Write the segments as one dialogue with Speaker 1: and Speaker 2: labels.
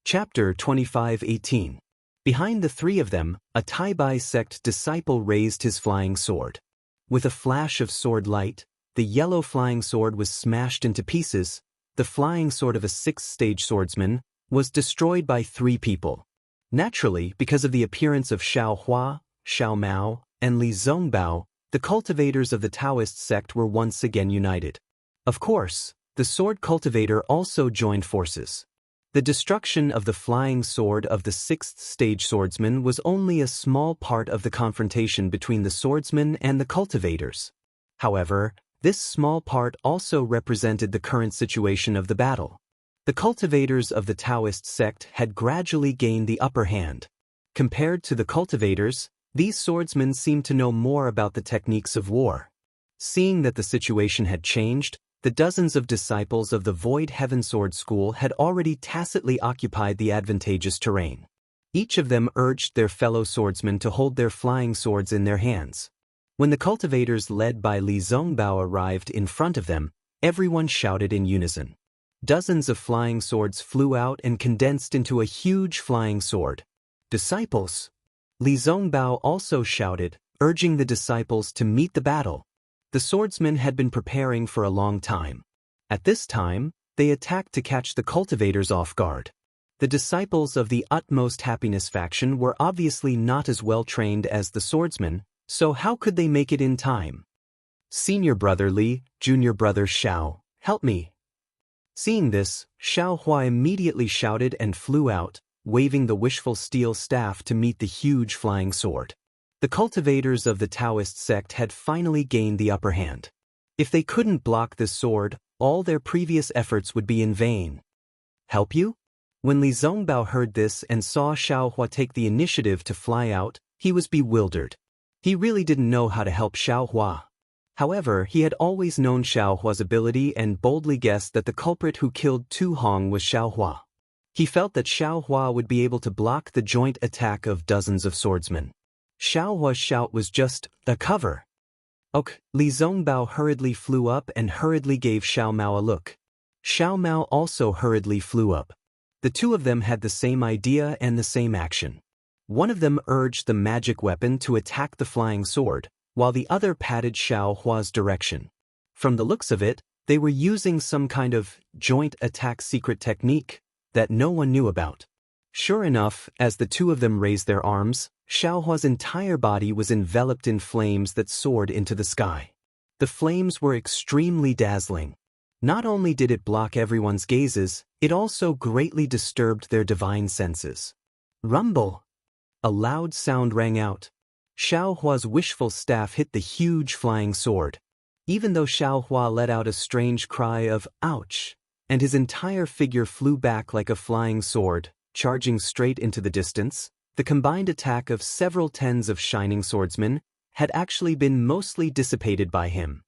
Speaker 1: Chapter 25:18. Behind the three of them, a Tai sect disciple raised his flying sword. With a flash of sword light, the yellow flying sword was smashed into pieces. The flying sword of a sixth-stage swordsman was destroyed by three people. Naturally, because of the appearance of Xiao Hua, Xiao Mao, and Li Zongbao, the cultivators of the Taoist sect were once again united. Of course, the sword cultivator also joined forces. The destruction of the flying sword of the sixth-stage swordsman was only a small part of the confrontation between the swordsman and the cultivators. However, this small part also represented the current situation of the battle. The cultivators of the Taoist sect had gradually gained the upper hand. Compared to the cultivators, these swordsmen seemed to know more about the techniques of war. Seeing that the situation had changed, the dozens of disciples of the Void Heaven Sword School had already tacitly occupied the advantageous terrain. Each of them urged their fellow swordsmen to hold their flying swords in their hands. When the cultivators led by Li Zongbao arrived in front of them, everyone shouted in unison. Dozens of flying swords flew out and condensed into a huge flying sword. "Disciples!" Li Zongbao also shouted, urging the disciples to meet the battle. The swordsmen had been preparing for a long time. At this time, they attacked to catch the cultivators off guard. The disciples of the Utmost Happiness faction were obviously not as well trained as the swordsmen, so how could they make it in time? "Senior brother Li, junior brother Xiao, help me." Seeing this, Xiao Hua immediately shouted and flew out, waving the wishful steel staff to meet the huge flying sword. The cultivators of the Taoist sect had finally gained the upper hand. If they couldn't block this sword, all their previous efforts would be in vain. "Help you?" When Li Zongbao heard this and saw Xiao Hua take the initiative to fly out, he was bewildered. He really didn't know how to help Xiao Hua. However, he had always known Xiao Hua's ability and boldly guessed that the culprit who killed Tu Hong was Xiao Hua. He felt that Xiao Hua would be able to block the joint attack of dozens of swordsmen. Xiao Hua's shout was just a cover. "Ok." Li Zongbao hurriedly flew up and hurriedly gave Xiao Mao a look. Xiao Mao also hurriedly flew up. The two of them had the same idea and the same action. One of them urged the magic weapon to attack the flying sword, while the other patted Xiao Hua's direction. From the looks of it, they were using some kind of joint attack secret technique that no one knew about. Sure enough, as the two of them raised their arms, Xiao Hua's entire body was enveloped in flames that soared into the sky. The flames were extremely dazzling. Not only did it block everyone's gazes, it also greatly disturbed their divine senses. Rumble! A loud sound rang out. Xiao Hua's wishful staff hit the huge flying sword. Even though Xiao Hua let out a strange cry of "ouch," and his entire figure flew back like a flying sword, charging straight into the distance, the combined attack of several tens of shining swordsmen had actually been mostly dissipated by him.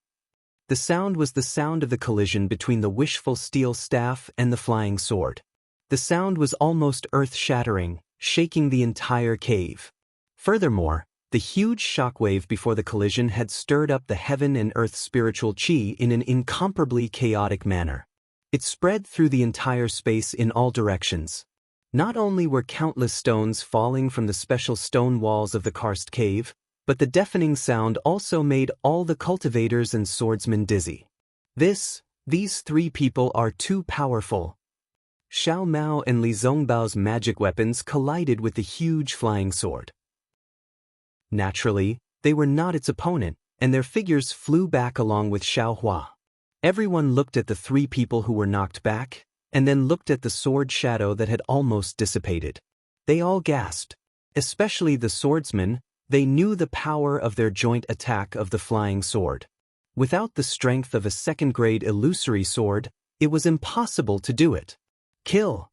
Speaker 1: The sound was the sound of the collision between the wishful steel staff and the flying sword. The sound was almost earth-shattering, shaking the entire cave. Furthermore, the huge shockwave before the collision had stirred up the heaven and earth spiritual qi in an incomparably chaotic manner. It spread through the entire space in all directions. Not only were countless stones falling from the special stone walls of the karst cave, but the deafening sound also made all the cultivators and swordsmen dizzy. These three people are too powerful. Xiao Mao and Li Zongbao's magic weapons collided with the huge flying sword. Naturally, they were not its opponent, and their figures flew back along with Xiao Hua. Everyone looked at the three people who were knocked back, and then looked at the sword shadow that had almost dissipated. They all gasped. Especially the swordsmen, they knew the power of their joint attack of the flying sword. Without the strength of a second-grade illusory sword, it was impossible to do it. Kill!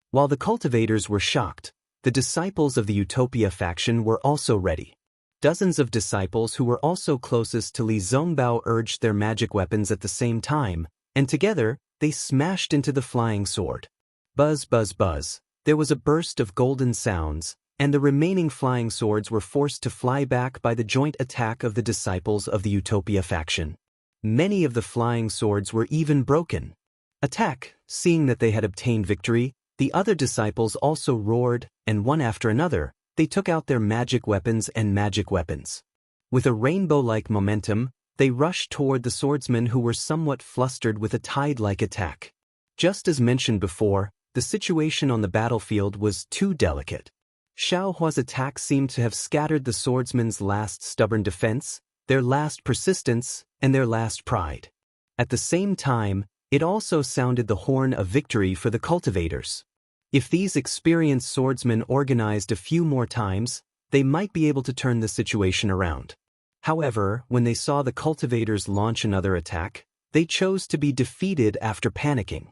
Speaker 1: While the cultivators were shocked, the disciples of the Utopia faction were also ready. Dozens of disciples who were also closest to Li Zongbao urged their magic weapons at the same time, and together, they smashed into the flying sword. Buzz, buzz, buzz. There was a burst of golden sounds, and the remaining flying swords were forced to fly back by the joint attack of the disciples of the Utopia faction. Many of the flying swords were even broken. Attack! Seeing that they had obtained victory, The other disciples also roared, and one after another, they took out their magic weapons and magic weapons. With a rainbow-like momentum, they rushed toward the swordsmen who were somewhat flustered with a tide-like attack. Just as mentioned before, the situation on the battlefield was too delicate. Xiao Hua's attack seemed to have scattered the swordsmen's last stubborn defense, their last persistence, and their last pride. At the same time, it also sounded the horn of victory for the cultivators. If these experienced swordsmen organized a few more times, they might be able to turn the situation around. However, when they saw the cultivators launch another attack, they chose to be defeated after panicking.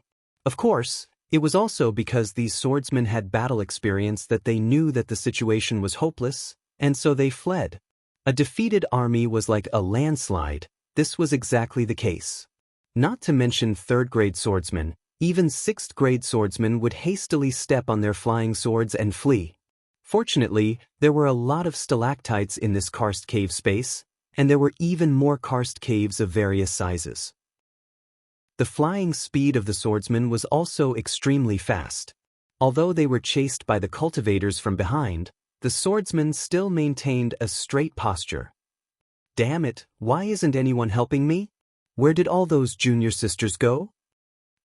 Speaker 1: Of course, it was also because these swordsmen had battle experience that they knew that the situation was hopeless, and so they fled. A defeated army was like a landslide. This was exactly the case. Not to mention third-grade swordsmen, even sixth-grade swordsmen would hastily step on their flying swords and flee. Fortunately, there were a lot of stalactites in this karst cave space, and there were even more karst caves of various sizes. The flying speed of the swordsmen was also extremely fast. Although they were chased by the cultivators from behind, the swordsmen still maintained a straight posture. Damn it, why isn't anyone helping me? Where did all those junior sisters go?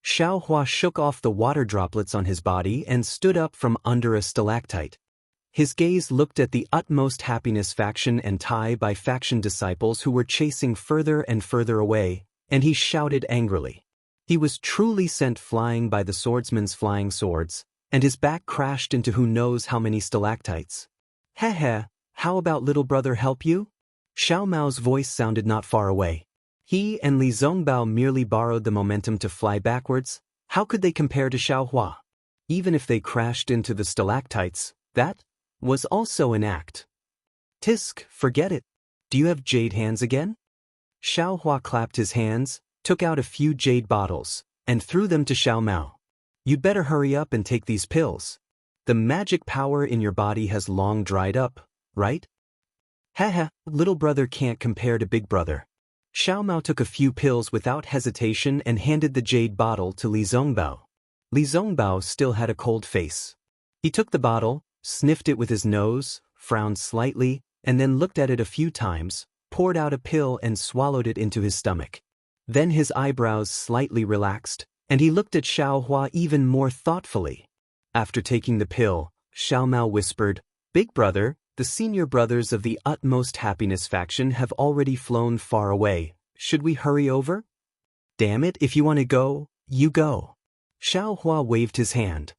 Speaker 1: Xiao Hua shook off the water droplets on his body and stood up from under a stalactite. His gaze looked at the utmost happiness faction and Tai by faction disciples who were chasing further and further away, and he shouted angrily. He was truly sent flying by the swordsman's flying swords, and his back crashed into who knows how many stalactites. Heh, how about little brother help you? Xiao Mao's voice sounded not far away. He and Li Zongbao merely borrowed the momentum to fly backwards. How could they compare to Xiao Hua? Even if they crashed into the stalactites, that was also an act. Tisk, forget it. Do you have jade hands again? Xiao Hua clapped his hands, took out a few jade bottles, and threw them to Xiao Mao. You'd better hurry up and take these pills. The magic power in your body has long dried up, right? Haha, little brother can't compare to big brother. Xiao Mao took a few pills without hesitation and handed the jade bottle to Li Zongbao. Li Zongbao still had a cold face. He took the bottle, sniffed it with his nose, frowned slightly, and then looked at it a few times, poured out a pill and swallowed it into his stomach. Then his eyebrows slightly relaxed, and he looked at Xiao Hua even more thoughtfully. After taking the pill, Xiao Mao whispered, "Big brother, the senior brothers of the utmost happiness faction have already flown far away. Should we hurry over?" Damn it, if you want to go, you go. Xiao Hua waved his hand.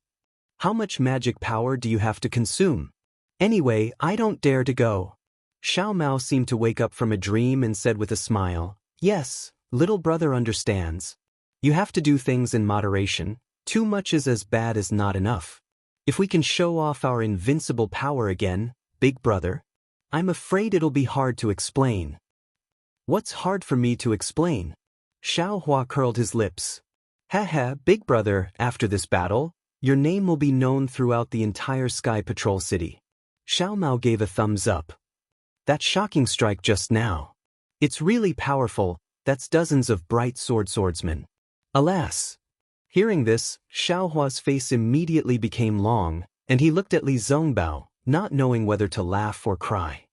Speaker 1: How much magic power do you have to consume? Anyway, I don't dare to go. Xiao Mao seemed to wake up from a dream and said with a smile, "Yes, little brother understands. You have to do things in moderation. Too much is as bad as not enough. If we can show off our invincible power again, big brother, I'm afraid it'll be hard to explain." What's hard for me to explain? Xiao Hua curled his lips. Haha, big brother, after this battle, your name will be known throughout the entire Sky Patrol City. Xiao Mao gave a thumbs up. That shocking strike just now. It's really powerful, that's dozens of bright swordsmen. Alas. Hearing this, Xiao Hua's face immediately became long, and he looked at Li Zongbao, not knowing whether to laugh or cry.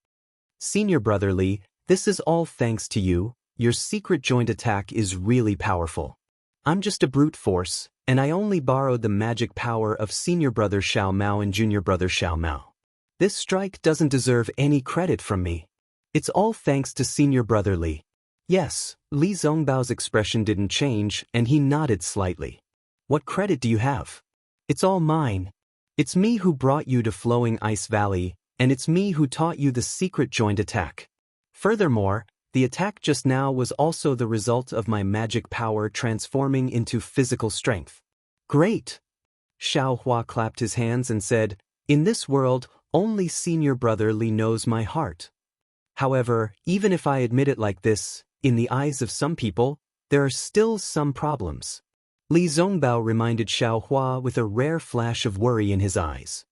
Speaker 1: Senior brother Li, this is all thanks to you. Your secret joint attack is really powerful. I'm just a brute force, and I only borrowed the magic power of senior brother Xiao Mao and junior brother Xiao Mao. This strike doesn't deserve any credit from me. It's all thanks to senior brother Li. Yes, Li Zongbao's expression didn't change, and he nodded slightly. What credit do you have? It's all mine. It's me who brought you to Flowing Ice Valley, and it's me who taught you the secret joint attack. Furthermore, the attack just now was also the result of my magic power transforming into physical strength. Great! Xiao Hua clapped his hands and said, "In this world, only senior brother Li knows my heart." However, even if I admit it like this, in the eyes of some people, there are still some problems. Li Zongbao reminded Xiao Hua with a rare flash of worry in his eyes.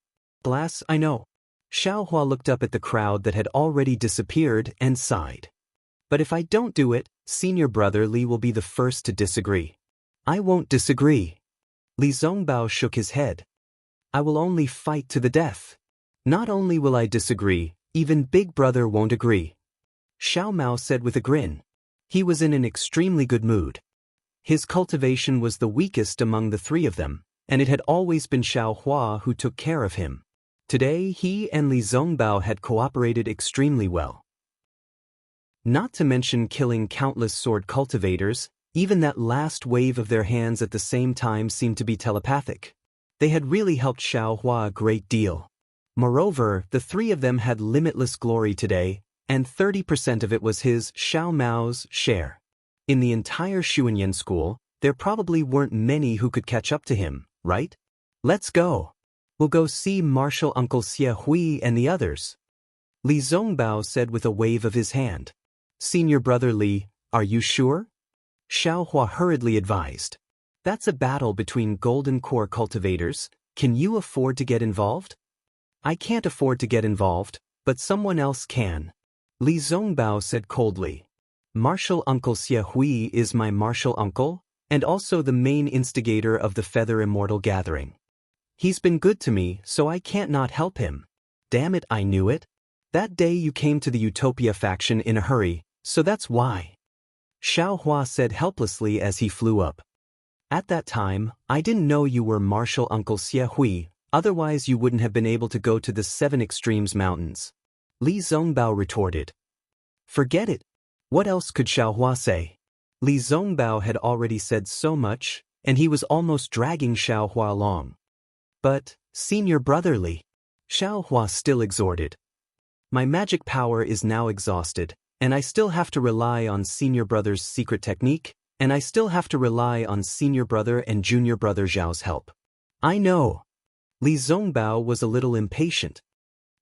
Speaker 1: Alas, I know. Xiao Hua looked up at the crowd that had already disappeared and sighed. But if I don't do it, senior brother Li will be the first to disagree. I won't disagree. Li Zongbao shook his head. I will only fight to the death. Not only will I disagree, even Big Brother won't agree. Xiao Mao said with a grin. He was in an extremely good mood. His cultivation was the weakest among the three of them, and it had always been Xiao Hua who took care of him. Today he and Li Zongbao had cooperated extremely well. Not to mention killing countless sword cultivators, even that last wave of their hands at the same time seemed to be telepathic. They had really helped Xiao Hua a great deal. Moreover, the three of them had limitless glory today, and 30% of it was his, Xiao Mao's, share. In the entire Xuanyan school, there probably weren't many who could catch up to him, right? Let's go. We'll go see Martial Uncle Xie Hui and the others. Li Zongbao said with a wave of his hand. Senior brother Li, are you sure? Xiao Hua hurriedly advised. That's a battle between golden core cultivators. Can you afford to get involved? I can't afford to get involved, but someone else can. Li Zongbao said coldly. Martial Uncle Xie Hui is my martial uncle, and also the main instigator of the Feather Immortal gathering. He's been good to me, so I can't not help him. Damn it, I knew it. That day you came to the Utopia faction in a hurry, so that's why. Xiao Hua said helplessly as he flew up. At that time, I didn't know you were Martial Uncle Xie Hui, otherwise you wouldn't have been able to go to the 7 Extremes Mountains. Li Zongbao retorted. Forget it. What else could Xiao Hua say? Li Zongbao had already said so much, and he was almost dragging Xiao Hua along. But, senior brother Li, Xiao Hua still exhorted. My magic power is now exhausted, and I still have to rely on senior brother's secret technique, and I still have to rely on senior brother and junior brother Zhao's help. I know. Li Zongbao was a little impatient.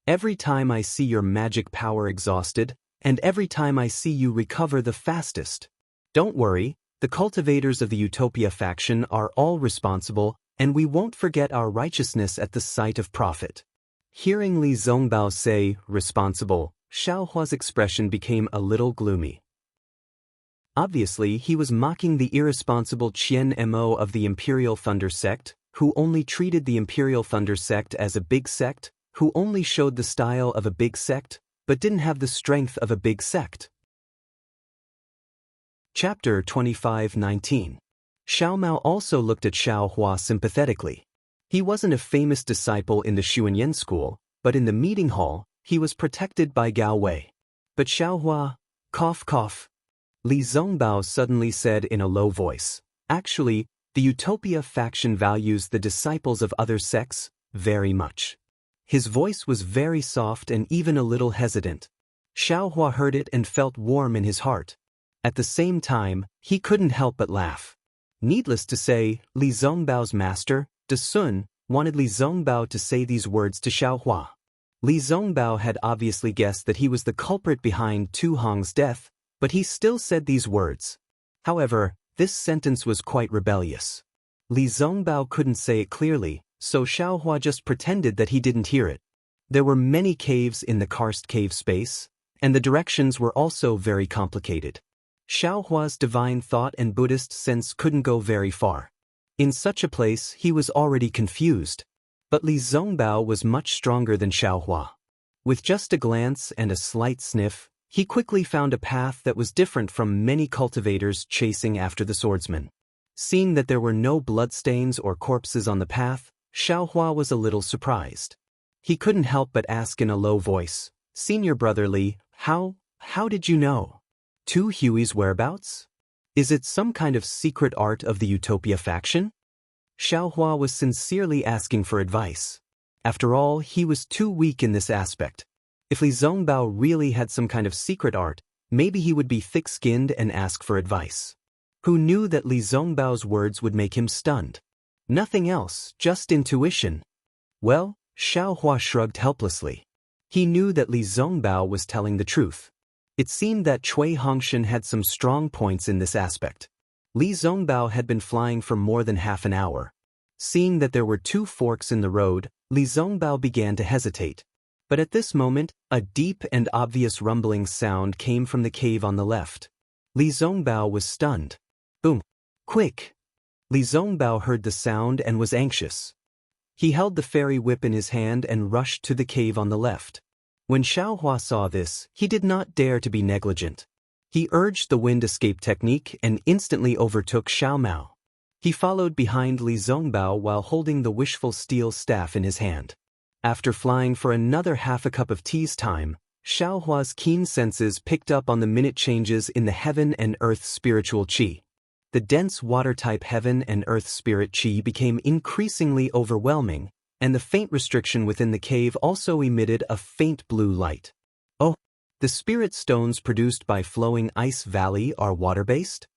Speaker 1: Every time I see your magic power exhausted, and every time I see you recover the fastest. Don't worry, the cultivators of the Utopia faction are all responsible, and we won't forget our righteousness at the sight of profit. Hearing Li Zongbao say, responsible, Xiao Hua's expression became a little gloomy. Obviously, he was mocking the irresponsible Qian Mo of the Imperial Thunder sect, who only treated the Imperial Thunder sect as a big sect, who only showed the style of a big sect, but didn't have the strength of a big sect. Chapter 25:19. Xiao Mao also looked at Xiao Hua sympathetically. He wasn't a famous disciple in the Xuanyan school, but in the meeting hall, he was protected by Gao Wei. But Xiao Hua, cough cough. Li Zongbao suddenly said in a low voice, actually, the Utopia faction values the disciples of other sects very much. His voice was very soft and even a little hesitant. Xiao Hua heard it and felt warm in his heart. At the same time, he couldn't help but laugh. Needless to say, Li Zongbao's master, De Sun, wanted Li Zongbao to say these words to Xiao Hua. Li Zongbao had obviously guessed that he was the culprit behind Tu Hong's death, but he still said these words. However, this sentence was quite rebellious. Li Zongbao couldn't say it clearly, so Xiao Hua just pretended that he didn't hear it. There were many caves in the karst cave space, and the directions were also very complicated. Xiao Hua's divine thought and Buddhist sense couldn't go very far. In such a place, he was already confused. But Li Zongbao was much stronger than Xiao Hua. With just a glance and a slight sniff, he quickly found a path that was different from many cultivators chasing after the swordsman. Seeing that there were no bloodstains or corpses on the path, Xiao Hua was a little surprised. He couldn't help but ask in a low voice, Senior brother Li, how did you know? Tu Hui's whereabouts? Is it some kind of secret art of the Utopia faction? Xiao Hua was sincerely asking for advice. After all, he was too weak in this aspect. If Li Zongbao really had some kind of secret art, maybe he would be thick-skinned and ask for advice. Who knew that Li Zongbao's words would make him stunned? Nothing else, just intuition. Well, Xiao Hua shrugged helplessly. He knew that Li Zongbao was telling the truth. It seemed that Cui Hongshan had some strong points in this aspect. Li Zongbao had been flying for more than half an hour. Seeing that there were 2 forks in the road, Li Zongbao began to hesitate. But at this moment, a deep and obvious rumbling sound came from the cave on the left. Li Zongbao was stunned. Boom! Quick! Li Zongbao heard the sound and was anxious. He held the fairy whip in his hand and rushed to the cave on the left. When Xiaohua saw this, he did not dare to be negligent. He urged the wind escape technique and instantly overtook Xiao Mao. He followed behind Li Zongbao while holding the wishful steel staff in his hand. After flying for another half a cup of tea's time, Xiaohua's keen senses picked up on the minute changes in the heaven and earth spiritual qi. The dense water-type heaven and earth spirit qi became increasingly overwhelming, and the faint restriction within the cave also emitted a faint blue light. Oh, the spirit stones produced by flowing ice valley are water-based?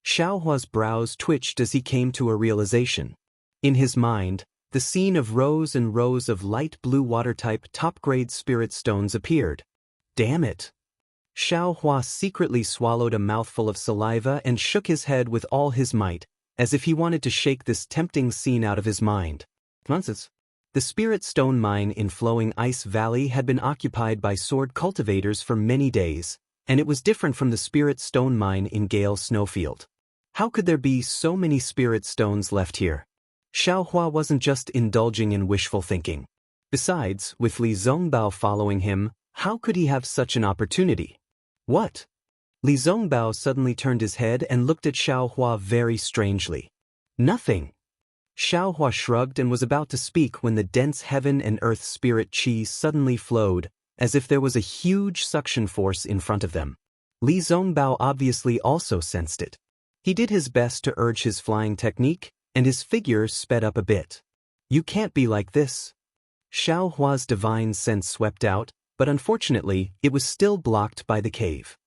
Speaker 1: Xiaohua's brows twitched as he came to a realization. In his mind, the scene of rows and rows of light blue water-type top-grade spirit stones appeared. Damn it! Xiaohua secretly swallowed a mouthful of saliva and shook his head with all his might, as if he wanted to shake this tempting scene out of his mind. Nonsense. The spirit stone mine in Flowing Ice Valley had been occupied by sword cultivators for many days, and it was different from the spirit stone mine in Gale Snowfield. How could there be so many spirit stones left here? Xiaohua wasn't just indulging in wishful thinking. Besides, with Li Zongbao following him, how could he have such an opportunity? What? Li Zongbao suddenly turned his head and looked at Xiaohua very strangely. Nothing. Xiaohua shrugged and was about to speak when the dense heaven and earth spirit qi suddenly flowed, as if there was a huge suction force in front of them. Li Zongbao obviously also sensed it. He did his best to urge his flying technique, and his figure sped up a bit. You can't be like this. Xiaohua's divine sense swept out, but unfortunately, it was still blocked by the cave.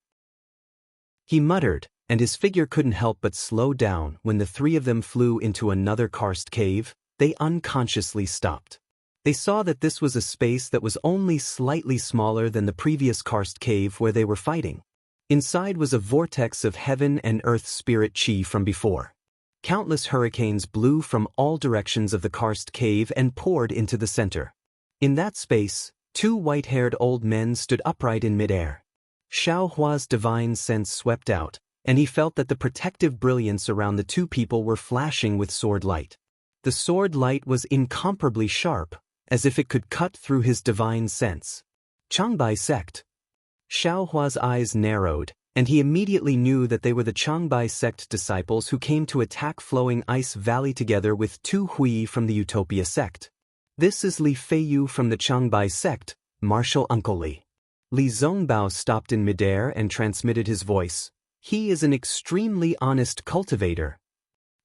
Speaker 1: He muttered, and his figure couldn't help but slow down when the three of them flew into another karst cave. They unconsciously stopped. They saw that this was a space that was only slightly smaller than the previous karst cave where they were fighting. Inside was a vortex of heaven and earth spirit qi from before. Countless hurricanes blew from all directions of the karst cave and poured into the center. In that space, two white-haired old men stood upright in midair. Xiaohua's divine sense swept out, and he felt that the protective brilliance around the two people were flashing with sword light. The sword light was incomparably sharp, as if it could cut through his divine sense. Changbai sect. Xiaohua's eyes narrowed, and he immediately knew that they were the Changbai sect disciples who came to attack Flowing Ice Valley together with Tu Hui from the Utopia sect. This is Li Feiyu from the Changbai sect, Martial Uncle Li. Li Zongbao stopped in midair and transmitted his voice. He is an extremely honest cultivator.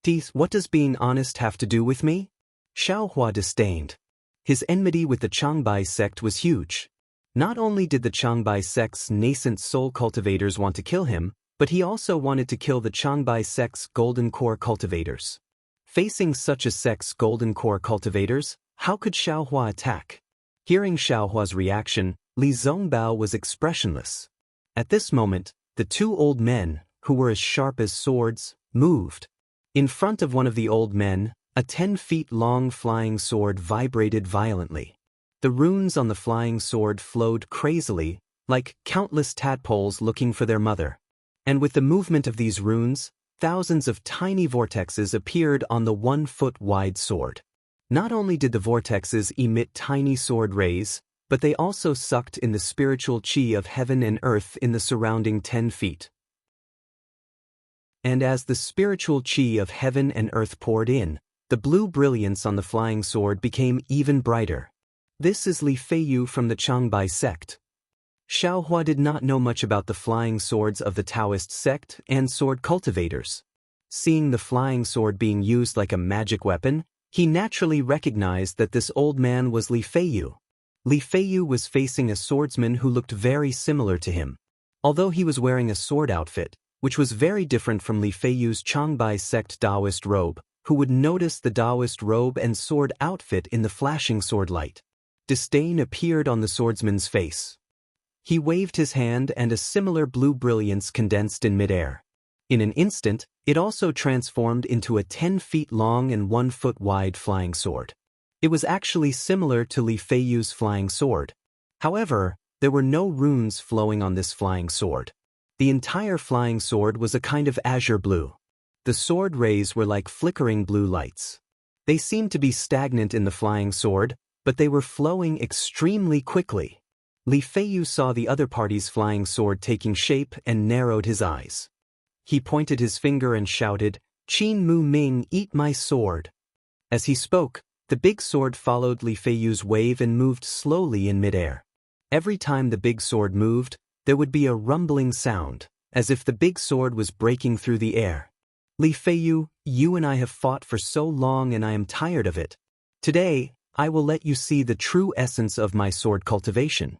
Speaker 1: Teeth, what does being honest have to do with me? Xiaohua disdained. His enmity with the Changbai sect was huge. Not only did the Changbai sect's nascent soul cultivators want to kill him, but he also wanted to kill the Changbai sect's golden core cultivators. Facing such a sect's golden core cultivators, how could Xiaohua attack? Hearing Xiaohua's reaction, Li Zongbao was expressionless. At this moment, the two old men, who were as sharp as swords, moved. In front of one of the old men, a 10-feet-long flying sword vibrated violently. The runes on the flying sword flowed crazily, like countless tadpoles looking for their mother. And with the movement of these runes, thousands of tiny vortexes appeared on the 1-foot-wide sword. Not only did the vortexes emit tiny sword rays, but they also sucked in the spiritual qi of heaven and earth in the surrounding 10 feet. And as the spiritual qi of heaven and earth poured in, the blue brilliance on the flying sword became even brighter. This is Li Feiyu from the Changbai sect. Xiaohua did not know much about the flying swords of the Taoist sect and sword cultivators. Seeing the flying sword being used like a magic weapon, he naturally recognized that this old man was Li Feiyu. Li Feiyu was facing a swordsman who looked very similar to him. Although he was wearing a sword outfit, which was very different from Li Feiyu's Changbai sect Taoist robe, who would notice the Taoist robe and sword outfit in the flashing sword light. Disdain appeared on the swordsman's face. He waved his hand and a similar blue brilliance condensed in midair. In an instant, it also transformed into a 10-feet-long and 1-foot-wide flying sword. It was actually similar to Li Feiyu's flying sword. However, there were no runes flowing on this flying sword. The entire flying sword was a kind of azure blue. The sword rays were like flickering blue lights. They seemed to be stagnant in the flying sword, but they were flowing extremely quickly. Li Feiyu saw the other party's flying sword taking shape and narrowed his eyes. He pointed his finger and shouted, "Qin Mu Ming, eat my sword." As he spoke, the big sword followed Li Feiyu's wave and moved slowly in midair. Every time the big sword moved, there would be a rumbling sound, as if the big sword was breaking through the air. "Li Feiyu, you and I have fought for so long and I am tired of it. Today, I will let you see the true essence of my sword cultivation.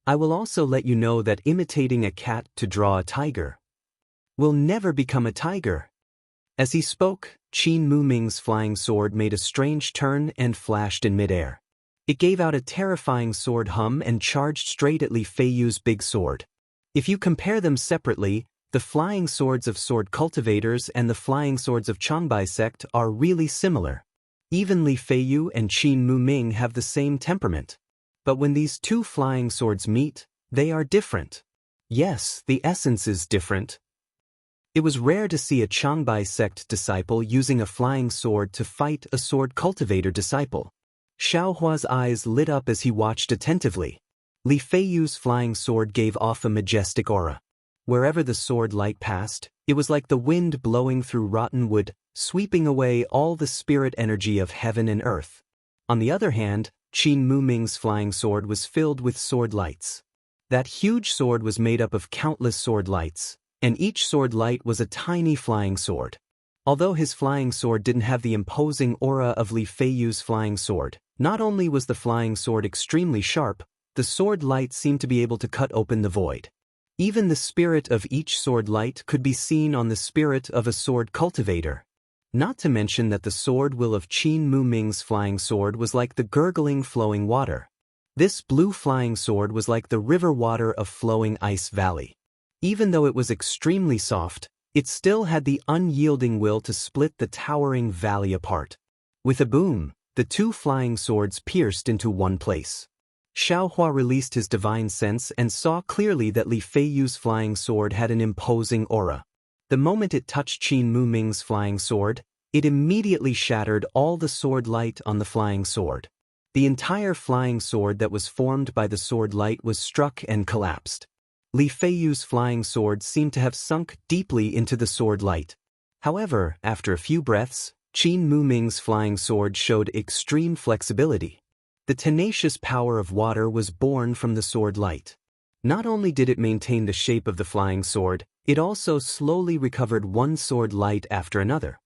Speaker 1: I will also let you know that imitating a cat to draw a tiger will never become a tiger." As he spoke, Qin Mu Ming's flying sword made a strange turn and flashed in midair. It gave out a terrifying sword hum and charged straight at Li Feiyu's big sword. If you compare them separately, the flying swords of sword cultivators and the flying swords of Changbai sect are really similar. Even Li Feiyu and Qin Mu Ming have the same temperament. But when these two flying swords meet, they are different. Yes, the essence is different. It was rare to see a Changbai sect disciple using a flying sword to fight a sword cultivator disciple. Xiaohua's eyes lit up as he watched attentively. Li Feiyu's flying sword gave off a majestic aura. Wherever the sword light passed, it was like the wind blowing through rotten wood, sweeping away all the spirit energy of heaven and earth. On the other hand, Qin Mu Ming's flying sword was filled with sword lights. That huge sword was made up of countless sword lights, and each sword light was a tiny flying sword. Although his flying sword didn't have the imposing aura of Li Feiyu's flying sword, not only was the flying sword extremely sharp, the sword light seemed to be able to cut open the void. Even the spirit of each sword light could be seen on the spirit of a sword cultivator. Not to mention that the sword will of Qin Mu Ming's flying sword was like the gurgling flowing water. This blue flying sword was like the river water of flowing ice valley. Even though it was extremely soft, it still had the unyielding will to split the towering valley apart. With a boom, the two flying swords pierced into one place. Xiaohua released his divine sense and saw clearly that Li Feiyu's flying sword had an imposing aura. The moment it touched Qin Mu Ming's flying sword, it immediately shattered all the sword light on the flying sword. The entire flying sword that was formed by the sword light was struck and collapsed. Li Feiyu's flying sword seemed to have sunk deeply into the sword light. However, after a few breaths, Qin Mu Ming's flying sword showed extreme flexibility. The tenacious power of water was born from the sword light. Not only did it maintain the shape of the flying sword, it also slowly recovered one sword light after another.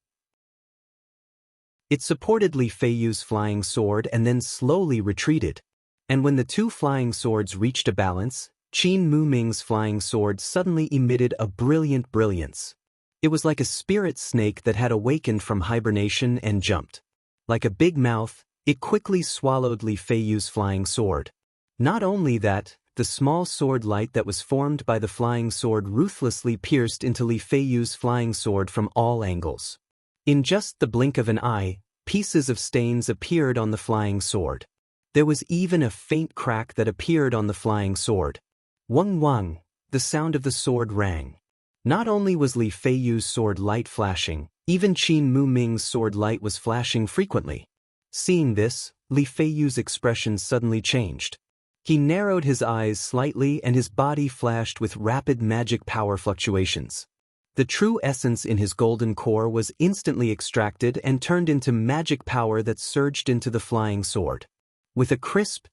Speaker 1: It supported Li Feiyu's flying sword and then slowly retreated. And when the two flying swords reached a balance, Qin Mu Ming's flying sword suddenly emitted a brilliant brilliance. It was like a spirit snake that had awakened from hibernation and jumped. Like a big mouth, it quickly swallowed Li Feiyu's flying sword. Not only that, the small sword light that was formed by the flying sword ruthlessly pierced into Li Feiyu's flying sword from all angles. In just the blink of an eye, pieces of stains appeared on the flying sword. There was even a faint crack that appeared on the flying sword. Wang wang, the sound of the sword rang. Not only was Li Feiyu's sword light flashing, even Qin Mu Ming's sword light was flashing frequently. Seeing this, Li Feiyu's expression suddenly changed. He narrowed his eyes slightly and his body flashed with rapid magic power fluctuations. The true essence in his golden core was instantly extracted and turned into magic power that surged into the flying sword. With a crisp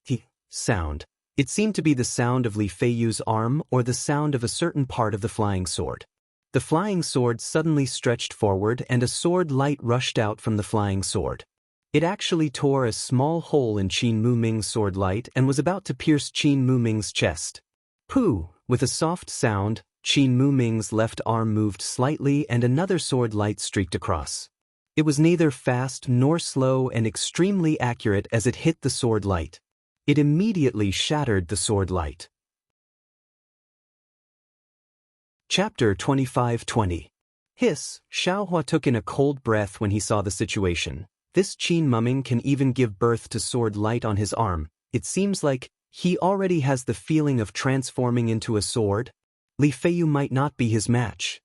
Speaker 1: sound, it seemed to be the sound of Li Feiyu's arm or the sound of a certain part of the flying sword. The flying sword suddenly stretched forward and a sword light rushed out from the flying sword. It actually tore a small hole in Qin Mu Ming's sword light and was about to pierce Qin Mu Ming's chest. Pooh! With a soft sound, Qin Mu Ming's left arm moved slightly and another sword light streaked across. It was neither fast nor slow and extremely accurate as it hit the sword light. It immediately shattered the sword light. Chapter 25-20. Hiss! Xiaohua took in a cold breath when he saw the situation. This Qin Muming can even give birth to sword light on his arm. It seems like he already has the feeling of transforming into a sword. Li Feiyu might not be his match.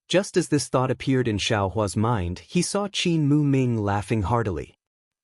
Speaker 1: Just as this thought appeared in Xiaohua's mind, he saw Qin Mu Ming laughing heartily.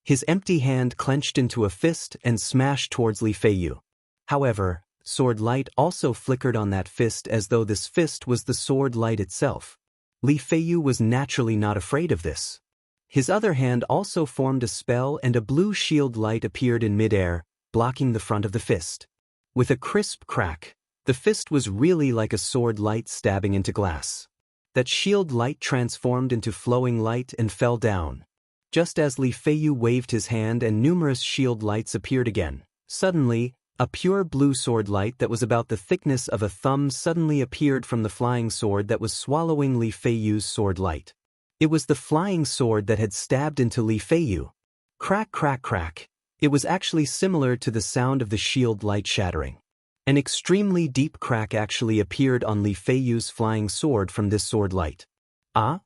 Speaker 1: His empty hand clenched into a fist and smashed towards Li Feiyu. However, sword light also flickered on that fist as though this fist was the sword light itself. Li Feiyu was naturally not afraid of this. His other hand also formed a spell and a blue shield light appeared in midair, blocking the front of the fist. With a crisp crack, the fist was really like a sword light stabbing into glass. That shield light transformed into flowing light and fell down. Just as Li Feiyu waved his hand and numerous shield lights appeared again, suddenly, a pure blue sword light that was about the thickness of a thumb suddenly appeared from the flying sword that was swallowing Li Feiyu's sword light. It was the flying sword that had stabbed into Li Feiyu. Crack, crack, crack. It was actually similar to the sound of the shield light shattering. An extremely deep crack actually appeared on Li Feiyu's flying sword from this sword light. Ah?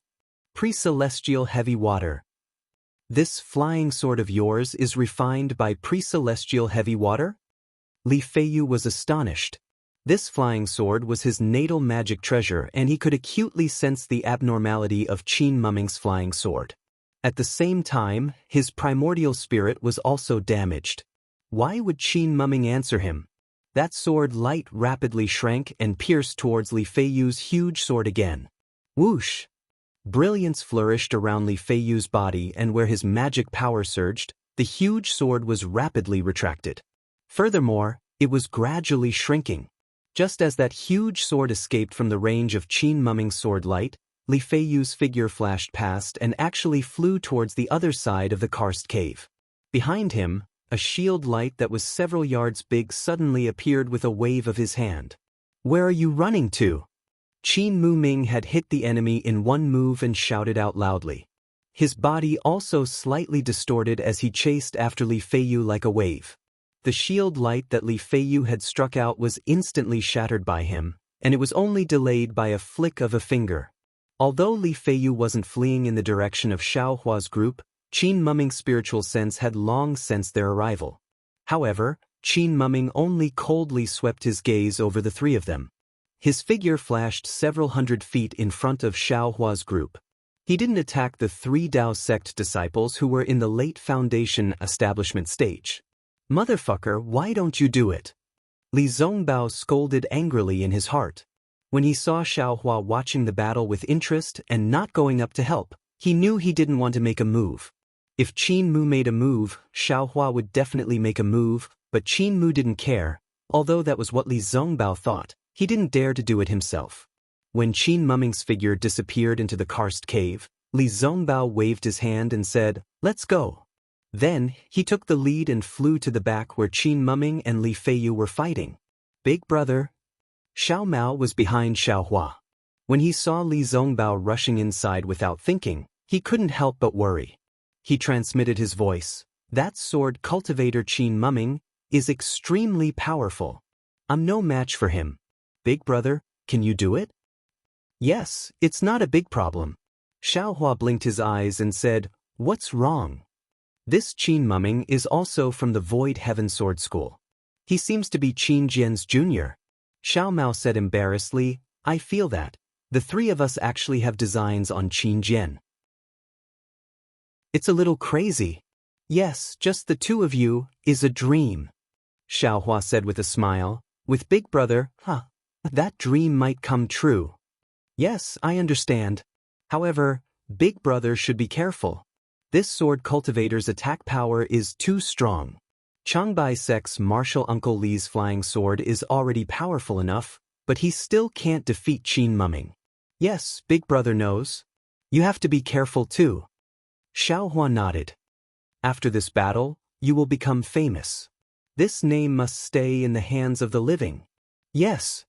Speaker 1: Pre-celestial heavy water. This flying sword of yours is refined by pre-celestial heavy water? Li Feiyu was astonished. This flying sword was his natal magic treasure and he could acutely sense the abnormality of Qin Muming's flying sword. At the same time, his primordial spirit was also damaged. Why would Qin Muming answer him? That sword light rapidly shrank and pierced towards Li Feiyu's huge sword again. Whoosh! Brilliance flourished around Li Feiyu's body and where his magic power surged, the huge sword was rapidly retracted. Furthermore, it was gradually shrinking. Just as that huge sword escaped from the range of Qin Muming's sword light, Li Feiyu's figure flashed past and actually flew towards the other side of the karst cave. Behind him, a shield light that was several yards big suddenly appeared with a wave of his hand. Where are you running to? Qin Muming had hit the enemy in one move and shouted out loudly. His body also slightly distorted as he chased after Li Feiyu like a wave. The shield light that Li Feiyu had struck out was instantly shattered by him, and it was only delayed by a flick of a finger. Although Li Feiyu wasn't fleeing in the direction of Xiaohua's group, Qin Muming's spiritual sense had long sensed their arrival. However, Qin Muming only coldly swept his gaze over the three of them. His figure flashed several hundred feet in front of Xiaohua's group. He didn't attack the three Dao sect disciples who were in the late foundation establishment stage. Motherfucker, why don't you do it? Li Zongbao scolded angrily in his heart. When he saw Xiaohua watching the battle with interest and not going up to help, he knew he didn't want to make a move. If Qin Mu made a move, Xiaohua would definitely make a move, but Qin Mu didn't care. Although that was what Li Zongbao thought, he didn't dare to do it himself. When Qin Muming's figure disappeared into the karst cave, Li Zongbao waved his hand and said, "Let's go." Then, he took the lead and flew to the back where Qin Muming and Li Feiyu were fighting. Big brother. Xiao Mao was behind Xiaohua. When he saw Li Zongbao rushing inside without thinking, he couldn't help but worry. He transmitted his voice. That sword cultivator Qin Muming is extremely powerful. I'm no match for him. Big brother, can you do it? Yes, it's not a big problem. Xiaohua blinked his eyes and said, "What's wrong?" This Qin Muming is also from the Void Heaven Sword School. He seems to be Qin Jian's junior. Xiao Mao said embarrassedly, "I feel that. The three of us actually have designs on Qin Jian." It's a little crazy. Yes, just the two of you is a dream. Xiaohua said with a smile. With Big Brother, that dream might come true. Yes, I understand. However, Big Brother should be careful. This sword cultivator's attack power is too strong. Changbai Sec's martial Uncle Li's flying sword is already powerful enough, but he still can't defeat Qin Muming. Yes, Big Brother knows. You have to be careful too. Xiaohua nodded. After this battle, you will become famous. This name must stay in the hands of the living. Yes.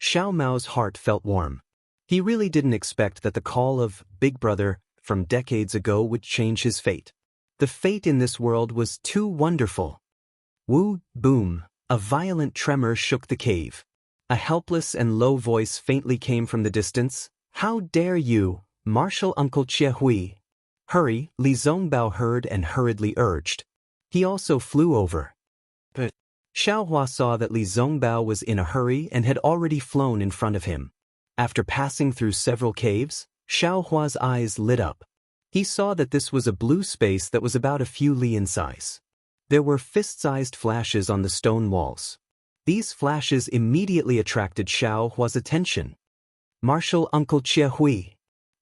Speaker 1: Xiao Mao's heart felt warm. He really didn't expect that the call of Big Brother from decades ago would change his fate. The fate in this world was too wonderful. Woo, boom, a violent tremor shook the cave. A helpless and low voice faintly came from the distance. How dare you, Martial Uncle Chia Hui? Hurry, Li Zongbao heard and hurriedly urged. He also flew over. But Xiaohua saw that Li Zongbao was in a hurry and had already flown in front of him. After passing through several caves, Xiaohua's eyes lit up. He saw that this was a blue space that was about a few li in size. There were fist-sized flashes on the stone walls. These flashes immediately attracted Xiao Hua's attention. "Martial Uncle Jie Hui.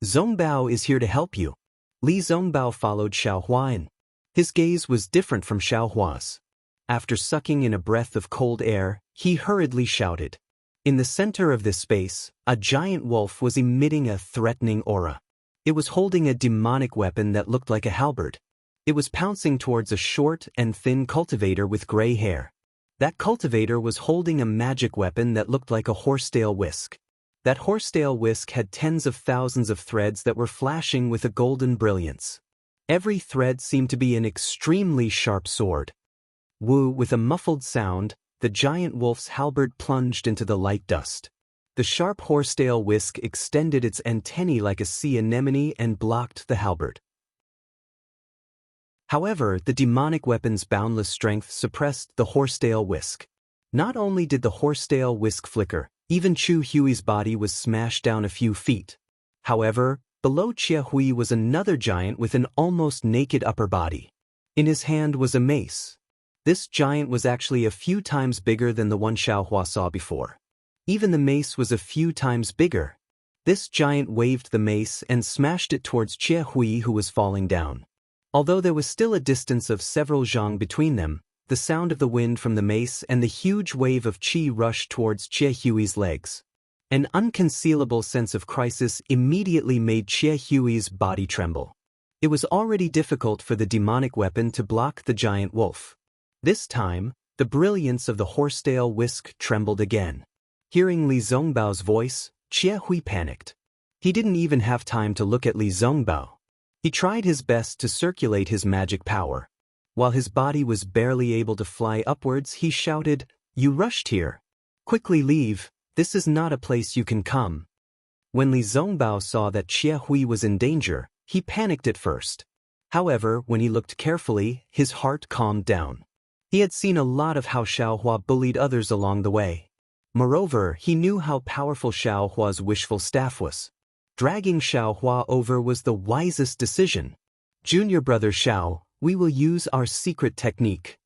Speaker 1: Zongbao is here to help you." Li Zongbao followed Xiao Hua in. His gaze was different from Xiao Hua's. After sucking in a breath of cold air, he hurriedly shouted. In the center of this space, a giant wolf was emitting a threatening aura. It was holding a demonic weapon that looked like a halberd. It was pouncing towards a short and thin cultivator with gray hair. That cultivator was holding a magic weapon that looked like a horsetail whisk. That horsetail whisk had tens of thousands of threads that were flashing with a golden brilliance. Every thread seemed to be an extremely sharp sword. Wu, with a muffled sound, the giant wolf's halberd plunged into the light dust. The sharp horsetail whisk extended its antennae like a sea anemone and blocked the halberd. However, the demonic weapon's boundless strength suppressed the horsetail whisk. Not only did the horsetail whisk flicker, even Chu Hui's body was smashed down a few feet. However, below Jie Hui was another giant with an almost naked upper body. In his hand was a mace. This giant was actually a few times bigger than the one Xiao Hua saw before. Even the mace was a few times bigger. This giant waved the mace and smashed it towards Jie Hui, who was falling down. Although there was still a distance of several zhang between them, the sound of the wind from the mace and the huge wave of qi rushed towards Jie Hui's legs. An unconcealable sense of crisis immediately made Jie Hui's body tremble. It was already difficult for the demonic weapon to block the giant wolf. This time, the brilliance of the horsetail whisk trembled again. Hearing Li Zongbao's voice, Jie Hui panicked. He didn't even have time to look at Li Zongbao. He tried his best to circulate his magic power. While his body was barely able to fly upwards, he shouted, "You rushed here. Quickly leave, this is not a place you can come." When Li Zongbao saw that Jie Hui was in danger, he panicked at first. However, when he looked carefully, his heart calmed down. He had seen a lot of how Xiao Hua bullied others along the way. Moreover, he knew how powerful Xiao Hua's wishful staff was. Dragging Xiao Hua over was the wisest decision. "Junior brother Xiao, we will use our secret technique."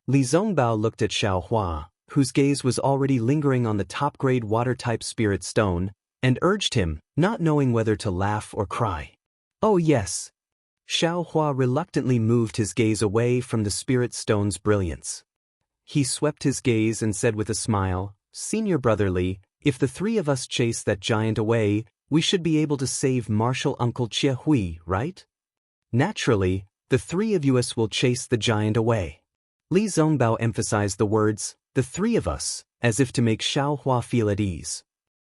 Speaker 1: Li Zongbao looked at Xiao Hua, whose gaze was already lingering on the top-grade water-type spirit stone, and urged him, not knowing whether to laugh or cry. "Oh yes." Xiao Hua reluctantly moved his gaze away from the spirit stone's brilliance. He swept his gaze and said with a smile, "Senior brother Li, if the three of us chase that giant away, we should be able to save martial Uncle Jie Hui, right? Naturally, the three of us will chase the giant away." Li Zongbao emphasized the words, "the three of us," as if to make Xiao Hua feel at ease.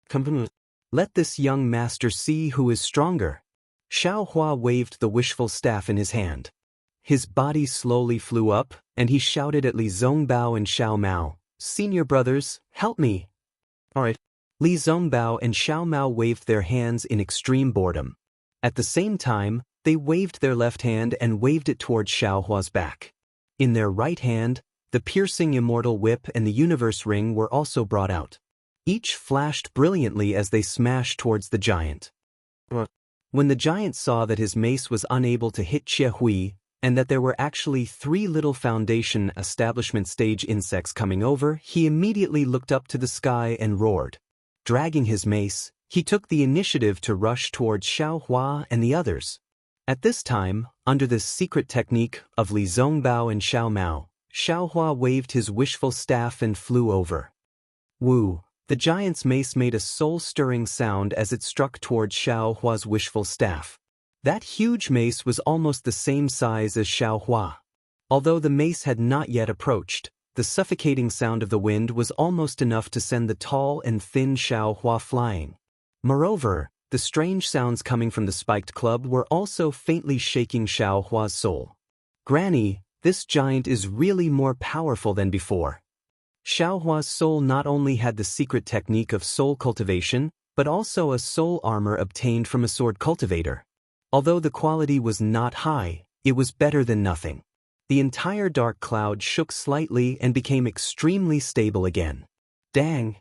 Speaker 1: "Come, let this young master see who is stronger." Xiao Hua waved the wishful staff in his hand. His body slowly flew up, and he shouted at Li Zongbao and Xiao Mao, "Senior brothers, help me." "All right." Li Zongbao and Xiao Mao waved their hands in extreme boredom. At the same time, they waved their left hand and waved it towards Xiao Hua's back. In their right hand, the piercing immortal whip and the universe ring were also brought out. Each flashed brilliantly as they smashed towards the giant. When the giant saw that his mace was unable to hit Jie Hui, and that there were actually 3 little foundation establishment stage insects coming over, he immediately looked up to the sky and roared. Dragging his mace, he took the initiative to rush towards Xiao Hua and the others. At this time, under this secret technique of Li Zongbao and Xiao Mao, Xiao Hua waved his wishful staff and flew over. Wu, the giant's mace made a soul-stirring sound as it struck towards Xiao Hua's wishful staff. That huge mace was almost the same size as Xiao Hua. Although the mace had not yet approached, the suffocating sound of the wind was almost enough to send the tall and thin Xiao Hua flying. Moreover, the strange sounds coming from the spiked club were also faintly shaking Xiao Hua's soul. "Granny, this giant is really more powerful than before." Xiao Hua's soul not only had the secret technique of soul cultivation, but also a soul armor obtained from a sword cultivator. Although the quality was not high, it was better than nothing. The entire dark cloud shook slightly and became extremely stable again. Dang!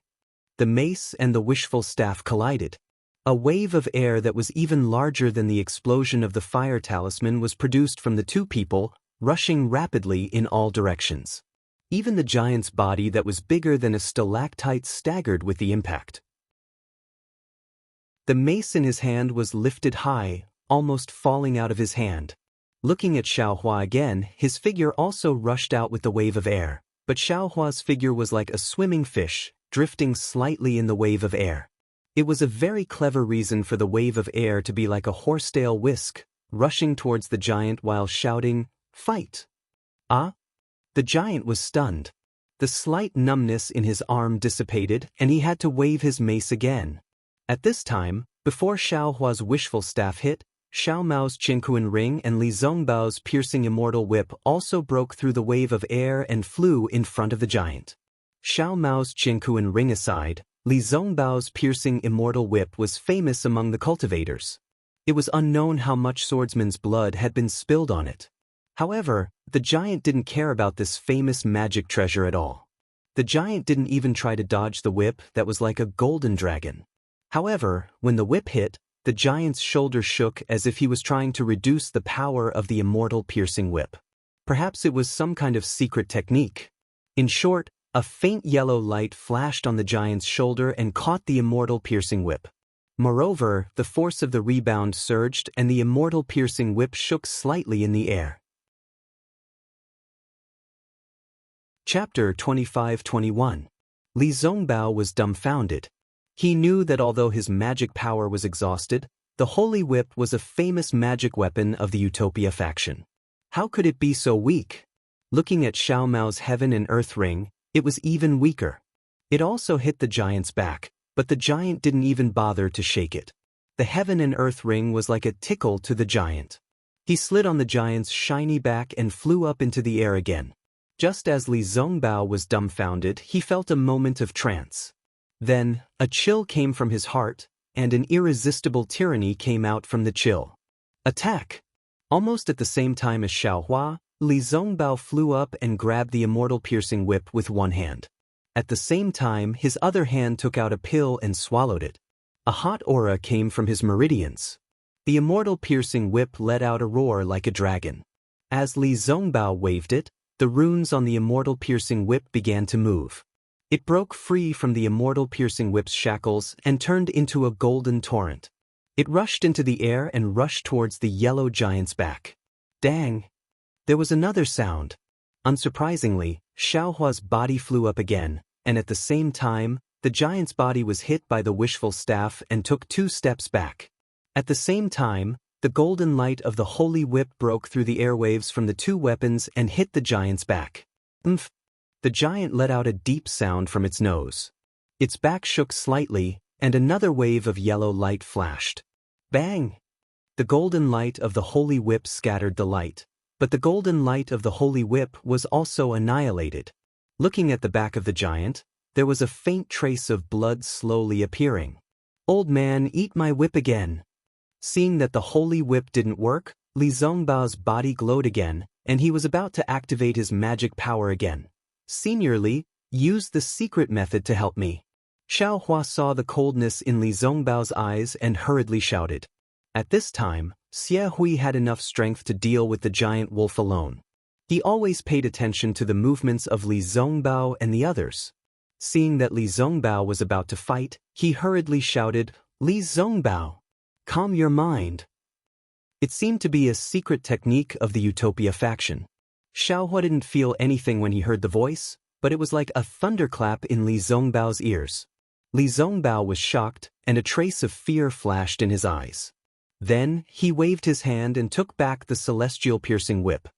Speaker 1: The mace and the wishful staff collided. A wave of air that was even larger than the explosion of the fire talisman was produced from the two people, rushing rapidly in all directions. Even the giant's body that was bigger than a stalactite staggered with the impact. The mace in his hand was lifted high, almost falling out of his hand. Looking at Xiaohua again, his figure also rushed out with the wave of air, but Xiaohua's figure was like a swimming fish, drifting slightly in the wave of air. It was a very clever reason for the wave of air to be like a horsetail whisk, rushing towards the giant while shouting, "Fight!" Ah! The giant was stunned. The slight numbness in his arm dissipated and he had to wave his mace again. At this time, before Xiaohua's wishful staff hit, Xiao Mao's Qinkuan ring and Li Zongbao's piercing immortal whip also broke through the wave of air and flew in front of the giant. Xiao Mao's Qinkuan ring aside, Li Zongbao's piercing immortal whip was famous among the cultivators. It was unknown how much swordsman's blood had been spilled on it. However, the giant didn't care about this famous magic treasure at all. The giant didn't even try to dodge the whip that was like a golden dragon. However, when the whip hit, the giant's shoulder shook as if he was trying to reduce the power of the immortal piercing whip. Perhaps it was some kind of secret technique. In short, a faint yellow light flashed on the giant's shoulder and caught the immortal piercing whip. Moreover, the force of the rebound surged and the immortal piercing whip shook slightly in the air. Chapter 25-21. Li Zongbao was dumbfounded. He knew that although his magic power was exhausted, the Holy Whip was a famous magic weapon of the Utopia faction. How could it be so weak? Looking at Xiao Mao's Heaven and Earth ring, it was even weaker. It also hit the giant's back, but the giant didn't even bother to shake it. The Heaven and Earth ring was like a tickle to the giant. He slid on the giant's shiny back and flew up into the air again. Just as Li Zongbao was dumbfounded, he felt a moment of trance. Then, a chill came from his heart, and an irresistible tyranny came out from the chill. Attack! Almost at the same time as Xiaohua, Li Zongbao flew up and grabbed the immortal piercing whip with one hand. At the same time, his other hand took out a pill and swallowed it. A hot aura came from his meridians. The immortal piercing whip let out a roar like a dragon. As Li Zongbao waved it, the runes on the immortal piercing whip began to move. It broke free from the immortal piercing whip's shackles and turned into a golden torrent. It rushed into the air and rushed towards the yellow giant's back. Dang! There was another sound. Unsurprisingly, Xiaohua's body flew up again, and at the same time, the giant's body was hit by the wishful staff and took 2 steps back. At the same time, the golden light of the Holy Whip broke through the airwaves from the 2 weapons and hit the giant's back. Oomph! The giant let out a deep sound from its nose. Its back shook slightly, and another wave of yellow light flashed. Bang! The golden light of the Holy Whip scattered the light, but the golden light of the Holy Whip was also annihilated. Looking at the back of the giant, there was a faint trace of blood slowly appearing. Old man, eat my whip again. Seeing that the Holy Whip didn't work, Li Zongbao's body glowed again, and he was about to activate his magic power again. Senior Li, use the secret method to help me. Xiaohua saw the coldness in Li Zongbao's eyes and hurriedly shouted. At this time, Xie Hui had enough strength to deal with the giant wolf alone. He always paid attention to the movements of Li Zongbao and the others. Seeing that Li Zongbao was about to fight, he hurriedly shouted, Li Zongbao, calm your mind. It seemed to be a secret technique of the Utopia faction. Xiaohua didn't feel anything when he heard the voice, but it was like a thunderclap in Li Zongbao's ears. Li Zongbao was shocked, and a trace of fear flashed in his eyes. Then, he waved his hand and took back the celestial piercing whip.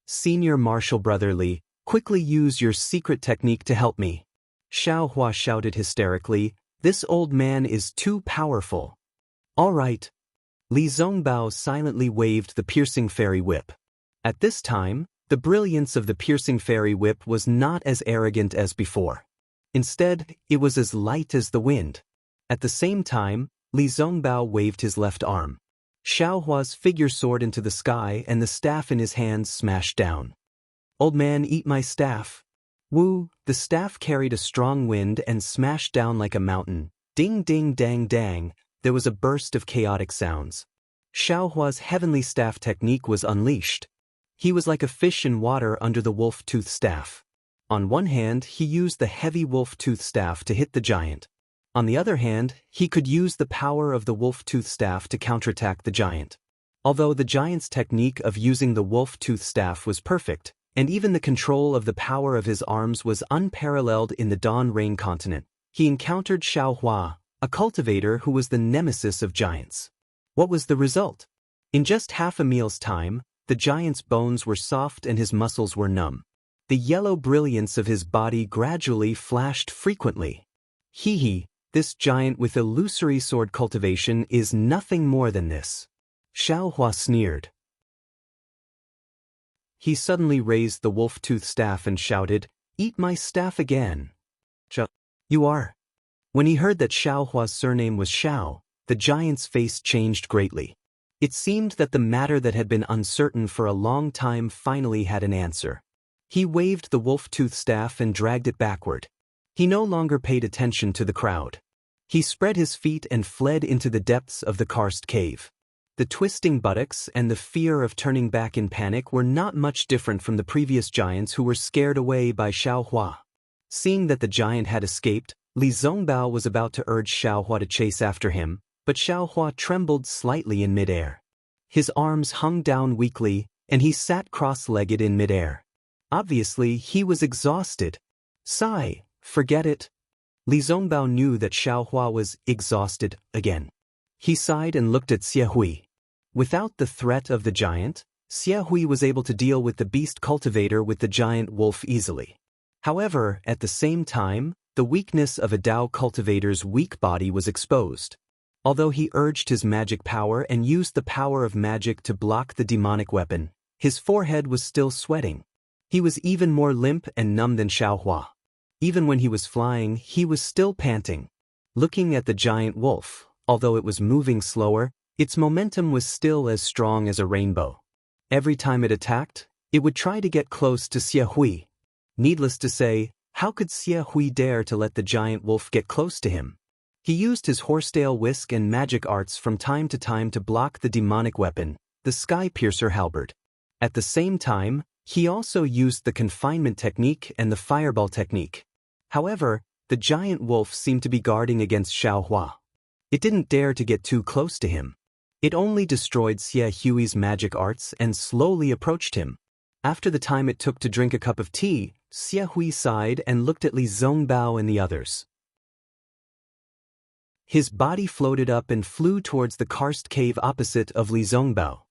Speaker 1: Senior Martial Brother Li, quickly use your secret technique to help me. Xiaohua shouted hysterically, this old man is too powerful. All right. Li Zongbao silently waved the piercing fairy whip. At this time, the brilliance of the piercing fairy whip was not as arrogant as before. Instead, it was as light as the wind. At the same time, Li Zongbao waved his left arm. Xiaohua's figure soared into the sky and the staff in his hands smashed down. Old man, eat my staff. Woo, the staff carried a strong wind and smashed down like a mountain. Ding ding dang dang, there was a burst of chaotic sounds. Xiaohua's heavenly staff technique was unleashed. He was like a fish in water under the wolf-tooth staff. On one hand, he used the heavy wolf-tooth staff to hit the giant. On the other hand, he could use the power of the wolf-tooth staff to counterattack the giant. Although the giant's technique of using the wolf-tooth staff was perfect, and even the control of the power of his arms was unparalleled in the Dawn Rain continent, he encountered Xiaohua, a cultivator who was the nemesis of giants. What was the result? In just half a meal's time, the giant's bones were soft and his muscles were numb. The yellow brilliance of his body gradually flashed frequently. This giant with illusory sword cultivation is nothing more than this. Xiaohua sneered. He suddenly raised the wolf-tooth staff and shouted, "Eat my staff again." You are. When he heard that Xiaohua's surname was Xiao, the giant's face changed greatly. It seemed that the matter that had been uncertain for a long time finally had an answer. He waved the wolf-tooth staff and dragged it backward. He no longer paid attention to the crowd. He spread his feet and fled into the depths of the karst cave. The twisting buttocks and the fear of turning back in panic were not much different from the previous giants who were scared away by Xiaohua. Seeing that the giant had escaped, Li Zongbao was about to urge Xiaohua to chase after him, but Xiaohua trembled slightly in midair. His arms hung down weakly, and he sat cross-legged in midair. Obviously, he was exhausted. Sigh, forget it. Li Zongbao knew that Xiaohua was exhausted again. He sighed and looked at Xie Hui. Without the threat of the giant, Xie Hui was able to deal with the beast cultivator with the giant wolf easily. However, at the same time, the weakness of a Dao cultivator's weak body was exposed. Although he urged his magic power and used the power of magic to block the demonic weapon, his forehead was still sweating. He was even more limp and numb than Xiaohua. Even when he was flying, he was still panting. Looking at the giant wolf, although it was moving slower, its momentum was still as strong as a rainbow. Every time it attacked, it would try to get close to Xie Hui. Needless to say, how could Xie Hui dare to let the giant wolf get close to him? He used his horsetail whisk and magic arts from time to time to block the demonic weapon, the Sky Piercer halberd. At the same time, he also used the confinement technique and the fireball technique. However, the giant wolf seemed to be guarding against Xiaohua. It didn't dare to get too close to him. It only destroyed Xie Hui's magic arts and slowly approached him. After the time it took to drink a cup of tea, Xie Hui sighed and looked at Li Zongbao and the others. His body floated up and flew towards the karst cave opposite of Li Zongbao.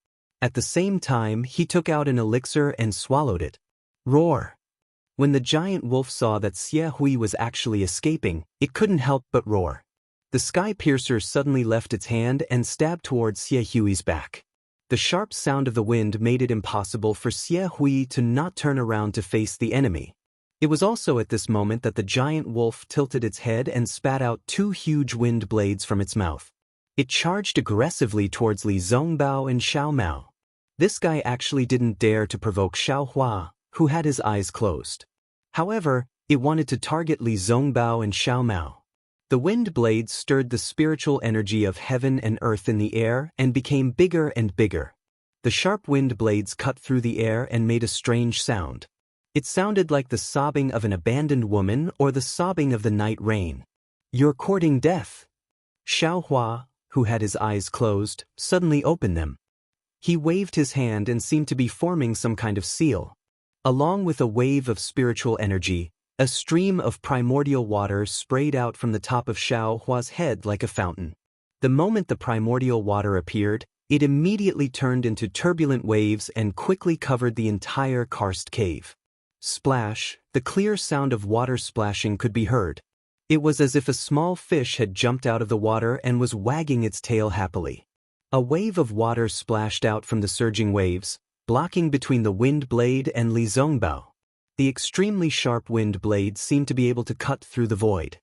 Speaker 1: At the same time, he took out an elixir and swallowed it. Roar! When the giant wolf saw that Xie Hui was actually escaping, it couldn't help but roar. The Sky Piercer suddenly left its hand and stabbed towards Xie Hui's back. The sharp sound of the wind made it impossible for Xie Hui to not turn around to face the enemy. It was also at this moment that the giant wolf tilted its head and spat out two huge wind blades from its mouth. It charged aggressively towards Li Zongbao and Xiao Mao. This guy actually didn't dare to provoke Xiaohua, who had his eyes closed. However, it wanted to target Li Zongbao and Xiao Mao. The wind blades stirred the spiritual energy of heaven and earth in the air and became bigger and bigger. The sharp wind blades cut through the air and made a strange sound. It sounded like the sobbing of an abandoned woman or the sobbing of the night rain. You're courting death. Xiaohua, who had his eyes closed, suddenly opened them. He waved his hand and seemed to be forming some kind of seal. Along with a wave of spiritual energy, a stream of primordial water sprayed out from the top of Xiaohua's head like a fountain. The moment the primordial water appeared, it immediately turned into turbulent waves and quickly covered the entire karst cave. Splash, the clear sound of water splashing could be heard. It was as if a small fish had jumped out of the water and was wagging its tail happily. A wave of water splashed out from the surging waves, blocking between the wind blade and Li Zongbao. The extremely sharp wind blade seemed to be able to cut through the void.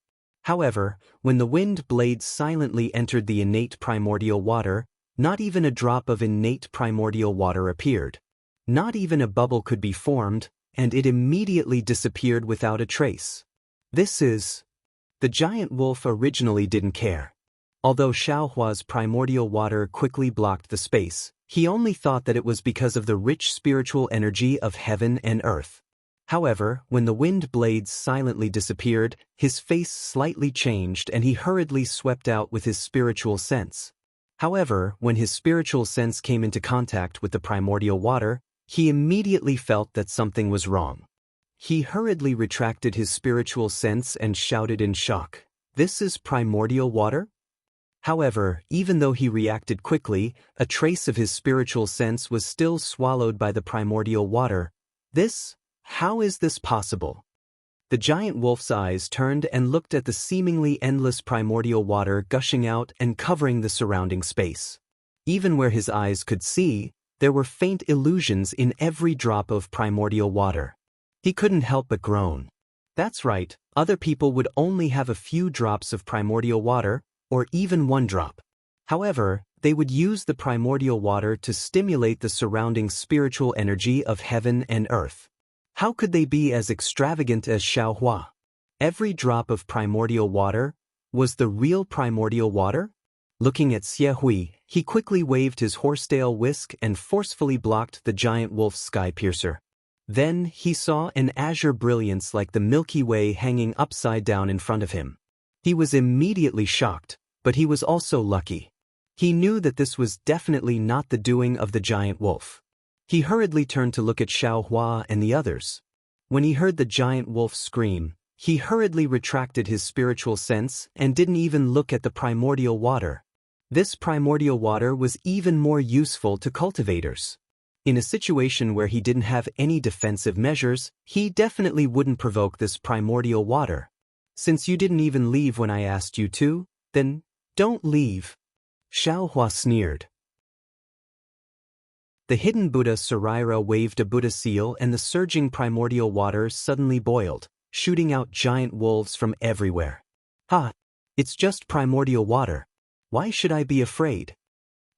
Speaker 1: However, when the wind blade silently entered the innate primordial water, not even a drop of innate primordial water appeared. Not even a bubble could be formed, and it immediately disappeared without a trace. The giant wolf originally didn't care. Although Xiaohua's primordial water quickly blocked the space, he only thought that it was because of the rich spiritual energy of heaven and earth. However, when the wind blades silently disappeared, his face slightly changed and he hurriedly swept out with his spiritual sense. However, when his spiritual sense came into contact with the primordial water, he immediately felt that something was wrong. He hurriedly retracted his spiritual sense and shouted in shock, "This is primordial water?" However, even though he reacted quickly, a trace of his spiritual sense was still swallowed by the primordial water. How is this possible? The giant wolf's eyes turned and looked at the seemingly endless primordial water gushing out and covering the surrounding space. Even where his eyes could see, there were faint illusions in every drop of primordial water. He couldn't help but groan. That's right, other people would only have a few drops of primordial water, or even one drop. However, they would use the primordial water to stimulate the surrounding spiritual energy of heaven and earth. How could they be as extravagant as Xiaohua? Every drop of primordial water was the real primordial water? Looking at Xie, he quickly waved his horsetail whisk and forcefully blocked the giant wolf's sky piercer. Then he saw an azure brilliance like the Milky Way hanging upside down in front of him. He was immediately shocked, but he was also lucky. He knew that this was definitely not the doing of the giant wolf. He hurriedly turned to look at Xiaohua and the others. When he heard the giant wolf scream, he hurriedly retracted his spiritual sense and didn't even look at the primordial water. This primordial water was even more useful to cultivators. In a situation where he didn't have any defensive measures, he definitely wouldn't provoke this primordial water. Since you didn't even leave when I asked you to, then don't leave. Xiaohua sneered. The hidden Buddha Saraira waved a Buddha seal and the surging primordial water suddenly boiled, shooting out giant wolves from everywhere. Ha! It's just primordial water. Why should I be afraid?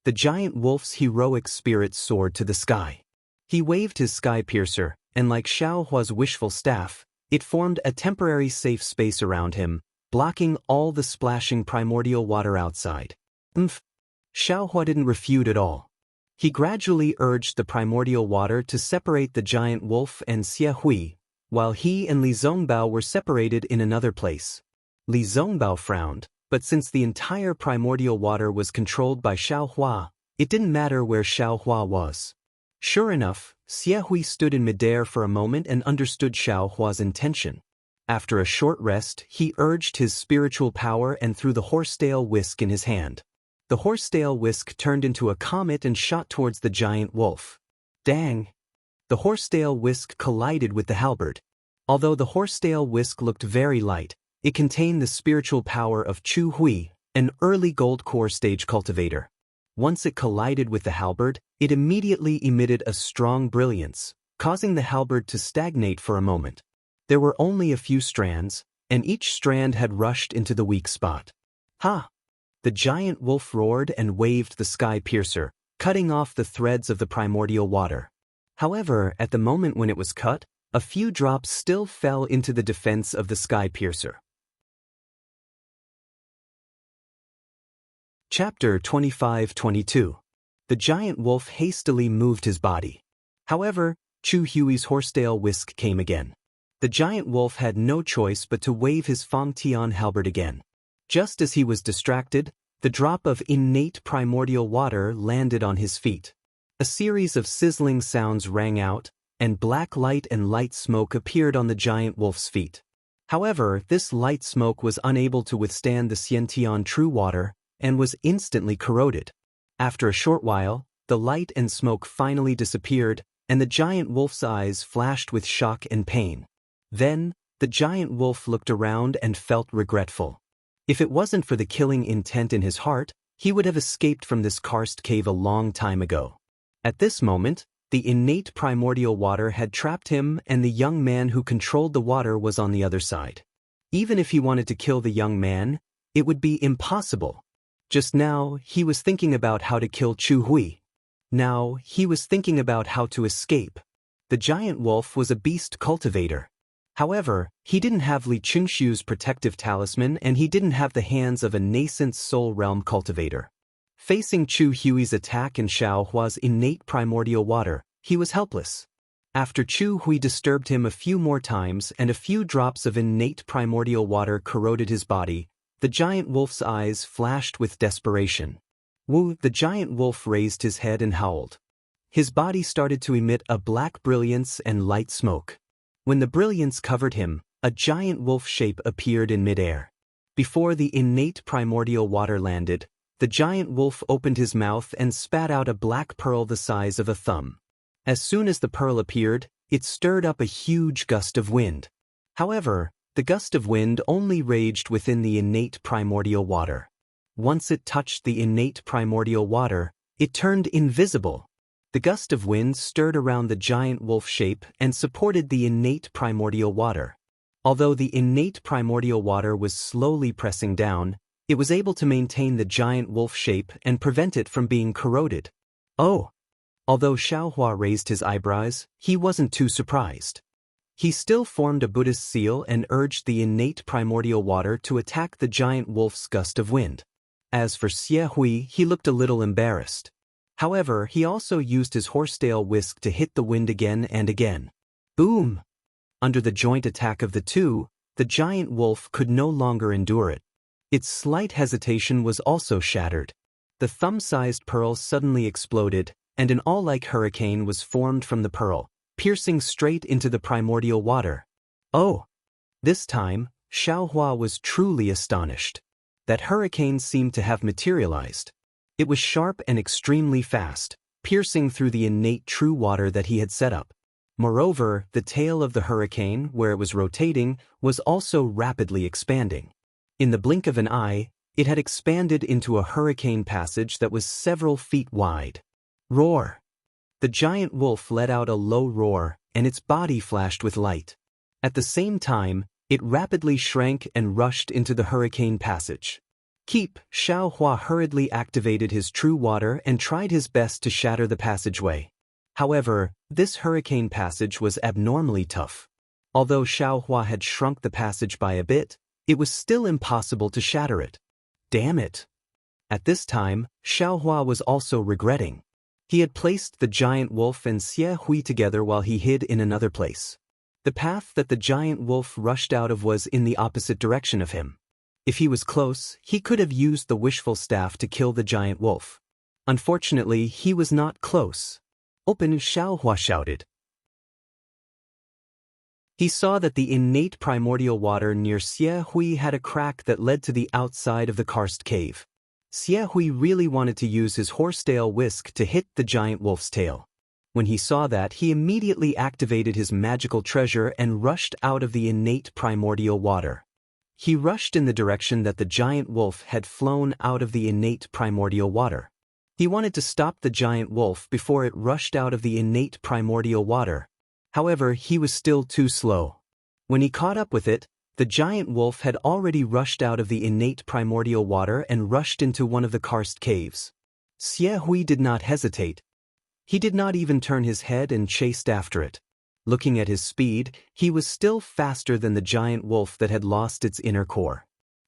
Speaker 1: The giant wolf's heroic spirit soared to the sky. He waved his sky piercer, and like Xiaohua's wishful staff, it formed a temporary safe space around him, blocking all the splashing primordial water outside. Xiaohua didn't refute at all. He gradually urged the primordial water to separate the giant wolf and Xie, while he and Li Zongbao were separated in another place. Li Zongbao frowned, but since the entire primordial water was controlled by Xiaohua, it didn't matter where Xiaohua was. Sure enough, Xie stood in midair for a moment and understood Xiaohua's intention. After a short rest, he urged his spiritual power and threw the horsetail whisk in his hand. The horsetail whisk turned into a comet and shot towards the giant wolf. Dang! The horsetail whisk collided with the halberd. Although the horsetail whisk looked very light, it contained the spiritual power of Chu Hui, an early gold core stage cultivator. Once it collided with the halberd, it immediately emitted a strong brilliance, causing the halberd to stagnate for a moment. There were only a few strands, and each strand had rushed into the weak spot. Ha! The giant wolf roared and waved the sky piercer, cutting off the threads of the primordial water. However, at the moment when it was cut, a few drops still fell into the defense of the sky piercer. Chapter 25-22. The giant wolf hastily moved his body. However, Chu Hui's horsetail whisk came again. The giant wolf had no choice but to wave his Fang Tian halberd again. Just as he was distracted, the drop of innate primordial water landed on his feet. A series of sizzling sounds rang out, and black light and light smoke appeared on the giant wolf's feet. However, this light smoke was unable to withstand the Xiantian true water, and was instantly corroded. After a short while, the light and smoke finally disappeared, and the giant wolf's eyes flashed with shock and pain. Then, the giant wolf looked around and felt regretful. If it wasn't for the killing intent in his heart, he would have escaped from this karst cave a long time ago. At this moment, the innate primordial water had trapped him and the young man who controlled the water was on the other side. Even if he wanted to kill the young man, it would be impossible. Just now, he was thinking about how to kill Chu Hui. Now, he was thinking about how to escape. The giant wolf was a beast cultivator. However, he didn't have Li Qingshu's protective talisman and he didn't have the hands of a nascent soul realm cultivator. Facing Chu Hui's attack and Xiao Hua's innate primordial water, he was helpless. After Chu Hui disturbed him a few more times and a few drops of innate primordial water corroded his body, the giant wolf's eyes flashed with desperation. Wu, the giant wolf, raised his head and howled. His body started to emit a black brilliance and light smoke. When the brilliance covered him, a giant wolf shape appeared in midair. Before the innate primordial water landed, the giant wolf opened his mouth and spat out a black pearl the size of a thumb. As soon as the pearl appeared, it stirred up a huge gust of wind. However, the gust of wind only raged within the innate primordial water. Once it touched the innate primordial water, it turned invisible. The gust of wind stirred around the giant wolf shape and supported the innate primordial water. Although the innate primordial water was slowly pressing down, it was able to maintain the giant wolf shape and prevent it from being corroded. Oh! Although Xiaohua raised his eyebrows, he wasn't too surprised. He still formed a Buddhist seal and urged the innate primordial water to attack the giant wolf's gust of wind. As for Xie Hui, he looked a little embarrassed. However, he also used his horsetail whisk to hit the wind again and again. Boom! Under the joint attack of the two, the giant wolf could no longer endure it. Its slight hesitation was also shattered. The thumb-sized pearl suddenly exploded, and an awe-like hurricane was formed from the pearl, piercing straight into the primordial water. Oh! This time, Xiaohua was truly astonished. That hurricane seemed to have materialized. It was sharp and extremely fast, piercing through the innate true water that he had set up. Moreover, the tail of the hurricane, where it was rotating, was also rapidly expanding. In the blink of an eye, it had expanded into a hurricane passage that was several feet wide. Roar! The giant wolf let out a low roar, and its body flashed with light. At the same time, it rapidly shrank and rushed into the hurricane passage. Xiaohua hurriedly activated his true water and tried his best to shatter the passageway. However, this hurricane passage was abnormally tough. Although Xiaohua had shrunk the passage by a bit, it was still impossible to shatter it. Damn it! At this time, Xiaohua was also regretting. He had placed the giant wolf and Xie Hui together while he hid in another place. The path that the giant wolf rushed out of was in the opposite direction of him. If he was close, he could have used the wishful staff to kill the giant wolf. Unfortunately, he was not close. Open! Xiaohua shouted. He saw that the innate primordial water near Xie Hui had a crack that led to the outside of the karst cave. Xie Hui really wanted to use his horsetail whisk to hit the giant wolf's tail. When he saw that, he immediately activated his magical treasure and rushed out of the innate primordial water. He rushed in the direction that the giant wolf had flown out of the innate primordial water. He wanted to stop the giant wolf before it rushed out of the innate primordial water. However, he was still too slow. When he caught up with it, the giant wolf had already rushed out of the innate primordial water and rushed into one of the karst caves. Xie Hui did not hesitate. He did not even turn his head and chased after it. Looking at his speed, he was still faster than the giant wolf that had lost its inner core.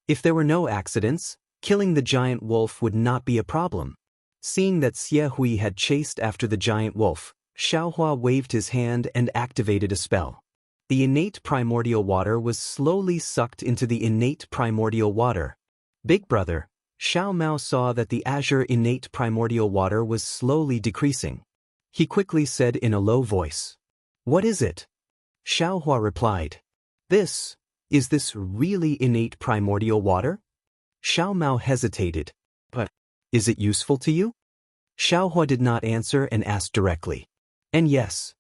Speaker 1: If there were no accidents, killing the giant wolf would not be a problem. Seeing that Xie Hui had chased after the giant wolf, Xiaohua waved his hand and activated a spell. The innate primordial water was slowly sucked into the innate primordial water. Big brother, Xiao Mao saw that the azure innate primordial water was slowly decreasing. He quickly said in a low voice, "What is it?" Xiaohua replied, Is this really innate primordial water?" Xiao Mao hesitated. "But is it useful to you?" Xiaohua did not answer and asked directly. "And yes,"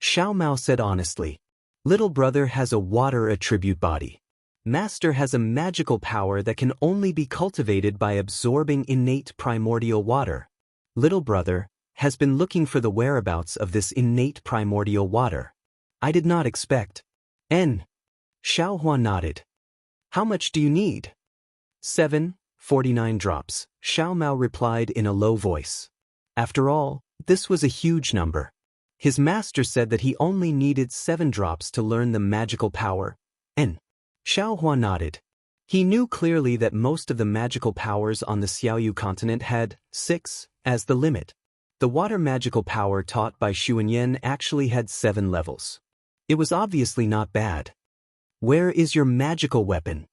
Speaker 1: Xiao Mao said honestly. "Little brother has a water attribute body. Master has a magical power that can only be cultivated by absorbing innate primordial water. Little brother has been looking for the whereabouts of this innate primordial water. I did not expect." Xiaohua nodded. "How much do you need?" 749 drops, Xiao Mao replied in a low voice. After all, this was a huge number. His master said that he only needed 7 drops to learn the magical power, and Xiaohua nodded. He knew clearly that most of the magical powers on the Xiaoyu continent had 6 as the limit. The water magical power taught by Xuanyan actually had 7 levels. It was obviously not bad. Where is your magical weapon?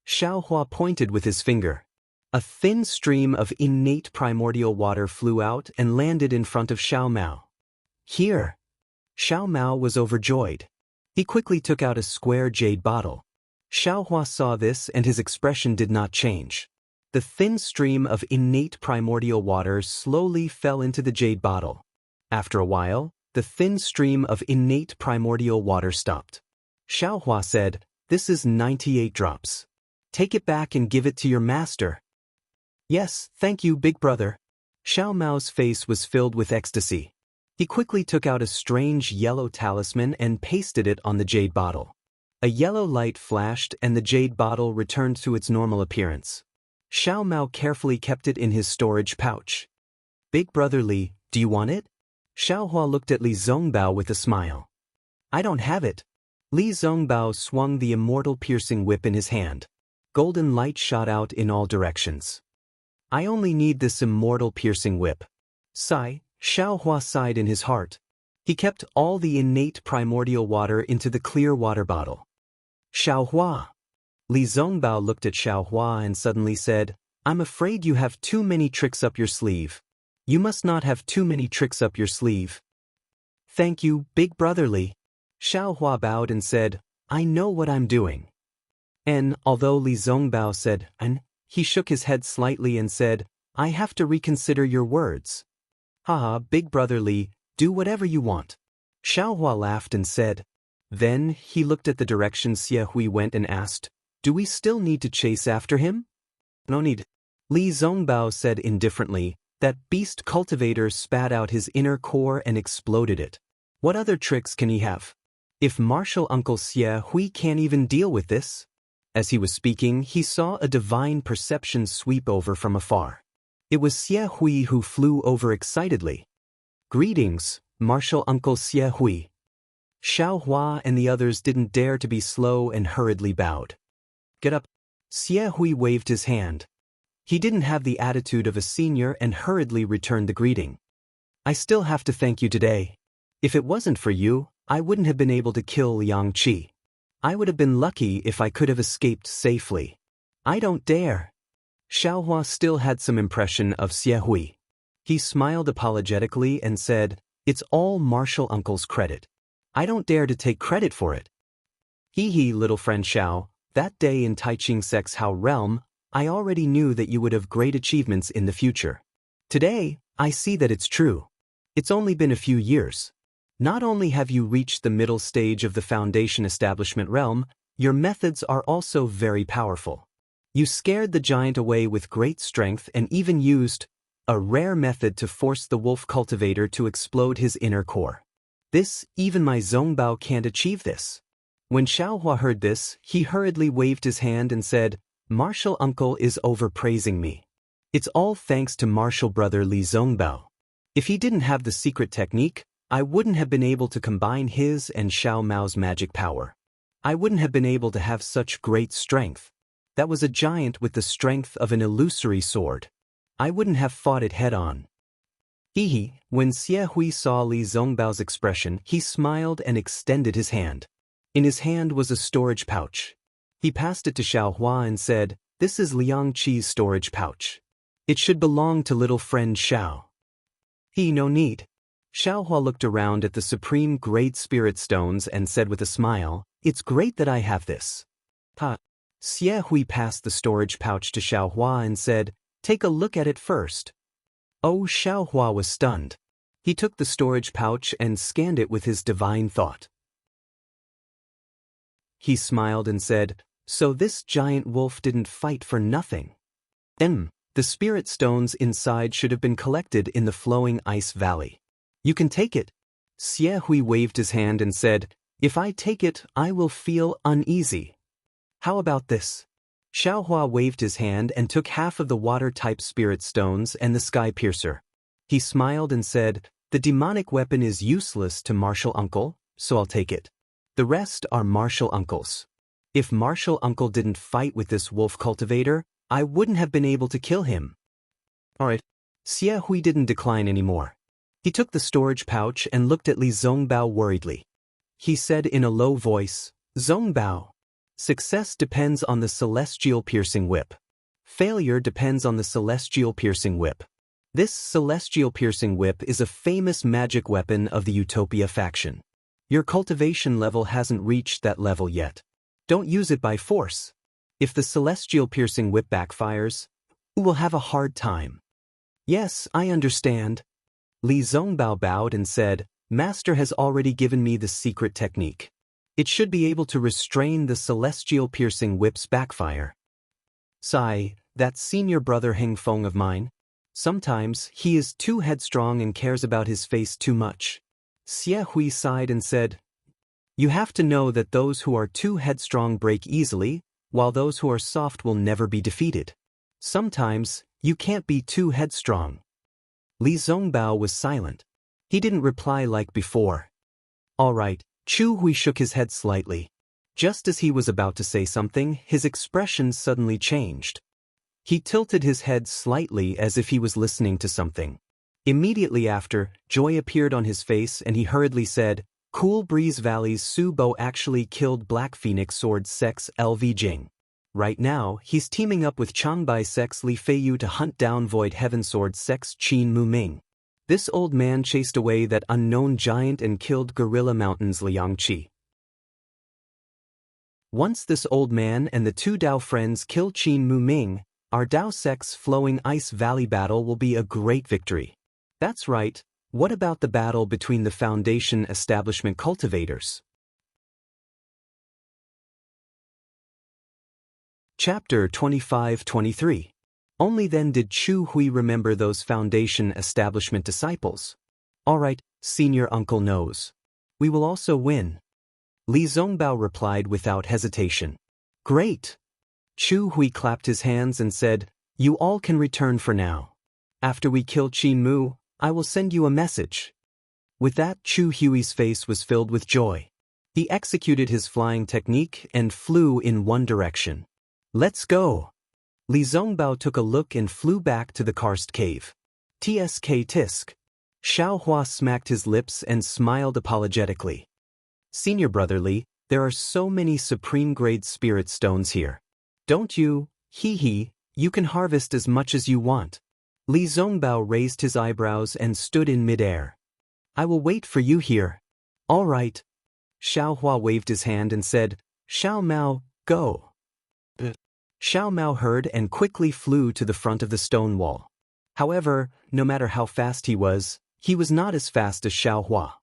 Speaker 1: Xiaohua pointed with his finger. A thin stream of innate primordial water flew out and landed in front of Xiao Mao. Here! Xiao Mao was overjoyed. He quickly took out a square jade bottle. Xiaohua saw this and his expression did not change. The thin stream of innate primordial water slowly fell into the jade bottle. After a while, the thin stream of innate primordial water stopped. Xiaohua said, "This is 98 drops. Take it back and give it to your master." "Yes, thank you, big brother." Xiao Mao's face was filled with ecstasy. He quickly took out a strange yellow talisman and pasted it on the jade bottle. A yellow light flashed and the jade bottle returned to its normal appearance. Xiao Mao carefully kept it in his storage pouch. "Big brother Li, do you want it?" Xiaohua looked at Li Zongbao with a smile. "I don't have it." Li Zongbao swung the immortal piercing whip in his hand. Golden light shot out in all directions. "I only need this immortal piercing whip." Sigh, Xiaohua sighed in his heart. He kept all the innate primordial water into the clear water bottle. "Xiaohua." Li Zongbao looked at Xiaohua and suddenly said, "I'm afraid you have too many tricks up your sleeve." "You must not have too many tricks up your sleeve." "Thank you, big brother Li." Xiaohua bowed and said, "I know what I'm doing." And although Li Zongbao said, "And," he shook his head slightly and said, "I have to reconsider your words." "Haha, big brother Li, do whatever you want." Xiaohua laughed and said. Then he looked at the direction Xie Hui went and asked, "Do we still need to chase after him?" "No need." Li Zongbao said indifferently. That beast cultivator spat out his inner core and exploded it. What other tricks can he have? If martial uncle Xie Hui can't even deal with this? As he was speaking, he saw a divine perception sweep over from afar. It was Xie Hui who flew over excitedly. "Greetings, martial uncle Xie Hui." Xiaohua and the others didn't dare to be slow and hurriedly bowed. "Get up." Xie Hui waved his hand. He didn't have the attitude of a senior and hurriedly returned the greeting. "I still have to thank you today. If it wasn't for you, I wouldn't have been able to kill Liang Qi. I would have been lucky if I could have escaped safely." "I don't dare." Xiaohua still had some impression of Xie Hui. He smiled apologetically and said, "It's all martial uncle's credit. I don't dare to take credit for it." "Hee, little friend Xiao, that day in Taiching Sec's Hao realm, I already knew that you would have great achievements in the future. Today, I see that it's true. It's only been a few years. Not only have you reached the middle stage of the Foundation Establishment realm, your methods are also very powerful. You scared the giant away with great strength and even used a rare method to force the wolf cultivator to explode his inner core. This, even my Zongbao can't achieve this." When Xiaohua heard this, he hurriedly waved his hand and said, "Martial uncle is overpraising me. It's all thanks to martial brother Li Zongbao. If he didn't have the secret technique, I wouldn't have been able to combine his and Xiao Mao's magic power. I wouldn't have been able to have such great strength. That was a giant with the strength of an illusory sword. I wouldn't have fought it head-on." When Xie Hui saw Li Zongbao's expression, he smiled and extended his hand. In his hand was a storage pouch. He passed it to Xiaohua and said, "This is Liang Qi's storage pouch. It should belong to little friend Xiao." "No need." Xiaohua looked around at the supreme great spirit stones and said with a smile, "It's great that I have this." Xie Hui passed the storage pouch to Xiaohua and said, "Take a look at it first." Oh, Xiaohua was stunned. He took the storage pouch and scanned it with his divine thought. He smiled and said, "So this giant wolf didn't fight for nothing. The spirit stones inside should have been collected in the flowing ice valley. You can take it." Xie Hui waved his hand and said, "If I take it, I will feel uneasy. How about this?" Xiaohua waved his hand and took half of the water-type spirit stones and the sky piercer. He smiled and said, "The demonic weapon is useless to Martial Uncle, so I'll take it. The rest are Martial Uncle's. If Martial Uncle didn't fight with this wolf cultivator, I wouldn't have been able to kill him." Alright. Xie Hui didn't decline anymore. He took the storage pouch and looked at Li Zongbao worriedly. He said in a low voice, "Zongbao, success depends on the celestial piercing whip. Failure depends on the celestial piercing whip. This celestial piercing whip is a famous magic weapon of the Utopia faction. Your cultivation level hasn't reached that level yet. Don't use it by force. If the celestial piercing whip backfires, you will have a hard time." "Yes, I understand." Li Zongbao bowed and said, "Master has already given me the secret technique. It should be able to restrain the celestial piercing whip's backfire." "Sigh, that senior brother Hengfeng of mine. Sometimes he is too headstrong and cares about his face too much." Xie Hui sighed and said, "You have to know that those who are too headstrong break easily, while those who are soft will never be defeated. Sometimes, you can't be too headstrong." Li Zongbao was silent. He didn't reply like before. "All right." Chu Hui shook his head slightly. Just as he was about to say something, his expression suddenly changed. He tilted his head slightly as if he was listening to something. Immediately after, joy appeared on his face and he hurriedly said, "Cool Breeze Valley's Su Bo actually killed Black Phoenix Sword Sex LV Jing. Right now, he's teaming up with Changbai Sex Li Feiyu to hunt down Void Heaven Sword Sex Qin Mu Ming. This old man chased away that unknown giant and killed Gorilla Mountain's Liang Qi. Once this old man and the two Dao friends kill Qin Mu Ming, our Dao Sex Flowing Ice Valley battle will be a great victory." "That's right. What about the battle between the Foundation establishment cultivators?" Chapter 25-23. Only then did Chu Hui remember those Foundation establishment disciples. "All right, senior uncle knows. We will also win." Li Zongbao replied without hesitation. "Great." Chu Hui clapped his hands and said, "You all can return for now. After we kill Qin Mu, I will send you a message." With that, Chu Hui's face was filled with joy. He executed his flying technique and flew in one direction. "Let's go." Li Zongbao took a look and flew back to the karst cave. "Tsk tisk." Xiao Hua smacked his lips and smiled apologetically. "Senior brother Li, there are so many supreme-grade spirit stones here. Don't you? Hee, you can harvest as much as you want." Li Zongbao raised his eyebrows and stood in midair. "I will wait for you here." "All right." Xiao Hua waved his hand and said, "Xiao Mao, go." Xiao Mao heard and quickly flew to the front of the stone wall. However, no matter how fast he was not as fast as Xiao Hua.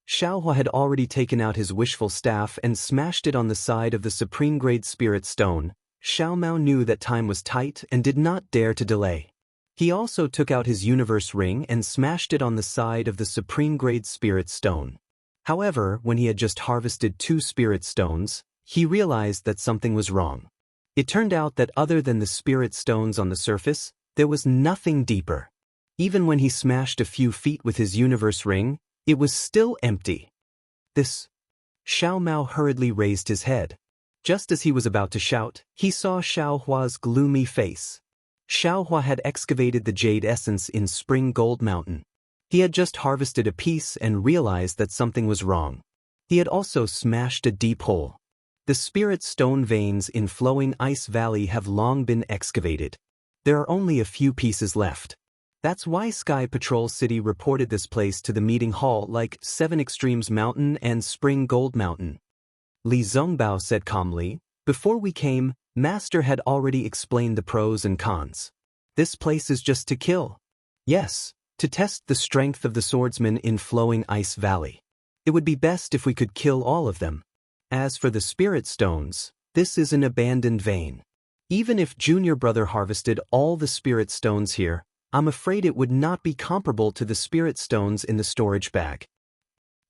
Speaker 1: Xiao Hua had already taken out his wishful staff and smashed it on the side of the supreme-grade spirit stone. Xiao Mao knew that time was tight and did not dare to delay. He also took out his universe ring and smashed it on the side of the supreme-grade spirit stone. However, when he had just harvested 2 spirit stones, he realized that something was wrong. It turned out that other than the spirit stones on the surface, there was nothing deeper. Even when he smashed a few feet with his universe ring, it was still empty. "This..." Xiao Mao hurriedly raised his head. Just as he was about to shout, he saw Xiao Hua's gloomy face. Xiao Hua had excavated the jade essence in Spring Gold Mountain. He had just harvested a piece and realized that something was wrong. He had also smashed a deep hole. The spirit stone veins in Flowing Ice Valley have long been excavated. There are only a few pieces left. That's why Sky Patrol City reported this place to the meeting hall like 7 Extremes Mountain and Spring Gold Mountain. Li Zongbao said calmly, "Before we came, Master had already explained the pros and cons. This place is just to kill. Yes, to test the strength of the swordsmen in Flowing Ice Valley. It would be best if we could kill all of them. As for the spirit stones, this is an abandoned vein. Even if Junior Brother harvested all the spirit stones here, I'm afraid it would not be comparable to the spirit stones in the storage bag.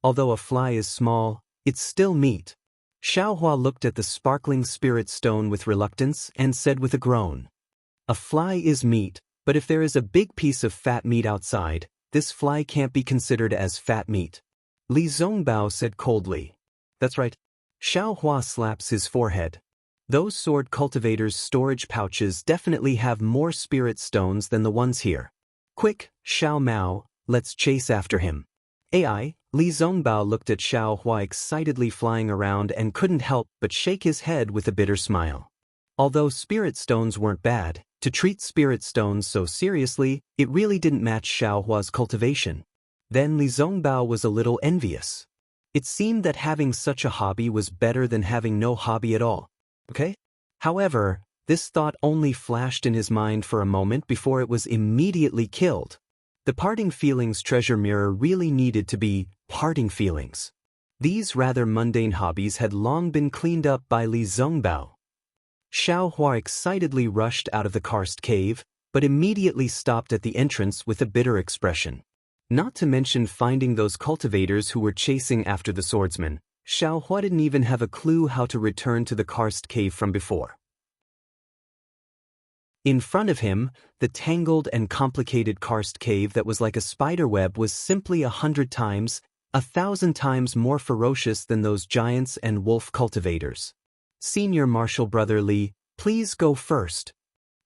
Speaker 1: Although a fly is small, it's still meat." Xiao Hua looked at the sparkling spirit stone with reluctance and said with a groan, "A fly is meat, but if there is a big piece of fat meat outside, this fly can't be considered as fat meat. Li Zongbao said coldly. That's right. Xiao Hua slaps his forehead. Those sword cultivators' storage pouches definitely have more spirit stones than the ones here. Quick, Xiao Mao, let's chase after him. AI, Li Zongbao looked at Xiao Hua excitedly flying around and couldn't help but shake his head with a bitter smile. Although spirit stones weren't bad, to treat spirit stones so seriously, it really didn't match Xiao Hua's cultivation. Then Li Zongbao was a little envious. It seemed that having such a hobby was better than having no hobby at all. Okay? However, this thought only flashed in his mind for a moment before it was immediately killed. The parting feelings treasure mirror really needed to be parting feelings. These rather mundane hobbies had long been cleaned up by Li Zongbao. Xiao Hua excitedly rushed out of the karst cave, but immediately stopped at the entrance with a bitter expression. Not to mention finding those cultivators who were chasing after the swordsman, Xiao Hua didn't even have a clue how to return to the karst cave from before. In front of him, the tangled and complicated karst cave that was like a spider web was simply 100 times, 1,000 times more ferocious than those giants and wolf cultivators. Senior Martial Brother Li, please go first.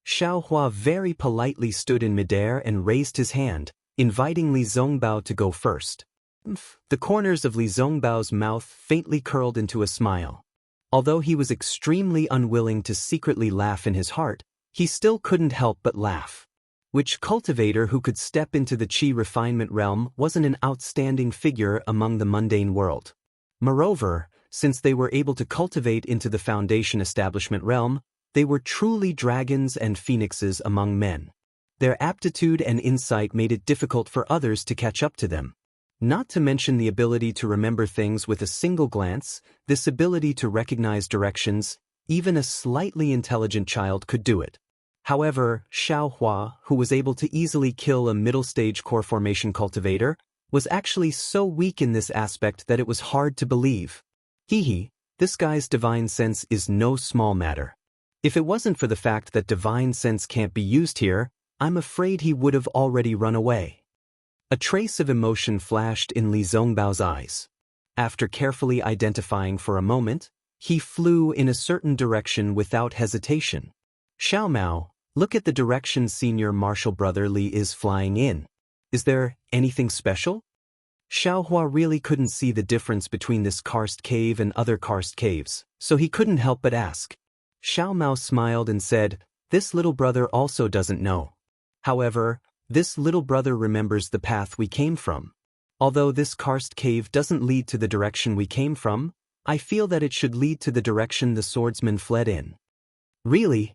Speaker 1: Xiao Hua very politely stood in midair and raised his hand, inviting Li Zongbao to go first. The corners of Li Zongbao's mouth faintly curled into a smile. Although he was extremely unwilling to secretly laugh in his heart, he still couldn't help but laugh. Which cultivator who could step into the Qi refinement realm wasn't an outstanding figure among the mundane world? Moreover, since they were able to cultivate into the Foundation establishment realm, they were truly dragons and phoenixes among men. Their aptitude and insight made it difficult for others to catch up to them. Not to mention the ability to remember things with a single glance, this ability to recognize directions, even a slightly intelligent child could do it. However, Xiao Hua, who was able to easily kill a middle-stage core formation cultivator, was actually so weak in this aspect that it was hard to believe. This guy's divine sense is no small matter. If it wasn't for the fact that divine sense can't be used here, I'm afraid he would have already run away. A trace of emotion flashed in Li Zongbao's eyes. After carefully identifying for a moment, he flew in a certain direction without hesitation. Xiao Mao, look at the direction Senior Martial Brother Li is flying in. Is there anything special? Xiao Hua really couldn't see the difference between this karst cave and other karst caves, so he couldn't help but ask. Xiao Mao smiled and said, "This little brother also doesn't know. However, this little brother remembers the path we came from. Although this karst cave doesn't lead to the direction we came from, I feel that it should lead to the direction the swordsman fled in." Really?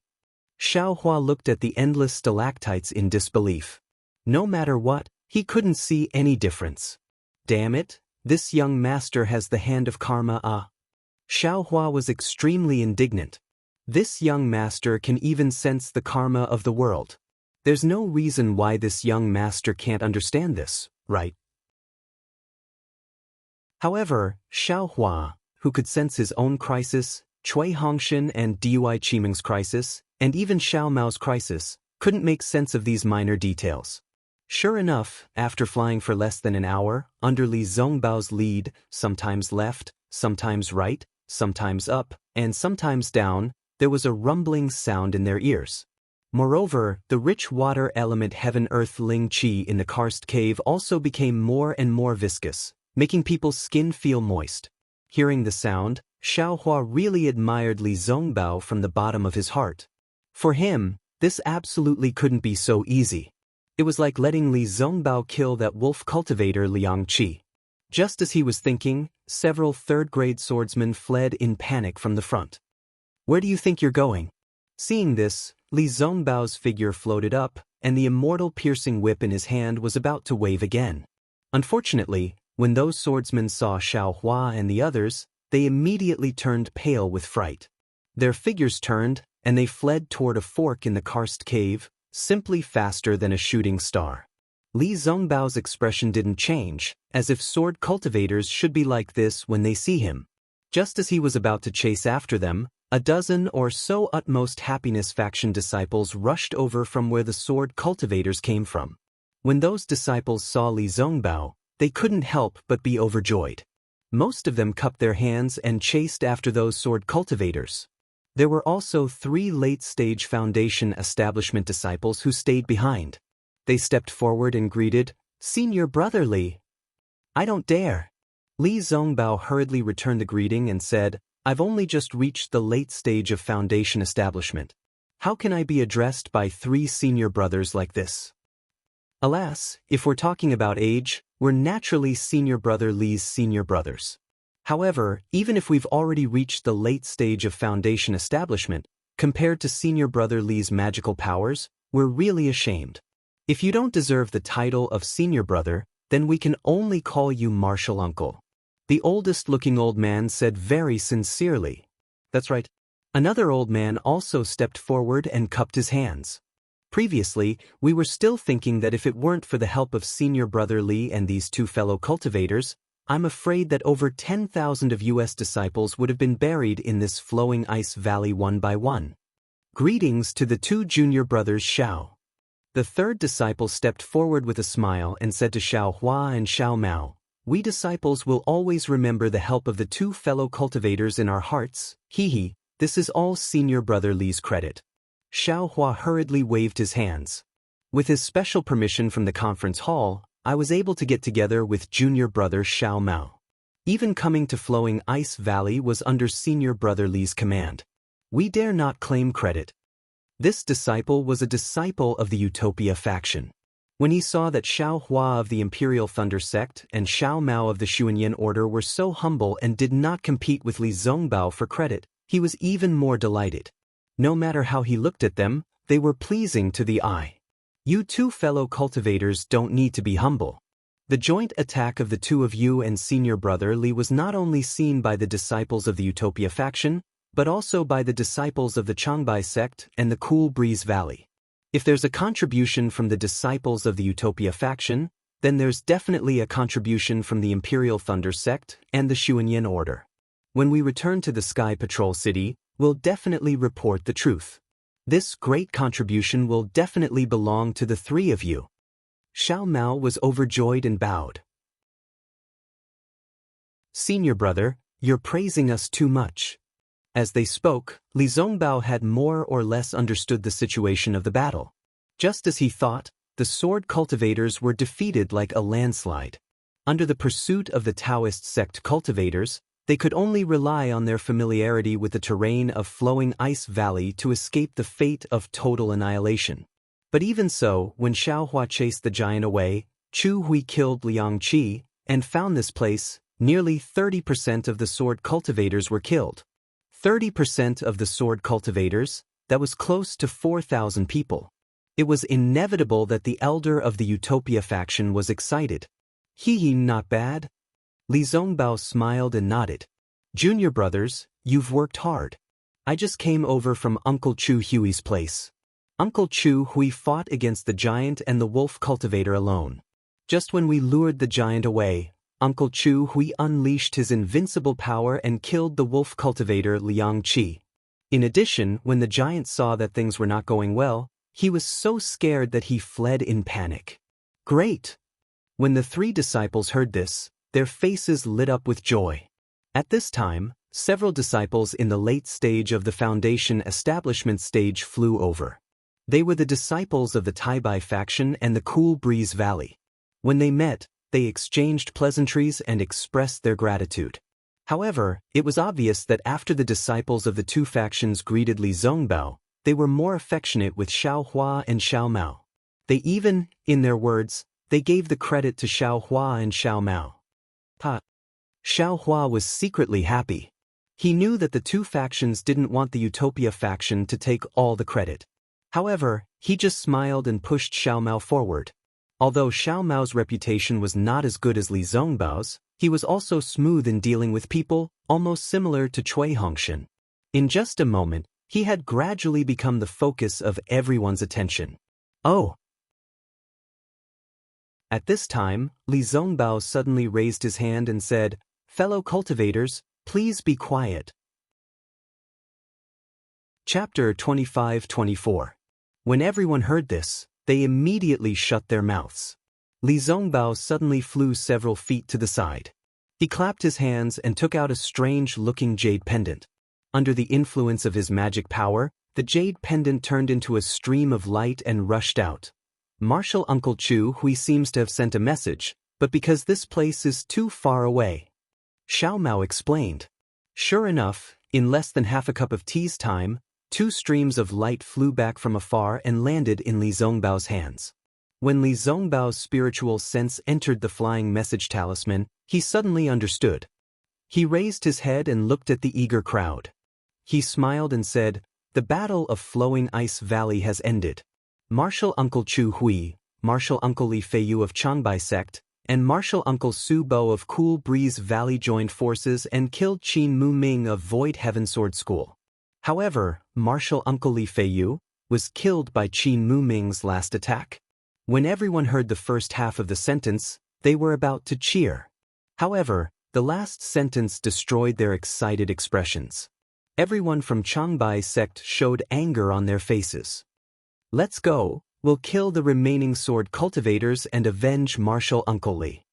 Speaker 1: Xiao Hua looked at the endless stalactites in disbelief. No matter what, he couldn't see any difference. Damn it, this young master has the hand of karma. Xiao Hua was extremely indignant. This young master can even sense the karma of the world. There's no reason why this young master can't understand this, right? However, Xiao Hua, who could sense his own crisis, Cui Hongshan and Dui Qiming's crisis, and even Xiao Mao's crisis, couldn't make sense of these minor details. Sure enough, after flying for less than an hour, under Li Zongbao's lead, sometimes left, sometimes right, sometimes up, and sometimes down, there was a rumbling sound in their ears. Moreover, the rich water element heaven-earth ling qi in the karst cave also became more and more viscous, making people's skin feel moist. Hearing the sound, Xiao Hua really admired Li Zongbao from the bottom of his heart. For him, this absolutely couldn't be so easy. It was like letting Li Zongbao kill that wolf cultivator Liang Qi. Just as he was thinking, several third-grade swordsmen fled in panic from the front. "Where do you think you're going?" Seeing this, Li Zongbao's figure floated up, and the immortal piercing whip in his hand was about to wave again. Unfortunately, when those swordsmen saw Xiao Hua and the others, they immediately turned pale with fright. Their figures turned, and they fled toward a fork in the karst cave, simply faster than a shooting star. Li Zongbao's expression didn't change, as if sword cultivators should be like this when they see him. Just as he was about to chase after them, a dozen or so utmost happiness faction disciples rushed over from where the sword cultivators came from. When those disciples saw Li Zongbao, they couldn't help but be overjoyed. Most of them cupped their hands and chased after those sword cultivators. There were also 3 late-stage foundation establishment disciples who stayed behind. They stepped forward and greeted, "Senior brother Li." "I don't dare." Li Zongbao hurriedly returned the greeting and said, "I've only just reached the late stage of foundation establishment. How can I be addressed by 3 senior brothers like this?" Alas, if we're talking about age, we're naturally senior brother Li's senior brothers. However, even if we've already reached the late stage of foundation establishment, compared to senior brother Li's magical powers, we're really ashamed. If you don't deserve the title of senior brother, then we can only call you martial uncle. The oldest-looking old man said very sincerely. That's right. Another old man also stepped forward and cupped his hands. Previously, we were still thinking that if it weren't for the help of senior brother Li and these 2 fellow cultivators, I'm afraid that over 10,000 of US disciples would have been buried in this flowing ice valley one by one. Greetings to the 2 junior brothers Xiao. The 3rd disciple stepped forward with a smile and said to Xiao Hua and Xiao Mao, "We disciples will always remember the help of the 2 fellow cultivators in our hearts. Hee. This is all senior brother Li's credit." Xiao Hua hurriedly waved his hands. With his special permission from the conference hall, I was able to get together with junior brother Xiao Mao. Even coming to Flowing Ice Valley was under senior brother Li's command. We dare not claim credit. This disciple was a disciple of the Utopia faction. When he saw that Xiao Hua of the Imperial Thunder Sect and Xiao Mao of the Xuanyan Order were so humble and did not compete with Li Zongbao for credit, he was even more delighted. No matter how he looked at them, they were pleasing to the eye. You 2 fellow cultivators don't need to be humble. The joint attack of the 2 of you and senior brother Li was not only seen by the disciples of the Utopia faction, but also by the disciples of the Changbai sect and the Cool Breeze Valley. If there's a contribution from the disciples of the Utopia faction, then there's definitely a contribution from the Imperial Thunder sect and the Xuanyan Order. When we return to the Sky Patrol City, we'll definitely report the truth. This great contribution will definitely belong to the 3 of you. Xiao Mao was overjoyed and bowed. "Senior brother, you're praising us too much." As they spoke, Li Zongbao had more or less understood the situation of the battle. Just as he thought, the sword cultivators were defeated like a landslide. Under the pursuit of the Taoist sect cultivators, they could only rely on their familiarity with the terrain of Flowing Ice Valley to escape the fate of total annihilation. But even so, when Xiao Hua chased the giant away, Chu Hui killed Liang Qi, and found this place, nearly 30% of the sword cultivators were killed. 30% of the sword cultivators, that was close to 4,000 people. It was inevitable that the elder of the Utopia faction was excited. Hee, not bad. Li Zongbao smiled and nodded. "Junior brothers, you've worked hard. I just came over from Uncle Chu Hui's place." Uncle Chu Hui fought against the giant and the wolf cultivator alone. Just when we lured the giant away, Uncle Chu Hui unleashed his invincible power and killed the wolf cultivator Liang Qi. In addition, when the giant saw that things were not going well, he was so scared that he fled in panic. Great! When the 3 disciples heard this, their faces lit up with joy. At this time, several disciples in the late stage of the foundation establishment stage flew over. They were the disciples of the Taibai faction and the Cool Breeze Valley. When they met, they exchanged pleasantries and expressed their gratitude. However, it was obvious that after the disciples of the 2 factions greeted Li Zongbao, they were more affectionate with Xiao Hua and Xiao Mao. They even, in their words, they gave the credit to Xiao Hua and Xiao Mao. Xiao Hua was secretly happy. He knew that the 2 factions didn't want the Utopia faction to take all the credit. However, he just smiled and pushed Xiao Mao forward. Although Xiao Mao's reputation was not as good as Li Zongbao's, he was also smooth in dealing with people, almost similar to Cui Hongshan. In just a moment, he had gradually become the focus of everyone's attention. Oh! At this time, Li Zongbao suddenly raised his hand and said, "Fellow cultivators, please be quiet." Chapter 25-24. When everyone heard this, they immediately shut their mouths. Li Zongbao suddenly flew several feet to the side. He clapped his hands and took out a strange-looking jade pendant. Under the influence of his magic power, the jade pendant turned into a stream of light and rushed out. Martial Uncle Chu Hui seems to have sent a message, but because this place is too far away. Xiao Mao explained. Sure enough, in less than half a cup of tea's time, 2 streams of light flew back from afar and landed in Li Zongbao's hands. When Li Zongbao's spiritual sense entered the flying message talisman, he suddenly understood. He raised his head and looked at the eager crowd. He smiled and said, "The battle of Flowing Ice Valley has ended. Martial Uncle Chu Hui, Martial Uncle Li Feiyu of Changbai Sect, and Martial Uncle Su Bo of Cool Breeze Valley joined forces and killed Qin Mu Ming of Void Heaven Sword School. However, Martial Uncle Li Feiyu was killed by Qin Mu Ming's last attack." When everyone heard the first half of the sentence, they were about to cheer. However, the last sentence destroyed their excited expressions. Everyone from Changbai Sect showed anger on their faces. "Let's go, we'll kill the remaining sword cultivators and avenge Martial Uncle Li."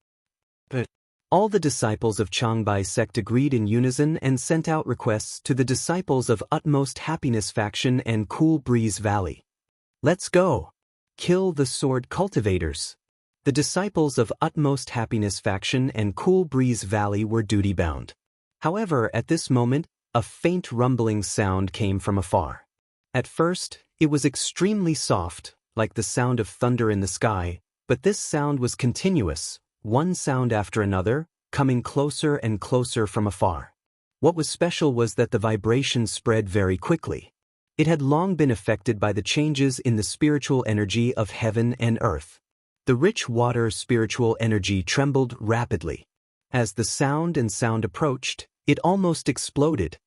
Speaker 1: But all the disciples of Changbai Sect agreed in unison and sent out requests to the disciples of Utmost Happiness Faction and Cool Breeze Valley. "Let's go. Kill the sword cultivators." The disciples of Utmost Happiness Faction and Cool Breeze Valley were duty-bound. However, at this moment, a faint rumbling sound came from afar. At first, it was extremely soft, like the sound of thunder in the sky, but this sound was continuous, one sound after another, coming closer and closer from afar. What was special was that the vibration spread very quickly. It had long been affected by the changes in the spiritual energy of heaven and earth. The rich water spiritual energy trembled rapidly. As the sound approached, it almost exploded.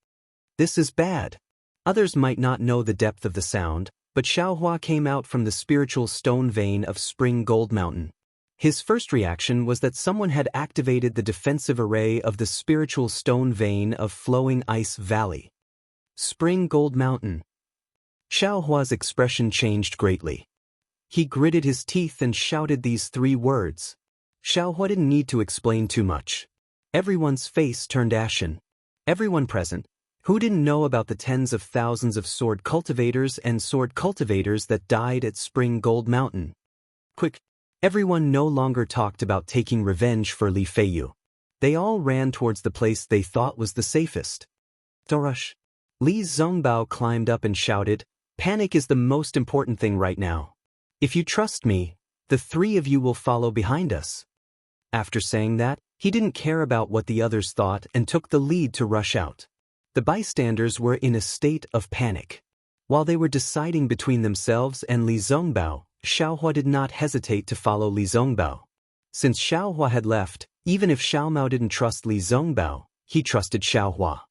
Speaker 1: "This is bad." Others might not know the depth of the sound, but Xiaohua came out from the spiritual stone vein of Spring Gold Mountain. His first reaction was that someone had activated the defensive array of the spiritual stone vein of Flowing Ice Valley. Spring Gold Mountain. Xiaohua's expression changed greatly. He gritted his teeth and shouted these 3 words. Xiaohua didn't need to explain too much. Everyone's face turned ashen. Everyone present, who didn't know about the tens of thousands of sword cultivators that died at Spring Gold Mountain? Quick! Everyone no longer talked about taking revenge for Li Feiyu. They all ran towards the place they thought was the safest. Dorush! Li Zongbao climbed up and shouted, "Panic is the most important thing right now. If you trust me, the 3 of you will follow behind us." After saying that, he didn't care about what the others thought and took the lead to rush out. The bystanders were in a state of panic. While they were deciding between themselves and Li Zongbao, Xiaohua did not hesitate to follow Li Zongbao. Since Xiaohua had left, even if Xiao Mao didn't trust Li Zongbao, he trusted Xiaohua.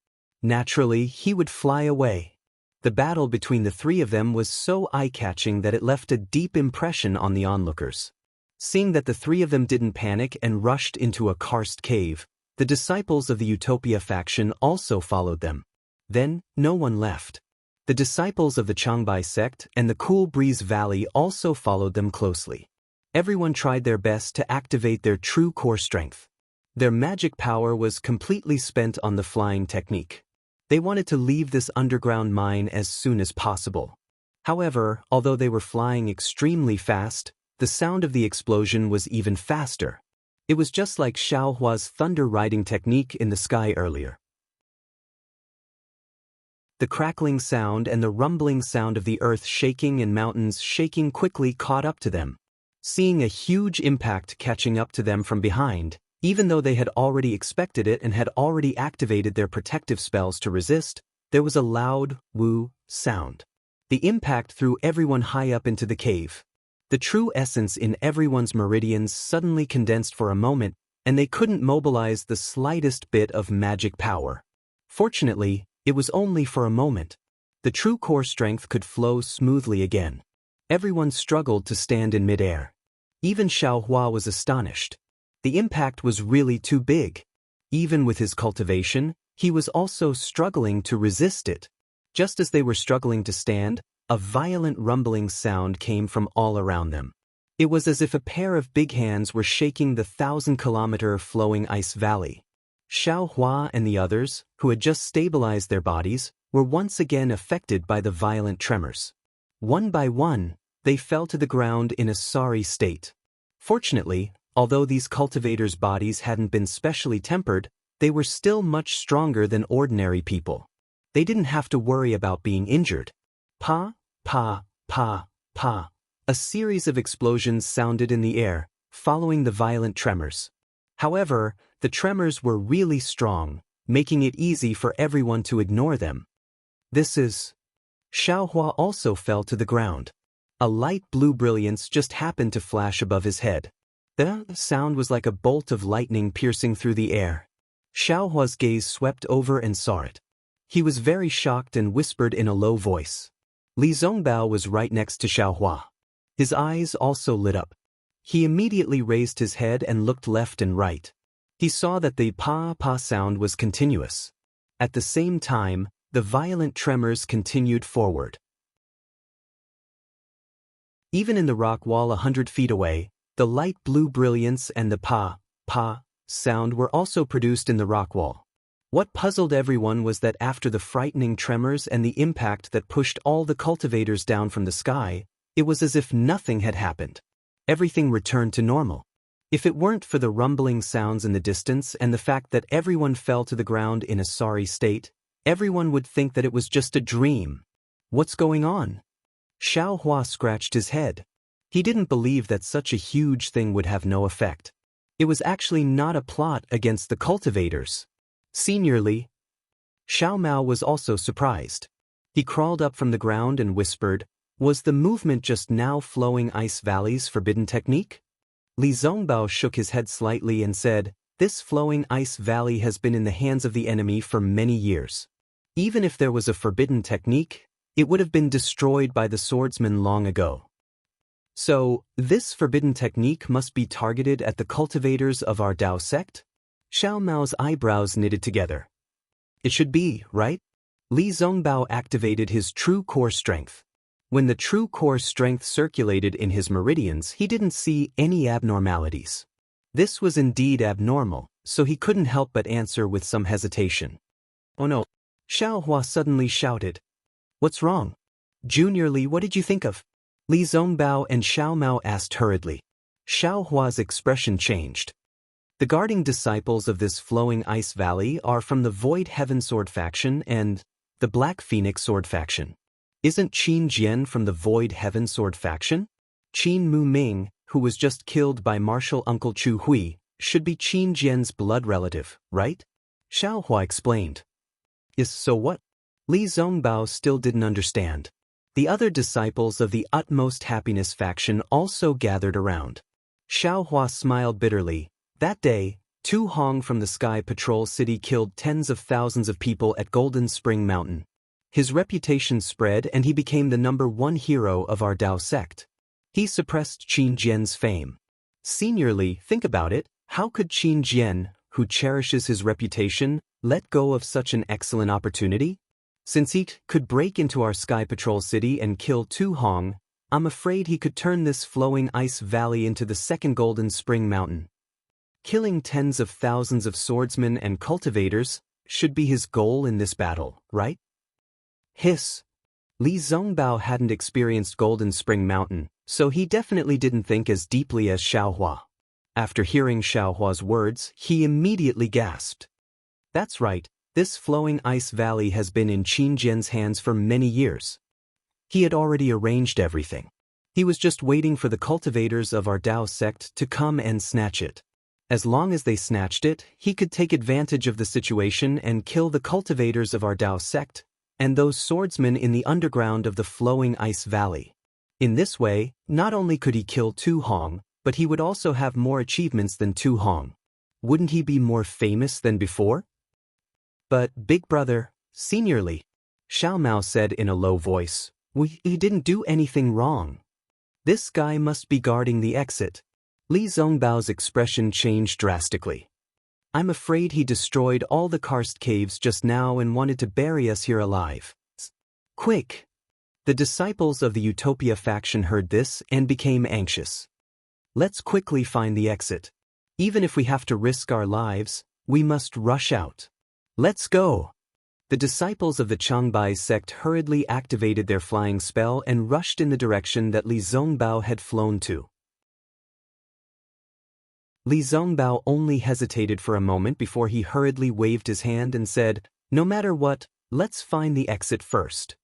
Speaker 1: Naturally, he would fly away. The battle between the 3 of them was so eye-catching that it left a deep impression on the onlookers. Seeing that the 3 of them didn't panic and rushed into a karst cave, the disciples of the Utopia faction also followed them. Then, no one left. The disciples of the Changbai Sect and the Cool Breeze Valley also followed them closely. Everyone tried their best to activate their true core strength. Their magic power was completely spent on the flying technique. They wanted to leave this underground mine as soon as possible. However, although they were flying extremely fast, the sound of the explosion was even faster. It was just like Xiaohua's thunder riding technique in the sky earlier. The crackling sound and the rumbling sound of the earth shaking and mountains shaking quickly caught up to them. Seeing a huge impact catching up to them from behind, even though they had already expected it and had already activated their protective spells to resist, there was a loud, woo, sound. The impact threw everyone high up into the cave. The true essence in everyone's meridians suddenly condensed for a moment, and they couldn't mobilize the slightest bit of magic power. Fortunately, it was only for a moment. The true core strength could flow smoothly again. Everyone struggled to stand in midair. Even Xiaohua was astonished. The impact was really too big. Even with his cultivation, he was also struggling to resist it. Just as they were struggling to stand, A violent rumbling sound came from all around them. It was as if a pair of big hands were shaking the 1,000-kilometer flowing ice valley. Xiao Hua and the others, who had just stabilized their bodies, were once again affected by the violent tremors. One by one, they fell to the ground in a sorry state. Fortunately, although these cultivators' bodies hadn't been specially tempered, they were still much stronger than ordinary people. They didn't have to worry about being injured. Pa, pa, pa, pa. A series of explosions sounded in the air, following the violent tremors. However, the tremors were really strong, making it easy for everyone to ignore them. This is... Xiao Hua also fell to the ground. A light blue brilliance just happened to flash above his head. The sound was like a bolt of lightning piercing through the air. Xiao Hua's gaze swept over and saw it. He was very shocked and whispered in a low voice. Li Zongbao was right next to Xiao Hua. His eyes also lit up. He immediately raised his head and looked left and right. He saw that the pa-pa sound was continuous. At the same time, the violent tremors continued forward. Even in the rock wall 100 feet away, the light blue brilliance and the pa-pa sound were also produced in the rock wall. What puzzled everyone was that after the frightening tremors and the impact that pushed all the cultivators down from the sky, it was as if nothing had happened. Everything returned to normal. If it weren't for the rumbling sounds in the distance and the fact that everyone fell to the ground in a sorry state, everyone would think that it was just a dream. What's going on? Xiao Hua scratched his head. He didn't believe that such a huge thing would have no effect. It was actually not a plot against the cultivators. Seniorly, Xiao Mao was also surprised. He crawled up from the ground and whispered, "Was the movement just now flowing ice valleys forbidden technique?" Li Zongbao shook his head slightly and said, "This flowing ice valley has been in the hands of the enemy for many years. Even if there was a forbidden technique, it would have been destroyed by the swordsmen long ago. So, this forbidden technique must be targeted at the cultivators of our Dao sect?" Xiao Mao's eyebrows knitted together. "It should be, right?" Li Zongbao activated his true core strength. When the true core strength circulated in his meridians, he didn't see any abnormalities. This was indeed abnormal, so he couldn't help but answer with some hesitation. "Oh no!" Xiao Hua suddenly shouted. "What's wrong?" "Junior Li, what did you think of?" Li Zongbao and Xiao Mao asked hurriedly. Xiao Hua's expression changed. "The guarding disciples of this flowing ice valley are from the Void Heaven Sword faction and the Black Phoenix Sword faction. Isn't Qin Jian from the Void Heaven Sword faction? Qin Mu Ming, who was just killed by martial uncle Chu Hui, should be Qin Jian's blood relative, right?" Xiao Hua explained. "Is so what?" Li Zongbao still didn't understand. The other disciples of the Utmost Happiness faction also gathered around. Xiao Hua smiled bitterly. That day, Tu Hong from the Sky Patrol City killed tens of thousands of people at Golden Spring Mountain. His reputation spread and he became the #1 hero of our Dao sect. He suppressed Qin Jian's fame. Seniorly, think about it, how could Qin Jian, who cherishes his reputation, let go of such an excellent opportunity? Since he could break into our Sky Patrol City and kill Tu Hong, I'm afraid he could turn this flowing ice valley into the second Golden Spring Mountain. Killing tens of thousands of swordsmen and cultivators should be his goal in this battle, right?" Hiss. Li Zongbao hadn't experienced Golden Spring Mountain, so he definitely didn't think as deeply as Xiao Hua. After hearing Xiao Hua's words, he immediately gasped. "That's right, this flowing ice valley has been in Qin Jian's hands for many years. He had already arranged everything. He was just waiting for the cultivators of our Dao sect to come and snatch it. As long as they snatched it, he could take advantage of the situation and kill the cultivators of our Dao sect, and those swordsmen in the underground of the flowing ice valley. In this way, not only could he kill Tu Hong, but he would also have more achievements than Tu Hong. Wouldn't he be more famous than before?" "But, big brother, seniorly," Xiao Mao said in a low voice, "we didn't do anything wrong. This guy must be guarding the exit." Li Zongbao's expression changed drastically. "I'm afraid he destroyed all the karst caves just now and wanted to bury us here alive. Quick!" The disciples of the Utopia faction heard this and became anxious. Let's quickly find the exit. Even if we have to risk our lives, we must rush out. Let's go! The disciples of the Changbai's sect hurriedly activated their flying spell and rushed in the direction that Li Zongbao had flown to. Li Zongbao only hesitated for a moment before he hurriedly waved his hand and said, "No matter what, let's find the exit first."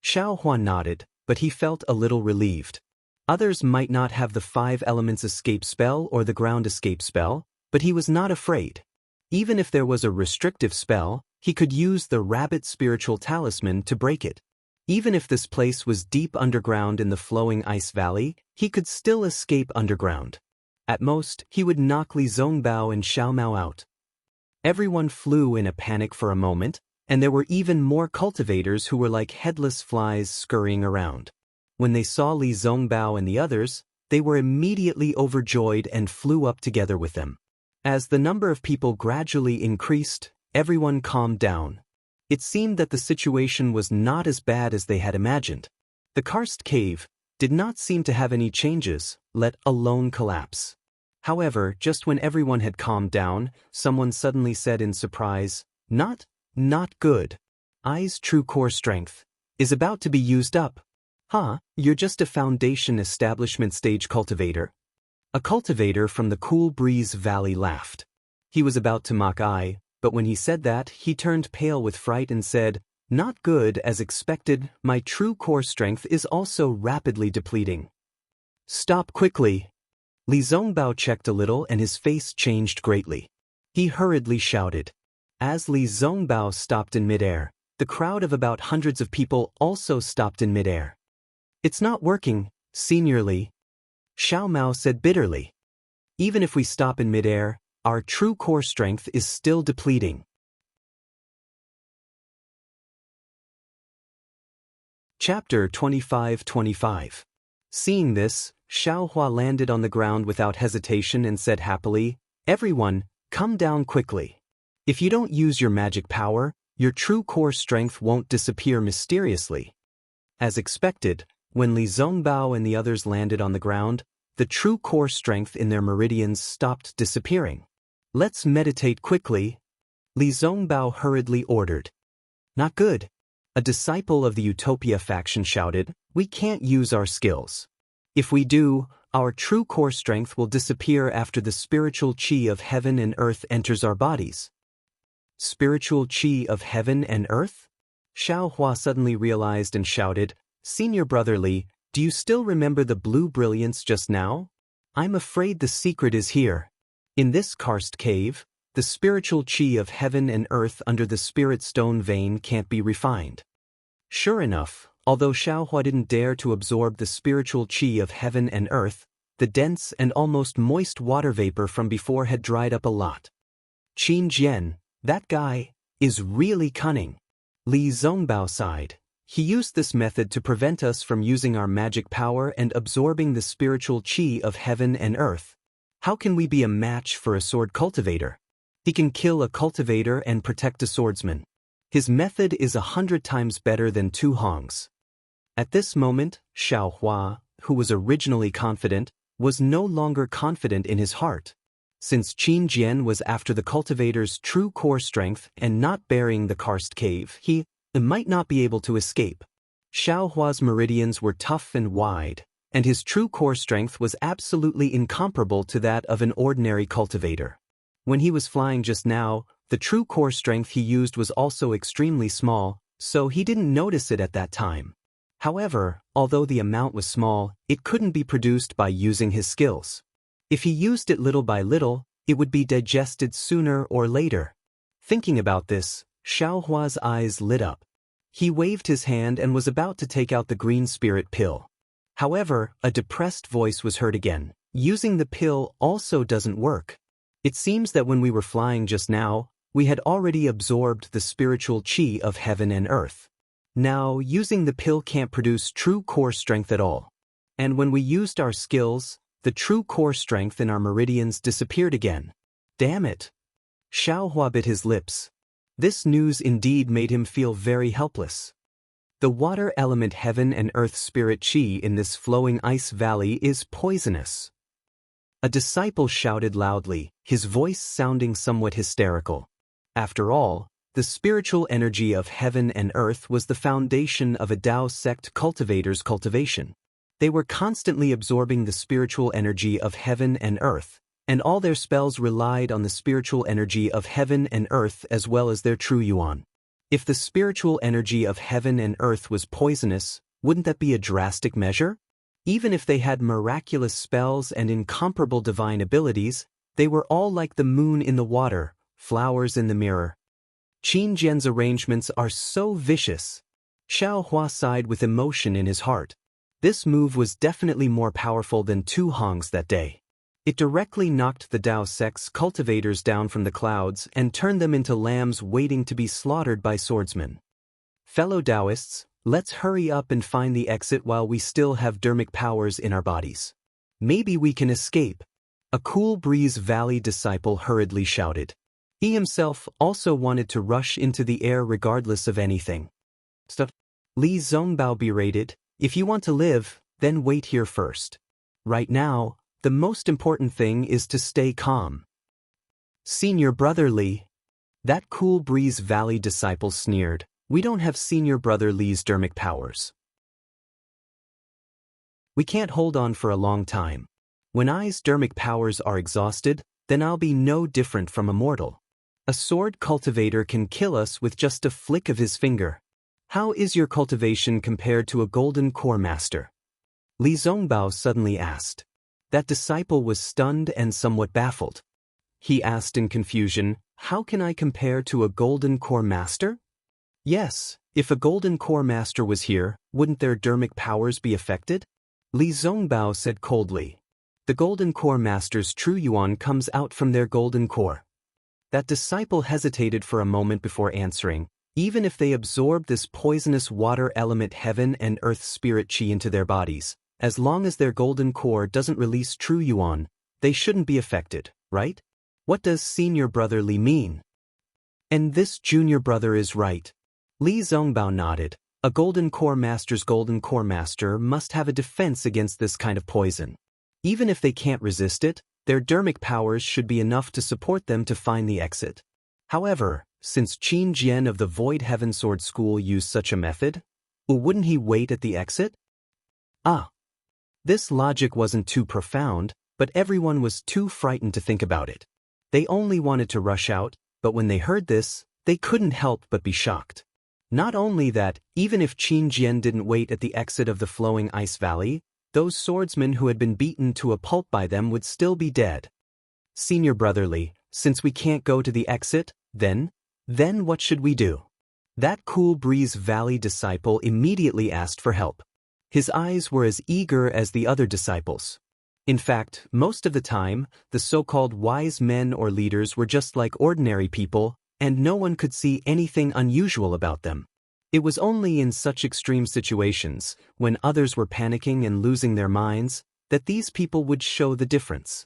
Speaker 1: Xiao Hua nodded, but he felt a little relieved. Others might not have the 5 elements escape spell or the ground escape spell, but he was not afraid. Even if there was a restrictive spell, he could use the rabbit spiritual talisman to break it. Even if this place was deep underground in the flowing ice valley, he could still escape underground. At most, he would knock Li Zongbao and Xiao Mao out. Everyone flew in a panic for a moment, and there were even more cultivators who were like headless flies scurrying around. When they saw Li Zongbao and the others, they were immediately overjoyed and flew up together with them. As the number of people gradually increased, everyone calmed down. It seemed that the situation was not as bad as they had imagined. The karst cave did not seem to have any changes, let alone collapse. However, just when everyone had calmed down, someone suddenly said in surprise, Not good. I's true core strength is about to be used up. Huh, you're just a foundation establishment stage cultivator. A cultivator from the Cool Breeze Valley laughed. He was about to mock I, but when he said that, he turned pale with fright and said, "Not good as expected, my true core strength is also rapidly depleting." Stop quickly. Li Zongbao checked a little and his face changed greatly. He hurriedly shouted. As Li Zongbao stopped in midair, the crowd of about hundreds of people also stopped in midair. "It's not working, Senior Li," Xiao Mao said bitterly. "Even if we stop in midair, our true core strength is still depleting." Chapter 25-25. Seeing this, Xiao Hua landed on the ground without hesitation and said happily, "Everyone, come down quickly. If you don't use your magic power, your true core strength won't disappear mysteriously." As expected, when Li Zongbao and the others landed on the ground, the true core strength in their meridians stopped disappearing. "Let's meditate quickly," Li Zongbao hurriedly ordered. "Not good," a disciple of the Utopia faction shouted. "We can't use our skills. If we do, our true core strength will disappear after the spiritual chi of heaven and earth enters our bodies." Spiritual chi of heaven and earth? Xiao Hua suddenly realized and shouted, "Senior Brother Li, do you still remember the blue brilliance just now? I'm afraid the secret is here. In this karst cave, the spiritual chi of heaven and earth under the spirit stone vein can't be refined." Sure enough, although Xiao Hua didn't dare to absorb the spiritual chi of heaven and earth, the dense and almost moist water vapor from before had dried up a lot. "Qin Jian, that guy is really cunning," Li Zongbao sighed. "He used this method to prevent us from using our magic power and absorbing the spiritual chi of heaven and earth. How can we be a match for a sword cultivator? He can kill a cultivator and protect a swordsman. His method is 100 times better than Tu Hong's." At this moment, Xiao Hua, who was originally confident, was no longer confident in his heart. Since Qin Jian was after the cultivator's true core strength and not burying the karst cave, he might not be able to escape. Xiao Hua's meridians were tough and wide, and his true core strength was absolutely incomparable to that of an ordinary cultivator. When he was flying just now, the true core strength he used was also extremely small, so he didn't notice it at that time. However, although the amount was small, it couldn't be produced by using his skills. If he used it little by little, it would be digested sooner or later. Thinking about this, Xiao Hua's eyes lit up. He waved his hand and was about to take out the green spirit pill. However, a depressed voice was heard again. "Using the pill also doesn't work. It seems that when we were flying just now, we had already absorbed the spiritual chi of heaven and earth. Now, using the pill can't produce true core strength at all. And when we used our skills, the true core strength in our meridians disappeared again. Damn it." Xiao Hua bit his lips. This news indeed made him feel very helpless. The water element heaven and earth spirit chi in this flowing ice valley is poisonous. A disciple shouted loudly, his voice sounding somewhat hysterical. After all, the spiritual energy of heaven and earth was the foundation of a Tao sect cultivator's cultivation. They were constantly absorbing the spiritual energy of heaven and earth, and all their spells relied on the spiritual energy of heaven and earth as well as their true yuan. If the spiritual energy of heaven and earth was poisonous, wouldn't that be a drastic measure? Even if they had miraculous spells and incomparable divine abilities, they were all like the moon in the water, flowers in the mirror. Qin Jian's arrangements are so vicious. Xiao Hua sighed with emotion in his heart. This move was definitely more powerful than Tu Hong's that day. It directly knocked the Tao sect's cultivators down from the clouds and turned them into lambs waiting to be slaughtered by swordsmen. Fellow Taoists, let's hurry up and find the exit while we still have dermic powers in our bodies. Maybe we can escape. A Cool Breeze Valley disciple hurriedly shouted. He himself also wanted to rush into the air regardless of anything. Stop. Li Zongbao berated, if you want to live, then wait here first. Right now, the most important thing is to stay calm. Senior Brother Li. That Cool Breeze Valley disciple sneered, we don't have Senior Brother Li's dermic powers. We can't hold on for a long time. When I's dermic powers are exhausted, then I'll be no different from Immortal. A sword cultivator can kill us with just a flick of his finger. How is your cultivation compared to a golden core master? Li Zongbao suddenly asked. That disciple was stunned and somewhat baffled. He asked in confusion, how can I compare to a golden core master? Yes, if a golden core master was here, wouldn't their dermic powers be affected? Li Zongbao said coldly. The golden core master's true yuan comes out from their golden core. That disciple hesitated for a moment before answering. Even if they absorb this poisonous water element heaven and earth spirit chi into their bodies, as long as their golden core doesn't release true yuan, they shouldn't be affected, right? What does Senior Brother Li mean? And this junior brother is right. Li Zongbao nodded. A golden core master's golden core master must have a defense against this kind of poison. Even if they can't resist it, their dermic powers should be enough to support them to find the exit. However, since Qin Jian of the Void Heaven Sword School used such a method, wouldn't he wait at the exit? This logic wasn't too profound, but everyone was too frightened to think about it. They only wanted to rush out, but when they heard this, they couldn't help but be shocked. Not only that, even if Qin Jian didn't wait at the exit of the flowing ice valley, those swordsmen who had been beaten to a pulp by them would still be dead. Senior Brother Li, since we can't go to the exit, then what should we do? That Cool Breeze Valley disciple immediately asked for help. His eyes were as eager as the other disciples. In fact, most of the time, the so-called wise men or leaders were just like ordinary people, and no one could see anything unusual about them. It was only in such extreme situations, when others were panicking and losing their minds, that these people would show the difference.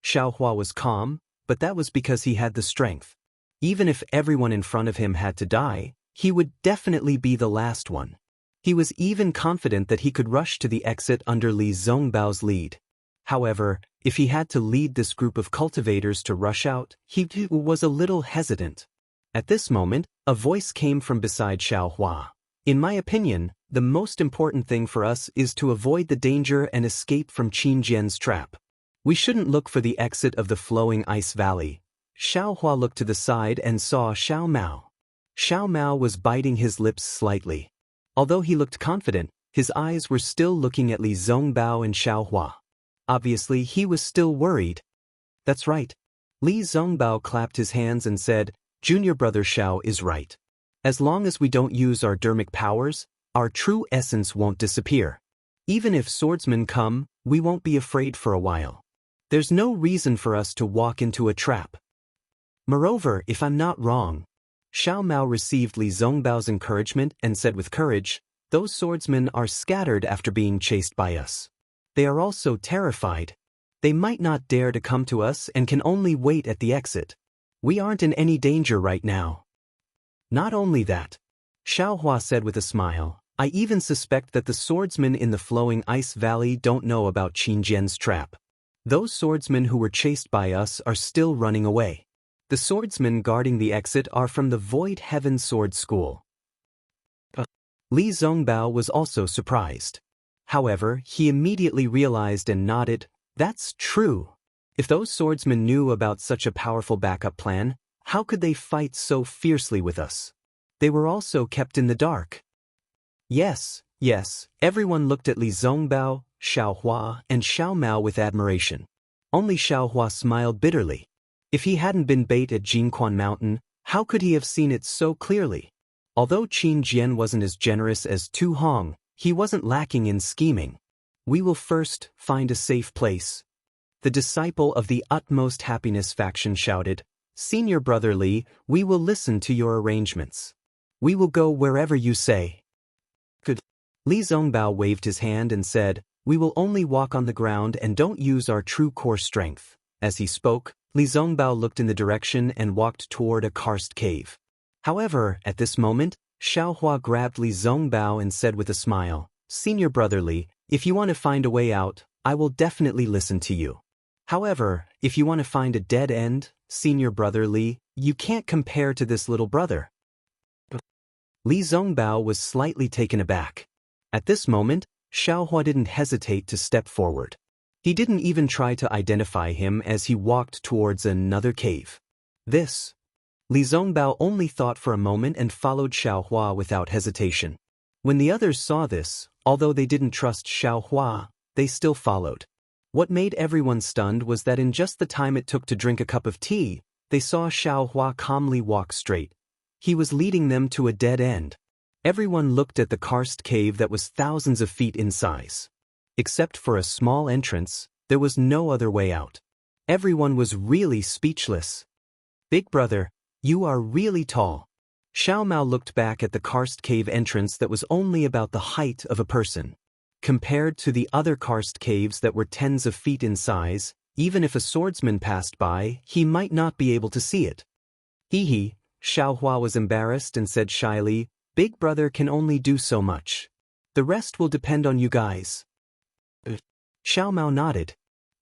Speaker 1: Xiao Hua was calm, but that was because he had the strength. Even if everyone in front of him had to die, he would definitely be the last one. He was even confident that he could rush to the exit under Li Zongbao's lead. However, if he had to lead this group of cultivators to rush out, he was a little hesitant. At this moment, a voice came from beside Xiao Hua. In my opinion, the most important thing for us is to avoid the danger and escape from Qin Jian's trap. We shouldn't look for the exit of the flowing ice valley. Xiao Hua looked to the side and saw Xiao Mao. Xiao Mao was biting his lips slightly. Although he looked confident, his eyes were still looking at Li Zongbao and Xiao Hua. Obviously, he was still worried. That's right. Li Zongbao clapped his hands and said, Junior Brother Xiao is right. As long as we don't use our dermic powers, our true essence won't disappear. Even if swordsmen come, we won't be afraid for a while. There's no reason for us to walk into a trap. Moreover, if I'm not wrong, Xiao Mao received Li Zongbao's encouragement and said with courage, those swordsmen are scattered after being chased by us. They are also terrified. They might not dare to come to us and can only wait at the exit. We aren't in any danger right now. Not only that, Xiaohua said with a smile, I even suspect that the swordsmen in the flowing ice valley don't know about Qingjian's trap. Those swordsmen who were chased by us are still running away. The swordsmen guarding the exit are from the Void Heaven Sword School. Li Zongbao was also surprised. However, he immediately realized and nodded, that's true. If those swordsmen knew about such a powerful backup plan, how could they fight so fiercely with us? They were also kept in the dark. Yes, everyone looked at Li Zongbao, Xiaohua, and Xiao Mao with admiration. Only Xiaohua smiled bitterly. If he hadn't been bait at Jingquan Mountain, how could he have seen it so clearly? Although Qin Jian wasn't as generous as Tu Hong, he wasn't lacking in scheming. We will first find a safe place. The disciple of the utmost happiness faction shouted, Senior Brother Li, we will listen to your arrangements. We will go wherever you say. Good. Li Zongbao waved his hand and said, we will only walk on the ground and don't use our true core strength. As he spoke, Li Zongbao looked in the direction and walked toward a karst cave. However, at this moment, Xiaohua grabbed Li Zongbao and said with a smile, Senior Brother Li, if you want to find a way out, I will definitely listen to you. However, if you want to find a dead end, Senior Brother Li, you can't compare to this little brother. Li Zongbao was slightly taken aback. At this moment, Xiaohua didn't hesitate to step forward. He didn't even try to identify him as he walked towards another cave. This. Li Zongbao only thought for a moment and followed Xiaohua without hesitation. When the others saw this, although they didn't trust Xiaohua, they still followed. What made everyone stunned was that in just the time it took to drink a cup of tea, they saw Xiaohua calmly walk straight. He was leading them to a dead end. Everyone looked at the karst cave that was thousands of feet in size. Except for a small entrance, there was no other way out. Everyone was really speechless. Big brother, you are really tall. Xiao Mao looked back at the karst cave entrance that was only about the height of a person. Compared to the other karst caves that were tens of feet in size, even if a swordsman passed by, he might not be able to see it. Hee. Xiaohua was embarrassed and said shyly, Big brother can only do so much. The rest will depend on you guys. Xiao Mao nodded.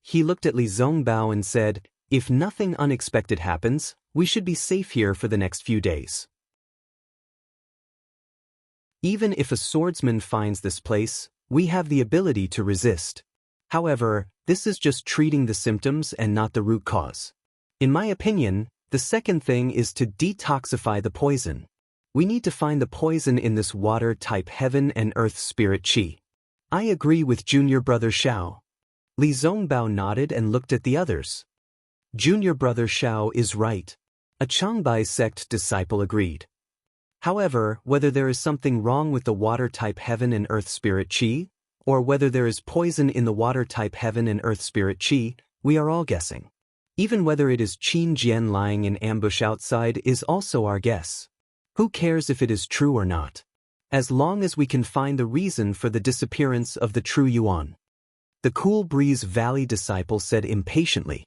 Speaker 1: He looked at Li Zongbao and said, if nothing unexpected happens, we should be safe here for the next few days. Even if a swordsman finds this place, we have the ability to resist. However, this is just treating the symptoms and not the root cause. In my opinion, the second thing is to detoxify the poison. We need to find the poison in this water-type heaven and earth spirit qi. I agree with Junior Brother Xiao. Li Zongbao nodded and looked at the others. Junior Brother Xiao is right. A Changbai sect disciple agreed. However, whether there is something wrong with the water-type heaven and earth spirit qi, or whether there is poison in the water-type heaven and earth spirit qi, we are all guessing. Even whether it is Qin Jian lying in ambush outside is also our guess. Who cares if it is true or not? As long as we can find the reason for the disappearance of the true Yuan. The Cool Breeze Valley disciple said impatiently.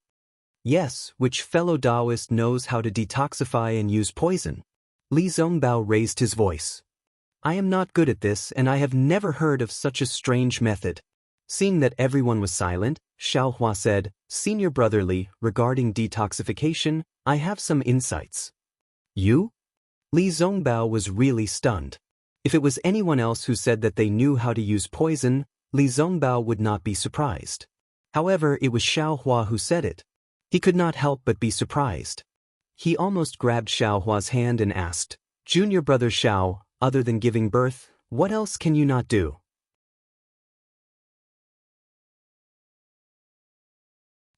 Speaker 1: Yes, which fellow Taoist knows how to detoxify and use poison? Li Zongbao raised his voice. I am not good at this and I have never heard of such a strange method. Seeing that everyone was silent, Xiaohua said, Senior Brother Li, regarding detoxification, I have some insights. You? Li Zongbao was really stunned. If it was anyone else who said that they knew how to use poison, Li Zongbao would not be surprised. However, it was Xiaohua who said it. He could not help but be surprised. He almost grabbed Xiaohua's hand and asked, Junior Brother Xiao, other than giving birth, what else can you not do?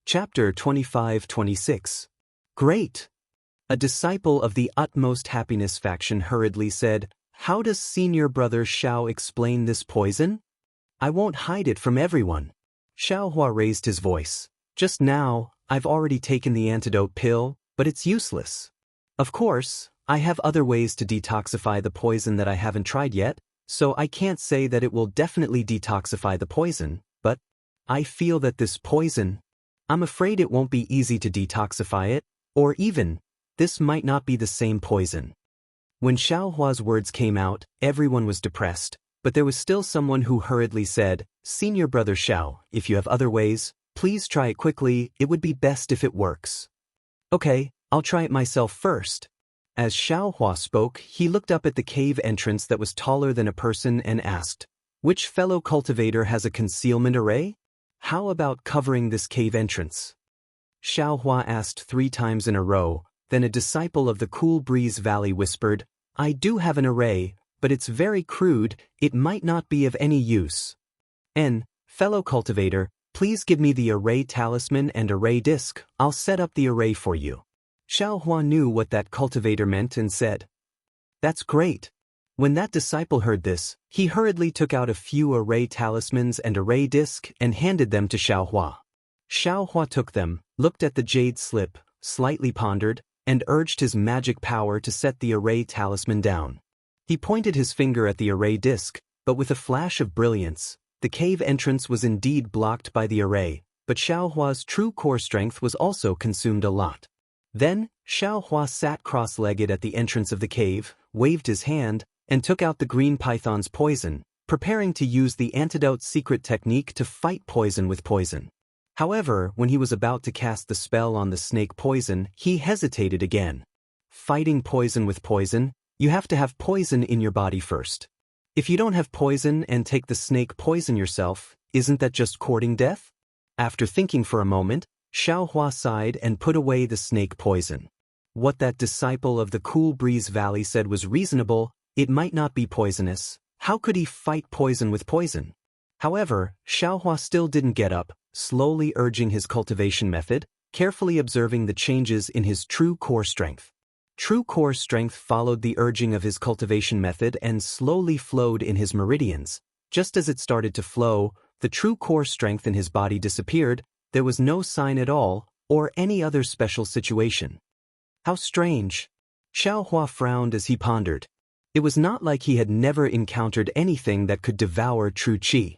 Speaker 1: Chapter 25-26. Great! A disciple of the utmost happiness faction hurriedly said, How does Senior Brother Xiao explain this poison? I won't hide it from everyone. Xiaohua raised his voice. Just now, I've already taken the antidote pill, but it's useless. Of course, I have other ways to detoxify the poison that I haven't tried yet, so I can't say that it will definitely detoxify the poison, but I feel that this poison, I'm afraid it won't be easy to detoxify it, or even, this might not be the same poison. When Xiao Hua's words came out, everyone was depressed, but there was still someone who hurriedly said, "Senior brother Xiao, if you have other ways, please try it quickly, it would be best if it works." "Okay, I'll try it myself first." As Xiao Hua spoke, he looked up at the cave entrance that was taller than a person and asked, "Which fellow cultivator has a concealment array? How about covering this cave entrance?" Xiao Hua asked 3 times in a row, then a disciple of the Cool Breeze Valley whispered, "I do have an array, but it's very crude, it might not be of any use." Fellow cultivator, please give me the array talisman and array disc, I'll set up the array for you." Xiao Hua knew what that cultivator meant and said, "That's great." When that disciple heard this, he hurriedly took out a few array talismans and array disc and handed them to Xiao Hua. Xiao Hua took them, looked at the jade slip, slightly pondered, and urged his magic power to set the array talisman down. He pointed his finger at the array disc, but with a flash of brilliance, the cave entrance was indeed blocked by the array, but Xiao Hua's true core strength was also consumed a lot. Then, Xiao Hua sat cross-legged at the entrance of the cave, waved his hand, and took out the green python's poison, preparing to use the antidote secret technique to fight poison with poison. However, when he was about to cast the spell on the snake poison, he hesitated again. Fighting poison with poison, you have to have poison in your body first. If you don't have poison and take the snake poison yourself, isn't that just courting death? After thinking for a moment, Xiao Hua sighed and put away the snake poison. What that disciple of the Cool Breeze Valley said was reasonable, it might not be poisonous. How could he fight poison with poison? However, Xiao Hua still didn't get up, slowly urging his cultivation method, carefully observing the changes in his true core strength. True core strength followed the urging of his cultivation method and slowly flowed in his meridians. Just as it started to flow, the true core strength in his body disappeared. There was no sign at all, or any other special situation. How strange. Xiao Hua frowned as he pondered. It was not like he had never encountered anything that could devour true qi.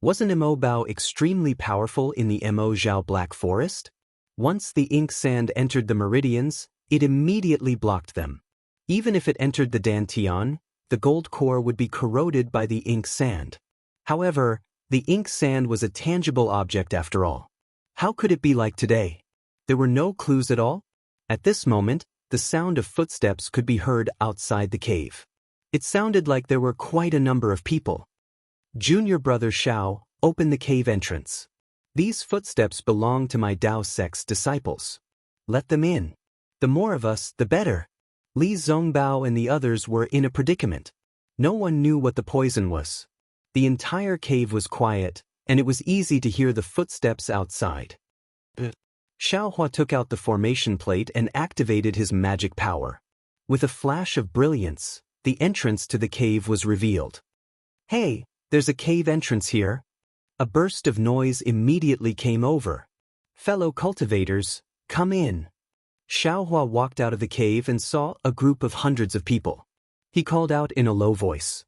Speaker 1: Wasn't Mo Bao extremely powerful in the Mo Zhao Black Forest? Once the ink sand entered the meridians, it immediately blocked them. Even if it entered the dantian, the gold core would be corroded by the ink sand. However, the ink sand was a tangible object after all. How could it be like today? There were no clues at all? At this moment, the sound of footsteps could be heard outside the cave. It sounded like there were quite a number of people. "Junior brother Xiao, open the cave entrance. These footsteps belong to my Dao sect's disciples. Let them in. The more of us, the better." Li Zongbao and the others were in a predicament. No one knew what the poison was. The entire cave was quiet, and it was easy to hear the footsteps outside. Xiao Hua took out the formation plate and activated his magic power. With a flash of brilliance, the entrance to the cave was revealed. "Hey, there's a cave entrance here." A burst of noise immediately came over. "Fellow cultivators, come in." Xiao Hua walked out of the cave and saw a group of hundreds of people. He called out in a low voice,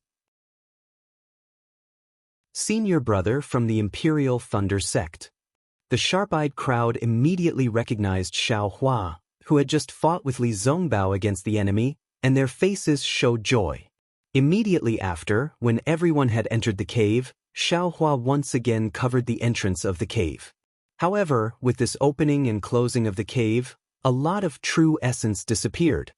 Speaker 1: "Senior brother from the Imperial Thunder Sect." The sharp-eyed crowd immediately recognized Xiao Hua, who had just fought with Li Zongbao against the enemy, and their faces showed joy. Immediately after, when everyone had entered the cave, Xiao Hua once again covered the entrance of the cave. However, with this opening and closing of the cave, a lot of true essence disappeared.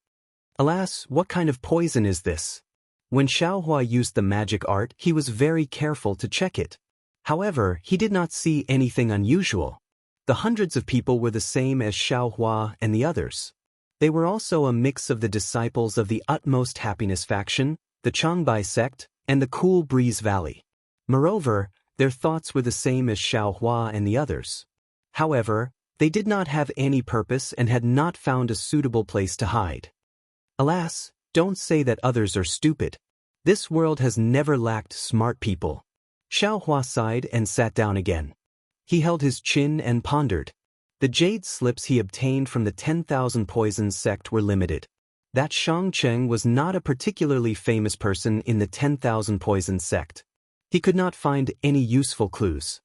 Speaker 1: Alas, what kind of poison is this? When Xiao Hua used the magic art, he was very careful to check it. However, he did not see anything unusual. The hundreds of people were the same as Xiao Hua and the others. They were also a mix of the disciples of the Utmost Happiness faction, the Changbai sect, and the Cool Breeze Valley. Moreover, their thoughts were the same as Xiao Hua and the others. However, they did not have any purpose and had not found a suitable place to hide. Alas, don't say that others are stupid. This world has never lacked smart people. Xiao Hua sighed and sat down again. He held his chin and pondered. The jade slips he obtained from the 10,000 Poisons sect were limited. That Shang Cheng was not a particularly famous person in the 10,000 Poisons sect. He could not find any useful clues.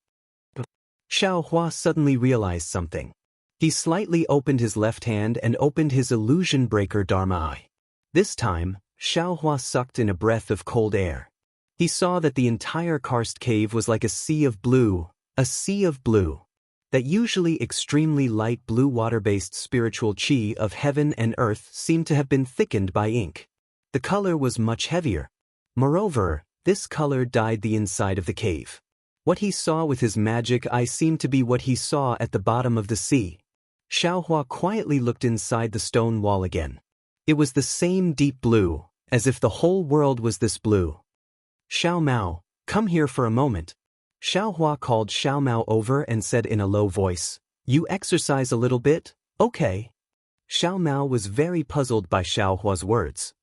Speaker 1: Xiao Hua suddenly realized something. He slightly opened his left hand and opened his illusion breaker Dharma Eye. This time, Xiaohua sucked in a breath of cold air. He saw that the entire karst cave was like a sea of blue. That usually extremely light blue water-based spiritual chi of heaven and earth seemed to have been thickened by ink. The color was much heavier. Moreover, this color dyed the inside of the cave. What he saw with his magic eye seemed to be what he saw at the bottom of the sea. Xiaohua quietly looked inside the stone wall again. It was the same deep blue, as if the whole world was this blue. Xiao Mao, come here for a moment. Xiaohua called Xiao Mao over and said in a low voice, "You exercise a little bit, okay?" Xiao Mao was very puzzled by Xiaohua's words.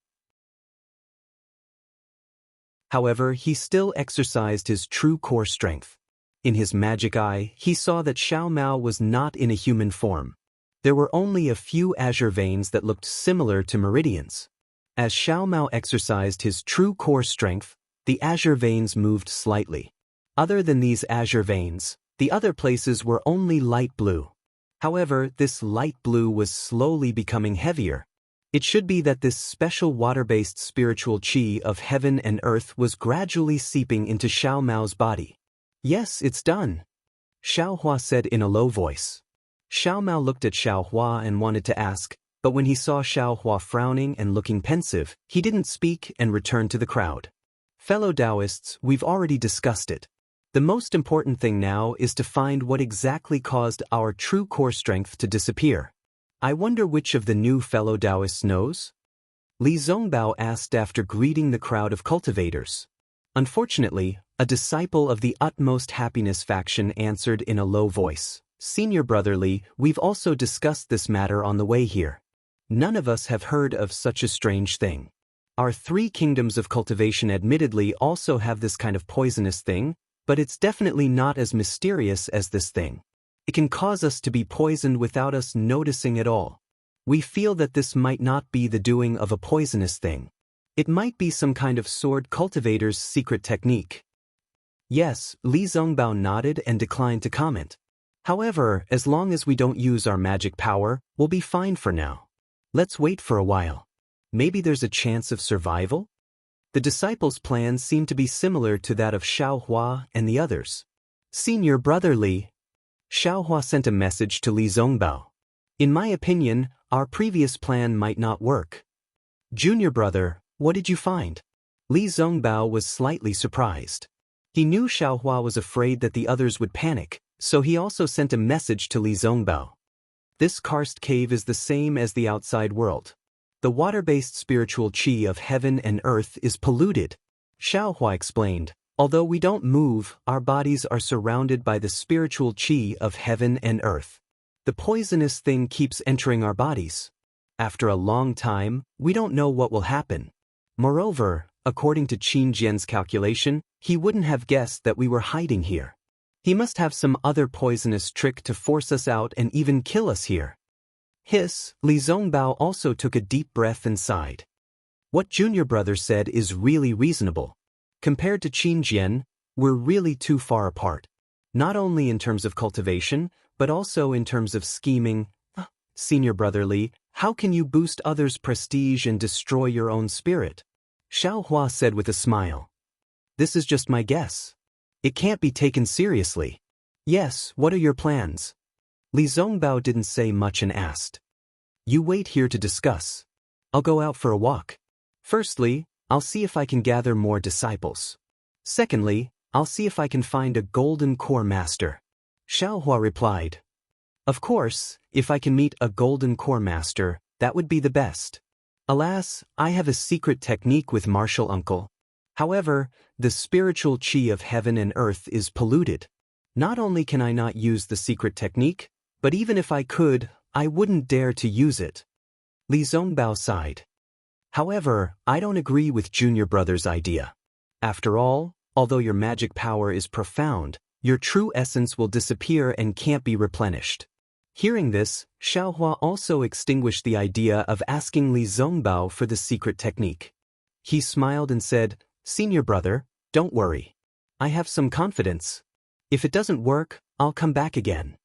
Speaker 1: However, he still exercised his true core strength. In his magic eye, he saw that Xiao Mao was not in a human form. There were only a few azure veins that looked similar to meridians. As Xiao Mao exercised his true core strength, the azure veins moved slightly. Other than these azure veins, the other places were only light blue. However, this light blue was slowly becoming heavier. It should be that this special water-based spiritual chi of heaven and earth was gradually seeping into Xiao Mao's body. "Yes, it's done," Xiaohua said in a low voice. Xiao Mao looked at Xiaohua and wanted to ask, but when he saw Xiaohua frowning and looking pensive, he didn't speak and returned to the crowd. "Fellow Taoists, we've already discussed it. The most important thing now is to find what exactly caused our true core strength to disappear. I wonder which of the new fellow Taoists knows?" Li Zongbao asked after greeting the crowd of cultivators. Unfortunately, a disciple of the utmost happiness faction answered in a low voice, "Senior Brother Li, we've also discussed this matter on the way here. None of us have heard of such a strange thing. Our 3 kingdoms of cultivation admittedly also have this kind of poisonous thing, but it's definitely not as mysterious as this thing. It can cause us to be poisoned without us noticing at all. We feel that this might not be the doing of a poisonous thing. It might be some kind of sword cultivator's secret technique." Yes, Li Zongbao nodded and declined to comment. "However, as long as we don't use our magic power, we'll be fine for now. Let's wait for a while. Maybe there's a chance of survival?" The disciples' plan seemed to be similar to that of Xiaohua and the others. "Senior Brother Li," Xiaohua sent a message to Li Zongbao. "In my opinion, our previous plan might not work." "Junior brother, what did you find?" Li Zongbao was slightly surprised. He knew Xiaohua was afraid that the others would panic, so he also sent a message to Li Zongbao. "This karst cave is the same as the outside world. The water-based spiritual chi of heaven and earth is polluted," Xiaohua explained. "Although we don't move, our bodies are surrounded by the spiritual chi of heaven and earth. The poisonous thing keeps entering our bodies. After a long time, we don't know what will happen. Moreover, according to Qin Jian's calculation, he wouldn't have guessed that we were hiding here. He must have some other poisonous trick to force us out and even kill us here." Hiss, Li Zongbao also took a deep breath and sighed. What Junior Brother said is really reasonable. Compared to Qin Jian, we're really too far apart. Not only in terms of cultivation, but also in terms of scheming. Senior Brother Li, how can you boost others' prestige and destroy your own spirit?" Xiaohua said with a smile. "This is just my guess. It can't be taken seriously." "Yes, what are your plans?" Li Zongbao didn't say much and asked. "You wait here to discuss. I'll go out for a walk. Firstly, I'll see if I can gather more disciples. Secondly, I'll see if I can find a golden core master." Xiaohua replied. "Of course, if I can meet a golden core master, that would be the best. Alas, I have a secret technique with martial uncle. However, the spiritual chi of heaven and earth is polluted. Not only can I not use the secret technique, but even if I could, I wouldn't dare to use it." Li Zongbao sighed. "However, I don't agree with Junior Brother's idea. After all, although your magic power is profound, your true essence will disappear and can't be replenished." Hearing this, Xiaohua also extinguished the idea of asking Li Zongbao for the secret technique. He smiled and said, "Senior Brother, don't worry. I have some confidence. If it doesn't work, I'll come back again."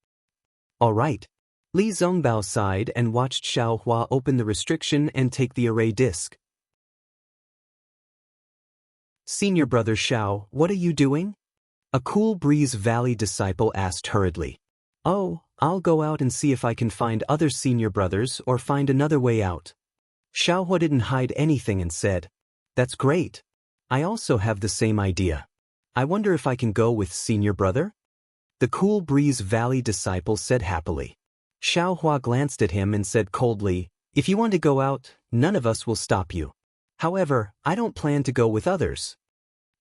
Speaker 1: "All right." Li Zongbao sighed and watched Xiaohua open the restriction and take the array disc. Senior brother Xiao, what are you doing? A Cool Breeze Valley disciple asked hurriedly. Oh, I'll go out and see if I can find other senior brothers or find another way out. Xiaohua didn't hide anything and said, That's great. I also have the same idea. I wonder if I can go with senior brother? The Cool Breeze Valley disciple said happily. Xiaohua glanced at him and said coldly, If you want to go out, none of us will stop you. However, I don't plan to go with others.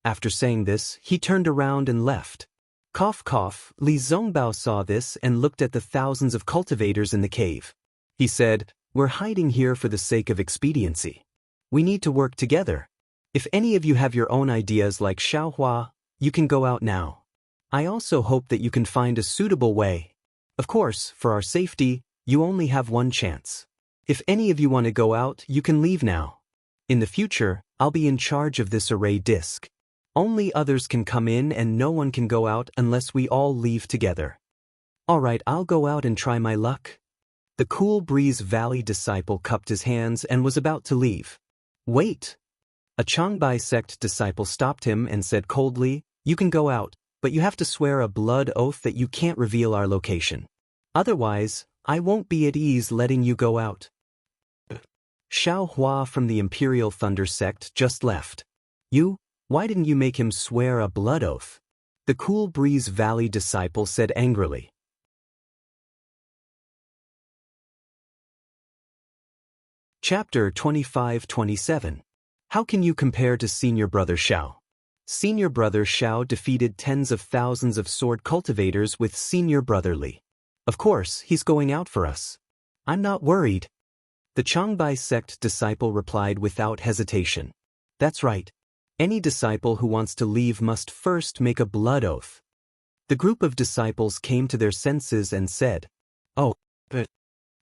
Speaker 1: After saying this, he turned around and left. Cough cough, Li Zongbao saw this and looked at the thousands of cultivators in the cave. He said, We're hiding here for the sake of expediency. We need to work together. If any of you have your own ideas like Xiaohua, you can go out now. I also hope that you can find a suitable way. Of course, for our safety, you only have one chance. If any of you want to go out, you can leave now. In the future, I'll be in charge of this array disk. Only others can come in and no one can go out unless we all leave together. Alright, I'll go out and try my luck. The Cool Breeze Valley disciple cupped his hands and was about to leave. Wait! A Changbai sect disciple stopped him and said coldly, You can go out, but you have to swear a blood oath that you can't reveal our location. Otherwise, I won't be at ease letting you go out. Xiao Hua from the Imperial Thunder sect just left. Why didn't you make him swear a blood oath? The Cool Breeze Valley disciple said angrily. Chapter 25-27. How can you compare to Senior Brother Xiao? Senior Brother Xiao defeated tens of thousands of sword cultivators with Senior Brother Li. Of course, he's going out for us. I'm not worried. The Changbai sect disciple replied without hesitation. That's right. Any disciple who wants to leave must first make a blood oath. The group of disciples came to their senses and said, Oh, but...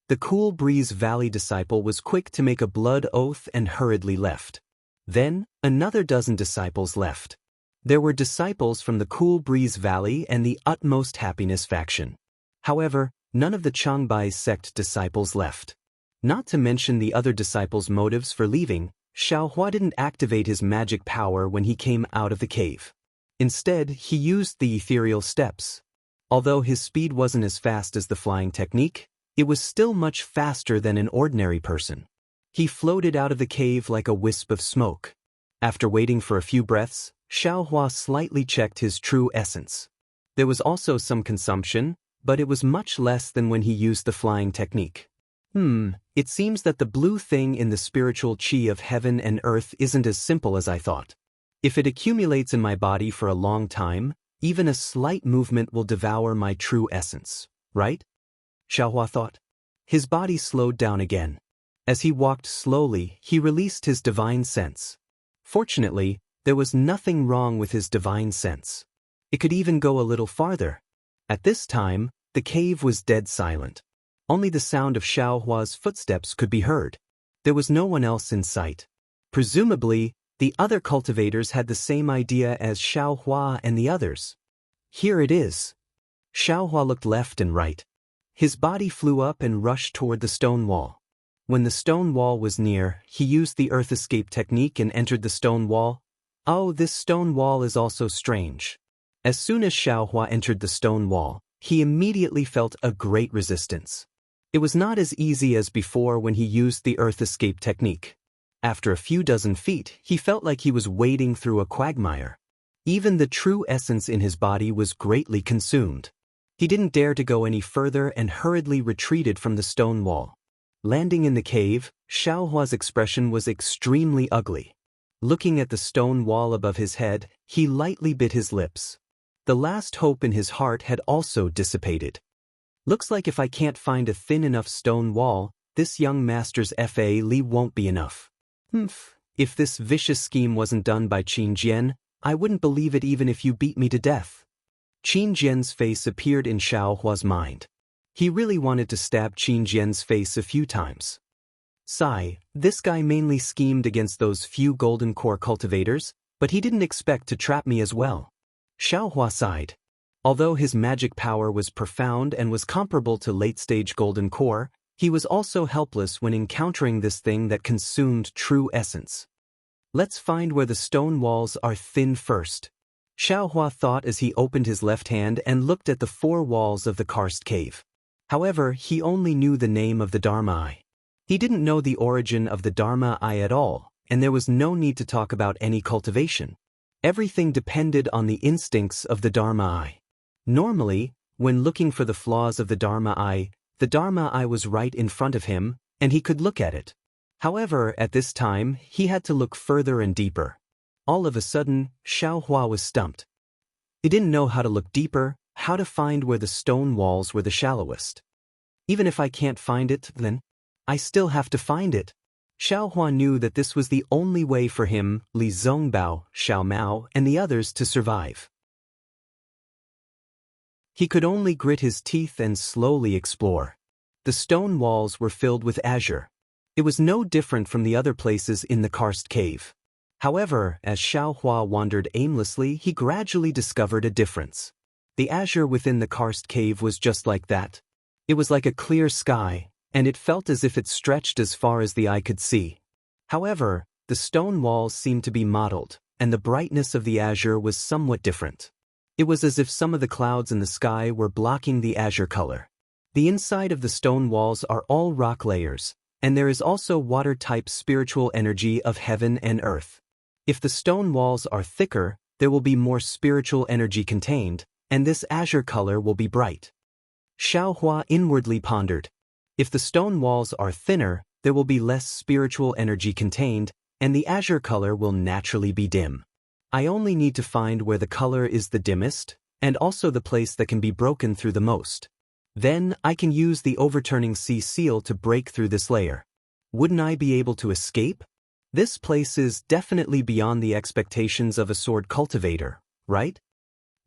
Speaker 1: The Cool Breeze Valley disciple was quick to make a blood oath and hurriedly left. Then, another dozen disciples left. There were disciples from the Cool Breeze Valley and the Utmost Happiness faction. However, none of the Changbai sect disciples left. Not to mention the other disciples' motives for leaving, Xiaohua didn't activate his magic power when he came out of the cave. Instead, he used the ethereal steps. Although his speed wasn't as fast as the flying technique, it was still much faster than an ordinary person. He floated out of the cave like a wisp of smoke. After waiting for a few breaths, Xiaohua slightly checked his true essence. There was also some consumption, but it was much less than when he used the flying technique. It seems that the blue thing in the spiritual chi of heaven and earth isn't as simple as I thought. If it accumulates in my body for a long time, even a slight movement will devour my true essence, right? Xiaohua thought. His body slowed down again. As he walked slowly, he released his divine sense. Fortunately, there was nothing wrong with his divine sense. It could even go a little farther. At this time, the cave was dead silent. Only the sound of Xiaohua's footsteps could be heard. There was no one else in sight. Presumably, the other cultivators had the same idea as Xiaohua and the others. Here it is. Xiaohua looked left and right. His body flew up and rushed toward the stone wall. When the stone wall was near, he used the earth escape technique and entered the stone wall. Oh, this stone wall is also strange. As soon as Xiaohua entered the stone wall, he immediately felt a great resistance. It was not as easy as before when he used the earth escape technique. After a few dozen feet, he felt like he was wading through a quagmire. Even the true essence in his body was greatly consumed. He didn't dare to go any further and hurriedly retreated from the stone wall. Landing in the cave, Xiaohua's expression was extremely ugly. Looking at the stone wall above his head, he lightly bit his lips. The last hope in his heart had also dissipated. Looks like if I can't find a thin enough stone wall, this young master's Fa Li won't be enough. If this vicious scheme wasn't done by Qin Jian, I wouldn't believe it even if you beat me to death. Qin Jian's face appeared in Xiaohua's mind. He really wanted to stab Qin Jian's face a few times. Sigh, this guy mainly schemed against those few golden core cultivators, but he didn't expect to trap me as well. Xiaohua sighed. Although his magic power was profound and was comparable to late-stage golden core, he was also helpless when encountering this thing that consumed true essence. Let's find where the stone walls are thin first. Xiaohua thought as he opened his left hand and looked at the 4 walls of the karst cave. However, he only knew the name of the Dharma Eye. He didn't know the origin of the Dharma Eye at all, and there was no need to talk about any cultivation. Everything depended on the instincts of the Dharma Eye. Normally, when looking for the flaws of the Dharma Eye was right in front of him, and he could look at it. However, at this time, he had to look further and deeper. All of a sudden, Xiaohua was stumped. He didn't know how to look deeper, how to find where the stone walls were the shallowest. Even if I can't find it, then I still have to find it. Xiaohua knew that this was the only way for him, Li Zongbao, Xiao Mao, and the others to survive. He could only grit his teeth and slowly explore. The stone walls were filled with azure. It was no different from the other places in the karst cave. However, as Xiaohua wandered aimlessly, he gradually discovered a difference. The azure within the karst cave was just like that. It was like a clear sky, and it felt as if it stretched as far as the eye could see. However, the stone walls seemed to be mottled, and the brightness of the azure was somewhat different. It was as if some of the clouds in the sky were blocking the azure color. The inside of the stone walls are all rock layers, and there is also water-type spiritual energy of heaven and earth. If the stone walls are thicker, there will be more spiritual energy contained, and this azure color will be bright. Xiaohua inwardly pondered. If the stone walls are thinner, there will be less spiritual energy contained, and the azure color will naturally be dim. I only need to find where the color is the dimmest, and also the place that can be broken through the most. Then, I can use the overturning sea seal to break through this layer. Wouldn't I be able to escape? This place is definitely beyond the expectations of a sword cultivator, right?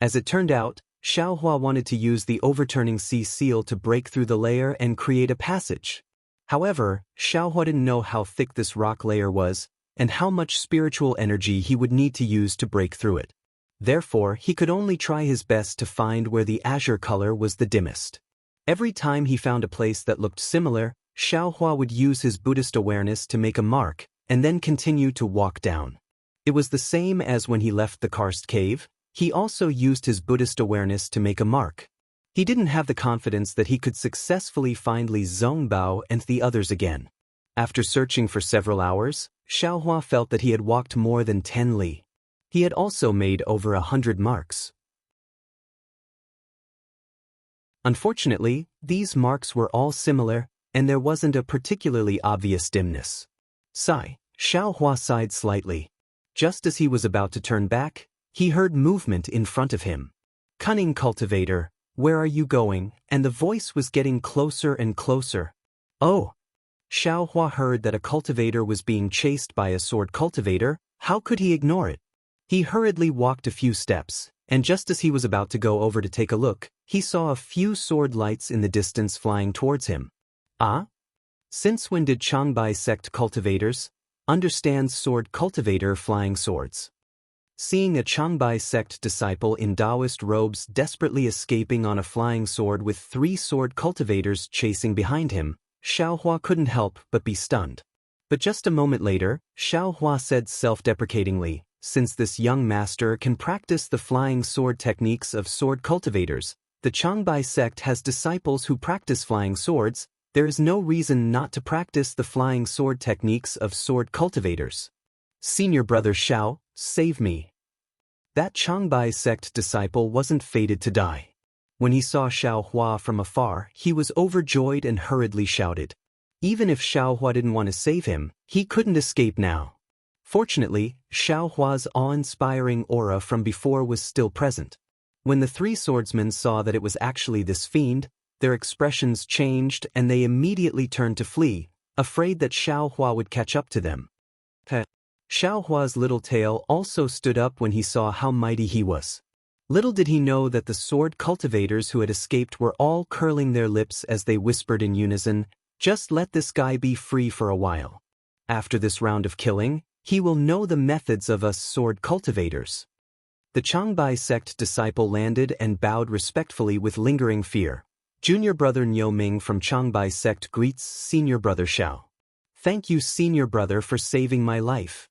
Speaker 1: As it turned out, Xiaohua wanted to use the overturning sea seal to break through the layer and create a passage. However, Xiaohua didn't know how thick this rock layer was, and how much spiritual energy he would need to use to break through it. Therefore, he could only try his best to find where the azure color was the dimmest. Every time he found a place that looked similar, Xiaohua would use his Buddhist awareness to make a mark, and then continue to walk down. It was the same as when he left the karst cave. He also used his Buddhist awareness to make a mark. He didn't have the confidence that he could successfully find Li Zongbao and the others again. After searching for several hours, Xiaohua felt that he had walked more than 10 li. He had also made over 100 marks. Unfortunately, these marks were all similar, and there wasn't a particularly obvious dimness. Sigh. Xiaohua sighed slightly. Just as he was about to turn back, he heard movement in front of him. "Cunning cultivator, where are you going?" And the voice was getting closer and closer. Oh! Xiaohua heard that a cultivator was being chased by a sword cultivator. How could he ignore it? He hurriedly walked a few steps, and just as he was about to go over to take a look, he saw a few sword lights in the distance flying towards him. Ah? Since when did Changbai sect cultivators understand sword cultivator flying swords? Seeing a Changbai sect disciple in Taoist robes desperately escaping on a flying sword with 3 sword cultivators chasing behind him, Xiaohua couldn't help but be stunned. But just a moment later, Xiaohua said self-deprecatingly, "Since this young master can practice the flying sword techniques of sword cultivators, the Changbai sect has disciples who practice flying swords, there is no reason not to practice the flying sword techniques of sword cultivators. Senior brother Xiao, save me." That Changbai sect disciple wasn't fated to die. When he saw Xiaohua from afar, he was overjoyed and hurriedly shouted. Even if Xiaohua didn't want to save him, he couldn't escape now. Fortunately, Xiaohua's awe-inspiring aura from before was still present. When the 3 swordsmen saw that it was actually this fiend, their expressions changed and they immediately turned to flee, afraid that Xiaohua would catch up to them. Xiaohua's little tail also stood up when he saw how mighty he was. Little did he know that the sword cultivators who had escaped were all curling their lips as they whispered in unison, "Just let this guy be free for a while. After this round of killing, he will know the methods of us sword cultivators." The Changbai sect disciple landed and bowed respectfully with lingering fear. Junior brother Niu Ming from Changbai sect greets senior brother Xiao. "Thank you, senior brother, for saving my life."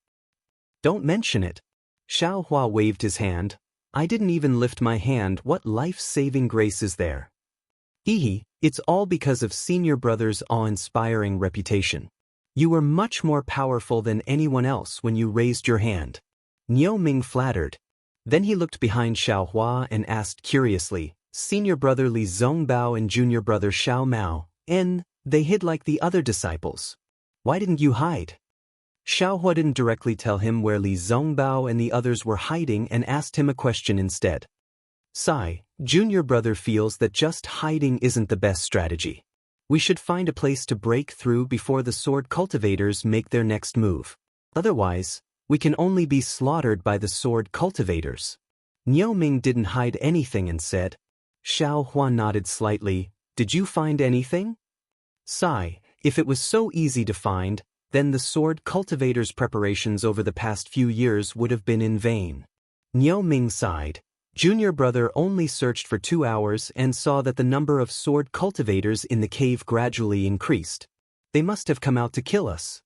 Speaker 1: Don't mention it. Xiao Hua waved his hand. I didn't even lift my hand. What life-saving grace is there? Hehe, it's all because of senior brother's awe-inspiring reputation. You were much more powerful than anyone else when you raised your hand. Niu Ming flattered. Then he looked behind Xiao Hua and asked curiously, Senior brother Li Zongbao and junior brother Xiao Mao, they hid like the other disciples. Why didn't you hide? Xiao Hua didn't directly tell him where Li Zongbao and the others were hiding and asked him a question instead. Sai, junior brother feels that just hiding isn't the best strategy. We should find a place to break through before the sword cultivators make their next move. Otherwise, we can only be slaughtered by the sword cultivators. Niu Ming didn't hide anything and said. Xiao Hua nodded slightly. Did you find anything? Sai, if it was so easy to find, then the sword cultivators' preparations over the past few years would have been in vain. Niu Ming sighed. Junior brother only searched for 2 hours and saw that the number of sword cultivators in the cave gradually increased. They must have come out to kill us.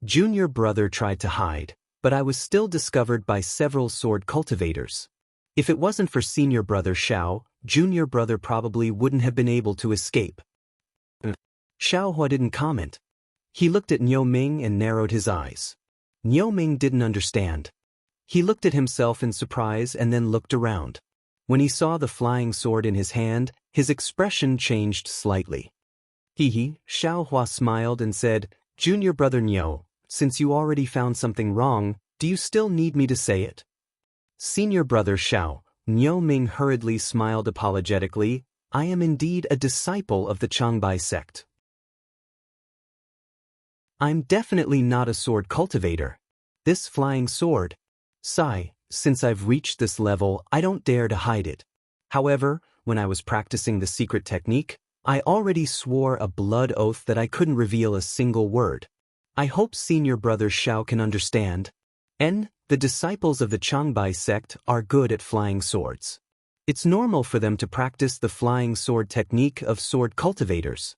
Speaker 1: Junior brother tried to hide, but I was still discovered by several sword cultivators. If it wasn't for senior brother Xiao, junior brother probably wouldn't have been able to escape. Xiao Hua didn't comment. He looked at Niu Ming and narrowed his eyes. Niu Ming didn't understand. He looked at himself in surprise and then looked around. When he saw the flying sword in his hand, his expression changed slightly. Hehe, Xiao Hua smiled and said, Junior brother Niu, since you already found something wrong, do you still need me to say it? Senior brother Xiao, Niu Ming hurriedly smiled apologetically, I am indeed a disciple of the Changbai sect. I'm definitely not a sword cultivator. This flying sword. Sai, since I've reached this level, I don't dare to hide it. However, when I was practicing the secret technique, I already swore a blood oath that I couldn't reveal a single word. I hope senior brother Xiao can understand. The disciples of the Changbai sect are good at flying swords. It's normal for them to practice the flying sword technique of sword cultivators.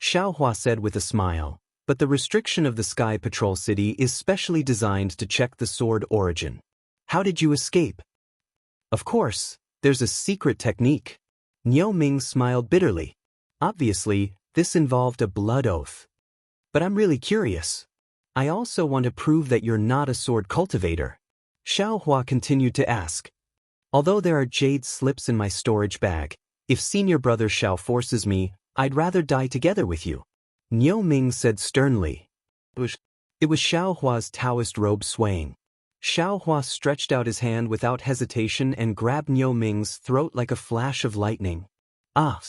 Speaker 1: Xiao Hua said with a smile. But the restriction of the Sky Patrol City is specially designed to check the sword origin. How did you escape? Of course, there's a secret technique. Niu Ming smiled bitterly. Obviously, this involved a blood oath. But I'm really curious. I also want to prove that you're not a sword cultivator. Xiao Hua continued to ask. Although there are jade slips in my storage bag, if senior brother Xiao forces me, I'd rather die together with you. Niu Ming said sternly. It was Xiao Hua's Taoist robe swaying. Xiao Hua stretched out his hand without hesitation and grabbed Niu Ming's throat like a flash of lightning. Ah!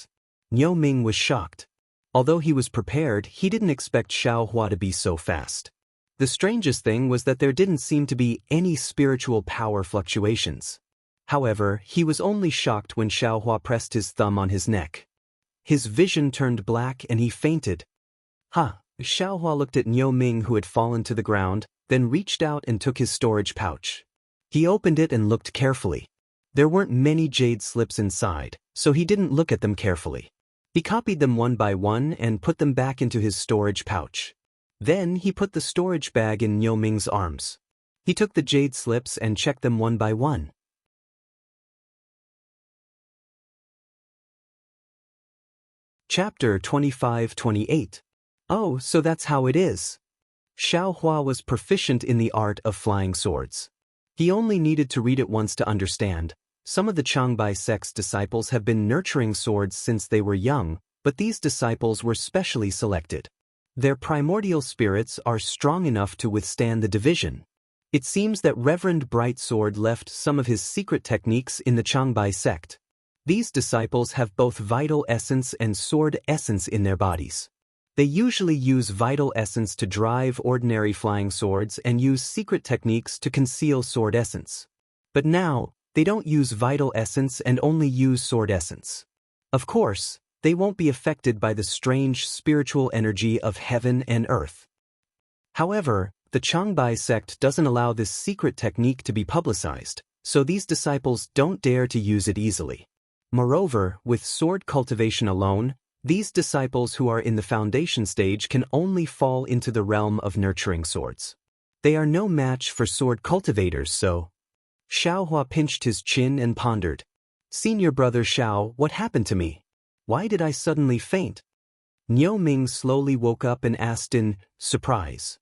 Speaker 1: Niu Ming was shocked. Although he was prepared, he didn't expect Xiao Hua to be so fast. The strangest thing was that there didn't seem to be any spiritual power fluctuations. However, he was only shocked when Xiao Hua pressed his thumb on his neck. His vision turned black and he fainted. Xiao Hua looked at Niu Ming who had fallen to the ground, then reached out and took his storage pouch. He opened it and looked carefully. There weren't many jade slips inside, so he didn't look at them carefully. He copied them one by one and put them back into his storage pouch. Then he put the storage bag in Niu Ming's arms. He took the jade slips and checked them one by one. Chapter 25-28. Oh, so that's how it is. Xiao Hua was proficient in the art of flying swords. He only needed to read it once to understand. Some of the Changbai sect's disciples have been nurturing swords since they were young, but these disciples were specially selected. Their primordial spirits are strong enough to withstand the division. It seems that Reverend Brightsword left some of his secret techniques in the Changbai sect. These disciples have both vital essence and sword essence in their bodies. They usually use vital essence to drive ordinary flying swords and use secret techniques to conceal sword essence. But now, they don't use vital essence and only use sword essence. Of course, they won't be affected by the strange spiritual energy of heaven and earth. However, the Changbai sect doesn't allow this secret technique to be publicized, so these disciples don't dare to use it easily. Moreover, with sword cultivation alone, these disciples who are in the foundation stage can only fall into the realm of nurturing swords. They are no match for sword cultivators, so. Xiaohua pinched his chin and pondered. Senior brother Xiao, what happened to me? Why did I suddenly faint? Niu Ming slowly woke up and asked in surprise.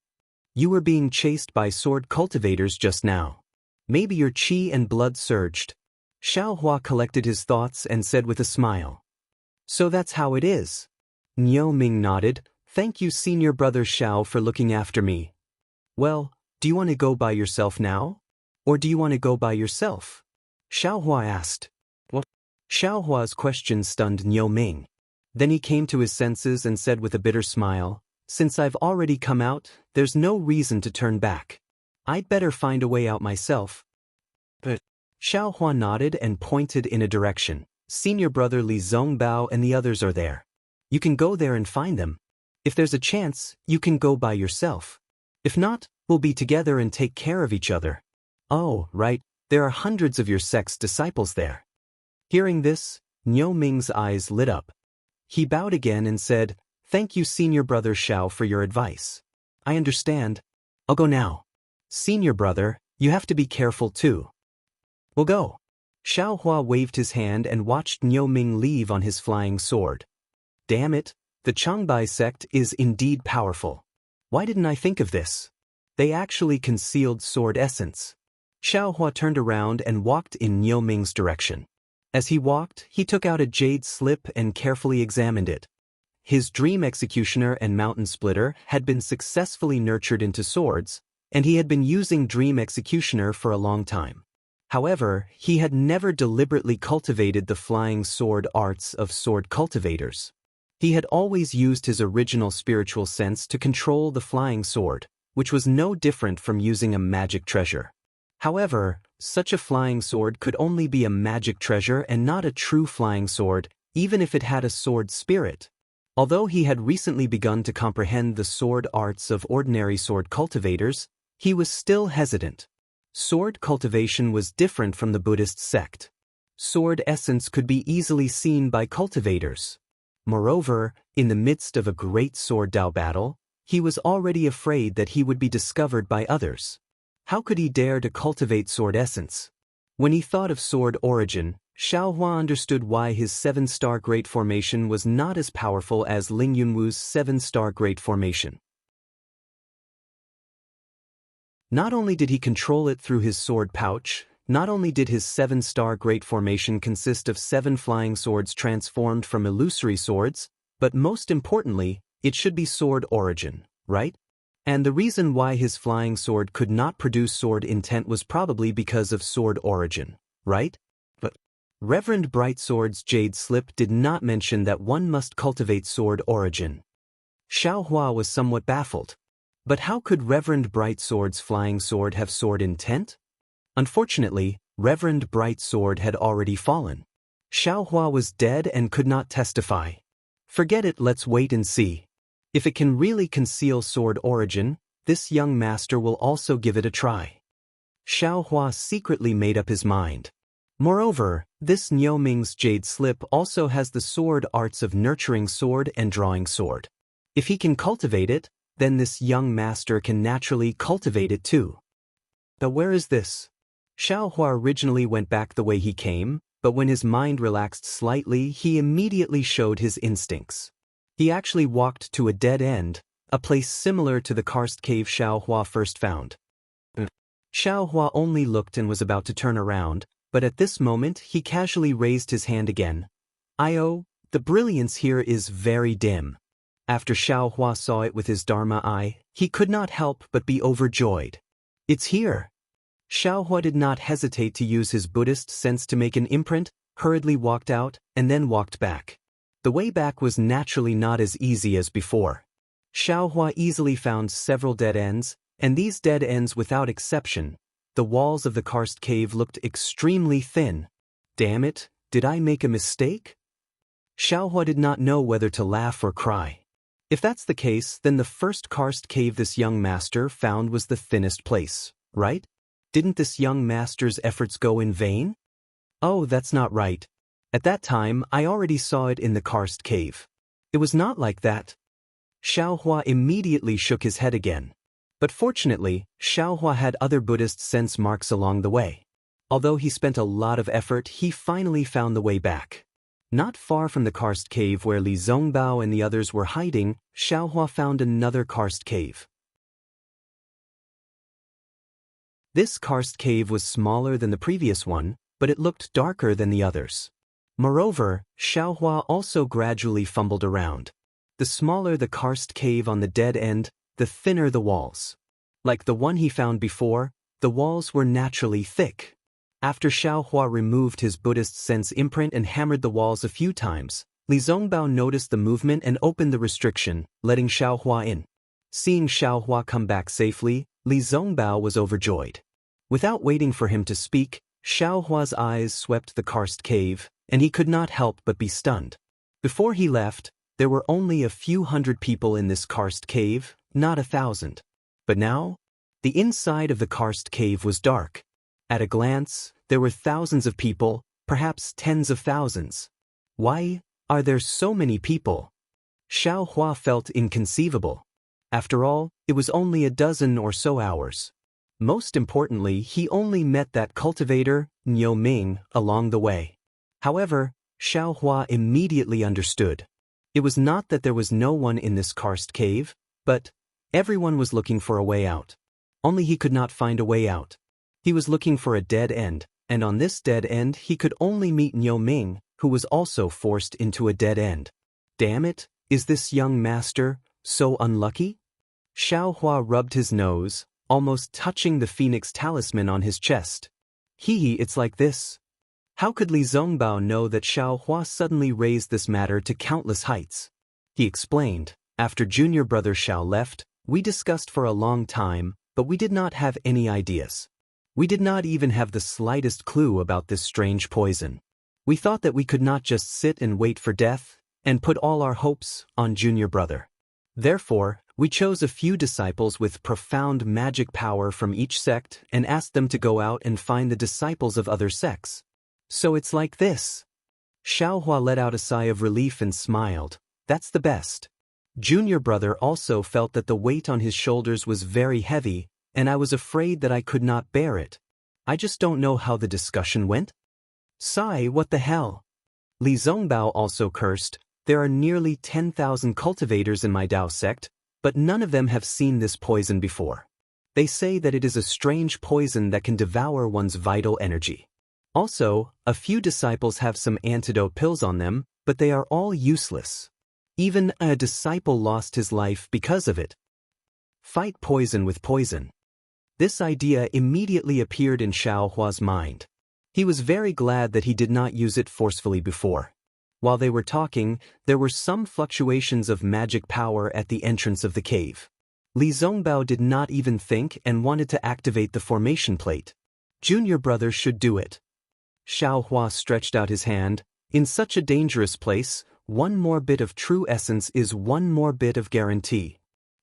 Speaker 1: You were being chased by sword cultivators just now. Maybe your qi and blood surged. Xiaohua collected his thoughts and said with a smile. So that's how it is. Niu Ming nodded. Thank you, senior brother Xiao, for looking after me. Well, do you want to go by yourself now? Or do you want to go by yourself? Xiaohua asked. What? Xiaohua's question stunned Niu Ming. Then he came to his senses and said with a bitter smile, since I've already come out, there's no reason to turn back. I'd better find a way out myself. But Xiaohua nodded and pointed in a direction. Senior brother Li Zongbao and the others are there. You can go there and find them. If there's a chance, you can go by yourself. If not, we'll be together and take care of each other. Oh, right, there are hundreds of your sect's disciples there. Hearing this, Niu Ming's eyes lit up. He bowed again and said, Thank you, senior brother Xiao, for your advice. I understand. I'll go now. Senior brother, you have to be careful too. We'll go. Xiaohua waved his hand and watched Niu Ming leave on his flying sword. Damn it, the Changbai sect is indeed powerful. Why didn't I think of this? They actually concealed sword essence. Xiaohua turned around and walked in Niu Ming's direction. As he walked, he took out a jade slip and carefully examined it. His dream executioner and mountain splitter had been successfully nurtured into swords, and he had been using dream executioner for a long time. However, he had never deliberately cultivated the flying sword arts of sword cultivators. He had always used his original spiritual sense to control the flying sword, which was no different from using a magic treasure. However, such a flying sword could only be a magic treasure and not a true flying sword, even if it had a sword spirit. Although he had recently begun to comprehend the sword arts of ordinary sword cultivators, he was still hesitant. Sword cultivation was different from the Buddhist sect. Sword essence could be easily seen by cultivators. Moreover, in the midst of a great sword Dao battle, he was already afraid that he would be discovered by others. How could he dare to cultivate sword essence? When he thought of sword origin, Xiaohua understood why his 7-star Great Formation was not as powerful as Ling Yunwu's 7-star Great Formation. Not only did he control it through his sword pouch, not only did his 7-star Great Formation consist of 7 flying swords transformed from illusory swords, but most importantly, it should be sword origin, right? And the reason why his flying sword could not produce sword intent was probably because of sword origin, right? But Reverend Brightsword's jade slip did not mention that one must cultivate sword origin. Xiaohua was somewhat baffled. But how could Reverend Brightsword's flying sword have sword intent? Unfortunately, Reverend Brightsword had already fallen. Xiaohua was dead and could not testify. Forget it, let's wait and see. If it can really conceal sword origin, this young master will also give it a try. Xiaohua secretly made up his mind. Moreover, this Niu Ming's jade slip also has the sword arts of nurturing sword and drawing sword. If he can cultivate it, then this young master can naturally cultivate it too. But where is this? Xiaohua originally went back the way he came, but when his mind relaxed slightly, he immediately showed his instincts. He actually walked to a dead end, a place similar to the karst cave Xiaohua first found. Xiaohua only looked and was about to turn around, but at this moment he casually raised his hand again. "Io, the brilliance here is very dim." After Xiaohua saw it with his Dharma eye, he could not help but be overjoyed. "It's here." Xiaohua did not hesitate to use his Buddhist sense to make an imprint, hurriedly walked out, and then walked back. The way back was naturally not as easy as before. Xiaohua easily found several dead ends, and these dead ends without exception. The walls of the karst cave looked extremely thin. Damn it, did I make a mistake? Xiaohua did not know whether to laugh or cry. If that's the case, then the first karst cave this young master found was the thinnest place, right? Didn't this young master's efforts go in vain? Oh, that's not right. At that time, I already saw it in the karst cave. It was not like that. Xiaohua immediately shook his head again. But fortunately, Xiaohua had other Buddhist sense marks along the way. Although he spent a lot of effort, he finally found the way back. Not far from the karst cave where Li Zongbao and the others were hiding, Xiaohua found another karst cave. This karst cave was smaller than the previous one, but it looked darker than the others. Moreover, Xiaohua also gradually fumbled around. The smaller the karst cave on the dead end, the thinner the walls. Like the one he found before, the walls were naturally thick. After Xiaohua removed his Buddhist sense imprint and hammered the walls a few times, Li Zongbao noticed the movement and opened the restriction, letting Xiaohua in. Seeing Xiaohua come back safely, Li Zongbao was overjoyed. Without waiting for him to speak, Xiaohua's eyes swept the karst cave, and he could not help but be stunned. Before he left, there were only a few hundred people in this karst cave, not 1,000. But now, the inside of the karst cave was dark. At a glance, there were thousands of people, perhaps tens of thousands. Why are there so many people? Xiaohua felt inconceivable. After all, it was only a dozen or so hours. Most importantly, he only met that cultivator, Niu Ming, along the way. However, Xiaohua immediately understood. It was not that there was no one in this karst cave, but everyone was looking for a way out. Only he could not find a way out. He was looking for a dead end, and on this dead end he could only meet Niu Ming, who was also forced into a dead end. Damn it, is this young master so unlucky? Xiaohua rubbed his nose, almost touching the phoenix talisman on his chest. It's like this. How could Li Zongbao know that Xiaohua suddenly raised this matter to countless heights? He explained, after junior brother Xiao left, we discussed for a long time, but we did not have any ideas. We did not even have the slightest clue about this strange poison. We thought that we could not just sit and wait for death, and put all our hopes on junior brother. Therefore, we chose a few disciples with profound magic power from each sect and asked them to go out and find the disciples of other sects. So it's like this. Xiaohua let out a sigh of relief and smiled. That's the best. Junior brother also felt that the weight on his shoulders was very heavy, and I was afraid that I could not bear it. I just don't know how the discussion went. Sigh, what the hell? Li Zongbao also cursed. There are nearly 10,000 cultivators in my Dao sect, but none of them have seen this poison before. They say that it is a strange poison that can devour one's vital energy. Also, a few disciples have some antidote pills on them, but they are all useless. Even a disciple lost his life because of it. Fight poison with poison. This idea immediately appeared in Xiaohua's mind. He was very glad that he did not use it forcefully before. While they were talking, there were some fluctuations of magic power at the entrance of the cave. Li Zongbao did not even think and wanted to activate the formation plate. Junior brother should do it. Xiaohua stretched out his hand. In such a dangerous place, one more bit of true essence is one more bit of guarantee.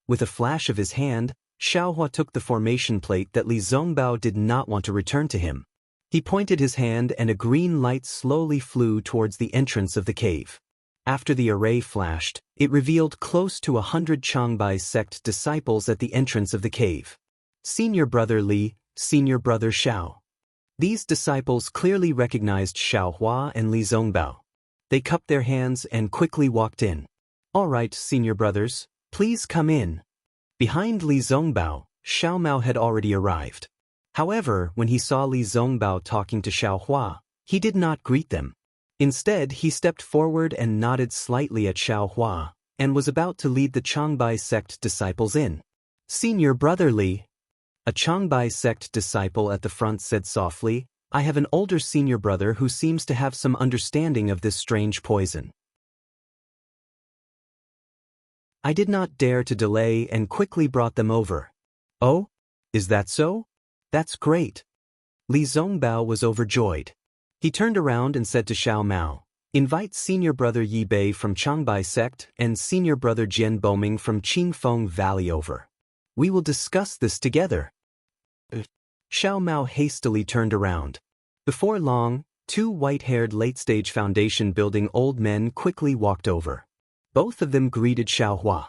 Speaker 1: With a flash of his hand, Xiaohua took the formation plate that Li Zongbao did not want to return to him. He pointed his hand and a green light slowly flew towards the entrance of the cave. After the array flashed, it revealed close to 100 Changbai sect disciples at the entrance of the cave. Senior brother Li, senior brother Xiao. These disciples clearly recognized Xiaohua and Li Zongbao. They cupped their hands and quickly walked in. All right, senior brothers, please come in. Behind Li Zongbao, Xiao Mao had already arrived. However, when he saw Li Zongbao talking to Xiaohua, he did not greet them. Instead, he stepped forward and nodded slightly at Xiaohua, and was about to lead the Changbai sect disciples in. Senior brother Li. A Changbai sect disciple at the front said softly, I have an older senior brother who seems to have some understanding of this strange poison. I did not dare to delay and quickly brought them over. Oh? Is that so? That's great. Li Zongbao was overjoyed. He turned around and said to Xiao Mao, invite senior brother Yi Bei from Changbai sect and senior brother Jian Boming from Qingfeng Valley over. We will discuss this together. Xiao Mao hastily turned around. Before long, two white-haired late-stage foundation building old men quickly walked over. Both of them greeted Xiaohua.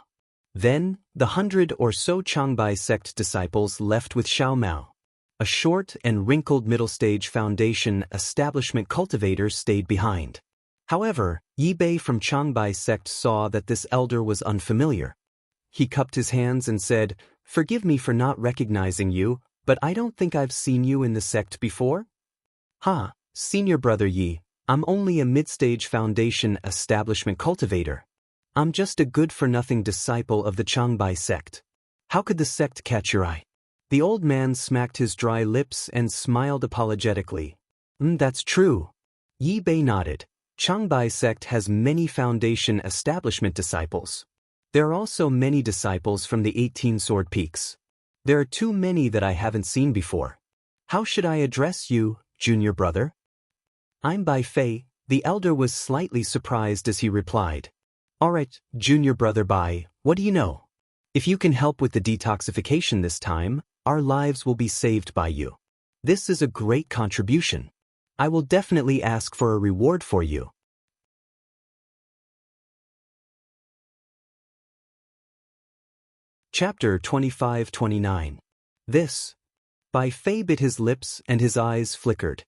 Speaker 1: Then, the 100 or so Changbai sect disciples left with Xiao Mao. A short and wrinkled middle-stage foundation establishment cultivator stayed behind. However, Yi Bei from Changbai sect saw that this elder was unfamiliar. He cupped his hands and said, "Forgive me for not recognizing you, but I don't think I've seen you in the sect before?" "Ha, senior brother Yi, I'm only a mid-stage foundation establishment cultivator. I'm just a good-for-nothing disciple of the Changbai sect. How could the sect catch your eye?" The old man smacked his dry lips and smiled apologetically. That's true." Yi Bei nodded. "Changbai sect has many foundation establishment disciples. There are also many disciples from the 18 Sword Peaks. There are too many that I haven't seen before. How should I address you, junior brother?" "I'm Bai Fei." The elder was slightly surprised as he replied. "All right, junior brother Bai, what do you know? If you can help with the detoxification this time, our lives will be saved by you. This is a great contribution. I will definitely ask for a reward for you." Chapter 25-29. This. Bai Fei bit his lips and his eyes flickered.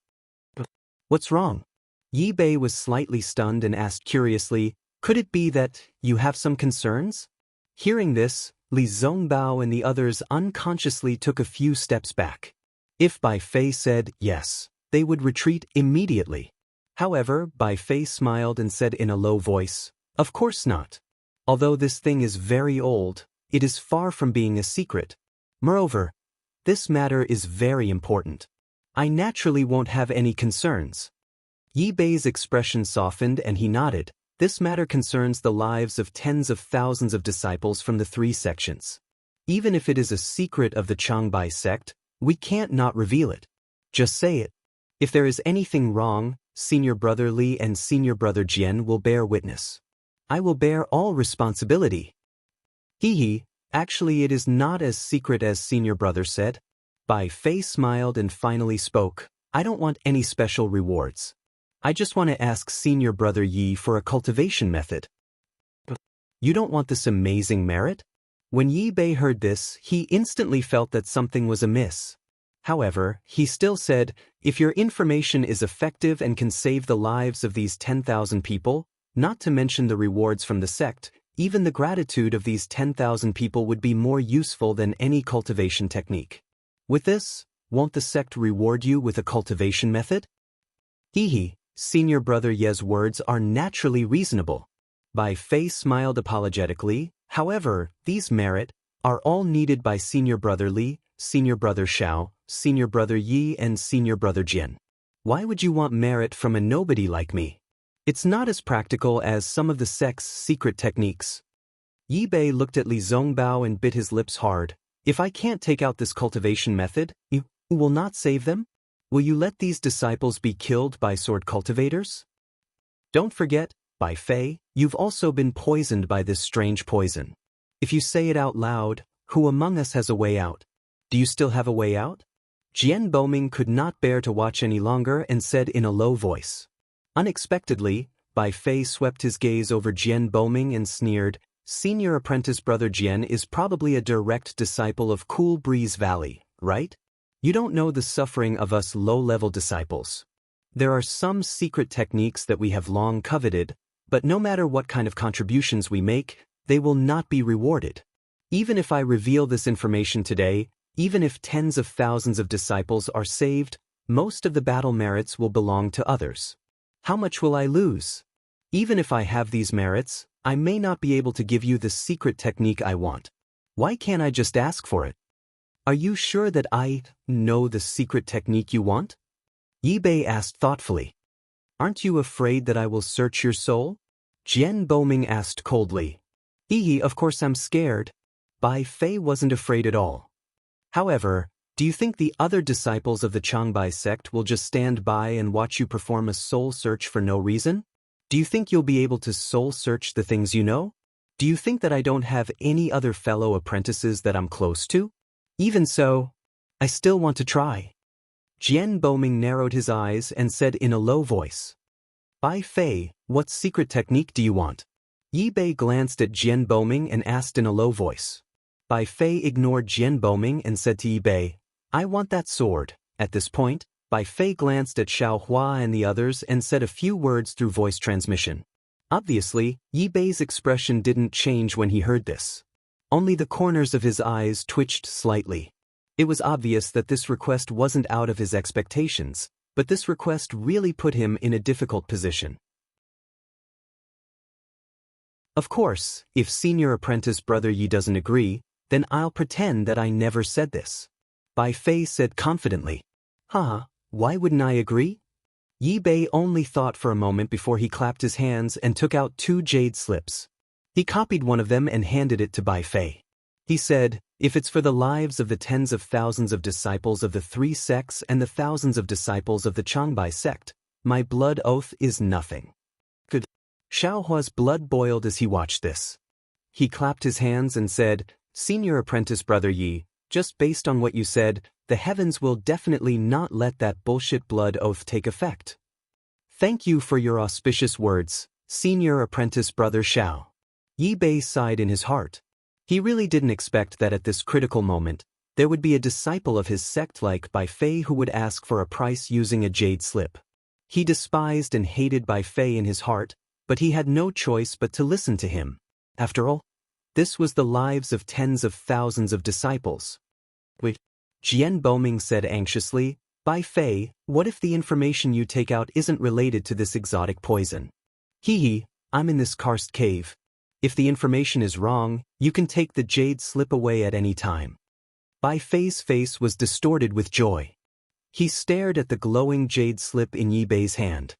Speaker 1: "What's wrong?" Yi Bei was slightly stunned and asked curiously, "Could it be that you have some concerns?" Hearing this, Li Zongbao and the others unconsciously took a few steps back. If Bai Fei said yes, they would retreat immediately. However, Bai Fei smiled and said in a low voice, "Of course not. Although this thing is very old, it is far from being a secret. Moreover, this matter is very important. I naturally won't have any concerns." Yi Bei's expression softened and he nodded. "This matter concerns the lives of tens of thousands of disciples from the 3 sections. Even if it is a secret of the Changbai sect, we can't not reveal it. Just say it. If there is anything wrong, senior brother Li and senior brother Jian will bear witness. I will bear all responsibility." "Hee, actually it is not as secret as senior brother said." Bai Fei smiled and finally spoke. "I don't want any special rewards. I just want to ask senior brother Yi for a cultivation method." "You don't want this amazing merit?" When Yi Bei heard this, he instantly felt that something was amiss. However, he still said, "If your information is effective and can save the lives of these 10,000 people, not to mention the rewards from the sect, even the gratitude of these 10,000 people would be more useful than any cultivation technique. With this, won't the sect reward you with a cultivation method?" Hee. Senior brother Ye's words are naturally reasonable. Bai Fei smiled apologetically. "However, these merit are all needed by senior brother Li, senior brother Xiao, senior brother Yi and senior brother Jian. Why would you want merit from a nobody like me? It's not as practical as some of the sect's secret techniques." Yi Bei looked at Li Zongbao and bit his lips hard. "If I can't take out this cultivation method, you will not save them? Will you let these disciples be killed by sword cultivators? Don't forget, Bai Fei, you've also been poisoned by this strange poison. If you say it out loud, who among us has a way out? Do you still have a way out?" Jian Boming could not bear to watch any longer and said in a low voice. Unexpectedly, Bai Fei swept his gaze over Jian Boming and sneered, "Senior apprentice brother Jian is probably a direct disciple of Cool Breeze Valley, right? You don't know the suffering of us low-level disciples. There are some secret techniques that we have long coveted, but no matter what kind of contributions we make, they will not be rewarded. Even if I reveal this information today, even if tens of thousands of disciples are saved, most of the battle merits will belong to others. How much will I lose? Even if I have these merits, I may not be able to give you the secret technique I want. Why can't I just ask for it? Are you sure that I know the secret technique you want?" Yi Bei asked thoughtfully. "Aren't you afraid that I will search your soul?" Jian Boming asked coldly. Of course I'm scared." Bai Fei wasn't afraid at all. "However, do you think the other disciples of the Changbai sect will just stand by and watch you perform a soul search for no reason? Do you think you'll be able to soul search the things you know? Do you think that I don't have any other fellow apprentices that I'm close to? Even so, I still want to try." Jian Boming narrowed his eyes and said in a low voice, "Bai Fei, what secret technique do you want?" Yi Bei glanced at Jian Boming and asked in a low voice. Bai Fei ignored Jian Boming and said to Yi Bei, I want that sword. At this point, Bai Fei glanced at Xiao Hua and the others and said a few words through voice transmission. Obviously, Yi Bei's expression didn't change when he heard this. Only the corners of his eyes twitched slightly. It was obvious that this request wasn't out of his expectations, but this request really put him in a difficult position. Of course, if senior apprentice brother Yi doesn't agree, then I'll pretend that I never said this. Bai Fei said confidently. Haha, why wouldn't I agree? Yi Bei only thought for a moment before he clapped his hands and took out 2 jade slips. He copied one of them and handed it to Bai Fei. He said, if it's for the lives of the tens of thousands of disciples of the 3 sects and the thousands of disciples of the Changbai sect, my blood oath is nothing. Good. Xiao Hua's blood boiled as he watched this. He clapped his hands and said, Senior apprentice brother Yi, just based on what you said, the heavens will definitely not let that bullshit blood oath take effect. Thank you for your auspicious words, senior apprentice brother Xiao. Yi Bei sighed in his heart. He really didn't expect that at this critical moment, there would be a disciple of his sect like Bai Fei who would ask for a price using a jade slip. He despised and hated Bai Fei in his heart, but he had no choice but to listen to him. After all, this was the lives of tens of thousands of disciples. Wait, Jian Boming said anxiously, Bai Fei, what if the information you take out isn't related to this exotic poison? Hee, I'm in this karst cave. If the information is wrong, you can take the jade slip away at any time. Bai Fei's face was distorted with joy. He stared at the glowing jade slip in Yi Bei's hand.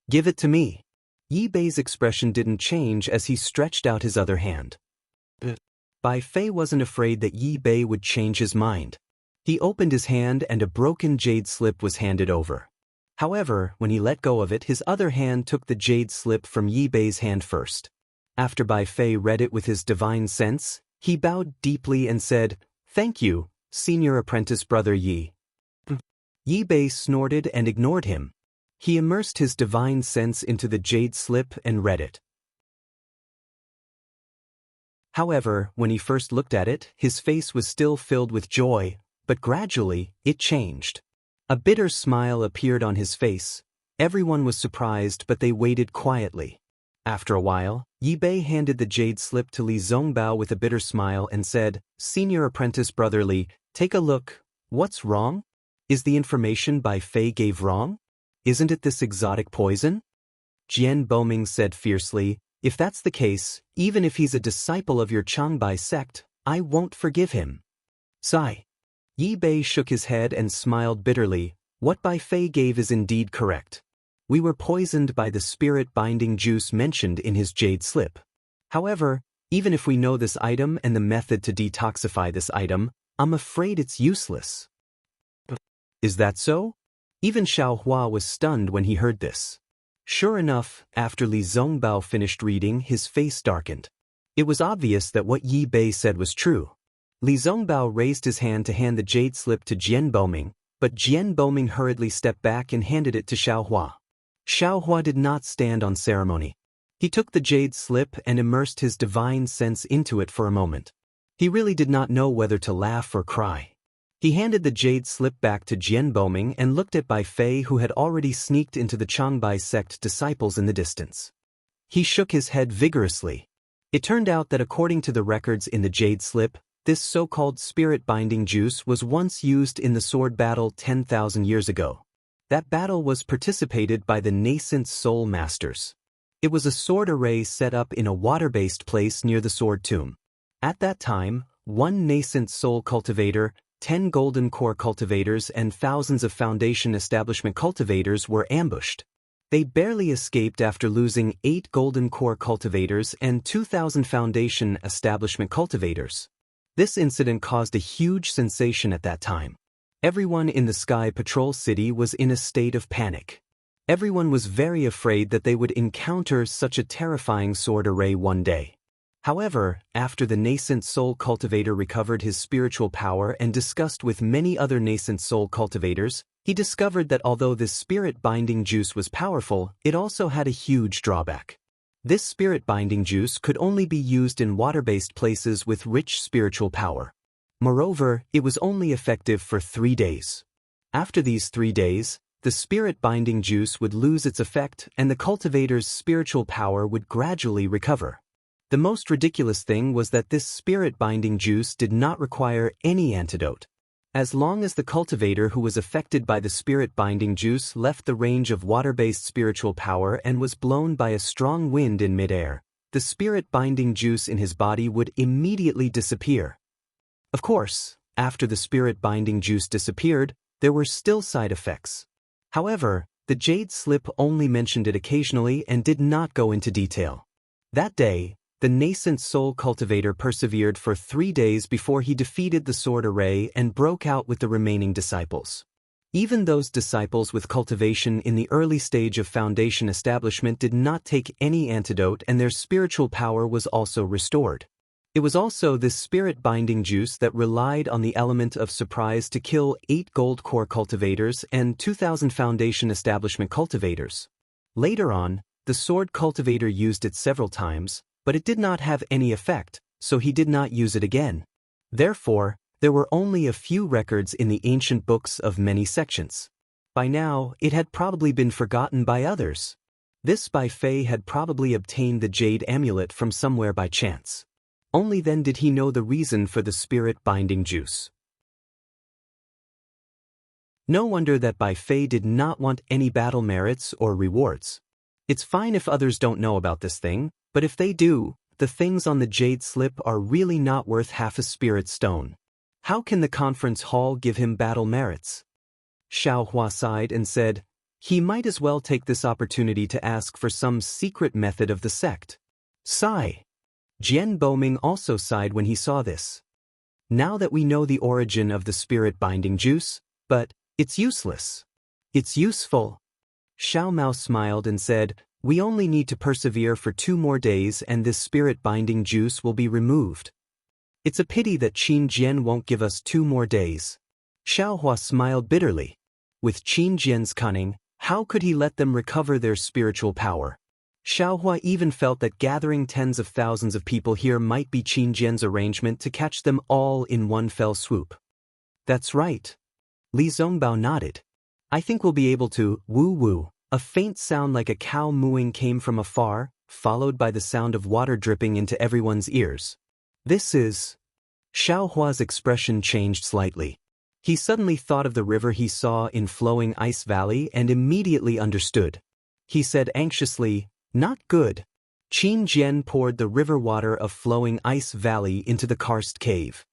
Speaker 1: Give it to me. Yi Bei's expression didn't change as he stretched out his other hand. Bai Fei wasn't afraid that Yi Bei would change his mind. He opened his hand and a broken jade slip was handed over. However, when he let go of it, his other hand took the jade slip from Yi Bei's hand first. After Bai Fei read it with his divine sense, he bowed deeply and said, Thank you, senior apprentice brother Yi. Yi Bei snorted and ignored him. He immersed his divine sense into the jade slip and read it. However, when he first looked at it, his face was still filled with joy, but gradually, it changed. A bitter smile appeared on his face. Everyone was surprised, but they waited quietly. After a while, Yi Bei handed the jade slip to Li Zongbao with a bitter smile and said, Senior apprentice brother Li, take a look. What's wrong? Is the information Bai Fei gave wrong? Isn't it this exotic poison? Jian Boming said fiercely, If that's the case, even if he's a disciple of your Changbai sect, I won't forgive him. Sigh. Yi Bei shook his head and smiled bitterly. What Bai Fei gave is indeed correct. We were poisoned by the spirit-binding juice mentioned in his jade slip. However, even if we know this item and the method to detoxify this item, I'm afraid it's useless. Is that so? Even Xiao Hua was stunned when he heard this. Sure enough, after Li Zongbao finished reading, his face darkened. It was obvious that what Yi Bei said was true. Li Zongbao raised his hand to hand the jade slip to Jian Boming, but Jian Boming hurriedly stepped back and handed it to Xiao Hua. Xiao Hua did not stand on ceremony. He took the jade slip and immersed his divine sense into it for a moment. He really did not know whether to laugh or cry. He handed the jade slip back to Jian Boming and looked at Bai Fei, who had already sneaked into the Changbai sect disciples in the distance. He shook his head vigorously. It turned out that according to the records in the jade slip, this so-called spirit-binding juice was once used in the sword battle 10,000 years ago. That battle was participated by the nascent soul masters. It was a sword array set up in a water-based place near the sword tomb. At that time, one nascent soul cultivator, 10 golden core cultivators and thousands of foundation establishment cultivators were ambushed. They barely escaped after losing 8 golden core cultivators and 2,000 foundation establishment cultivators. This incident caused a huge sensation at that time. Everyone in the Sky Patrol City was in a state of panic. Everyone was very afraid that they would encounter such a terrifying sword array one day. However, after the nascent soul cultivator recovered his spiritual power and discussed with many other nascent soul cultivators, he discovered that although this spirit-binding juice was powerful, it also had a huge drawback. This spirit-binding juice could only be used in water-based places with rich spiritual power. Moreover, it was only effective for 3 days. After these 3 days, the spirit-binding juice would lose its effect and the cultivator's spiritual power would gradually recover. The most ridiculous thing was that this spirit-binding juice did not require any antidote. As long as the cultivator who was affected by the spirit-binding juice left the range of water-based spiritual power and was blown by a strong wind in midair, the spirit-binding juice in his body would immediately disappear. Of course, after the spirit-binding juice disappeared, there were still side effects. However, the jade slip only mentioned it occasionally and did not go into detail. That day, the nascent soul cultivator persevered for 3 days before he defeated the sword array and broke out with the remaining disciples. Even those disciples with cultivation in the early stage of foundation establishment did not take any antidote and their spiritual power was also restored. It was also this spirit-binding juice that relied on the element of surprise to kill 8 gold core cultivators and 2,000 foundation establishment cultivators. Later on, the sword cultivator used it several times, but it did not have any effect, so he did not use it again. Therefore, there were only a few records in the ancient books of many sections. By now, it had probably been forgotten by others. This Bai Fei had probably obtained the jade amulet from somewhere by chance. Only then did he know the reason for the spirit-binding juice. No wonder that Bai Fei did not want any battle merits or rewards. It's fine if others don't know about this thing, but if they do, the things on the jade slip are really not worth half a spirit stone. How can the conference hall give him battle merits? Xiao Hua sighed and said, he might as well take this opportunity to ask for some secret method of the sect. Sigh. Jian Boming also sighed when he saw this. Now that we know the origin of the spirit-binding juice, but it's useless. It's useful. Xiao Mao smiled and said, we only need to persevere for 2 more days and this spirit-binding juice will be removed. It's a pity that Qin Jian won't give us 2 more days. Xiao Hua smiled bitterly. With Qin Jian's cunning, how could he let them recover their spiritual power? Xiao Hua even felt that gathering tens of thousands of people here might be Qin Jian's arrangement to catch them all in one fell swoop. That's right. Li Zongbao nodded. I think we'll be able to, woo-woo. A faint sound like a cow mooing came from afar, followed by the sound of water dripping into everyone's ears. This is... Xiao Hua's expression changed slightly. He suddenly thought of the river he saw in Flowing Ice Valley and immediately understood. He said anxiously, not good. Qin Jian poured the river water of Flowing Ice Valley into the karst cave.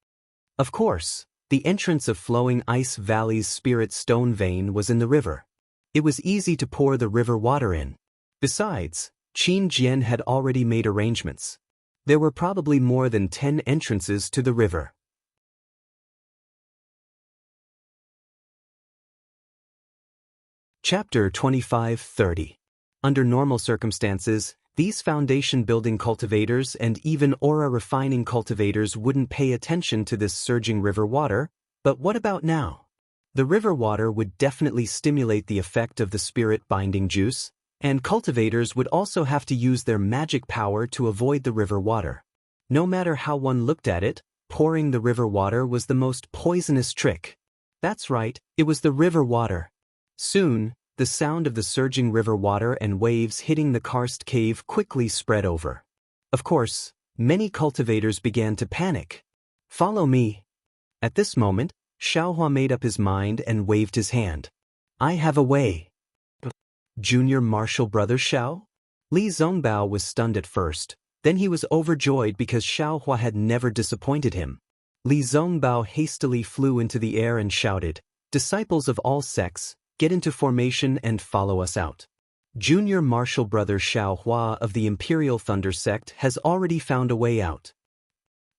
Speaker 1: Of course, the entrance of Flowing Ice Valley's spirit stone vein was in the river. It was easy to pour the river water in. Besides, Qin Jian had already made arrangements. There were probably more than 10 entrances to the river. Chapter 25-30. Under normal circumstances, these foundation-building cultivators and even aura-refining cultivators wouldn't pay attention to this surging river water, but what about now? The river water would definitely stimulate the effect of the spirit-binding juice, and cultivators would also have to use their magic power to avoid the river water. No matter how one looked at it, pouring the river water was the most poisonous trick. That's right, it was the river water. Soon, the sound of the surging river water and waves hitting the karst cave quickly spread over. Of course, many cultivators began to panic. Follow me. At this moment, Xiao Hua made up his mind and waved his hand. I have a way. Junior martial brother Xiao? Li Zongbao was stunned at first, then he was overjoyed because Xiao Hua had never disappointed him. Li Zongbao hastily flew into the air and shouted, disciples of all sects, get into formation and follow us out. Junior martial brother Xiao Hua of the Imperial Thunder sect has already found a way out.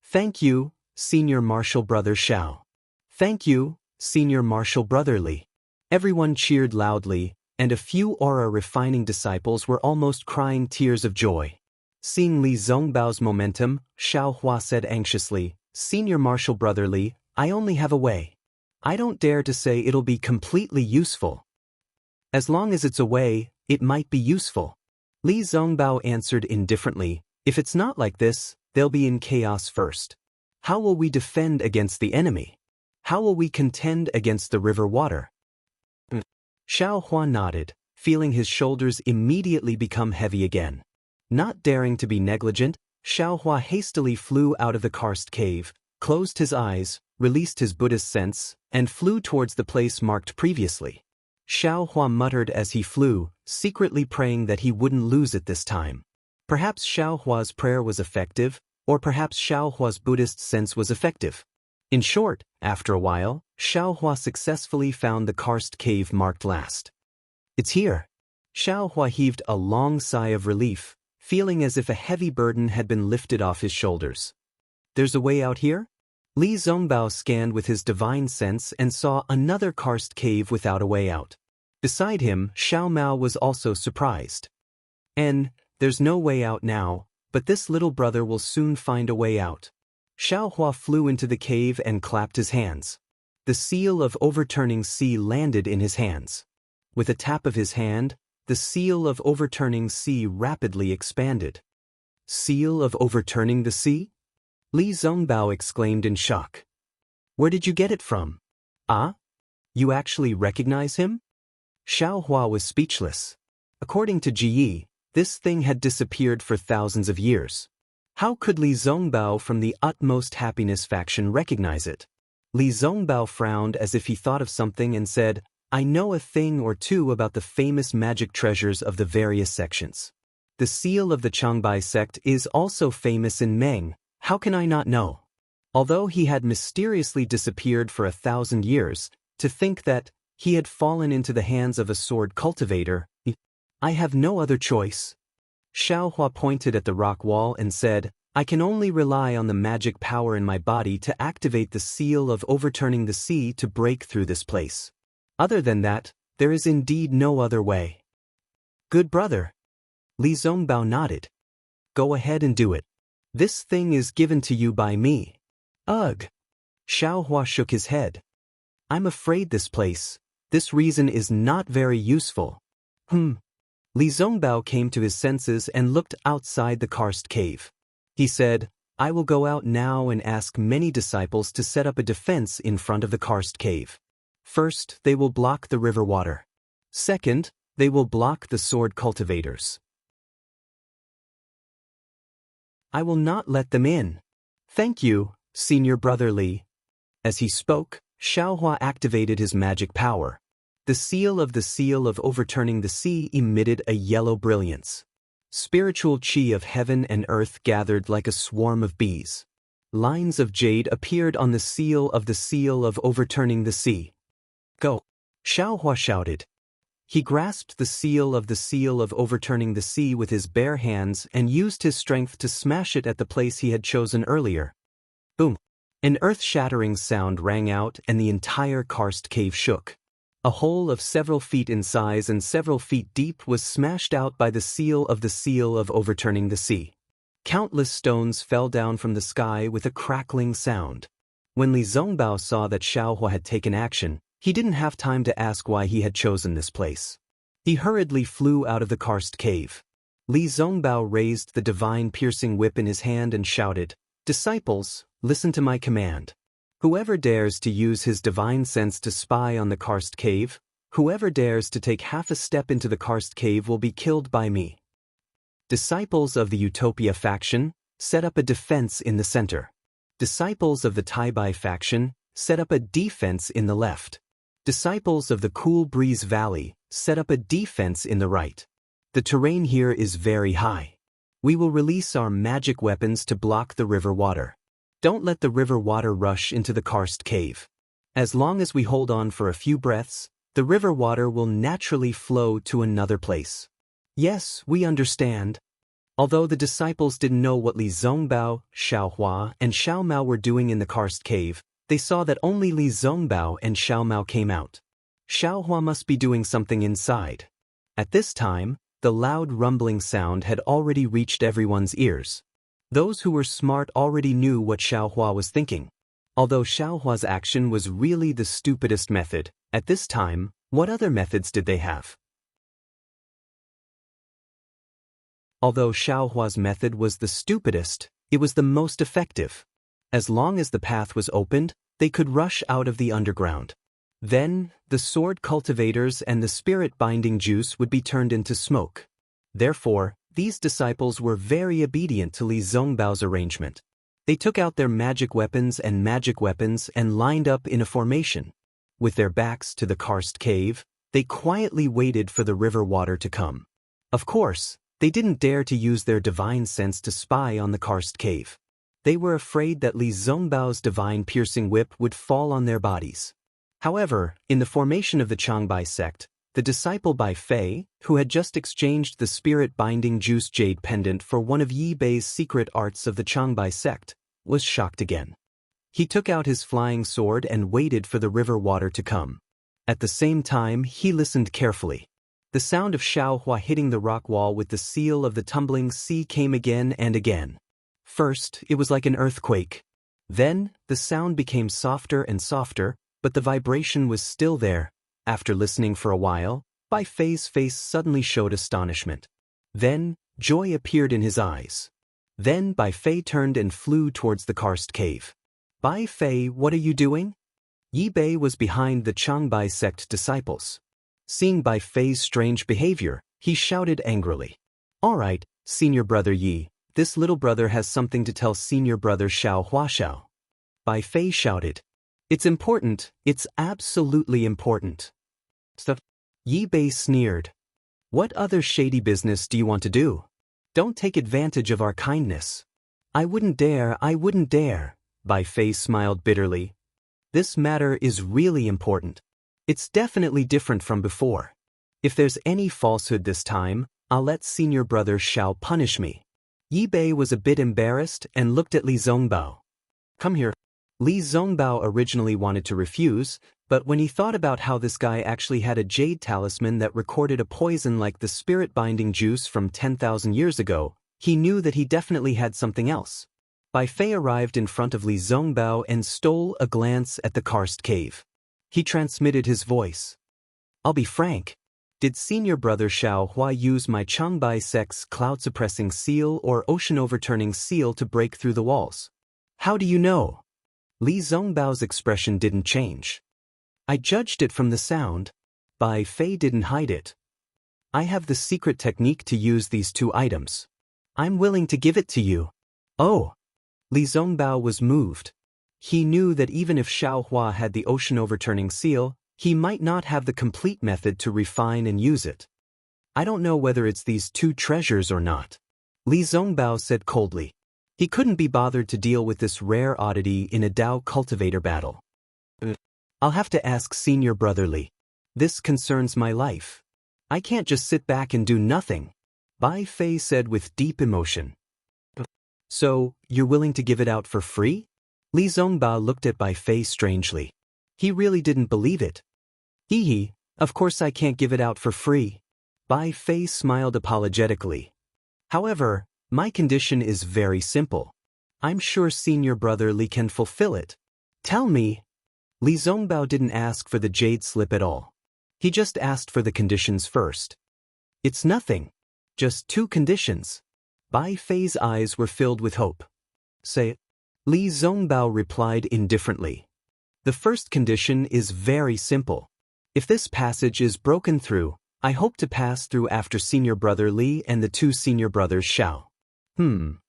Speaker 1: Thank you, senior martial brother Xiao. Thank you, senior martial brother Li. Everyone cheered loudly, and a few aura-refining disciples were almost crying tears of joy. Seeing Li Zongbao's momentum, Xiao Hua said anxiously, senior martial brother Li, I only have a way. I don't dare to say it'll be completely useful. As long as it's a way, it might be useful. Li Zongbao answered indifferently, if it's not like this, they'll be in chaos first. How will we defend against the enemy? How will we contend against the river water? Xiao Hua nodded, feeling his shoulders immediately become heavy again. Not daring to be negligent, Xiao Hua hastily flew out of the karst cave, closed his eyes, released his Buddhist sense, and flew towards the place marked previously. Xiao Hua muttered as he flew, secretly praying that he wouldn't lose it this time. Perhaps Xiao Hua's prayer was effective, or perhaps Xiao Hua's Buddhist sense was effective. In short, after a while, Xiao Hua successfully found the karst cave marked last. It's here. Xiao Hua heaved a long sigh of relief, feeling as if a heavy burden had been lifted off his shoulders. There's a way out here? Li Zongbao scanned with his divine sense and saw another karst cave without a way out. Beside him, Xiao Mao was also surprised. There's no way out now, but this little brother will soon find a way out. Xiao Hua flew into the cave and clapped his hands. The seal of overturning sea landed in his hands. With a tap of his hand, the seal of overturning sea rapidly expanded. Seal of overturning the sea? Li Zongbao exclaimed in shock. Where did you get it from? Ah? You actually recognize him? Xiao Hua was speechless. According to Ji, this thing had disappeared for thousands of years. How could Li Zongbao from the Utmost Happiness faction recognize it? Li Zongbao frowned as if he thought of something and said, I know a thing or two about the famous magic treasures of the various sections. The seal of the Changbai sect is also famous in Meng. How can I not know? Although he had mysteriously disappeared for 1,000 years, to think that he had fallen into the hands of a sword cultivator, I have no other choice. Xiao Hua pointed at the rock wall and said, I can only rely on the magic power in my body to activate the seal of overturning the sea to break through this place. Other than that, there is indeed no other way. Good brother. Li Zongbao nodded. Go ahead and do it. This thing is given to you by me. Ugh. Xiao Hua shook his head. I'm afraid this reason is not very useful. Li Zongbao came to his senses and looked outside the karst cave. He said, I will go out now and ask many disciples to set up a defense in front of the karst cave. First, they will block the river water. Second, they will block the sword cultivators. I will not let them in. Thank you, Senior Brother Li. As he spoke, Xiao Hua activated his magic power. The seal of overturning the sea emitted a yellow brilliance. Spiritual chi of heaven and earth gathered like a swarm of bees. Lines of jade appeared on the seal of overturning the sea. Go! Xiao Hua shouted. He grasped the seal of overturning the sea with his bare hands and used his strength to smash it at the place he had chosen earlier. Boom! An earth-shattering sound rang out and the entire karst cave shook. A hole of several feet in size and several feet deep was smashed out by the seal of overturning the sea. Countless stones fell down from the sky with a crackling sound. When Li Zongbao saw that Xiao Hua had taken action, he didn't have time to ask why he had chosen this place. He hurriedly flew out of the karst cave. Li Zongbao raised the divine piercing whip in his hand and shouted, Disciples, listen to my command. Whoever dares to use his divine sense to spy on the karst cave, whoever dares to take half a step into the karst cave will be killed by me. Disciples of the Utopia faction, set up a defense in the center. Disciples of the Taibai faction, set up a defense in the left. Disciples of the Cool Breeze Valley, set up a defense in the right. The terrain here is very high. We will release our magic weapons to block the river water. Don't let the river water rush into the karst cave. As long as we hold on for a few breaths, the river water will naturally flow to another place. Yes, we understand. Although the disciples didn't know what Li Zongbao, Xiao Hua, and Xiao Mao were doing in the karst cave, they saw that only Li Zongbao and Xiao Mao came out. Xiao Hua must be doing something inside. At this time, the loud rumbling sound had already reached everyone's ears. Those who were smart already knew what Xiao Hua was thinking. Although Xiao Hua's action was really the stupidest method, at this time, what other methods did they have? Although Xiaohua's method was the stupidest, it was the most effective. As long as the path was opened, they could rush out of the underground. Then, the sword cultivators and the spirit-binding juice would be turned into smoke. Therefore, these disciples were very obedient to Li Zongbao's arrangement. They took out their magic weapons and lined up in a formation. With their backs to the karst cave, they quietly waited for the river water to come. Of course, they didn't dare to use their divine sense to spy on the karst cave. They were afraid that Li Zongbao's divine piercing whip would fall on their bodies. However, in the formation of the Changbai sect, the disciple Bai Fei, who had just exchanged the spirit-binding juice jade pendant for one of Yi Bei's secret arts of the Changbai sect, was shocked again. He took out his flying sword and waited for the river water to come. At the same time, he listened carefully. The sound of Xiaohua hitting the rock wall with the seal of the tumbling sea came again and again. First, it was like an earthquake. Then, the sound became softer and softer, but the vibration was still there. After listening for a while, Bai Fei's face suddenly showed astonishment. Then, joy appeared in his eyes. Then Bai Fei turned and flew towards the karst cave. "Bai Fei, what are you doing?" Yi Bei was behind the Changbai sect disciples. Seeing Bai Fei's strange behavior, he shouted angrily. "All right, senior brother Yi, this little brother has something to tell senior brother Xiao Huaxiao." Bai Fei shouted. "It's important, it's absolutely important." Stuff. Yi Bei sneered. "What other shady business do you want to do? Don't take advantage of our kindness." I wouldn't dare." Bai Fei smiled bitterly. "This matter is really important. It's definitely different from before. If there's any falsehood this time, I'll let senior brother Xiao punish me." Yi Bei was a bit embarrassed and looked at Li Zongbao. "Come here." Li Zongbao originally wanted to refuse, but when he thought about how this guy actually had a jade talisman that recorded a poison like the spirit-binding juice from 10,000 years ago, he knew that he definitely had something else. Bai Fei arrived in front of Li Zongbao and stole a glance at the karst cave. He transmitted his voice. "I'll be frank. Did senior brother Xiao Hua use my Changbai sect's cloud-suppressing seal or ocean-overturning seal to break through the walls?" "How do you know?" Li Zongbao's expression didn't change. "I judged it from the sound." Bai Fei didn't hide it. "I have the secret technique to use these two items. I'm willing to give it to you." "Oh!" Li Zongbao was moved. He knew that even if Xiao Hua had the ocean-overturning seal, he might not have the complete method to refine and use it. "I don't know whether it's these two treasures or not," Li Zongbao said coldly. He couldn't be bothered to deal with this rare oddity in a Dao cultivator battle. "I'll have to ask senior brother Li. This concerns my life. I can't just sit back and do nothing," Bai Fei said with deep emotion. "So, you're willing to give it out for free?" Li Zongbao looked at Bai Fei strangely. He really didn't believe it. "Hee, of course I can't give it out for free." Bai Fei smiled apologetically. "However, my condition is very simple. I'm sure senior brother Li can fulfill it." "Tell me." Li Zongbao didn't ask for the jade slip at all. He just asked for the conditions first. "It's nothing. Just two conditions." Bai Fei's eyes were filled with hope. "Say it." Li Zongbao replied indifferently. "The first condition is very simple. If this passage is broken through, I hope to pass through after senior brother Li and the two senior brothers Xiao.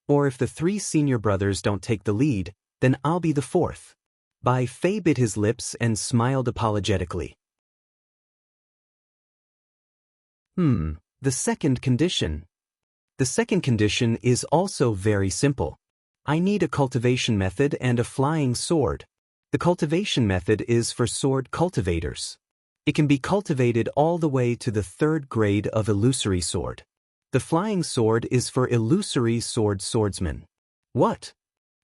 Speaker 1: Or if the three senior brothers don't take the lead, then I'll be the fourth." Bai Fei bit his lips and smiled apologetically. The second condition. The second condition is also very simple. I need a cultivation method and a flying sword. The cultivation method is for sword cultivators. It can be cultivated all the way to the 3rd grade of illusory sword. The flying sword is for illusory sword swordsmen. "What?"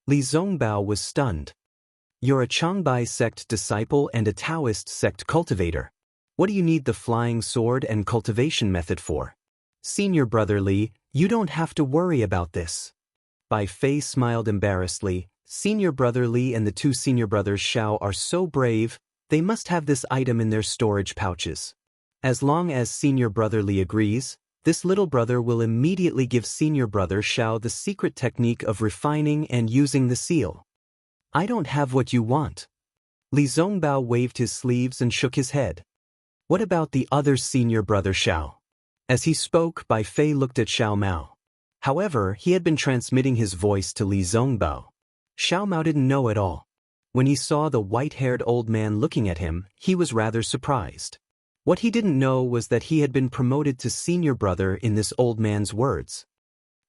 Speaker 1: Li Zongbao was stunned. "You're a Changbai sect disciple and a Taoist sect cultivator. What do you need the flying sword and cultivation method for?" "Senior brother Li, you don't have to worry about this." Bai Fei smiled embarrassedly. "Senior brother Li and the two senior brothers Xiao are so brave, they must have this item in their storage pouches. As long as senior brother Li agrees, This little brother will immediately give senior brother Xiao the secret technique of refining and using the seal. I don't have what you want. Li Zongbao waved his sleeves and shook his head. What about the other senior brother Xiao? As he spoke, Bai Fei looked at Xiao Mao. However, he had been transmitting his voice to Li Zongbao. Xiao Mao didn't know at all. When he saw the white-haired old man looking at him, he was rather surprised. What he didn't know was that he had been promoted to senior brother in this old man's words.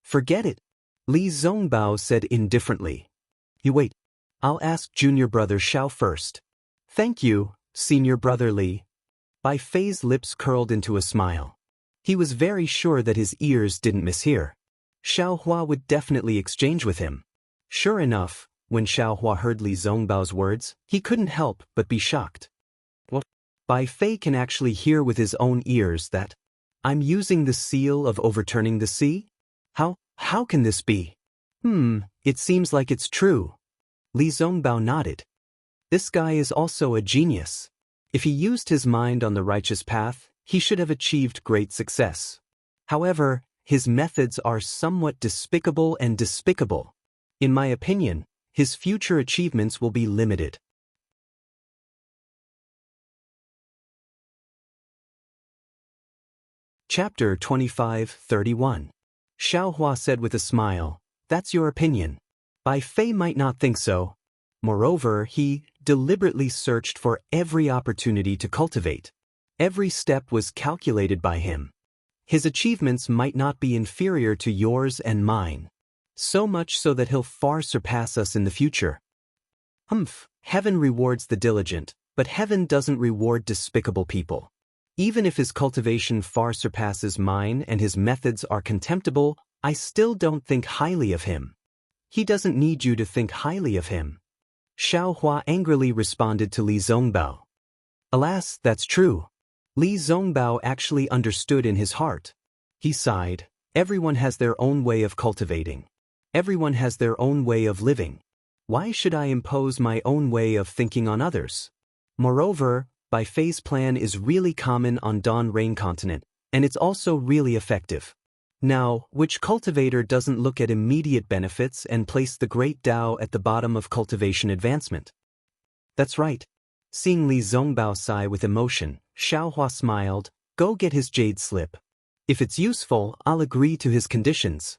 Speaker 1: Forget it, Li Zongbao said indifferently. You wait. I'll ask junior brother Xiao first. Thank you, senior brother Li. Bai Fei's lips curled into a smile. He was very sure that his ears didn't mishear. Xiao Hua would definitely exchange with him. Sure enough, when Xiao Hua heard Li Zongbao's words, he couldn't help but be shocked. What? Bai Fei can actually hear with his own ears that I'm using the seal of overturning the sea? How can this be? It seems like it's true. Li Zongbao nodded. This guy is also a genius. If he used his mind on the righteous path, he should have achieved great success. However, his methods are somewhat despicable. In my opinion, his future achievements will be limited. Chapter 25:31. Xiao Hua said with a smile, "That's your opinion. Bai Fei might not think so. Moreover, he deliberately searched for every opportunity to cultivate. Every step was calculated by him. His achievements might not be inferior to yours and mine. So much so that he'll far surpass us in the future. Heaven rewards the diligent, but heaven doesn't reward despicable people. Even if his cultivation far surpasses mine and his methods are contemptible, I still don't think highly of him. He doesn't need you to think highly of him." Xiao Hua angrily responded to Li Zongbao. Alas, that's true. Li Zongbao actually understood in his heart. He sighed. Everyone has their own way of cultivating. Everyone has their own way of living. Why should I impose my own way of thinking on others? Moreover, Bai Fei's plan is really common on Dawn Rain Continent, and it's also really effective. Now, which cultivator doesn't look at immediate benefits and place the great Tao at the bottom of cultivation advancement? That's right. Seeing Li Zongbao sigh with emotion, Xiao Hua smiled. Go get his jade slip. If it's useful, I'll agree to his conditions.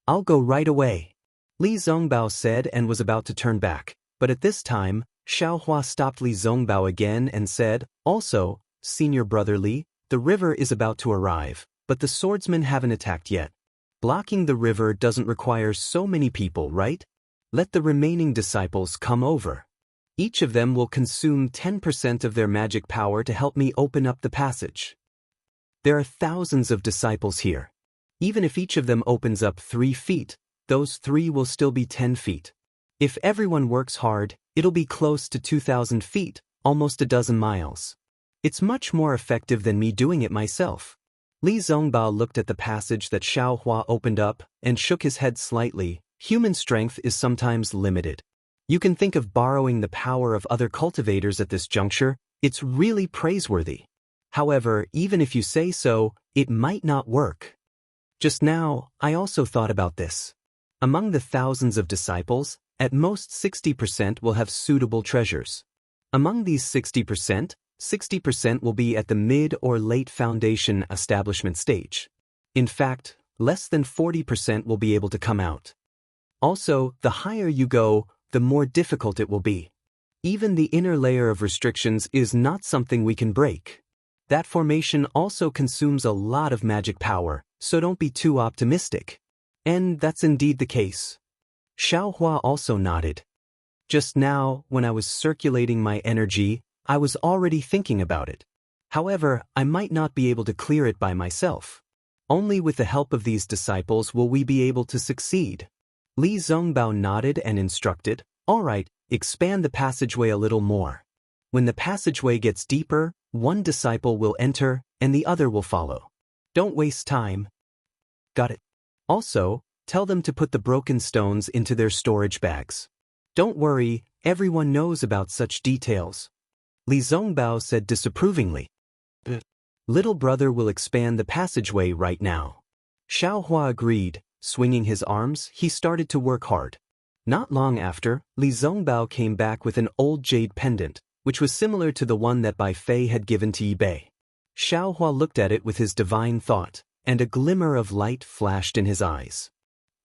Speaker 1: I'll go right away, Li Zongbao said and was about to turn back, but at this time, Xiao Hua stopped Li Zongbao again and said, "Also, senior brother Li, the river is about to arrive, but the swordsmen haven't attacked yet. Blocking the river doesn't require so many people, right? Let the remaining disciples come over. Each of them will consume 10% of their magic power to help me open up the passage. There are thousands of disciples here. Even if each of them opens up 3 feet, those 3 will still be 10 feet. If everyone works hard, it'll be close to 2,000 feet, almost a dozen miles. It's much more effective than me doing it myself." Li Zongbao looked at the passage that Xiao Hua opened up and shook his head slightly. Human strength is sometimes limited. You can think of borrowing the power of other cultivators at this juncture. It's really praiseworthy. However, even if you say so, it might not work. Just now, I also thought about this. Among the thousands of disciples, at most 60% will have suitable treasures. Among these 60% will be at the mid or late foundation establishment stage. In fact, less than 40% will be able to come out. Also, the higher you go, the more difficult it will be. Even the inner layer of restrictions is not something we can break. That formation also consumes a lot of magic power, so don't be too optimistic. And that's indeed the case. Xiao Hua also nodded. Just now, when I was circulating my energy, I was already thinking about it. However, I might not be able to clear it by myself. Only with the help of these disciples will we be able to succeed. Li Zongbao nodded and instructed, "All right, expand the passageway a little more. When the passageway gets deeper, one disciple will enter, and the other will follow. Don't waste time." Got it. Also, tell them to put the broken stones into their storage bags. Don't worry, everyone knows about such details. Li Zongbao said disapprovingly. Little brother will expand the passageway right now. Xiaohua agreed. Swinging his arms, he started to work hard. Not long after, Li Zongbao came back with an old jade pendant, which was similar to the one that Bai Fei had given to Yi Bei. Xiaohua looked at it with his divine thought, and a glimmer of light flashed in his eyes.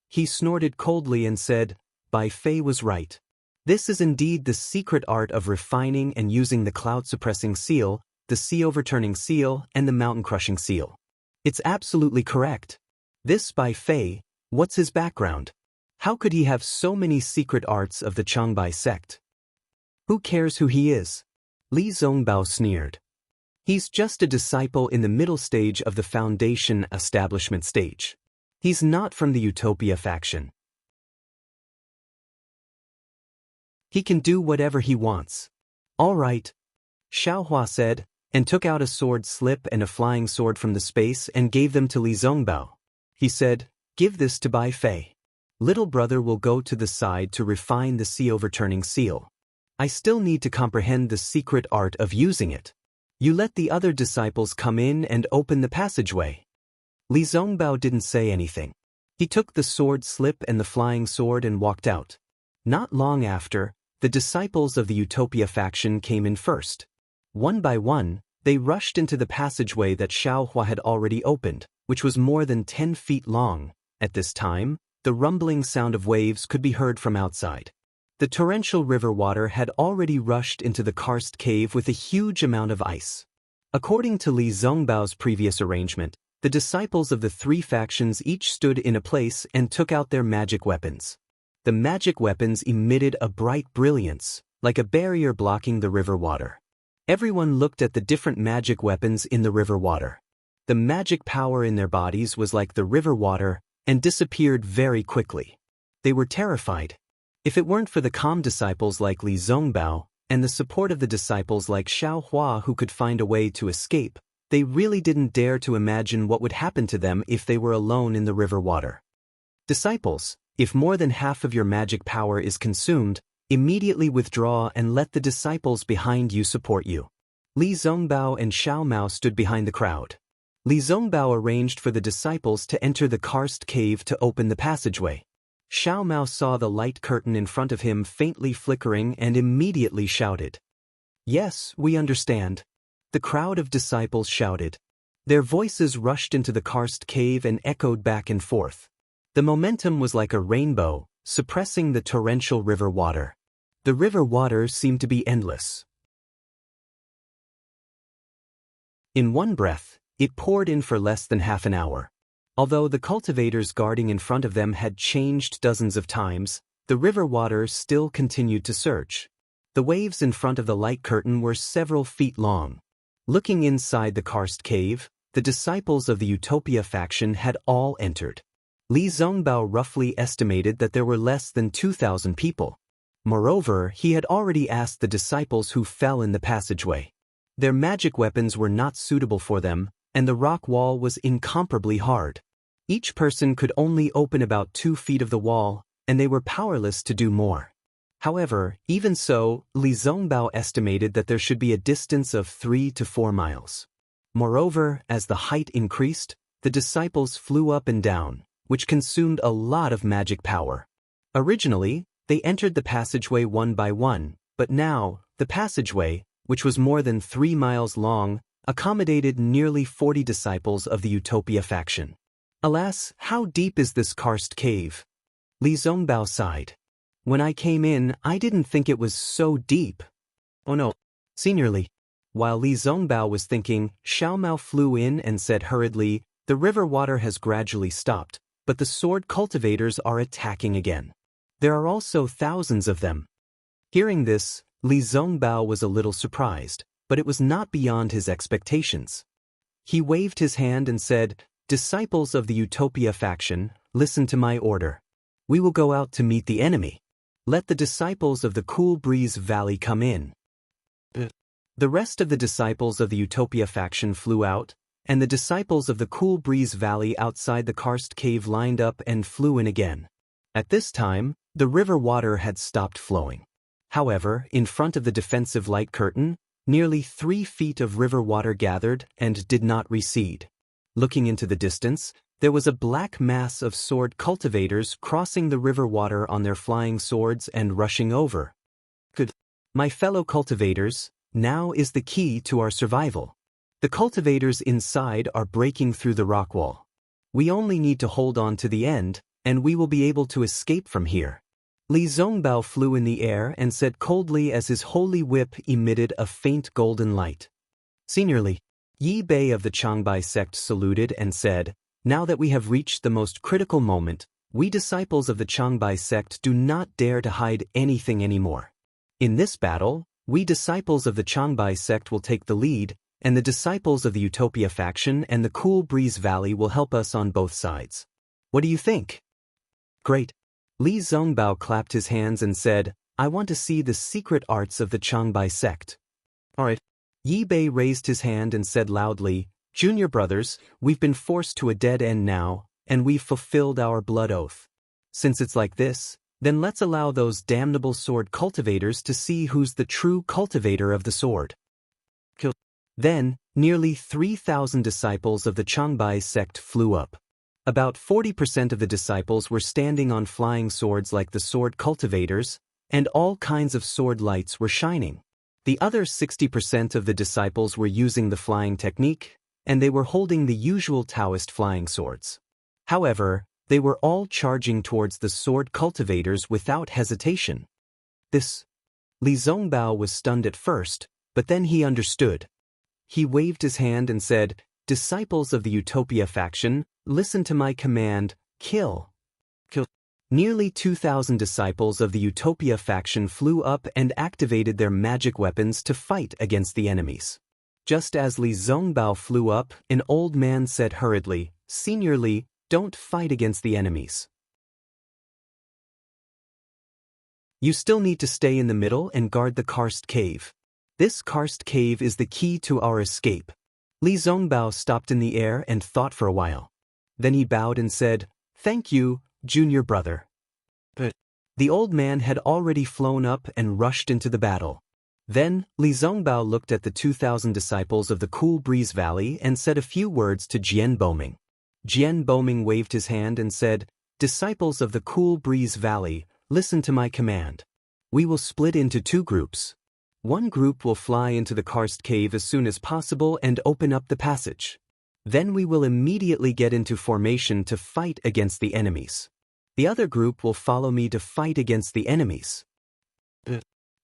Speaker 1: He snorted coldly and said, Bai Fei was right. This is indeed the secret art of refining and using the cloud-suppressing seal, the sea-overturning seal, and the mountain-crushing seal. It's absolutely correct. This Bai Fei, what's his background? How could he have so many secret arts of the Changbai sect? Who cares who he is? Li Zongbao sneered. He's just a disciple in the middle stage of the foundation establishment stage. He's not from the Utopia faction. He can do whatever he wants. All right, Xiaohua said, and took out a sword slip and a flying sword from the space and gave them to Li Zongbao. He said, give this to Bai Fei. Little brother will go to the side to refine the sea-overturning seal. I still need to comprehend the secret art of using it. You let the other disciples come in and open the passageway. Li Zongbao didn't say anything. He took the sword slip and the flying sword and walked out. Not long after, the disciples of the Utopia faction came in first. One by one, they rushed into the passageway that Xiaohua had already opened, which was more than 10 feet long. At this time, the rumbling sound of waves could be heard from outside. The torrential river water had already rushed into the karst cave with a huge amount of ice. According to Li Zongbao's previous arrangement, the disciples of the three factions each stood in a place and took out their magic weapons. The magic weapons emitted a bright brilliance, like a barrier blocking the river water. Everyone looked at the different magic weapons in the river water. The magic power in their bodies was like the river water and disappeared very quickly. They were terrified. If it weren't for the calm disciples like Li Zongbao and the support of the disciples like Xiaohua who could find a way to escape, they really didn't dare to imagine what would happen to them if they were alone in the river water. Disciples, if more than half of your magic power is consumed, immediately withdraw and let the disciples behind you support you. Li Zongbao and Xiao Mao stood behind the crowd. Li Zongbao arranged for the disciples to enter the karst cave to open the passageway. Xiao Mao saw the light curtain in front of him faintly flickering and immediately shouted. Yes, we understand. The crowd of disciples shouted. Their voices rushed into the karst cave and echoed back and forth. The momentum was like a rainbow, suppressing the torrential river water. The river water seemed to be endless. In one breath, it poured in for less than half an hour. Although the cultivators guarding in front of them had changed dozens of times, the river water still continued to surge. The waves in front of the light curtain were several feet long. Looking inside the karst cave, the disciples of the Utopia faction had all entered. Li Zongbao roughly estimated that there were less than 2,000 people. Moreover, he had already asked the disciples who fell in the passageway. Their magic weapons were not suitable for them, and the rock wall was incomparably hard. Each person could only open about 2 feet of the wall, and they were powerless to do more. However, even so, Li Zongbao estimated that there should be a distance of 3 to 4 miles. Moreover, as the height increased, the disciples flew up and down, which consumed a lot of magic power. Originally, they entered the passageway one by one, but now, the passageway, which was more than 3 miles long, accommodated nearly 40 disciples of the Utopia faction. Alas, how deep is this karst cave? Li Zongbao sighed. When I came in, I didn't think it was so deep. Oh no. Seniorly. While Li Zongbao was thinking, Xiao Mao flew in and said hurriedly, the river water has gradually stopped, but the sword cultivators are attacking again. There are also thousands of them. Hearing this, Li Zongbao was a little surprised, but it was not beyond his expectations. He waved his hand and said, disciples of the Utopia faction, listen to my order. We will go out to meet the enemy. Let the disciples of the Cool Breeze Valley come in. The rest of the disciples of the Utopia faction flew out, and the disciples of the Cool Breeze Valley outside the karst cave lined up and flew in again. At this time, the river water had stopped flowing. However, in front of the defensive light curtain, Nearly 3 feet of river water gathered and did not recede. Looking into the distance, there was a black mass of sword cultivators crossing the river water on their flying swords and rushing over. Good. My fellow cultivators, now is the key to our survival. The cultivators inside are breaking through the rock wall. We only need to hold on to the end, and we will be able to escape from here. Li Zongbao flew in the air and said coldly as his holy whip emitted a faint golden light. Seniorly, Yi Bei of the Changbai sect saluted and said, "Now that we have reached the most critical moment, we disciples of the Changbai sect do not dare to hide anything anymore. In this battle, we disciples of the Changbai sect will take the lead, and the disciples of the Utopia faction and the Cool Breeze Valley will help us on both sides. What do you think?" "Great." Li Zongbao clapped his hands and said, "I want to see the secret arts of the Changbai sect." "All right." Yi Bei raised his hand and said loudly, "Junior brothers, we've been forced to a dead end now, and we've fulfilled our blood oath. Since it's like this, then let's allow those damnable sword cultivators to see who's the true cultivator of the sword." Then, nearly 3,000 disciples of the Changbai sect flew up. About 40% of the disciples were standing on flying swords like the sword cultivators, and all kinds of sword lights were shining. The other 60% of the disciples were using the flying technique, and they were holding the usual Taoist flying swords. However, they were all charging towards the sword cultivators without hesitation. Li Zongbao was stunned at first, but then he understood. He waved his hand and said, "Disciples of the Utopia faction, listen to my command, kill." Nearly 2,000 disciples of the Utopia faction flew up and activated their magic weapons to fight against the enemies. Just as Li Zongbao flew up, an old man said hurriedly, "Senior Li, don't fight against the enemies. You still need to stay in the middle and guard the karst cave. This karst cave is the key to our escape." Li Zongbao stopped in the air and thought for a while. Then he bowed and said, "Thank you, junior brother." But the old man had already flown up and rushed into the battle. Then, Li Zongbao looked at the 2,000 disciples of the Cool Breeze Valley and said a few words to Jian Boming. Jian Boming waved his hand and said, "Disciples of the Cool Breeze Valley, listen to my command. We will split into 2 groups. One group will fly into the karst cave as soon as possible and open up the passage. Then we will immediately get into formation to fight against the enemies. The other group will follow me to fight against the enemies."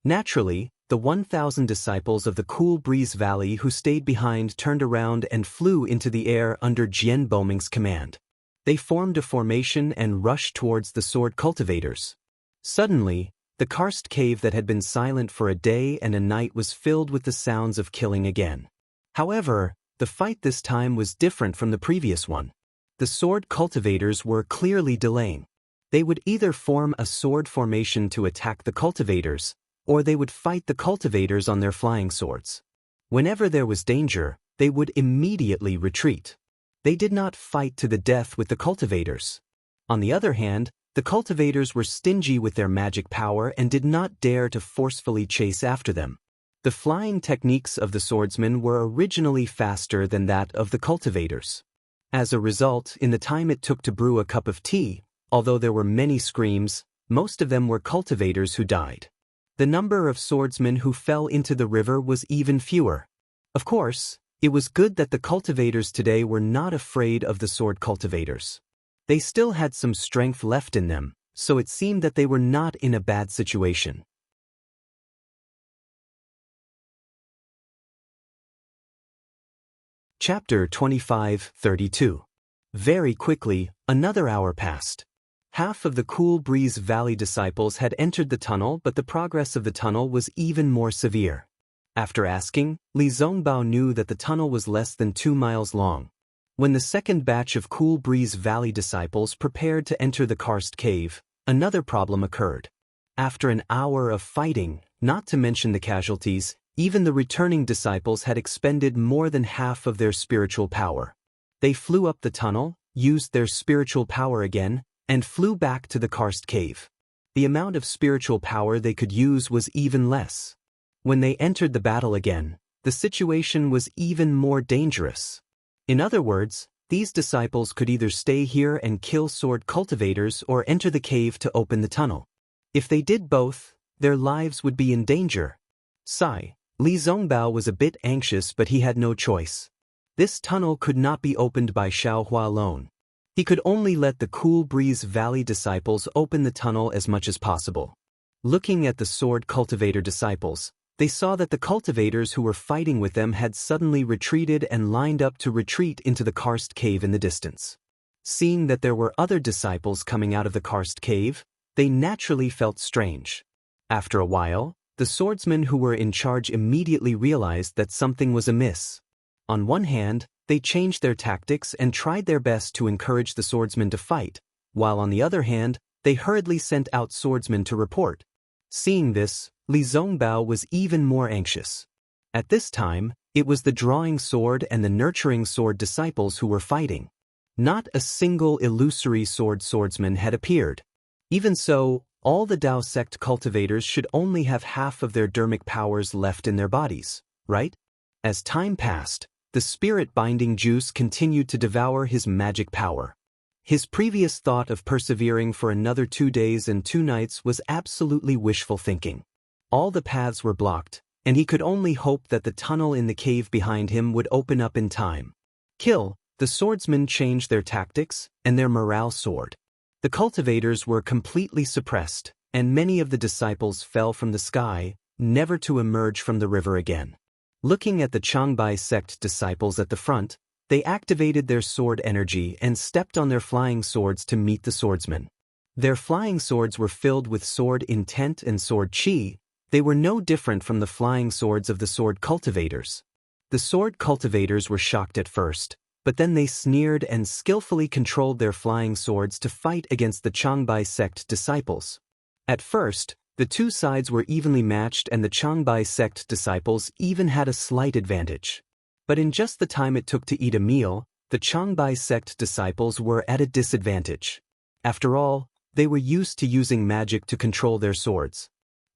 Speaker 1: Naturally, the 1,000 disciples of the Cool Breeze Valley who stayed behind turned around and flew into the air under Jian Boming's command. They formed a formation and rushed towards the sword cultivators. Suddenly, the karst cave that had been silent for a day and a night was filled with the sounds of killing again. However, the fight this time was different from the previous one. The sword cultivators were clearly delaying. They would either form a sword formation to attack the cultivators, or they would fight the cultivators on their flying swords. Whenever there was danger, they would immediately retreat. They did not fight to the death with the cultivators. On the other hand, the cultivators were stingy with their magic power and did not dare to forcefully chase after them. The flying techniques of the swordsmen were originally faster than that of the cultivators. As a result, in the time it took to brew a cup of tea, although there were many screams, most of them were cultivators who died. The number of swordsmen who fell into the river was even fewer. Of course, it was good that the cultivators today were not afraid of the sword cultivators. They still had some strength left in them, so it seemed that they were not in a bad situation. Chapter 25:32. Very quickly, another hour passed. Half of the Cool Breeze Valley disciples had entered the tunnel, but the progress of the tunnel was even more severe. After asking, Li Zongbao knew that the tunnel was less than 2 miles long. When the second batch of Cool Breeze Valley disciples prepared to enter the karst cave, another problem occurred. After an hour of fighting, not to mention the casualties, even the returning disciples had expended more than half of their spiritual power. They flew up the tunnel, used their spiritual power again, and flew back to the karst cave. The amount of spiritual power they could use was even less. When they entered the battle again, the situation was even more dangerous. In other words, these disciples could either stay here and kill sword cultivators or enter the cave to open the tunnel. If they did both, their lives would be in danger. Li Zongbao was a bit anxious, but he had no choice. This tunnel could not be opened by Xiaohua alone. He could only let the Cool Breeze Valley disciples open the tunnel as much as possible. Looking at the sword cultivator disciples, they saw that the cultivators who were fighting with them had suddenly retreated and lined up to retreat into the karst cave in the distance. Seeing that there were other disciples coming out of the karst cave, they naturally felt strange. After a while, the swordsmen who were in charge immediately realized that something was amiss. On one hand, they changed their tactics and tried their best to encourage the swordsmen to fight, while on the other hand, they hurriedly sent out swordsmen to report. Seeing this, Li Zongbao was even more anxious. At this time, it was the drawing sword and the nurturing sword disciples who were fighting. Not a single illusory swordsman had appeared. Even so, all the Dao sect cultivators should only have half of their dermic powers left in their bodies, right? As time passed, the spirit binding juice continued to devour his magic power. His previous thought of persevering for another 2 days and 2 nights was absolutely wishful thinking. All the paths were blocked, and he could only hope that the tunnel in the cave behind him would open up in time. The swordsmen changed their tactics, and their morale soared. The cultivators were completely suppressed, and many of the disciples fell from the sky, never to emerge from the river again. Looking at the Changbai sect disciples at the front, they activated their sword energy and stepped on their flying swords to meet the swordsmen. Their flying swords were filled with sword intent and sword chi. They were no different from the flying swords of the sword cultivators. The sword cultivators were shocked at first, but then they sneered and skillfully controlled their flying swords to fight against the Changbai sect disciples. At first, the two sides were evenly matched and the Changbai sect disciples even had a slight advantage. But in just the time it took to eat a meal, the Changbai sect disciples were at a disadvantage. After all, they were used to using magic to control their swords.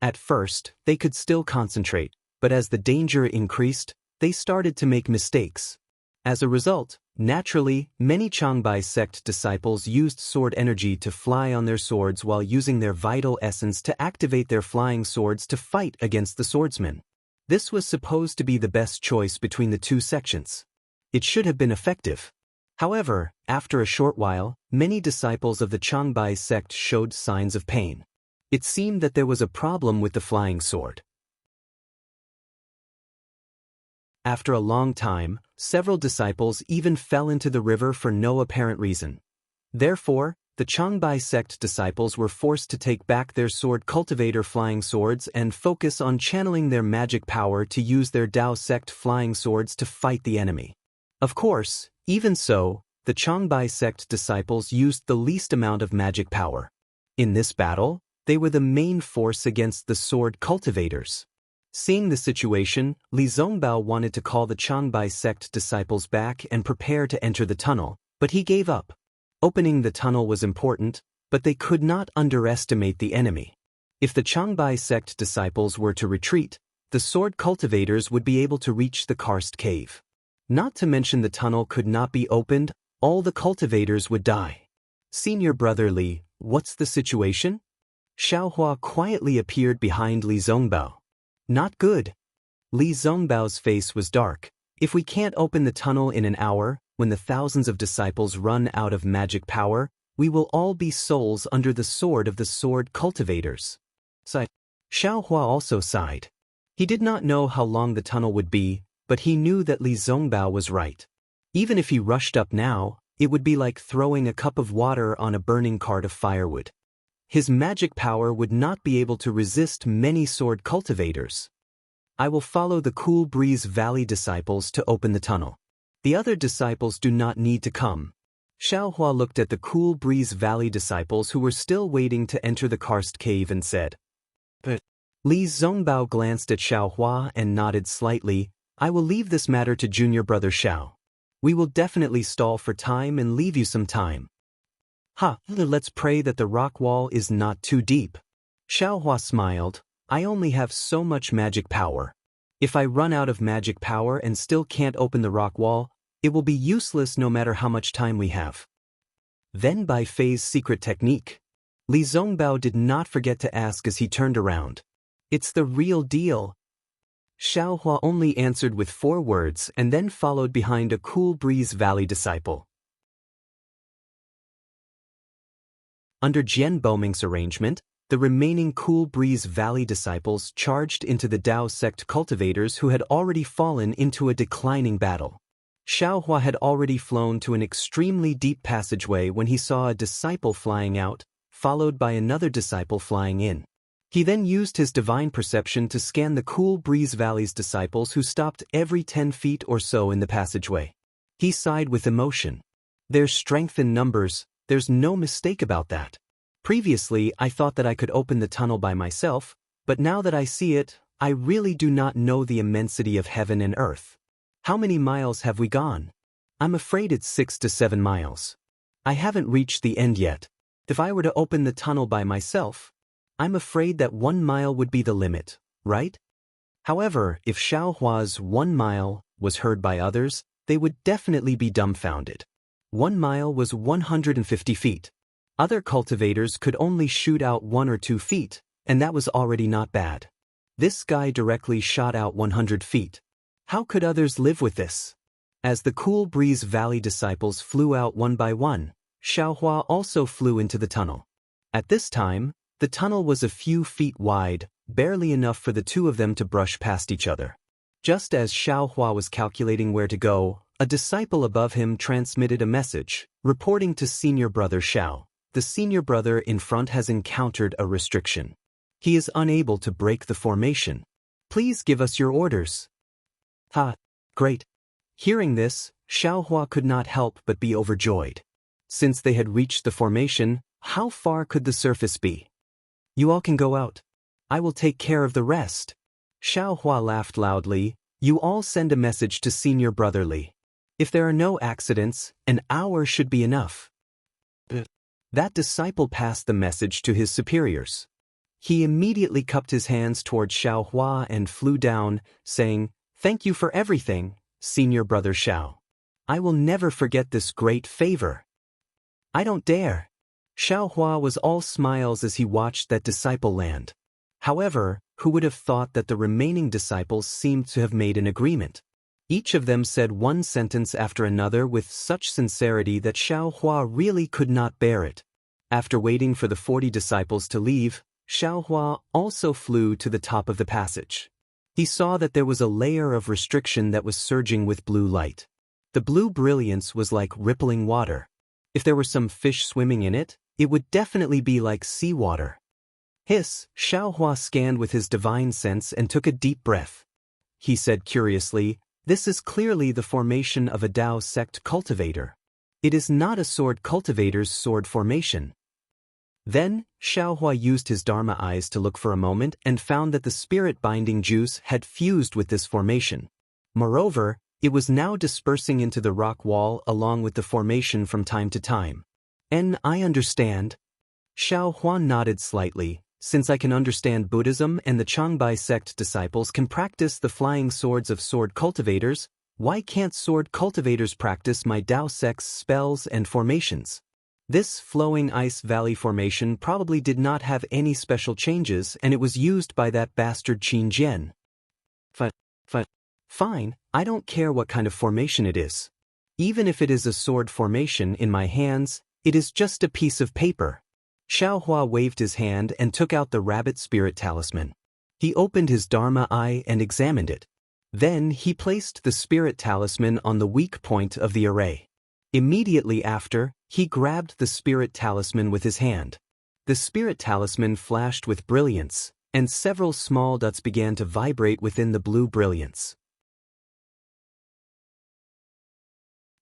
Speaker 1: At first, they could still concentrate, but as the danger increased, they started to make mistakes. As a result, naturally, many Changbai sect disciples used sword energy to fly on their swords while using their vital essence to activate their flying swords to fight against the swordsmen. This was supposed to be the best choice between the two sections. It should have been effective. However, after a short while, many disciples of the Changbai sect showed signs of pain. It seemed that there was a problem with the flying sword. After a long time, several disciples even fell into the river for no apparent reason. Therefore, the Changbai sect disciples were forced to take back their sword cultivator flying swords and focus on channeling their magic power to use their Dao sect flying swords to fight the enemy. Of course, even so, the Changbai sect disciples used the least amount of magic power. In this battle, they were the main force against the sword cultivators. Seeing the situation, Li Zongbao wanted to call the Changbai sect disciples back and prepare to enter the tunnel, but he gave up. Opening the tunnel was important, but they could not underestimate the enemy. If the Changbai sect disciples were to retreat, the sword cultivators would be able to reach the karst cave. Not to mention the tunnel could not be opened, all the cultivators would die. Senior brother Li, what's the situation? Xiaohua quietly appeared behind Li Zongbao. Not good. Li Zongbao's face was dark. If we can't open the tunnel in an hour, when the thousands of disciples run out of magic power, we will all be souls under the sword of the sword cultivators. Xiaohua also sighed. He did not know how long the tunnel would be, but he knew that Li Zongbao was right. Even if he rushed up now, it would be like throwing a cup of water on a burning cart of firewood. His magic power would not be able to resist many sword cultivators. I will follow the Cool Breeze Valley disciples to open the tunnel. The other disciples do not need to come. Xiaohua looked at the Cool Breeze Valley disciples who were still waiting to enter the karst cave and said, "But..." Li Zongbao glanced at Xiaohua and nodded slightly. "I will leave this matter to junior brother Xiao. We will definitely stall for time and leave you some time. Let's pray that the rock wall is not too deep." Xiaohua smiled. I only have so much magic power. If I run out of magic power and still can't open the rock wall, it will be useless no matter how much time we have. Then by Fei's secret technique, Li Zongbao did not forget to ask as he turned around. It's the real deal. Xiaohua only answered with 4 words and then followed behind a Cool Breeze Valley disciple. Under Jian Boming's arrangement, the remaining Cool Breeze Valley disciples charged into the Dao sect cultivators who had already fallen into a declining battle. Xiaohua had already flown to an extremely deep passageway when he saw a disciple flying out, followed by another disciple flying in. He then used his divine perception to scan the Cool Breeze Valley's disciples who stopped every 10 feet or so in the passageway. He sighed with emotion. There's strength in numbers, there's no mistake about that. Previously, I thought that I could open the tunnel by myself, but now that I see it, I really do not know the immensity of heaven and earth. How many miles have we gone? I'm afraid it's 6 to 7 miles. I haven't reached the end yet. If I were to open the tunnel by myself, I'm afraid that 1 mile would be the limit, right? However, if Xiaohua's 1 mile was heard by others, they would definitely be dumbfounded. 1 mile was 150 feet. Other cultivators could only shoot out 1 or 2 feet, and that was already not bad. This guy directly shot out 100 feet. How could others live with this? As the Cool Breeze Valley disciples flew out one by one, Xiaohua also flew into the tunnel. At this time, the tunnel was a few feet wide, barely enough for the 2 of them to brush past each other. Just as Xiaohua was calculating where to go, a disciple above him transmitted a message, reporting to senior brother Xiao. The senior brother in front has encountered a restriction. He is unable to break the formation. Please give us your orders. Ha! Great. Hearing this, Xiaohua could not help but be overjoyed. Since they had reached the formation, how far could the surface be? You all can go out. I will take care of the rest. Xiaohua laughed loudly. You all send a message to senior brother Li. If there are no accidents, an hour should be enough. That disciple passed the message to his superiors. He immediately cupped his hands toward Xiaohua and flew down, saying, Thank you for everything, senior brother Xiao. I will never forget this great favor. I don't dare. Xiaohua was all smiles as he watched that disciple land. However, who would have thought that the remaining disciples seemed to have made an agreement? Each of them said one sentence after another with such sincerity that Xiaohua really could not bear it. After waiting for the 40 disciples to leave, Xiaohua also flew to the top of the passage. He saw that there was a layer of restriction that was surging with blue light. The blue brilliance was like rippling water. If there were some fish swimming in it, it would definitely be like seawater. Hiss, Xiaohua scanned with his divine sense and took a deep breath. He said curiously, This is clearly the formation of a Dao sect cultivator. It is not a sword cultivator's sword formation. Then, Xiaohua used his Dharma eyes to look for a moment and found that the spirit-binding juice had fused with this formation. Moreover, it was now dispersing into the rock wall along with the formation from time to time. I understand. Xiaohua nodded slightly. Since I can understand Buddhism and the Changbai sect disciples can practice the flying swords of sword cultivators, why can't sword cultivators practice my Dao sect's spells and formations? This flowing ice valley formation probably did not have any special changes and it was used by that bastard Qin Jian. Fine, I don't care what kind of formation it is. Even if it is a sword formation in my hands, it is just a piece of paper. Xiaohua waved his hand and took out the rabbit spirit talisman. He opened his Dharma eye and examined it. Then he placed the spirit talisman on the weak point of the array. Immediately after, he grabbed the spirit talisman with his hand. The spirit talisman flashed with brilliance, and several small dots began to vibrate within the blue brilliance.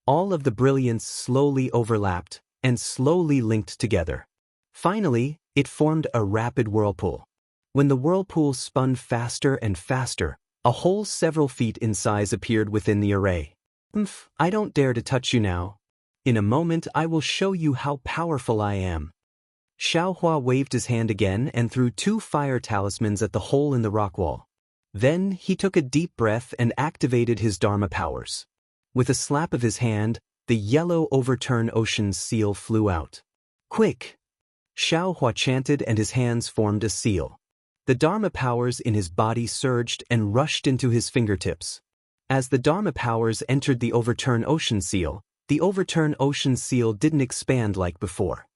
Speaker 1: All of the brilliance slowly overlapped, and slowly linked together. Finally, it formed a rapid whirlpool. When the whirlpool spun faster and faster, a hole several feet in size appeared within the array. I don't dare to touch you now. In a moment I will show you how powerful I am. Xiaohua waved his hand again and threw 2 fire talismans at the hole in the rock wall. Then he took a deep breath and activated his Dharma powers. With a slap of his hand, the yellow overturn ocean's seal flew out. "Quick!" Xiaohua chanted and his hands formed a seal. The Dharma powers in his body surged and rushed into his fingertips. As the Dharma powers entered the overturn ocean seal, the overturn ocean seal didn't expand like before.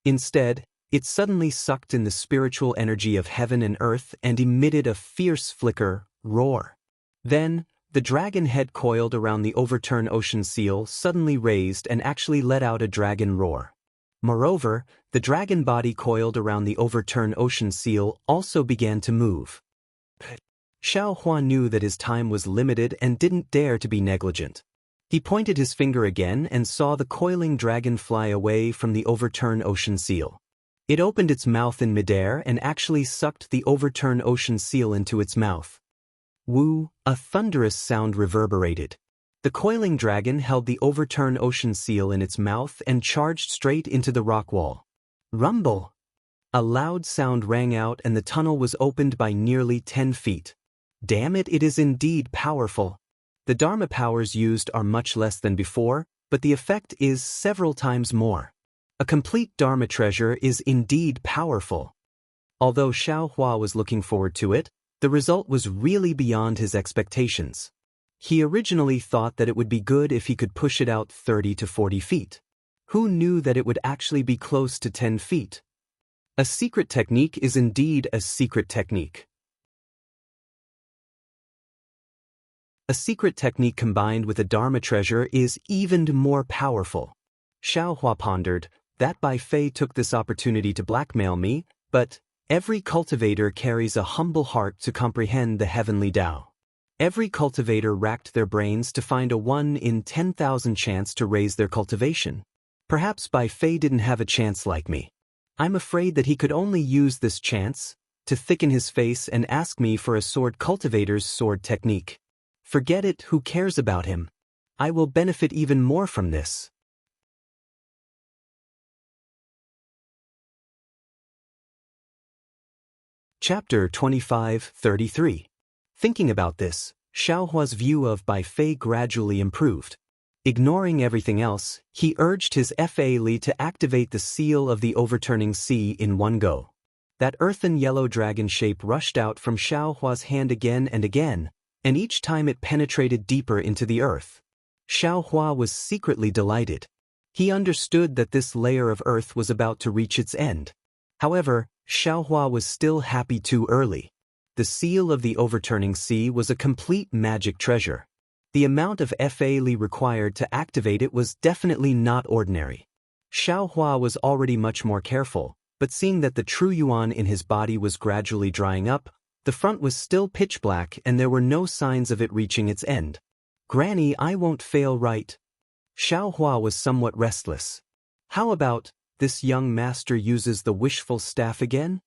Speaker 1: Instead, it suddenly sucked in the spiritual energy of heaven and earth and emitted a fierce flicker, roar. Then, the dragon head coiled around the overturn ocean seal suddenly raised and actually let out a dragon roar. Moreover, the dragon body coiled around the overturn ocean seal also began to move. Xiaohua knew that his time was limited and didn't dare to be negligent. He pointed his finger again and saw the coiling dragon fly away from the overturn ocean seal. It opened its mouth in midair and actually sucked the overturn ocean seal into its mouth. Woo! A thunderous sound reverberated. The coiling dragon held the overturn ocean seal in its mouth and charged straight into the rock wall. Rumble! A loud sound rang out and the tunnel was opened by nearly 10 feet. Damn it, it is indeed powerful. The Dharma powers used are much less than before, but the effect is several times more. A complete Dharma treasure is indeed powerful. Although Xiaohua was looking forward to it, the result was really beyond his expectations. He originally thought that it would be good if he could push it out 30 to 40 feet. Who knew that it would actually be close to 10 feet? A secret technique is indeed a secret technique. A secret technique combined with a Dharma treasure is even more powerful. Xiaohua pondered, that Bai Fei took this opportunity to blackmail me, but every cultivator carries a humble heart to comprehend the heavenly Tao. Every cultivator racked their brains to find a 1 in 10,000 chance to raise their cultivation. Perhaps Bai Fei didn't have a chance like me. I'm afraid that he could only use this chance to thicken his face and ask me for a sword cultivator's sword technique. Forget it, who cares about him? I will benefit even more from this. Chapter 25:33. Thinking about this, Xiaohua's view of Bai Fei gradually improved. Ignoring everything else, he urged his Fa Li to activate the seal of the overturning sea in one go. That earthen yellow dragon shape rushed out from Xiaohua's hand again and again, and each time it penetrated deeper into the earth. Xiaohua was secretly delighted. He understood that this layer of earth was about to reach its end. However, Xiaohua was still happy too early. The seal of the overturning sea was a complete magic treasure. The amount of Fa Li required to activate it was definitely not ordinary. Xiaohua was already much more careful, but seeing that the true yuan in his body was gradually drying up, the front was still pitch black and there were no signs of it reaching its end. Granny, I won't fail, right? Xiaohua was somewhat restless. How about, this young master uses the wishful staff again?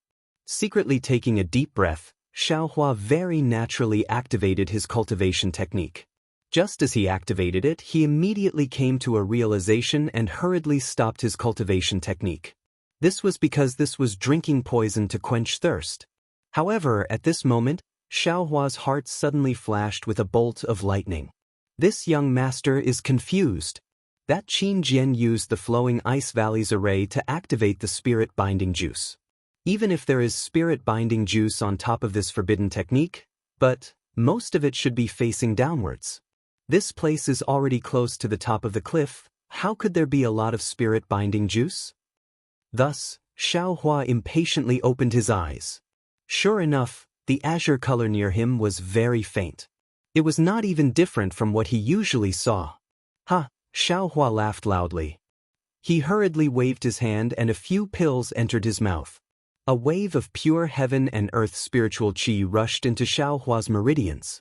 Speaker 1: Secretly taking a deep breath, Xiaohua very naturally activated his cultivation technique. Just as he activated it, he immediately came to a realization and hurriedly stopped his cultivation technique. This was because this was drinking poison to quench thirst. However, at this moment, Xiaohua's heart suddenly flashed with a bolt of lightning. This young master is confused. That Qin Jian used the flowing ice valleys array to activate the spirit binding juice. Even if there is spirit binding juice on top of this forbidden technique, but most of it should be facing downwards. This place is already close to the top of the cliff, how could there be a lot of spirit binding juice? Thus, Xiaohua impatiently opened his eyes. Sure enough, the azure color near him was very faint. It was not even different from what he usually saw. Ha! Xiaohua laughed loudly. He hurriedly waved his hand and a few pills entered his mouth. A wave of pure heaven and earth spiritual qi rushed into Xiaohua's meridians.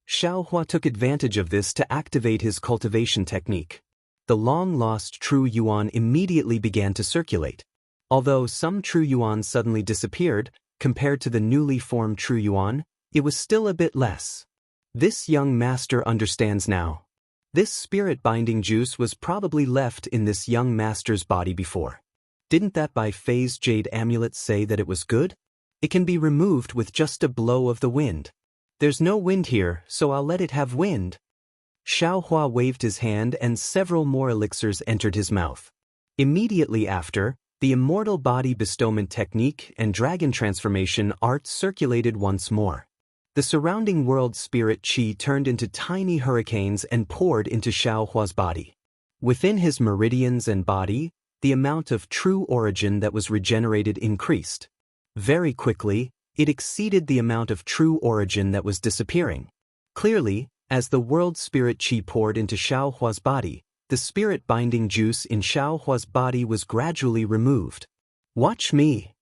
Speaker 1: Xiaohua took advantage of this to activate his cultivation technique. The long-lost true yuan immediately began to circulate. Although some true yuan suddenly disappeared, compared to the newly formed true yuan, it was still a bit less. This young master understands now. This spirit-binding juice was probably left in this young master's body before. Didn't that Bai Fei's jade amulet say that it was good? It can be removed with just a blow of the wind. There's no wind here, so I'll let it have wind. Xiao Hua waved his hand and several more elixirs entered his mouth. Immediately after, the immortal body bestowment technique and dragon transformation art circulated once more. The surrounding world spirit qi turned into tiny hurricanes and poured into Xiao Hua's body. Within his meridians and body, the amount of true origin that was regenerated increased. Very quickly, it exceeded the amount of true origin that was disappearing. Clearly, as the world spirit qi poured into Xiao Hua's body, the spirit binding juice in Xiao Hua's body was gradually removed. Watch me!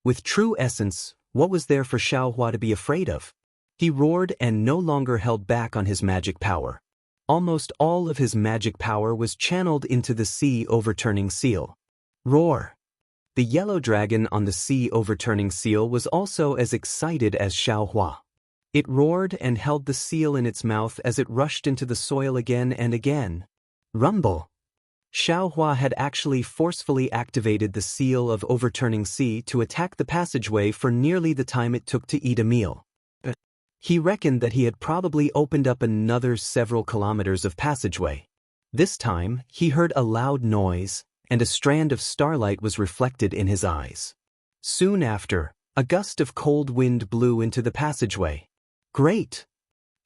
Speaker 1: With true essence, what was there for Xiao Hua to be afraid of? He roared and no longer held back on his magic power. Almost all of his magic power was channeled into the sea overturning seal. Roar! The yellow dragon on the sea overturning seal was also as excited as Xiao Hua. It roared and held the seal in its mouth as it rushed into the soil again and again. Rumble! Xiao Hua had actually forcefully activated the seal of overturning sea to attack the passageway for nearly the time it took to eat a meal. He reckoned that he had probably opened up another several kilometers of passageway. This time, he heard a loud noise, and a strand of starlight was reflected in his eyes. Soon after, a gust of cold wind blew into the passageway. Great!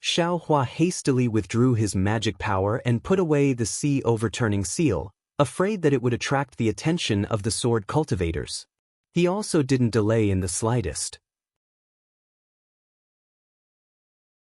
Speaker 1: Xiao Hua hastily withdrew his magic power and put away the sea overturning seal, afraid that it would attract the attention of the sword cultivators. He also didn't delay in the slightest.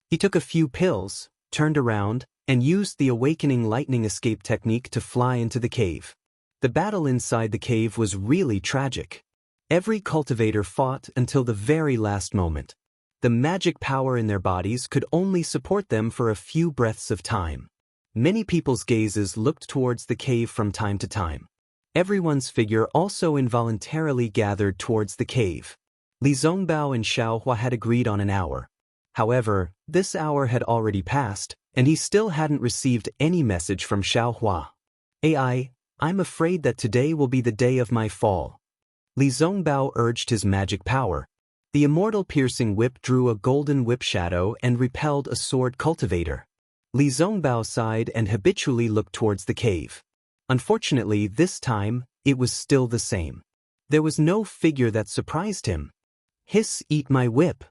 Speaker 1: He took a few pills, turned around, and used the awakening lightning escape technique to fly into the cave. The battle inside the cave was really tragic. Every cultivator fought until the very last moment. The magic power in their bodies could only support them for a few breaths of time. Many people's gazes looked towards the cave from time to time. Everyone's figure also involuntarily gathered towards the cave. Li Zongbao and Xiao Hua had agreed on an hour. However, this hour had already passed, and he still hadn't received any message from Xiao Hua. I'm afraid that today will be the day of my fall. Li Zongbao urged his magic power. The immortal piercing whip drew a golden whip shadow and repelled a sword cultivator. Li Zongbao sighed and habitually looked towards the cave. Unfortunately, this time, it was still the same. There was no figure that surprised him. Hiss, eat my whip.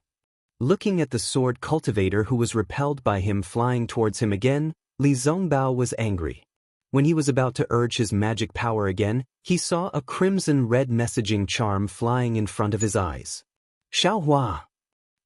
Speaker 1: Looking at the sword cultivator who was repelled by him flying towards him again, Li Zongbao was angry. When he was about to urge his magic power again, he saw a crimson-red messaging charm flying in front of his eyes. Xiao Hua!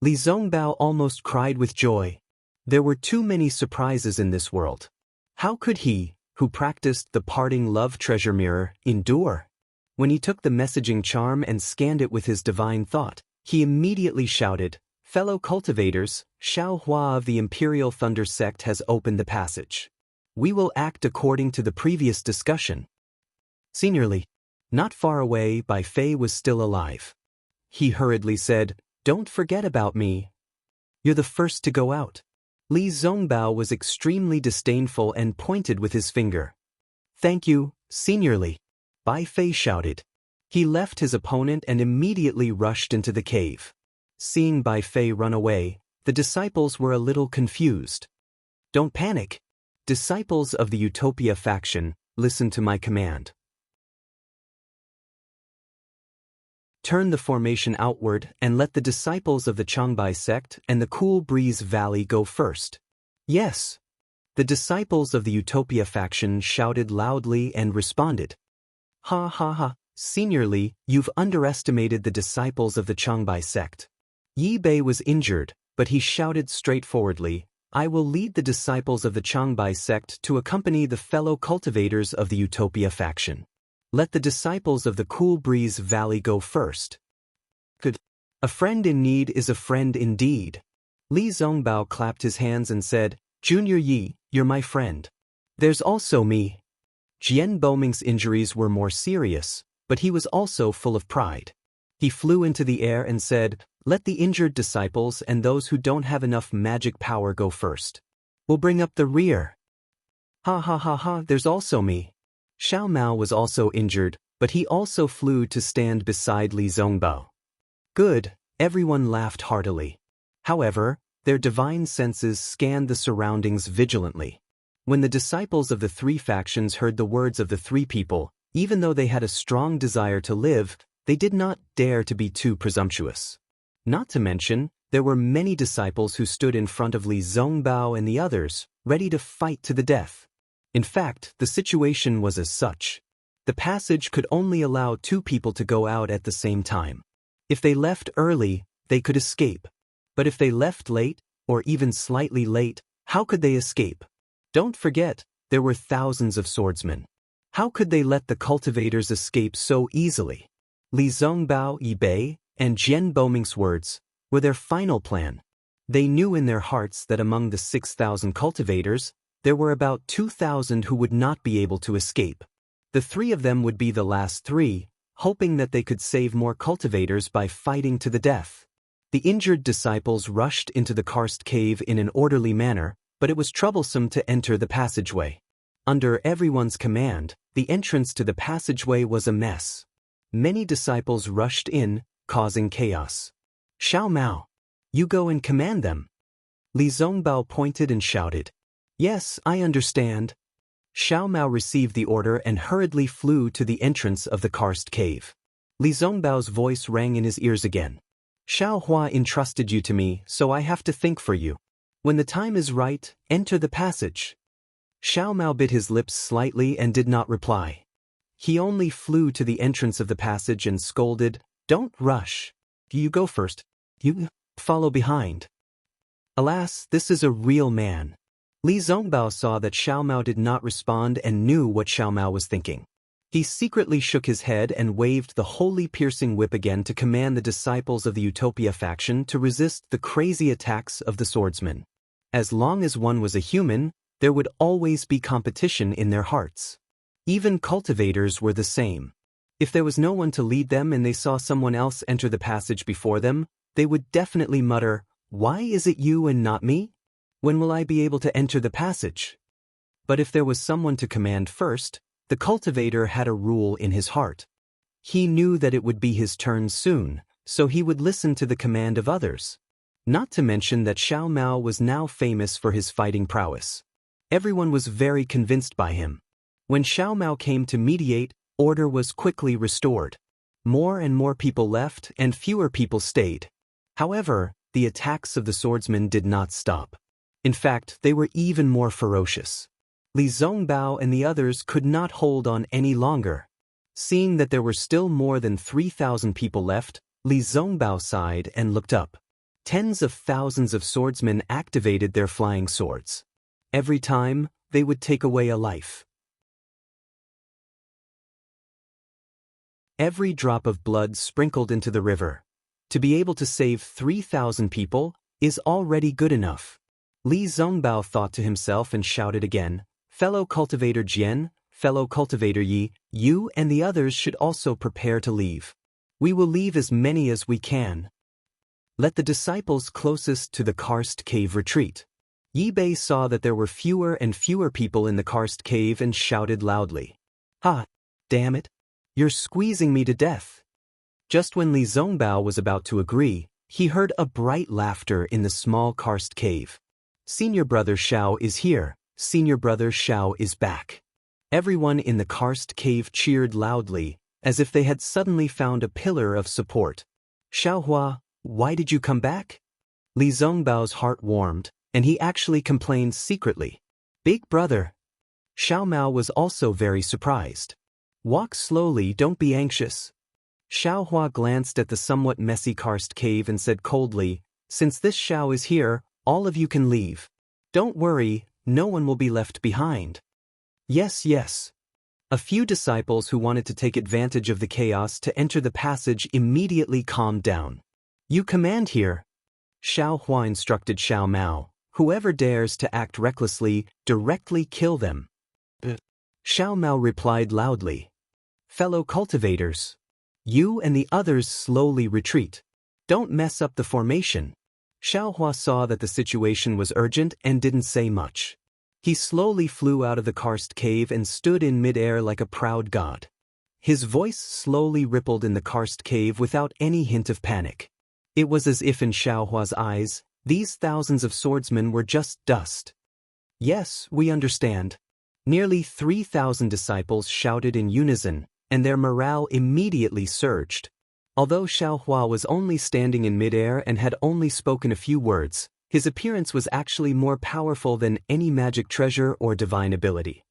Speaker 1: Li Zongbao almost cried with joy. There were too many surprises in this world. How could he, who practiced the parting love treasure mirror, endure? When he took the messaging charm and scanned it with his divine thought, he immediately shouted, "Fellow cultivators, Xiao Hua of the Imperial Thunder Sect has opened the passage. We will act according to the previous discussion." Seniorly, not far away, Bai Fei was still alive. He hurriedly said, "Don't forget about me. You're the first to go out." Li Zongbao was extremely disdainful and pointed with his finger. "Thank you, seniorly," Bai Fei shouted. He left his opponent and immediately rushed into the cave. Seeing Bai Fei run away, the disciples were a little confused. "Don't panic. Disciples of the Utopia faction, listen to my command. Turn the formation outward and let the disciples of the Changbai sect and the Cool Breeze Valley go first." "Yes." The disciples of the Utopia faction shouted loudly and responded. "Ha ha ha, seniorly, you've underestimated the disciples of the Changbai sect." Yi Bei was injured, but he shouted straightforwardly, "I will lead the disciples of the Changbai sect to accompany the fellow cultivators of the Utopia faction. Let the disciples of the Cool Breeze Valley go first." "Good. A friend in need is a friend indeed." Li Zongbao clapped his hands and said, "Junior Yi, you're my friend. There's also me." Jian Boming's injuries were more serious, but he was also full of pride. He flew into the air and said, "Let the injured disciples and those who don't have enough magic power go first. We'll bring up the rear." "Ha ha ha ha, there's also me." Xiao Mao was also injured, but he also flew to stand beside Li Zongbao. Good, everyone laughed heartily. However, their divine senses scanned the surroundings vigilantly. When the disciples of the three factions heard the words of the three people, even though they had a strong desire to live, they did not dare to be too presumptuous. Not to mention, there were many disciples who stood in front of Li Zongbao and the others, ready to fight to the death. In fact, the situation was as such. The passage could only allow 2 people to go out at the same time. If they left early, they could escape. But if they left late, or even slightly late, how could they escape? Don't forget, there were thousands of swordsmen. How could they let the cultivators escape so easily? Li Zongbao, Yi Bei, and Jian Boming's words were their final plan. They knew in their hearts that among the 6,000 cultivators, there were about 2,000 who would not be able to escape. The 3 of them would be the last 3, hoping that they could save more cultivators by fighting to the death. The injured disciples rushed into the karst cave in an orderly manner, but it was troublesome to enter the passageway. Under everyone's command, the entrance to the passageway was a mess. Many disciples rushed in, causing chaos. Xiao Mao, you go and command them. Li Zongbao pointed and shouted. Yes, I understand. Xiao Mao received the order and hurriedly flew to the entrance of the karst cave. Li Zongbao's voice rang in his ears again. Xiao Hua entrusted you to me, so I have to think for you. When the time is right, enter the passage. Xiao Mao bit his lips slightly and did not reply. He only flew to the entrance of the passage and scolded, Don't rush. You go first. You follow behind. Alas, this is a real man. Li Zongbao saw that Xiao Mao did not respond and knew what Xiao Mao was thinking. He secretly shook his head and waved the holy piercing whip again to command the disciples of the Utopia faction to resist the crazy attacks of the swordsmen. As long as one was a human, there would always be competition in their hearts. Even cultivators were the same. If there was no one to lead them and they saw someone else enter the passage before them, they would definitely mutter, Why is it you and not me? When will I be able to enter the passage? But if there was someone to command first, the cultivator had a rule in his heart. He knew that it would be his turn soon, so he would listen to the command of others. Not to mention that Xiao Mao was now famous for his fighting prowess. Everyone was very convinced by him. When Xiao Mao came to mediate, order was quickly restored. More and more people left and fewer people stayed. However, the attacks of the swordsmen did not stop. In fact, they were even more ferocious. Li Zongbao and the others could not hold on any longer. Seeing that there were still more than 3,000 people left, Li Zongbao sighed and looked up. Tens of thousands of swordsmen activated their flying swords. Every time, they would take away a life. Every drop of blood sprinkled into the river. To be able to save 3,000 people is already good enough. Li Zongbao thought to himself and shouted again, Fellow cultivator Jian, fellow cultivator Yi, you and the others should also prepare to leave. We will leave as many as we can. Let the disciples closest to the karst cave retreat. Yi Bei saw that there were fewer and fewer people in the karst cave and shouted loudly. Ha! Damn it! You're squeezing me to death. Just when Li Zongbao was about to agree, he heard a bright laughter in the small karst cave. Senior brother Xiao is here. Senior brother Xiao is back. Everyone in the karst cave cheered loudly, as if they had suddenly found a pillar of support. Xiao Hua, why did you come back? Li Zongbao's heart warmed, and he actually complained secretly. Big brother. Xiao Mao was also very surprised. Walk slowly, don't be anxious. Xiao Hua glanced at the somewhat messy karst cave and said coldly, Since this Xiao is here, all of you can leave. Don't worry, no one will be left behind. Yes, yes. A few disciples who wanted to take advantage of the chaos to enter the passage immediately calmed down. You command here. Xiao Hua instructed Xiao Mao, whoever dares to act recklessly, directly kill them. Xiao Mao replied loudly. Fellow cultivators. You and the others slowly retreat. Don't mess up the formation. Xiao Hua saw that the situation was urgent and didn't say much. He slowly flew out of the karst cave and stood in midair like a proud god. His voice slowly rippled in the karst cave without any hint of panic. It was as if in Xiaohua's eyes, these thousands of swordsmen were just dust. Yes, we understand. Nearly 3,000 disciples shouted in unison, and their morale immediately surged. Although Xiaohua was only standing in midair and had only spoken a few words, his appearance was actually more powerful than any magic treasure or divine ability.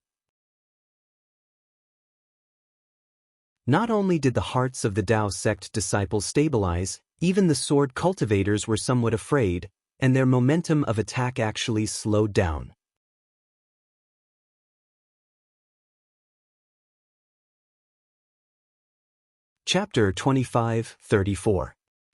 Speaker 1: Not only did the hearts of the Dao sect disciples stabilize, even the sword cultivators were somewhat afraid, and their momentum of attack actually slowed down. Chapter 25-34.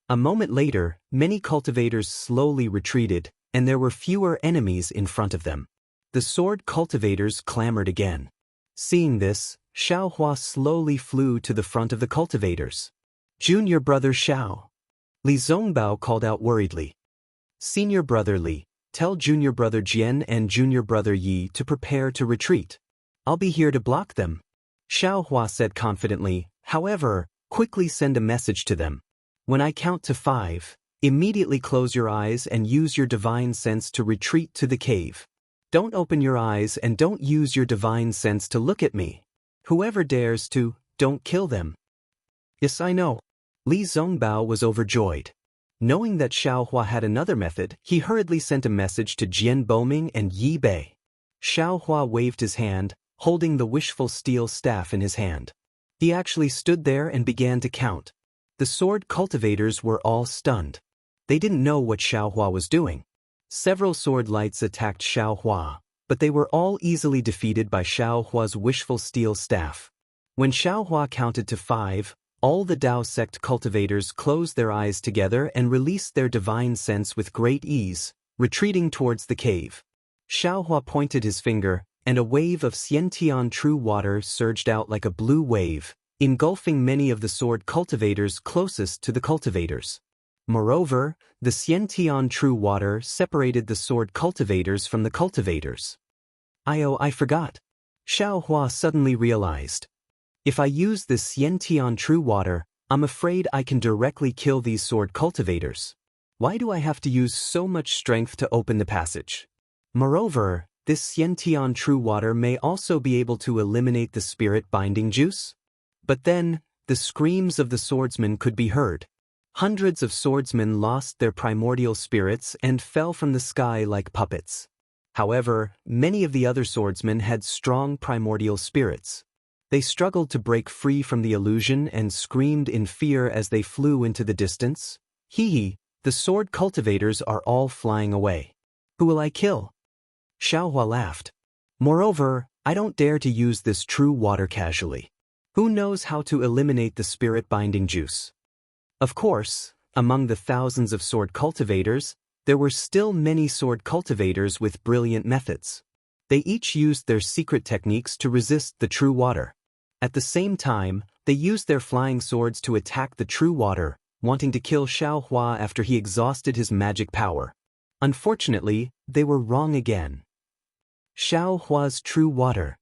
Speaker 1: A moment later, many cultivators slowly retreated, and there were fewer enemies in front of them. The sword cultivators clamored again. Seeing this, Xiaohua slowly flew to the front of the cultivators. "Junior brother Xiao." Li Zongbao called out worriedly. "Senior brother Li, tell junior brother Jian and junior brother Yi to prepare to retreat. I'll be here to block them," Xiaohua said confidently. "However, quickly send a message to them. When I count to 5, immediately close your eyes and use your divine sense to retreat to the cave. Don't open your eyes and don't use your divine sense to look at me. Whoever dares to, don't kill them." "Yes, I know." Li Zongbao was overjoyed. Knowing that Xiaohua had another method, he hurriedly sent a message to Jian Boming and Yi Bei. Xiaohua waved his hand, holding the wishful steel staff in his hand. He actually stood there and began to count. The sword cultivators were all stunned. They didn't know what Xiaohua was doing. Several sword lights attacked Xiaohua, but they were all easily defeated by Xiaohua's wishful steel staff. When Xiaohua counted to 5, all the Dao sect cultivators closed their eyes together and released their divine sense with great ease, retreating towards the cave. Xiaohua pointed his finger, and a wave of Xiantian true water surged out like a blue wave, engulfing many of the sword cultivators closest to the cultivators. Moreover, the Xiantian true water separated the sword cultivators from the cultivators. I forgot. Xiaohua suddenly realized. If I use this Xiantian true water, I'm afraid I can directly kill these sword cultivators. Why do I have to use so much strength to open the passage? Moreover, this Xiantian true water may also be able to eliminate the spirit binding juice? But then, the screams of the swordsmen could be heard. Hundreds of swordsmen lost their primordial spirits and fell from the sky like puppets. However, many of the other swordsmen had strong primordial spirits. They struggled to break free from the illusion and screamed in fear as they flew into the distance. "Hee, the sword cultivators are all flying away. Who will I kill?" Xiaohua laughed. "Moreover, I don't dare to use this true water casually. Who knows how to eliminate the spirit-binding juice?" Of course, among the thousands of sword cultivators, there were still many sword cultivators with brilliant methods. They each used their secret techniques to resist the true water. At the same time, they used their flying swords to attack the true water, wanting to kill Xiaohua after he exhausted his magic power. Unfortunately, they were wrong again. Xiaohua's true water.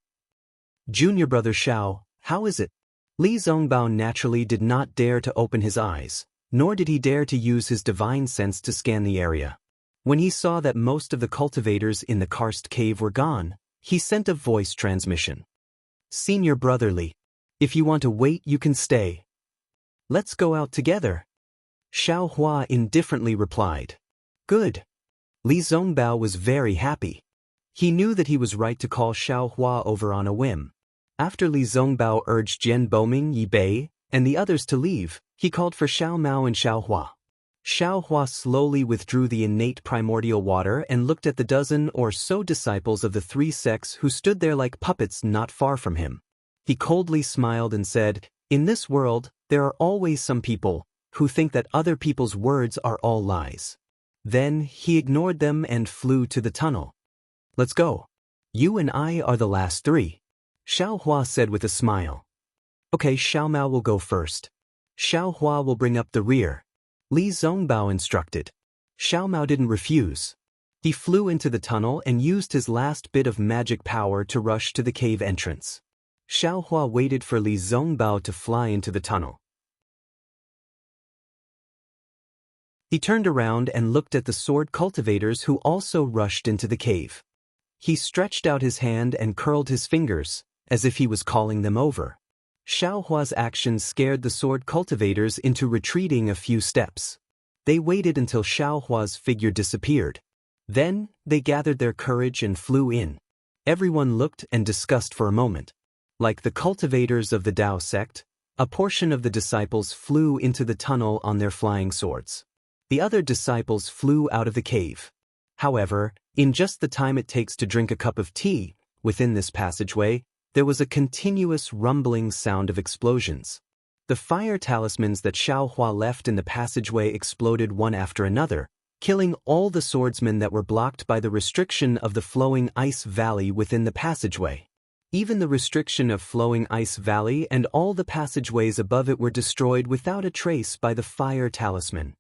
Speaker 1: "Junior brother Xiao, how is it?" Li Zongbao naturally did not dare to open his eyes, nor did he dare to use his divine sense to scan the area. When he saw that most of the cultivators in the karst cave were gone, he sent a voice transmission. "Senior brother Li, if you want to wait you can stay. Let's go out together." Xiaohua indifferently replied. "Good." Li Zongbao was very happy. He knew that he was right to call Xiaohua over on a whim. After Li Zongbao urged Jian Boming, Yi Bei, and the others to leave, he called for Xiao Mao and Xiaohua. Xiaohua slowly withdrew the innate primordial water and looked at the dozen or so disciples of the three sects who stood there like puppets not far from him. He coldly smiled and said, "In this world, there are always some people who think that other people's words are all lies." Then he ignored them and flew to the tunnel. "Let's go. You and I are the last 3. Xiaohua said with a smile. "Okay, Xiao Mao will go first. Xiaohua will bring up the rear," Li Zongbao instructed. Xiao Mao didn't refuse. He flew into the tunnel and used his last bit of magic power to rush to the cave entrance. Xiaohua waited for Li Zongbao to fly into the tunnel. He turned around and looked at the sword cultivators who also rushed into the cave. He stretched out his hand and curled his fingers, as if he was calling them over. Xiaohua's actions scared the sword cultivators into retreating a few steps. They waited until Xiaohua's figure disappeared. Then, they gathered their courage and flew in. Everyone looked and discussed for a moment. Like the cultivators of the Dao sect, a portion of the disciples flew into the tunnel on their flying swords. The other disciples flew out of the cave. However, in just the time it takes to drink a cup of tea, within this passageway, there was a continuous rumbling sound of explosions. The fire talismans that Xiaohua left in the passageway exploded one after another, killing all the swordsmen that were blocked by the restriction of the flowing ice valley within the passageway. Even the restriction of flowing ice valley and all the passageways above it were destroyed without a trace by the fire talisman.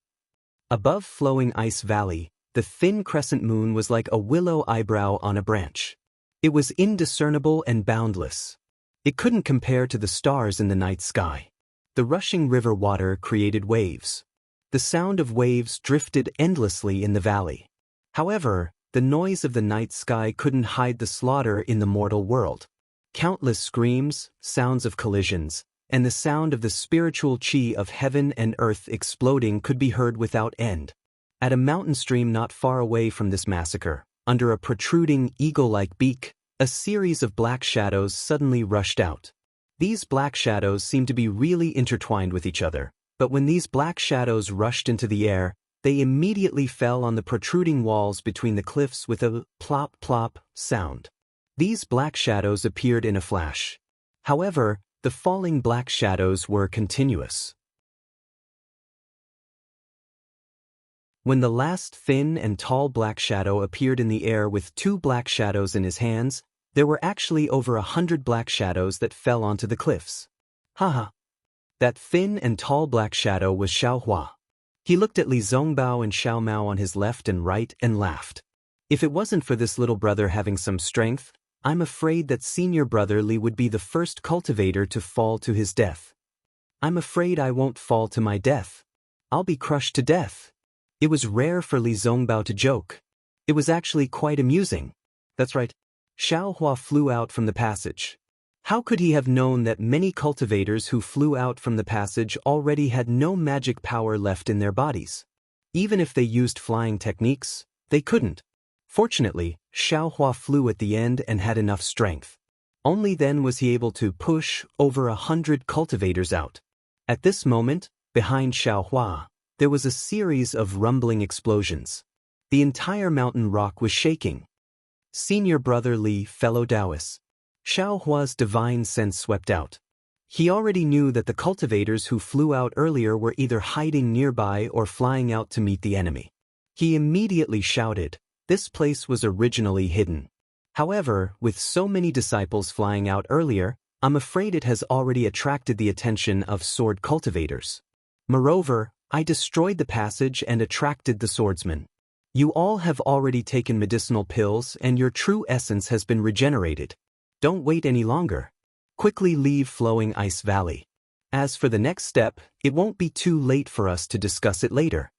Speaker 1: Above flowing ice valley, the thin crescent moon was like a willow eyebrow on a branch. It was indiscernible and boundless. It couldn't compare to the stars in the night sky. The rushing river water created waves. The sound of waves drifted endlessly in the valley. However, the noise of the night sky couldn't hide the slaughter in the mortal world. Countless screams, sounds of collisions, and the sound of the spiritual chi of heaven and earth exploding could be heard without end. At a mountain stream not far away from this massacre, under a protruding eagle-like beak, a series of black shadows suddenly rushed out. These black shadows seemed to be really intertwined with each other, but when these black shadows rushed into the air, they immediately fell on the protruding walls between the cliffs with a plop-plop sound. These black shadows appeared in a flash. However, the falling black shadows were continuous. When the last thin and tall black shadow appeared in the air with 2 black shadows in his hands, there were actually over 100 black shadows that fell onto the cliffs. Haha. That thin and tall black shadow was Xiaohua. He looked at Li Zongbao and Xiao Mao on his left and right and laughed. If it wasn't for this little brother having some strength, I'm afraid that senior brother Li would be the first cultivator to fall to his death. I'm afraid I won't fall to my death. I'll be crushed to death. It was rare for Li Zongbao to joke. It was actually quite amusing. That's right. Xiaohua flew out from the passage. How could he have known that many cultivators who flew out from the passage already had no magic power left in their bodies? Even if they used flying techniques, they couldn't. Fortunately, Xiaohua flew at the end and had enough strength. Only then was he able to push over 100 cultivators out. At this moment, behind Xiaohua, there was a series of rumbling explosions. The entire mountain rock was shaking. Senior brother Li, fellow Taoists. Xiaohua's divine sense swept out. He already knew that the cultivators who flew out earlier were either hiding nearby or flying out to meet the enemy. He immediately shouted, "This place was originally hidden. However, with so many disciples flying out earlier, I'm afraid it has already attracted the attention of sword cultivators. Moreover, I destroyed the passage and attracted the swordsmen. You all have already taken medicinal pills and your true essence has been regenerated. Don't wait any longer. Quickly leave Flowing Ice Valley. As for the next step, it won't be too late for us to discuss it later."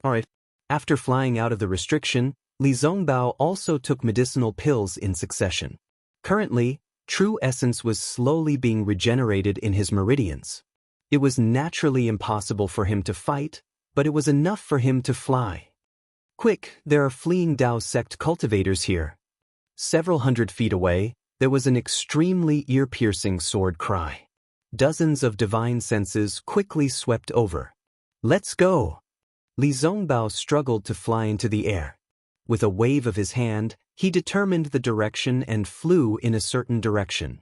Speaker 1: Alright. After flying out of the restriction, Li Zongbao also took medicinal pills in succession. Currently, true essence was slowly being regenerated in his meridians. It was naturally impossible for him to fight, but it was enough for him to fly. "Quick, there are fleeing Dao sect cultivators here." Several hundred feet away, there was an extremely ear-piercing sword cry. Dozens of divine senses quickly swept over. "Let's go!" Li Zongbao struggled to fly into the air. With a wave of his hand, he determined the direction and flew in a certain direction.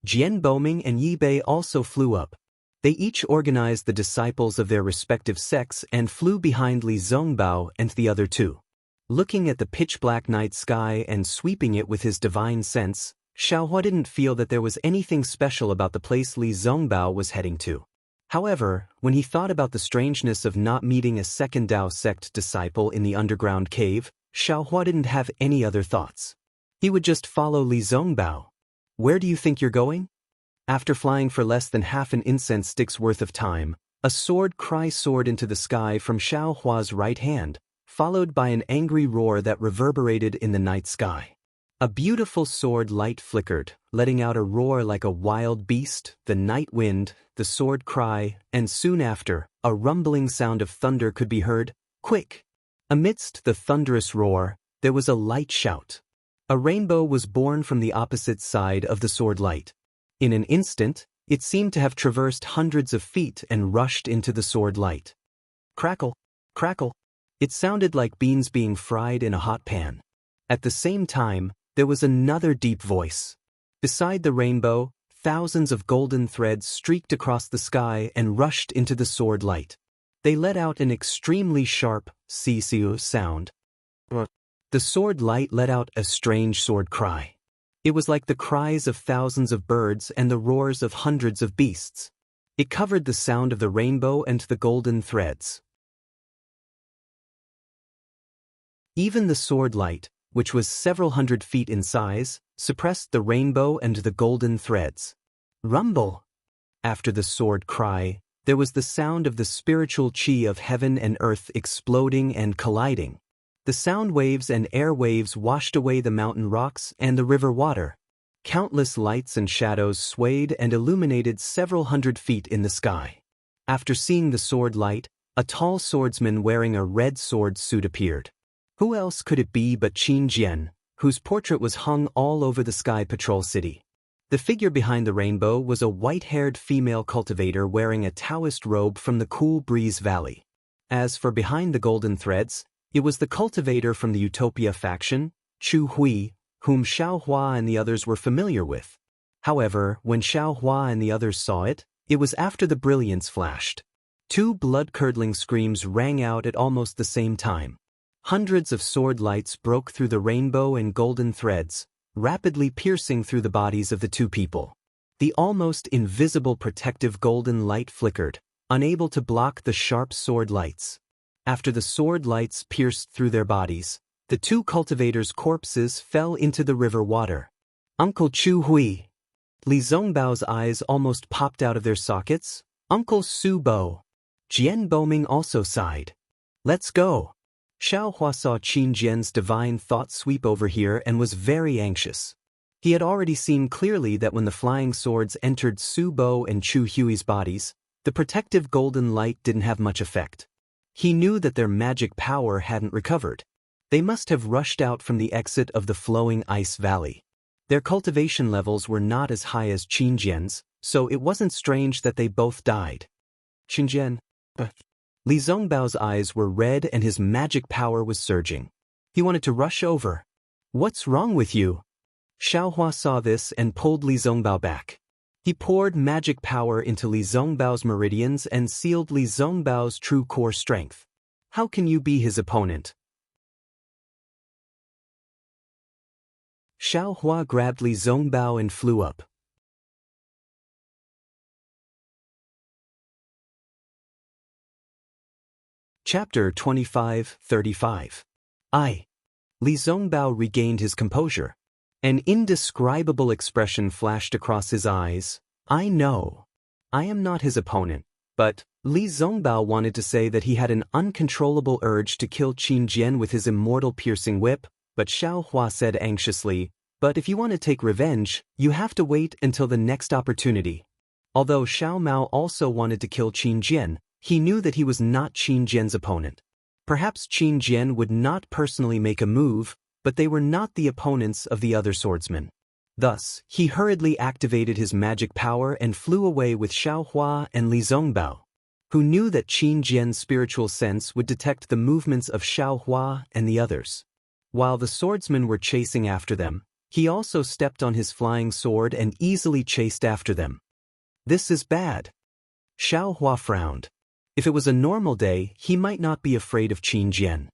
Speaker 1: Jian Boming and Yi Bei also flew up. They each organized the disciples of their respective sects and flew behind Li Zongbao and the other 2. Looking at the pitch-black night sky and sweeping it with his divine sense, Xiaohua didn't feel that there was anything special about the place Li Zongbao was heading to. However, when he thought about the strangeness of not meeting a second Dao sect disciple in the underground cave, Xiaohua didn't have any other thoughts. He would just follow Li Zongbao. "Where do you think you're going?" After flying for less than half an incense stick's worth of time, a sword cry soared into the sky from Xiao Hua's right hand, followed by an angry roar that reverberated in the night sky. A beautiful sword light flickered, letting out a roar like a wild beast, the night wind, the sword cry, and soon after, a rumbling sound of thunder could be heard. Quick! Amidst the thunderous roar, there was a light shout. A rainbow was born from the opposite side of the sword light. In an instant, it seemed to have traversed hundreds of feet and rushed into the sword light. Crackle! Crackle! It sounded like beans being fried in a hot pan. At the same time, there was another deep voice. Beside the rainbow, thousands of golden threads streaked across the sky and rushed into the sword light. They let out an extremely sharp "siu" sound. The sword light let out a strange sword cry. It was like the cries of thousands of birds and the roars of hundreds of beasts. It covered the sound of the rainbow and the golden threads. Even the sword light, which was several hundred feet in size, suppressed the rainbow and the golden threads. Rumble! After the sword cry, there was the sound of the spiritual chi of heaven and earth exploding and colliding. The sound waves and air waves washed away the mountain rocks and the river water. Countless lights and shadows swayed and illuminated several hundred feet in the sky. After seeing the sword light, a tall swordsman wearing a red sword suit appeared. Who else could it be but Qin Jian, whose portrait was hung all over the Sky Patrol City? The figure behind the rainbow was a white-haired female cultivator wearing a Taoist robe from the Cool Breeze Valley. As for behind the golden threads, it was the cultivator from the Utopia faction, Chu Hui, whom Xiao Hua and the others were familiar with. However, when Xiao Hua and the others saw it, it was after the brilliance flashed. Two blood-curdling screams rang out at almost the same time. Hundreds of sword lights broke through the rainbow and golden threads, rapidly piercing through the bodies of the two people. The almost invisible protective golden light flickered, unable to block the sharp sword lights. After the sword lights pierced through their bodies, the two cultivators' corpses fell into the river water. Uncle Chu Hui! Li Zongbao's eyes almost popped out of their sockets. Uncle Su Bo! Jian Boming also sighed. Let's go! Xiao Hua saw Qin Jian's divine thought sweep over here and was very anxious. He had already seen clearly that when the flying swords entered Su Bo and Chu Hui's bodies, the protective golden light didn't have much effect. He knew that their magic power hadn't recovered. They must have rushed out from the exit of the flowing ice valley. Their cultivation levels were not as high as Qin Jian's, so it wasn't strange that they both died. Qin Jian. Li Zongbao's eyes were red and his magic power was surging. He wanted to rush over. What's wrong with you? Xiao Hua saw this and pulled Li Zongbao back. He poured magic power into Li Zongbao's meridians and sealed Li Zongbao's true core strength. How can you be his opponent? Xiao Hua grabbed Li Zongbao and flew up. Chapter 25-35. Li Zongbao regained his composure. An indescribable expression flashed across his eyes. I know. I am not his opponent, but Li Zongbao wanted to say that he had an uncontrollable urge to kill Qin Jian with his immortal piercing whip, but Xiao Hua said anxiously, but if you want to take revenge, you have to wait until the next opportunity. Although Xiao Mao also wanted to kill Qin Jian, he knew that he was not Qin Jian's opponent. Perhaps Qin Jian would not personally make a move, but they were not the opponents of the other swordsmen. Thus, he hurriedly activated his magic power and flew away with Xiao Hua and Li Zongbao, who knew that Qin Jian's spiritual sense would detect the movements of Xiao Hua and the others. While the swordsmen were chasing after them, he also stepped on his flying sword and easily chased after them. This is bad. Xiao Hua frowned. If it was a normal day, he might not be afraid of Qin Jian.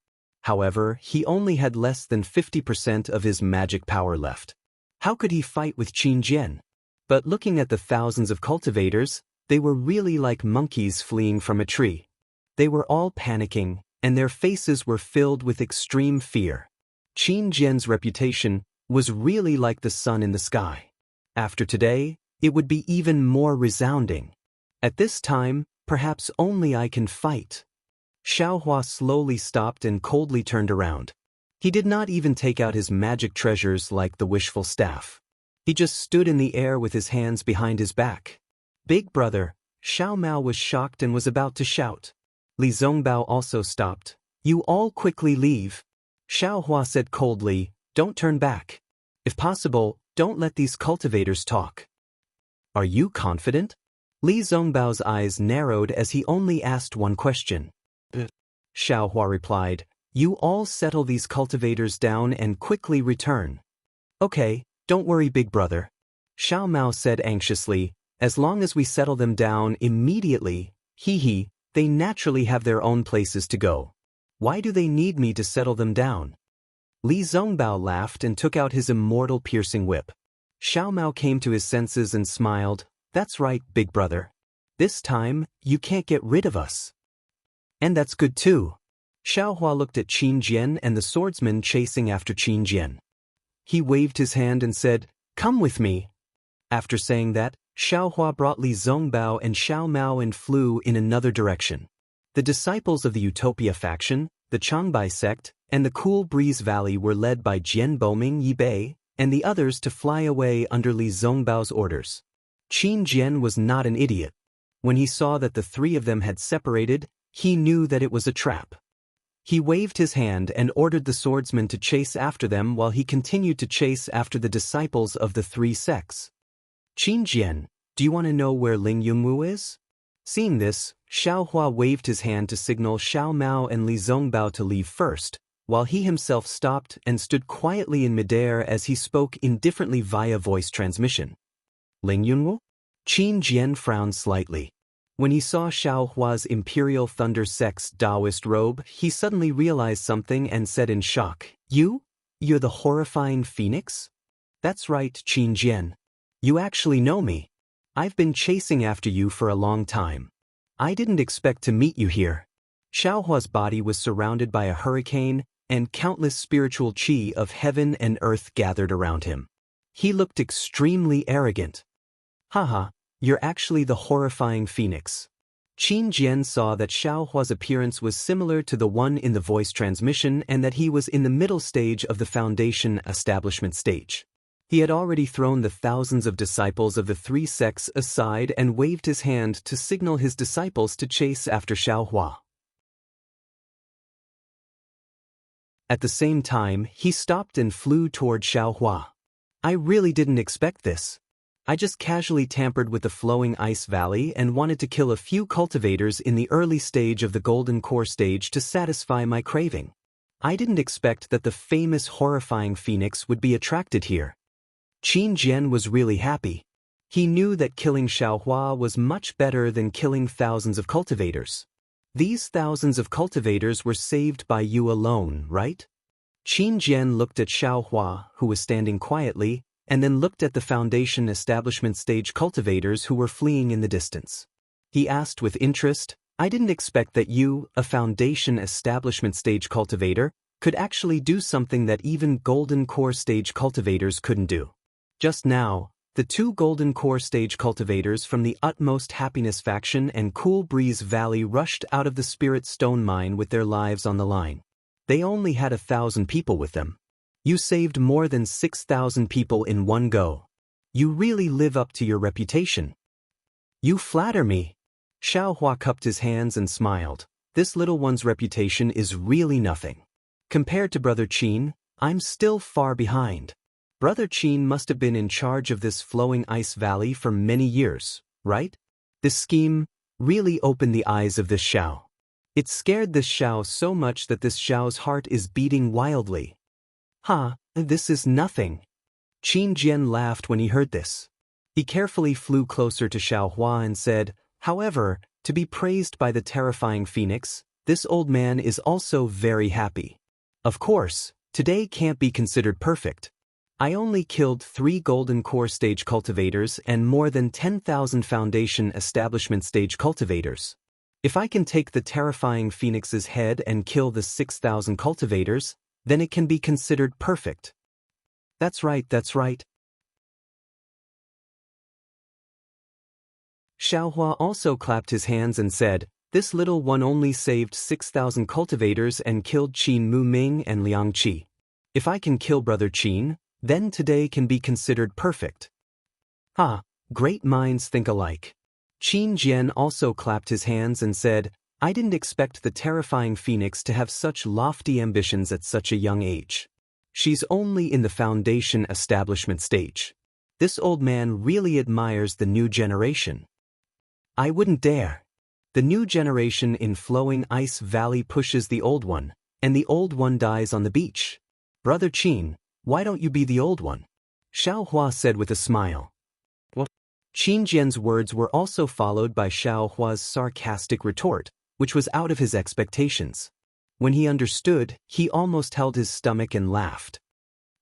Speaker 1: However, he only had less than 50% of his magic power left. How could he fight with Qin Jian? But looking at the thousands of cultivators, they were really like monkeys fleeing from a tree. They were all panicking, and their faces were filled with extreme fear. Qin Jian's reputation was really like the sun in the sky. After today, it would be even more resounding. At this time, perhaps only I can fight. Xiaohua slowly stopped and coldly turned around. He did not even take out his magic treasures like the wishful staff. He just stood in the air with his hands behind his back. Big brother, Xiao Mao was shocked and was about to shout. Li Zongbao also stopped. You all quickly leave. Xiaohua said coldly, don't turn back. If possible, don't let these cultivators talk. Are you confident? Li Zongbao's eyes narrowed as he only asked one question. Xiaohua replied, you all settle these cultivators down and quickly return. Okay, don't worry big brother. Xiao Mao said anxiously, as long as we settle them down immediately, they naturally have their own places to go. Why do they need me to settle them down? Li Zongbao laughed and took out his immortal piercing whip. Xiao Mao came to his senses and smiled, that's right, big brother. This time, you can't get rid of us. And that's good too. Xiaohua looked at Qin Jian and the swordsman chasing after Qin Jian. He waved his hand and said, come with me. After saying that, Xiaohua brought Li Zongbao and Xiao Mao and flew in another direction. The disciples of the Utopia faction, the Changbai sect, and the Cool Breeze Valley were led by Jian Boming Yibei and the others to fly away under Li Zongbao's orders. Qin Jian was not an idiot. When he saw that the three of them had separated, he knew that it was a trap. He waved his hand and ordered the swordsman to chase after them while he continued to chase after the disciples of the three sects. Qin Jian, do you want to know where Ling Yunwu is? Seeing this, Xiaohua waved his hand to signal Xiao Mao and Li Zongbao to leave first, while he himself stopped and stood quietly in midair as he spoke indifferently via voice transmission. Ling Yunwu? Qin Jian frowned slightly. When he saw Xiaohua's Imperial Thunder Sect's Taoist robe, he suddenly realized something and said in shock, You're the horrifying phoenix? That's right, Qin Jian. You actually know me. I've been chasing after you for a long time. I didn't expect to meet you here. Xiaohua's body was surrounded by a hurricane, and countless spiritual qi of heaven and earth gathered around him. He looked extremely arrogant. Haha, you're actually the horrifying phoenix. Qin Jian saw that Xiaohua's appearance was similar to the one in the voice transmission and that he was in the middle stage of the foundation establishment stage. He had already thrown the thousands of disciples of the three sects aside and waved his hand to signal his disciples to chase after Xiaohua. At the same time, he stopped and flew toward Xiaohua. I really didn't expect this. I just casually tampered with the flowing ice valley and wanted to kill a few cultivators in the early stage of the golden core stage to satisfy my craving. I didn't expect that the famous horrifying phoenix would be attracted here. Qin Jian was really happy. He knew that killing Xiaohua was much better than killing thousands of cultivators. These thousands of cultivators were saved by you alone, right? Qin Jian looked at Xiaohua, who was standing quietly, and then looked at the foundation establishment stage cultivators who were fleeing in the distance. He asked with interest, I didn't expect that you, a foundation establishment stage cultivator, could actually do something that even golden core stage cultivators couldn't do. Just now, the two golden core stage cultivators from the Utmost Happiness faction and Cool Breeze Valley rushed out of the Spirit Stone mine with their lives on the line. They only had 1,000 people with them. You saved more than 6,000 people in one go. You really live up to your reputation. You flatter me. Xiaohua cupped his hands and smiled. This little one's reputation is really nothing. Compared to Brother Qin, I'm still far behind. Brother Qin must have been in charge of this flowing ice valley for many years, right? This scheme really opened the eyes of this Xiao. It scared this Xiao so much that this Xiao's heart is beating wildly. This is nothing. Qin Jian laughed when he heard this. He carefully flew closer to Xiaohua and said, however, to be praised by the terrifying phoenix, this old man is also very happy. Of course, today can't be considered perfect. I only killed 3 golden core stage cultivators and more than 10,000 foundation establishment stage cultivators. If I can take the terrifying phoenix's head and kill the 6,000 cultivators, then it can be considered perfect. That's right, that's right. Xiaohua also clapped his hands and said, "This little one only saved 6,000 cultivators and killed Qin Mu Ming and Liang Qi. If I can kill Brother Qin, then today can be considered perfect." "Ah, great minds think alike." Qin Jian also clapped his hands and said, "I didn't expect the terrifying phoenix to have such lofty ambitions at such a young age. She's only in the foundation establishment stage. This old man really admires the new generation." "I wouldn't dare. The new generation in Flowing Ice Valley pushes the old one, and the old one dies on the beach. Brother Qin, why don't you be the old one?" Xiaohua said with a smile. "What?" Qin Jian's words were also followed by Xiaohua's sarcastic retort, which was out of his expectations. When he understood, he almost held his stomach and laughed.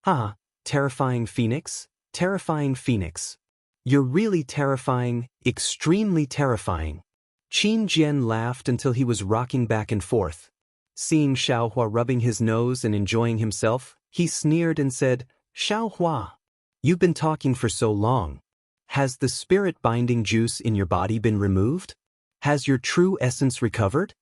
Speaker 1: "Ah, terrifying phoenix, terrifying phoenix. You're really terrifying, extremely terrifying." Qin Jian laughed until he was rocking back and forth. Seeing Xiaohua rubbing his nose and enjoying himself, he sneered and said, "Xiaohua, you've been talking for so long. Has the spirit-binding juice in your body been removed? Has your true essence recovered?"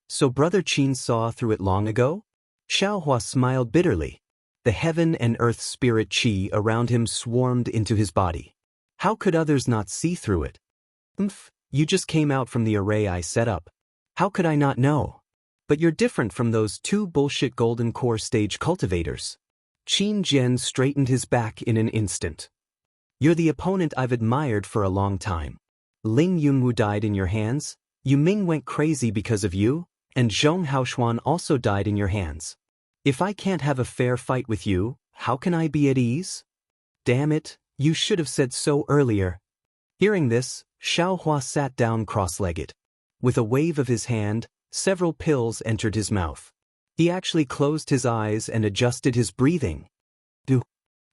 Speaker 1: "So Brother Qin saw through it long ago?" Xiaohua smiled bitterly. The heaven and earth spirit qi around him swarmed into his body. How could others not see through it? You just came out from the array I set up. How could I not know? But you're different from those two bullshit golden core stage cultivators." Qin Jian straightened his back in an instant. "You're the opponent I've admired for a long time. Ling Yunwu died in your hands, Yu Ming went crazy because of you, and Zhong Haoshuan also died in your hands. If I can't have a fair fight with you, how can I be at ease? Damn it, you should have said so earlier." Hearing this, Xiaohua sat down cross-legged. With a wave of his hand, several pills entered his mouth. He actually closed his eyes and adjusted his breathing.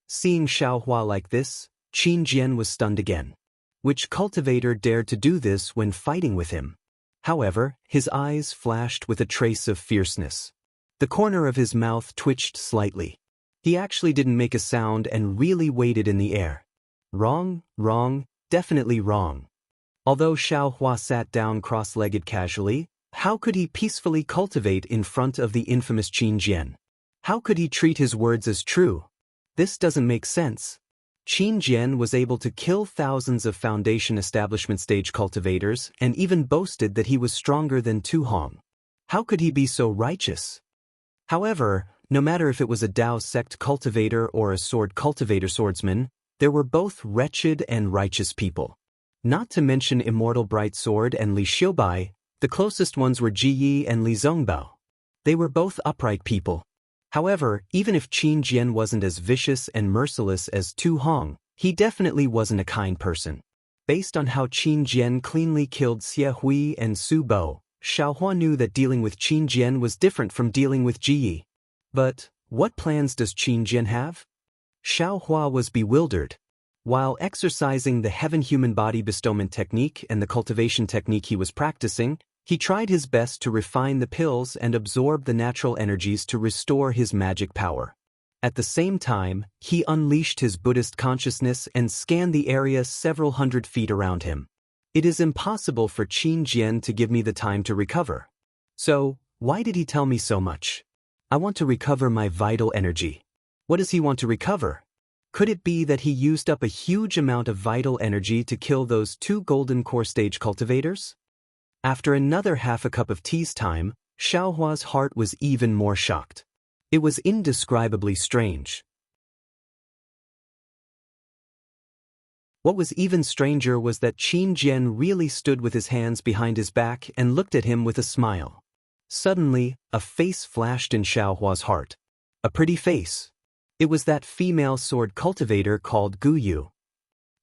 Speaker 1: Seeing Xiaohua like this, Qin Jian was stunned again. Which cultivator dared to do this when fighting with him? However, his eyes flashed with a trace of fierceness. The corner of his mouth twitched slightly. He actually didn't make a sound and really waited in the air. Wrong, wrong, definitely wrong. Although Xiaohua sat down cross-legged casually, how could he peacefully cultivate in front of the infamous Qin Jian? How could he treat his words as true? This doesn't make sense. Qin Jian was able to kill thousands of foundation establishment stage cultivators and even boasted that he was stronger than Tu Hong. How could he be so righteous? However, no matter if it was a Dao sect cultivator or a sword cultivator swordsman, there were both wretched and righteous people. Not to mention Immortal Bright Sword and Li Xiubai, the closest ones were Ji Yi and Li Zongbao. They were both upright people. However, even if Qin Jian wasn't as vicious and merciless as Tu Hong, he definitely wasn't a kind person. Based on how Qin Jian cleanly killed Xie Hui and Su Bo, Xiaohua knew that dealing with Qin Jian was different from dealing with Ji Yi. But, what plans does Qin Jian have? Xiaohua was bewildered. While exercising the heaven-human body bestowment technique and the cultivation technique he was practicing, he tried his best to refine the pills and absorb the natural energies to restore his magic power. At the same time, he unleashed his Buddhist consciousness and scanned the area several hundred feet around him. It is impossible for Qin Jian to give me the time to recover. So, why did he tell me so much? I want to recover my vital energy. What does he want to recover? Could it be that he used up a huge amount of vital energy to kill those two golden core stage cultivators? After another half a cup of tea's time, Xiaohua's heart was even more shocked. It was indescribably strange. What was even stranger was that Qin Jian really stood with his hands behind his back and looked at him with a smile. Suddenly, a face flashed in Xiaohua's heart. A pretty face. It was that female sword cultivator called Gu Yu.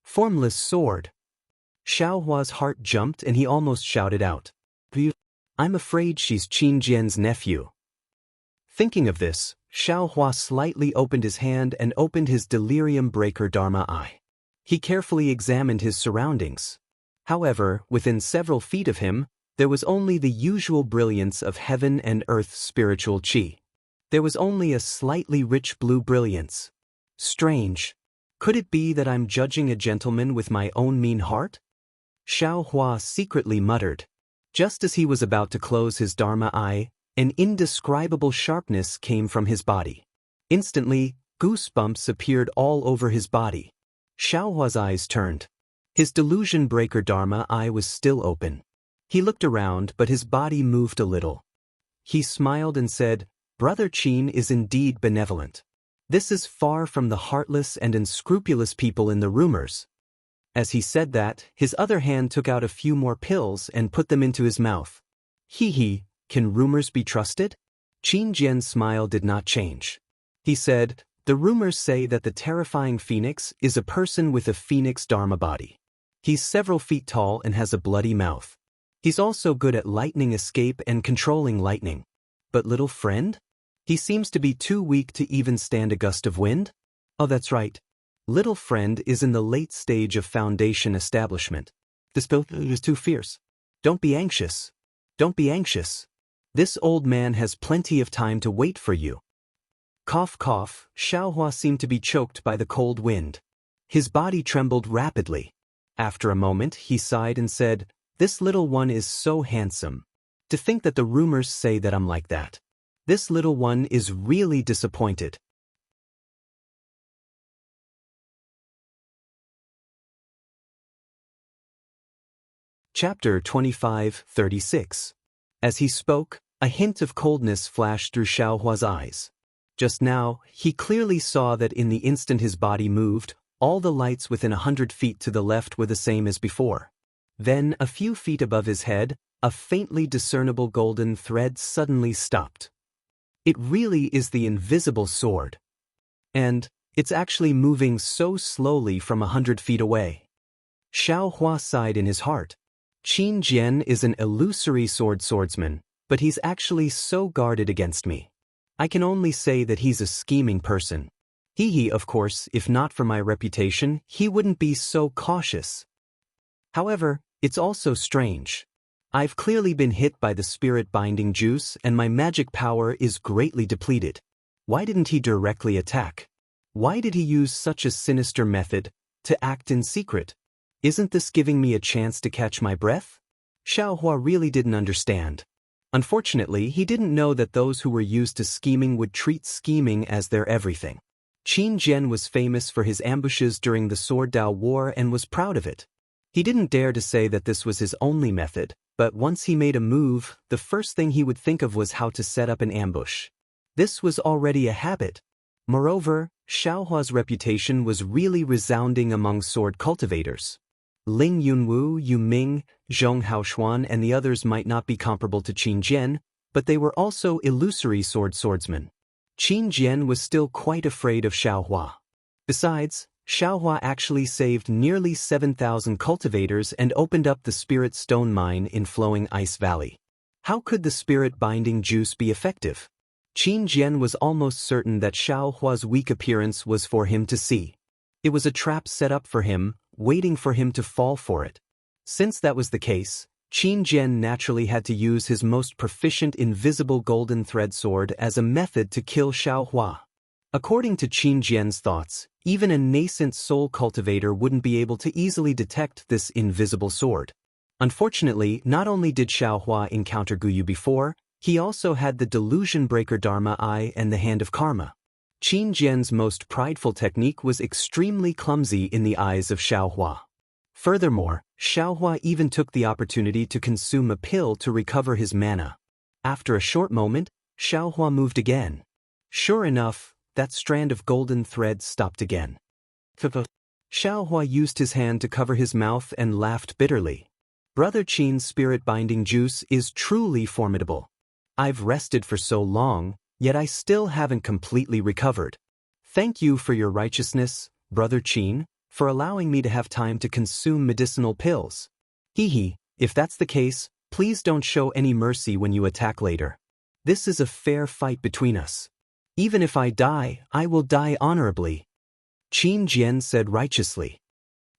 Speaker 1: Formless sword. Xiaohua's heart jumped and he almost shouted out, "I'm afraid she's Qin Jian's nephew." Thinking of this, Xiaohua slightly opened his hand and opened his delirium breaker Dharma eye. He carefully examined his surroundings. However, within several feet of him, there was only the usual brilliance of heaven and earth spiritual qi. There was only a slightly rich blue brilliance. Strange. Could it be that I'm judging a gentleman with my own mean heart? Xiao Hua secretly muttered. Just as he was about to close his Dharma eye, an indescribable sharpness came from his body. Instantly, goosebumps appeared all over his body. Xiao Hua's eyes turned. His delusion breaker Dharma eye was still open. He looked around, but his body moved a little. He smiled and said, "Brother Qin is indeed benevolent. This is far from the heartless and unscrupulous people in the rumors." As he said that, his other hand took out a few more pills and put them into his mouth. Hee, can rumors be trusted? Qin Jian's smile did not change. He said, "The rumors say that the terrifying phoenix is a person with a phoenix Dharma body. He's several feet tall and has a bloody mouth. He's also good at lightning escape and controlling lightning. But little friend? He seems to be too weak to even stand a gust of wind?" "Oh, that's right. Little friend is in the late stage of foundation establishment. This build is too fierce. Don't be anxious. Don't be anxious. This old man has plenty of time to wait for you." Cough cough, Xiao Hua seemed to be choked by the cold wind. His body trembled rapidly. After a moment, he sighed and said, "This little one is so handsome. To think that the rumors say that I'm like that. This little one is really disappointed." Chapter 25:36. As he spoke, a hint of coldness flashed through Xiao Hua's eyes. Just now, he clearly saw that in the instant his body moved, all the lights within 100 feet to the left were the same as before. Then, a few feet above his head, a faintly discernible golden thread suddenly stopped. It really is the invisible sword. And it's actually moving so slowly from 100 feet away. Xiao Hua sighed in his heart. Qin Jian is an illusory swordsman, but he's actually so guarded against me. I can only say that he's a scheming person. He, of course, if not for my reputation, he wouldn't be so cautious. However, it's also strange. I've clearly been hit by the spirit binding juice and my magic power is greatly depleted. Why didn't he directly attack? Why did he use such a sinister method, to act in secret? Isn't this giving me a chance to catch my breath? Xiao Hua really didn't understand. Unfortunately, he didn't know that those who were used to scheming would treat scheming as their everything. Qin Jian was famous for his ambushes during the Sword Dao War and was proud of it. He didn't dare to say that this was his only method, but once he made a move, the first thing he would think of was how to set up an ambush. This was already a habit. Moreover, Xiao Hua's reputation was really resounding among sword cultivators. Ling Yunwu, Yu Ming, Zhong Haoshuan and the others might not be comparable to Qin Jian, but they were also illusory swordsmen. Qin Jian was still quite afraid of Xiao Hua. Besides, Xiao Hua actually saved nearly 7,000 cultivators and opened up the spirit stone mine in Flowing Ice Valley. How could the spirit binding juice be effective? Qin Jian was almost certain that Xiao Hua's weak appearance was for him to see. It was a trap set up for him, waiting for him to fall for it. Since that was the case, Qin Jian naturally had to use his most proficient invisible golden thread sword as a method to kill Xiao Hua. According to Qin Jian's thoughts, even a nascent soul cultivator wouldn't be able to easily detect this invisible sword. Unfortunately, not only did Xiao Hua encounter Guyu before, he also had the delusion breaker Dharma eye and the hand of karma. Qin Jian's most prideful technique was extremely clumsy in the eyes of Xiao Hua. Furthermore, Xiao Hua even took the opportunity to consume a pill to recover his mana. After a short moment, Xiao Hua moved again. Sure enough, that strand of golden thread stopped again. Xiao Hua used his hand to cover his mouth and laughed bitterly. Brother Qin's spirit binding juice is truly formidable. I've rested for so long, yet I still haven't completely recovered. Thank you for your righteousness, Brother Qin, for allowing me to have time to consume medicinal pills. If that's the case, please don't show any mercy when you attack later. This is a fair fight between us. Even if I die, I will die honorably. Qin Jian said righteously.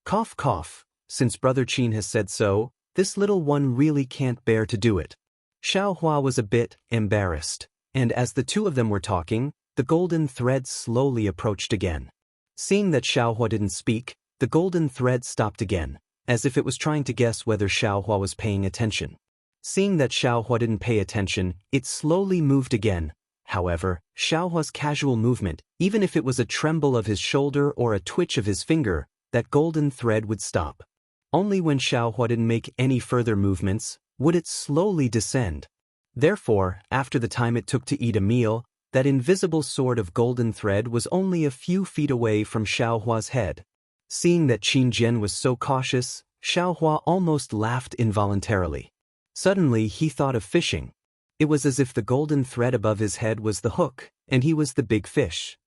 Speaker 1: Cough cough, since Brother Qin has said so, this little one really can't bear to do it. Xiao Hua was a bit embarrassed, and as the two of them were talking, the golden thread slowly approached again. Seeing that Xiao Hua didn't speak, the golden thread stopped again, as if it was trying to guess whether Xiaohua was paying attention. Seeing that Xiaohua didn't pay attention, it slowly moved again. However, Xiaohua's casual movement, even if it was a tremble of his shoulder or a twitch of his finger, that golden thread would stop. Only when Xiaohua didn't make any further movements would it slowly descend. Therefore, after the time it took to eat a meal, that invisible sword of golden thread was only a few feet away from Xiaohua's head. Seeing that Qin Jian was so cautious, Xiaohua almost laughed involuntarily. Suddenly he thought of fishing. It was as if the golden thread above his head was the hook, and he was the big fish.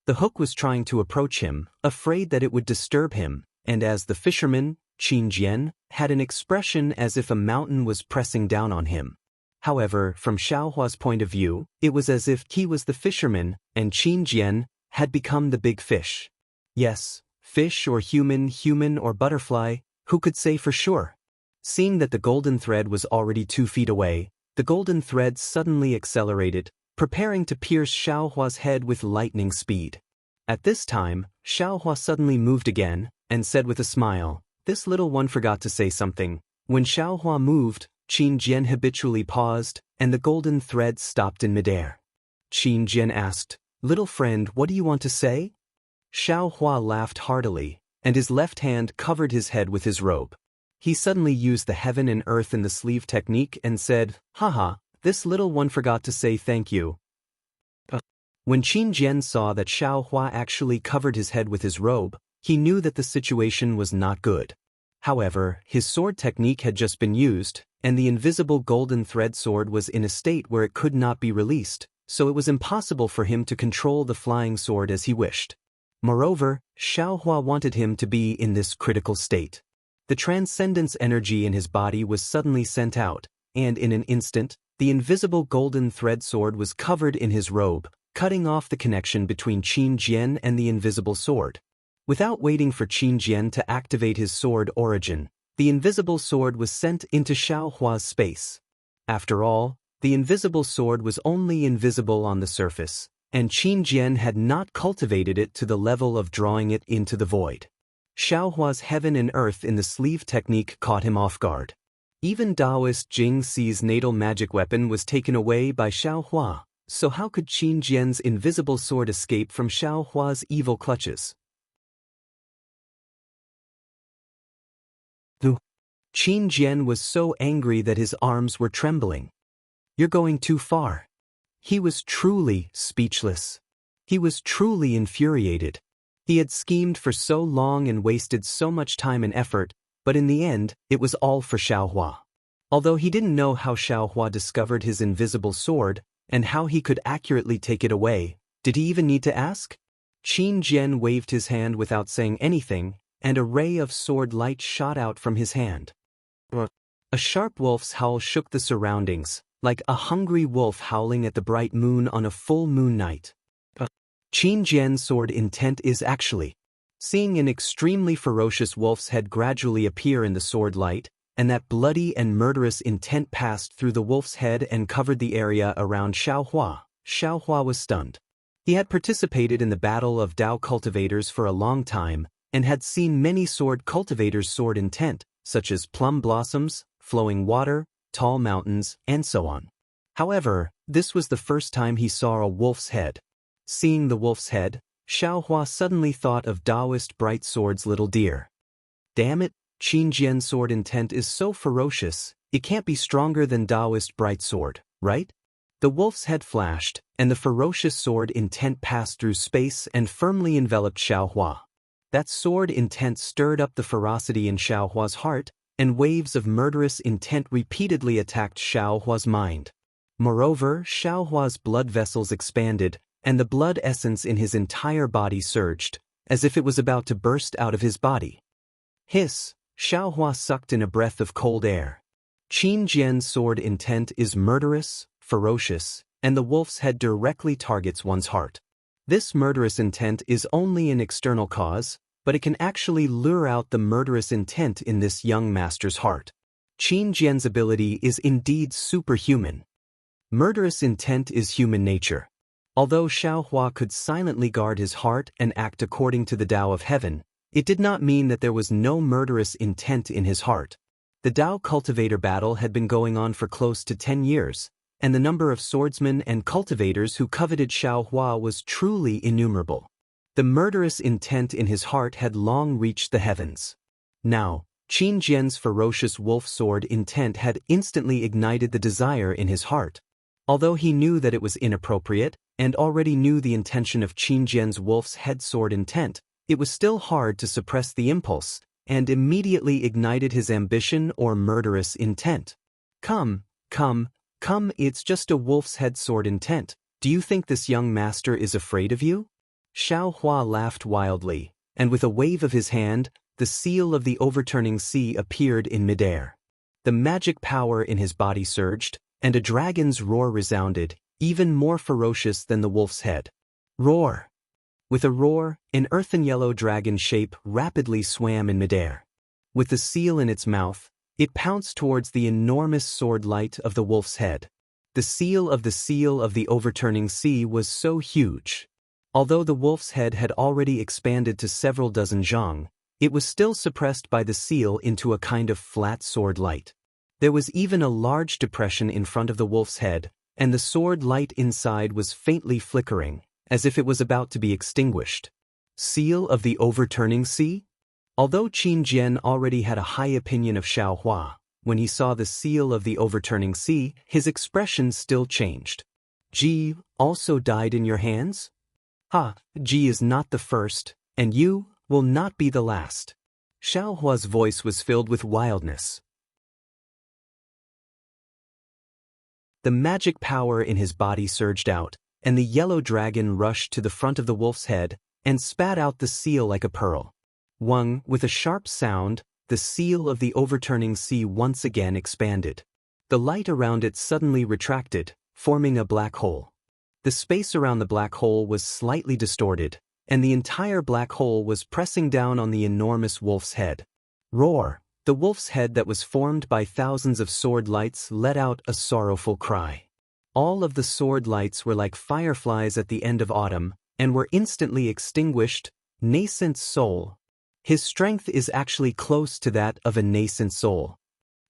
Speaker 1: The hook was trying to approach him, afraid that it would disturb him, and as the fisherman, Qin Jian, had an expression as if a mountain was pressing down on him. However, from Xiaohua's point of view, it was as if he was the fisherman, and Qin Jian had become the big fish. Yes, fish or human or butterfly, who could say for sure? Seeing that the golden thread was already 2 feet away, the golden thread suddenly accelerated, preparing to pierce Xiaohua's head with lightning speed. At this time, Xiaohua suddenly moved again, and said with a smile, "This little one forgot to say something." When Xiaohua moved, Qin Jian habitually paused, and the golden thread stopped in midair. Qin Jian asked, "Little friend, what do you want to say?" Xiaohua laughed heartily, and his left hand covered his head with his robe. He suddenly used the heaven and earth in the sleeve technique and said, "Haha, this little one forgot to say thank you." When Qin Jian saw that Xiaohua actually covered his head with his robe, he knew that the situation was not good. However, his sword technique had just been used, and the invisible golden thread sword was in a state where it could not be released, so it was impossible for him to control the flying sword as he wished. Moreover, Xiaohua wanted him to be in this critical state. The transcendence energy in his body was suddenly sent out, and in an instant, the invisible golden thread sword was covered in his robe, cutting off the connection between Qin Jian and the invisible sword. Without waiting for Qin Jian to activate his sword origin, the invisible sword was sent into Xiaohua's space. After all, the invisible sword was only invisible on the surface, and Qin Jian had not cultivated it to the level of drawing it into the void. Xiaohua's heaven and earth in the sleeve technique caught him off guard. Even Taoist Jing Si's natal magic weapon was taken away by Xiaohua, so how could Qin Jian's invisible sword escape from Xiaohua's evil clutches? Qin Jian was so angry that his arms were trembling. "You're going too far." He was truly speechless. He was truly infuriated. He had schemed for so long and wasted so much time and effort, but in the end, it was all for Xiaohua. Although he didn't know how Xiaohua discovered his invisible sword, and how he could accurately take it away, did he even need to ask? Qin Jian waved his hand without saying anything, and a ray of sword light shot out from his hand. A sharp wolf's howl shook the surroundings, like a hungry wolf howling at the bright moon on a full moon night. Qin Jian's sword intent is actually seeing an extremely ferocious wolf's head gradually appear in the sword light, and that bloody and murderous intent passed through the wolf's head and covered the area around Xiaohua. Xiaohua was stunned. He had participated in the battle of Dao cultivators for a long time, and had seen many sword cultivators' sword intent, such as plum blossoms, flowing water, tall mountains, and so on. However, this was the first time he saw a wolf's head. Seeing the wolf's head, Xiaohua suddenly thought of Taoist Bright Sword's little deer. Damn it, Qin Jian's sword intent is so ferocious, it can't be stronger than Taoist Bright Sword, right? The wolf's head flashed, and the ferocious sword intent passed through space and firmly enveloped Xiaohua. That sword intent stirred up the ferocity in Xiaohua's heart, and waves of murderous intent repeatedly attacked Xiaohua's mind. Moreover, Xiaohua's blood vessels expanded, and the blood essence in his entire body surged, as if it was about to burst out of his body. Hiss! Xiaohua sucked in a breath of cold air. Qin Jian's sword intent is murderous, ferocious, and the wolf's head directly targets one's heart. This murderous intent is only an external cause, but it can actually lure out the murderous intent in this young master's heart. Qin Jian's ability is indeed superhuman. Murderous intent is human nature. Although Xiaohua could silently guard his heart and act according to the Tao of Heaven, it did not mean that there was no murderous intent in his heart. The Tao cultivator battle had been going on for close to 10 years, and the number of swordsmen and cultivators who coveted Xiaohua was truly innumerable. The murderous intent in his heart had long reached the heavens. Now, Qin Jian's ferocious wolf sword intent had instantly ignited the desire in his heart. Although he knew that it was inappropriate, and already knew the intention of Qin Jian's wolf's head sword intent, it was still hard to suppress the impulse, and immediately ignited his ambition or murderous intent. Come, it's just a wolf's head sword intent. Do you think this young master is afraid of you? Xiaohua laughed wildly, and with a wave of his hand, the seal of the overturning sea appeared in midair. The magic power in his body surged, and a dragon's roar resounded, even more ferocious than the wolf's head. Roar! With a roar, an earthen yellow dragon shape rapidly swam in midair. With the seal in its mouth, it pounced towards the enormous sword light of the wolf's head. The seal of the overturning sea was so huge. Although the wolf's head had already expanded to several dozen zhang, it was still suppressed by the seal into a kind of flat sword light. There was even a large depression in front of the wolf's head, and the sword light inside was faintly flickering, as if it was about to be extinguished. Seal of the overturning sea? Although Qin Jian already had a high opinion of Xiaohua, when he saw the seal of the overturning sea, his expression still changed. Ji also died in your hands? Ha, Ji is not the first, and you will not be the last. Xiaohua's voice was filled with wildness. The magic power in his body surged out, and the yellow dragon rushed to the front of the wolf's head and spat out the seal like a pearl. Wang, with a sharp sound, the seal of the overturning sea once again expanded. The light around it suddenly retracted, forming a black hole. The space around the black hole was slightly distorted, and the entire black hole was pressing down on the enormous wolf's head. Roar! The wolf's head that was formed by thousands of sword lights let out a sorrowful cry. All of the sword lights were like fireflies at the end of autumn, and were instantly extinguished. Nascent soul. His strength is actually close to that of a nascent soul.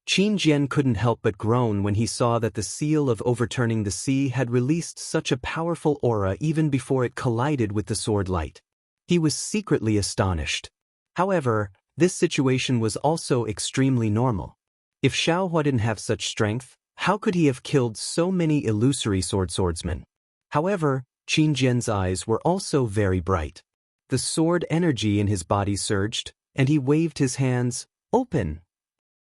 Speaker 1: Qin Jian couldn't help but groan when he saw that the seal of overturning the sea had released such a powerful aura even before it collided with the sword light. He was secretly astonished. However, this situation was also extremely normal. If Xiaohua didn't have such strength, how could he have killed so many illusory swordsmen? However, Qin Jian's eyes were also very bright. The sword energy in his body surged, and he waved his hands, open.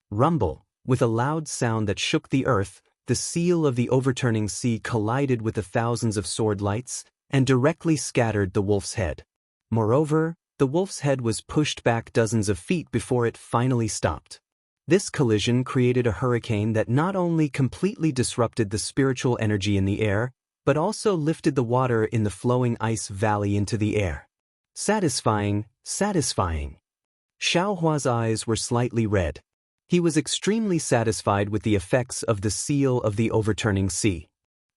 Speaker 1: Rumble, with a loud sound that shook the earth, the seal of the overturning sea collided with the thousands of sword lights, and directly scattered the wolf's head. Moreover, the wolf's head was pushed back dozens of feet before it finally stopped. This collision created a hurricane that not only completely disrupted the spiritual energy in the air, but also lifted the water in the flowing ice valley into the air. Satisfying. Xiaohua's eyes were slightly red. He was extremely satisfied with the effects of the seal of the overturning sea.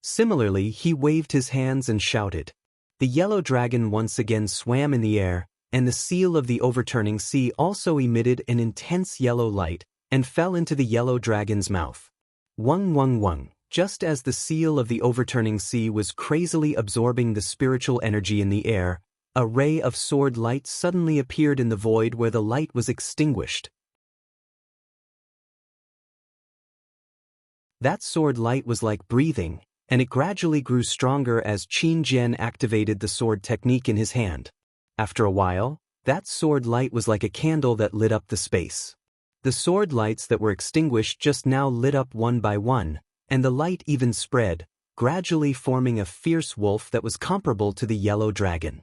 Speaker 1: Similarly, he waved his hands and shouted. The yellow dragon once again swam in the air, and the seal of the overturning sea also emitted an intense yellow light and fell into the yellow dragon's mouth. Wang. Just as the seal of the overturning sea was crazily absorbing the spiritual energy in the air, a ray of sword light suddenly appeared in the void where the light was extinguished. That sword light was like breathing, and it gradually grew stronger as Qin Jian activated the sword technique in his hand. After a while, that sword light was like a candle that lit up the space. The sword lights that were extinguished just now lit up one by one, and the light even spread, gradually forming a fierce wolf that was comparable to the yellow dragon.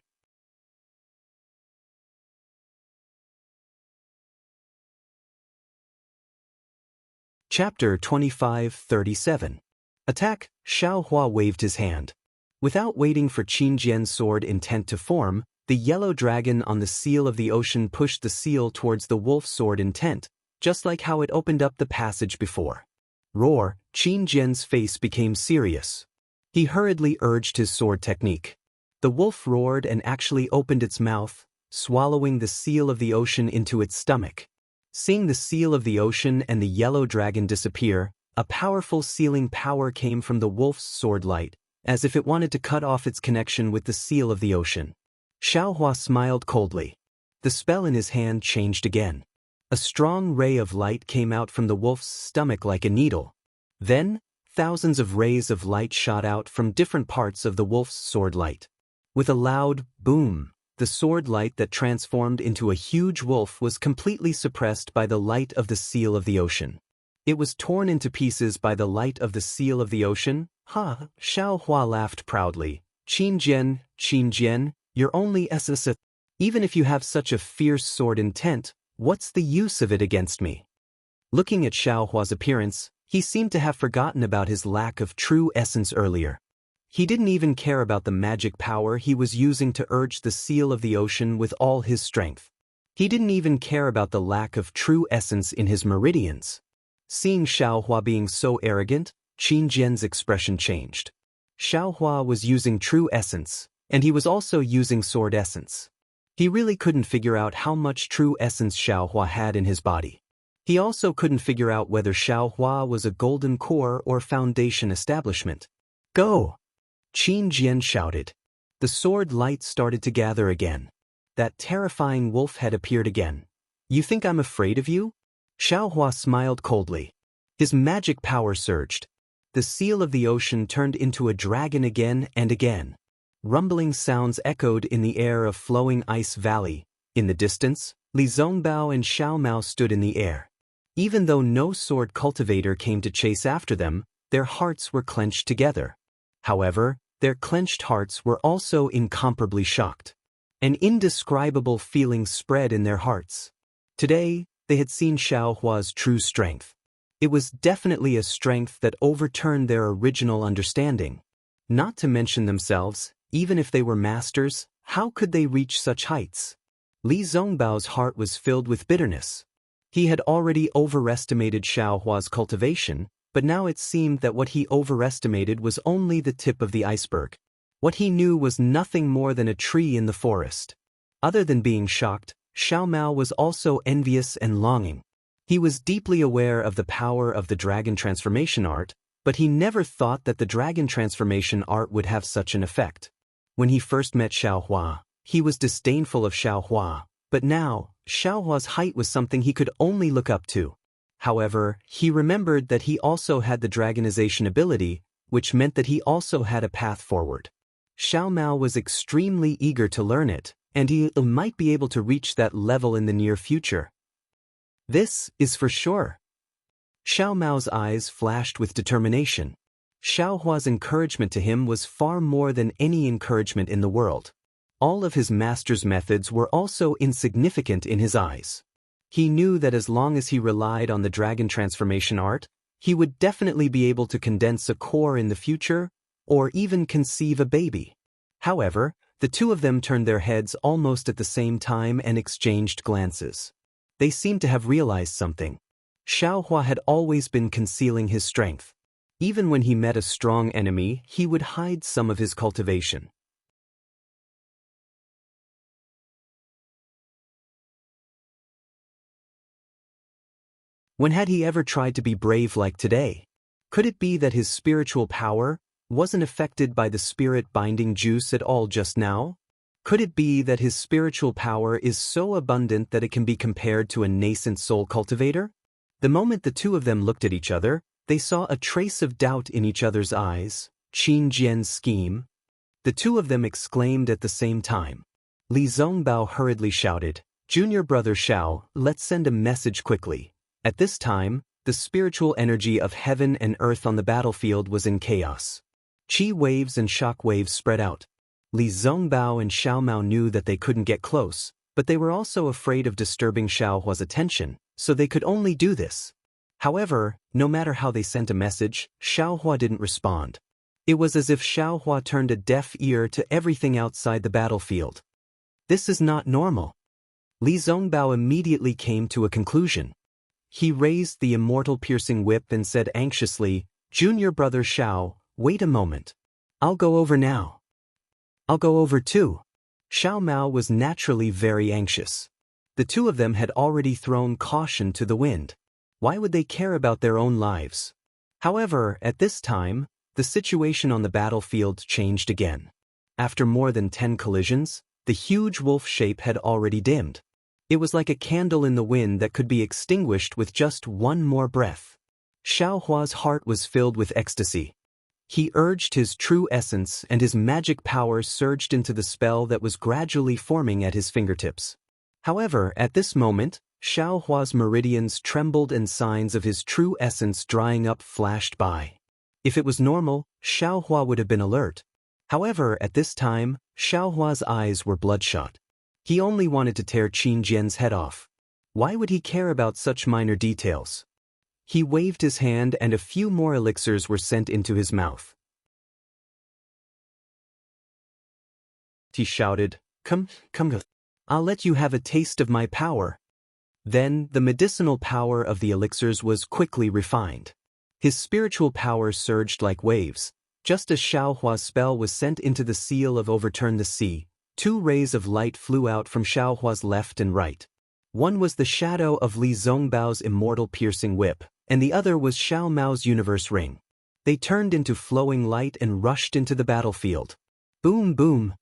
Speaker 1: Chapter 25-37. Attack! Xiaohua waved his hand. Without waiting for Qin Jian's sword intent to form, the yellow dragon on the seal of the ocean pushed the seal towards the wolf's sword intent, just like how it opened up the passage before. Roar! Qin Jian's face became serious. He hurriedly urged his sword technique. The wolf roared and actually opened its mouth, swallowing the seal of the ocean into its stomach. Seeing the seal of the ocean and the yellow dragon disappear, a powerful sealing power came from the wolf's sword light, as if it wanted to cut off its connection with the seal of the ocean. Xiaohua smiled coldly. The spell in his hand changed again. A strong ray of light came out from the wolf's stomach like a needle. Then, thousands of rays of light shot out from different parts of the wolf's sword light. With a loud boom, the sword light that transformed into a huge wolf was completely suppressed by the light of the seal of the ocean. It was torn into pieces by the light of the seal of the ocean. Ha! Xiaohua laughed proudly. Qin you're only SS. Even if you have such a fierce sword intent, what's the use of it against me? Looking at Xiaohua's appearance, he seemed to have forgotten about his lack of true essence earlier. He didn't even care about the magic power he was using to urge the seal of the ocean with all his strength. He didn't even care about the lack of true essence in his meridians. Seeing Xiaohua being so arrogant, Qin Jian's expression changed. Xiaohua was using true essence, and he was also using sword essence. He really couldn't figure out how much true essence Xiaohua had in his body. He also couldn't figure out whether Xiaohua was a golden core or foundation establishment. Go! Qin Jian shouted. The sword light started to gather again. That terrifying wolf had appeared again. You think I'm afraid of you? Xiaohua smiled coldly. His magic power surged. The seal of the ocean turned into a dragon again and again. Rumbling sounds echoed in the air of flowing ice valley. In the distance, Li Zongbao and Xiao Mao stood in the air. Even though no sword cultivator came to chase after them, their hearts were clenched together. However, their clenched hearts were also incomparably shocked. An indescribable feeling spread in their hearts. Today, they had seen Xiaohua's true strength. It was definitely a strength that overturned their original understanding. Not to mention themselves, even if they were masters, how could they reach such heights? Li Zongbao's heart was filled with bitterness. He had already overestimated Xiaohua's cultivation, but now it seemed that what he overestimated was only the tip of the iceberg. What he knew was nothing more than a tree in the forest. Other than being shocked, Xiao Mao was also envious and longing. He was deeply aware of the power of the dragon transformation art, but he never thought that the dragon transformation art would have such an effect. When he first met Xiaohua, he was disdainful of Xiaohua, but now, Xiaohua's height was something he could only look up to. However, he remembered that he also had the dragonization ability, which meant that he also had a path forward. Xiao Mao was extremely eager to learn it, and he might be able to reach that level in the near future. This is for sure. Xiao Mao's eyes flashed with determination. Xiaohua's encouragement to him was far more than any encouragement in the world. All of his master's methods were also insignificant in his eyes. He knew that as long as he relied on the dragon transformation art, he would definitely be able to condense a core in the future, or even conceive a baby. However, the two of them turned their heads almost at the same time and exchanged glances. They seemed to have realized something. Xiaohua had always been concealing his strength. Even when he met a strong enemy, he would hide some of his cultivation. When had he ever tried to be brave like today? Could it be that his spiritual power wasn't affected by the spirit-binding juice at all just now? Could it be that his spiritual power is so abundant that it can be compared to a nascent soul cultivator? The moment the two of them looked at each other, they saw a trace of doubt in each other's eyes. Qin Jian's scheme? The two of them exclaimed at the same time. Li Zongbao hurriedly shouted, "Junior brother Xiao, let's send a message quickly." At this time, the spiritual energy of heaven and earth on the battlefield was in chaos. Qi waves and shock waves spread out. Li Zongbao and Xiao Mao knew that they couldn't get close, but they were also afraid of disturbing Xiaohua's attention, so they could only do this. However, no matter how they sent a message, Xiaohua didn't respond. It was as if Xiaohua turned a deaf ear to everything outside the battlefield. This is not normal. Li Zongbao immediately came to a conclusion. He raised the immortal piercing whip and said anxiously, "Junior brother Xiao, wait a moment." I'll go over now. I'll go over too. Xiao Mao was naturally very anxious. The two of them had already thrown caution to the wind. Why would they care about their own lives? However, at this time, the situation on the battlefield changed again. After more than 10 collisions, the huge wolf shape had already dimmed. It was like a candle in the wind that could be extinguished with just one more breath. Xiao Hua's heart was filled with ecstasy. He urged his true essence and his magic power surged into the spell that was gradually forming at his fingertips. However, at this moment, Xiao Hua's meridians trembled and signs of his true essence drying up flashed by. If it was normal, Xiao Hua would have been alert. However, at this time, Xiao Hua's eyes were bloodshot. He only wanted to tear Qin Jian's head off. Why would he care about such minor details? He waved his hand and a few more elixirs were sent into his mouth. He shouted, Come, I'll let you have a taste of my power. Then, the medicinal power of the elixirs was quickly refined. His spiritual power surged like waves. Just as Xiao Hua's spell was sent into the seal of Overturn the Sea, 2 rays of light flew out from Xiao Hua's left and right. One was the shadow of Li Zongbao's immortal piercing whip, and the other was Xiao Mao's universe ring. They turned into flowing light and rushed into the battlefield. Boom, boom.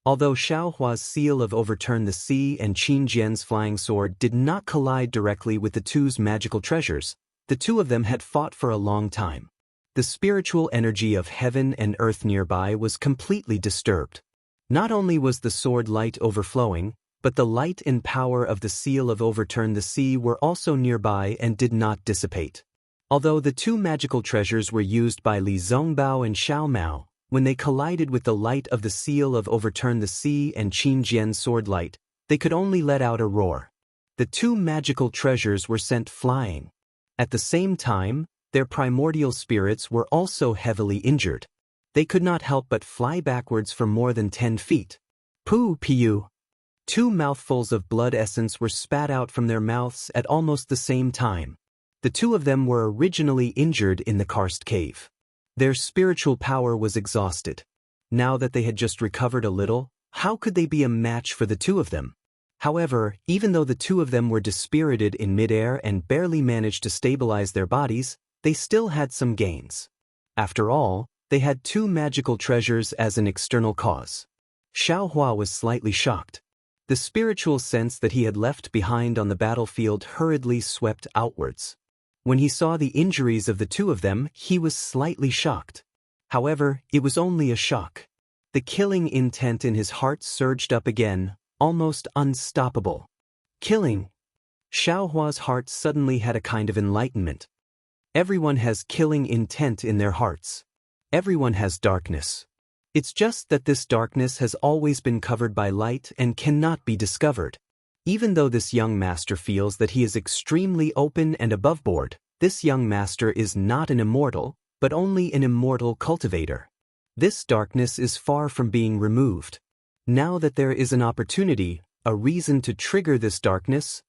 Speaker 1: Although Xiao Hua's seal of Overturn the Sea and Qin Jian's flying sword did not collide directly with the two's magical treasures, the two of them had fought for a long time. The spiritual energy of heaven and earth nearby was completely disturbed. Not only was the sword light overflowing, but the light and power of the seal of Overturn the Sea were also nearby and did not dissipate. Although the two magical treasures were used by Li Zongbao and Xiao Mao, when they collided with the light of the seal of Overturn the Sea and Qin Jian's sword light, they could only let out a roar. The two magical treasures were sent flying. At the same time, their primordial spirits were also heavily injured. They could not help but fly backwards for more than 10 feet. Poo piu. 2 mouthfuls of blood essence were spat out from their mouths at almost the same time. The two of them were originally injured in the karst cave. Their spiritual power was exhausted. Now that they had just recovered a little, how could they be a match for the two of them? However, even though the two of them were dispirited in midair and barely managed to stabilize their bodies, they still had some gains. After all, they had 2 magical treasures as an external cause. Xiao Hua was slightly shocked. The spiritual sense that he had left behind on the battlefield hurriedly swept outwards. When he saw the injuries of the two of them, he was slightly shocked. However, it was only a shock. The killing intent in his heart surged up again, almost unstoppable. Killing. Xiao Hua's heart suddenly had a kind of enlightenment. Everyone has killing intent in their hearts. Everyone has darkness. It's just that this darkness has always been covered by light and cannot be discovered. Even though this young master feels that he is extremely open and aboveboard, this young master is not an immortal, but only an immortal cultivator. This darkness is far from being removed. Now that there is an opportunity, a reason to trigger this darkness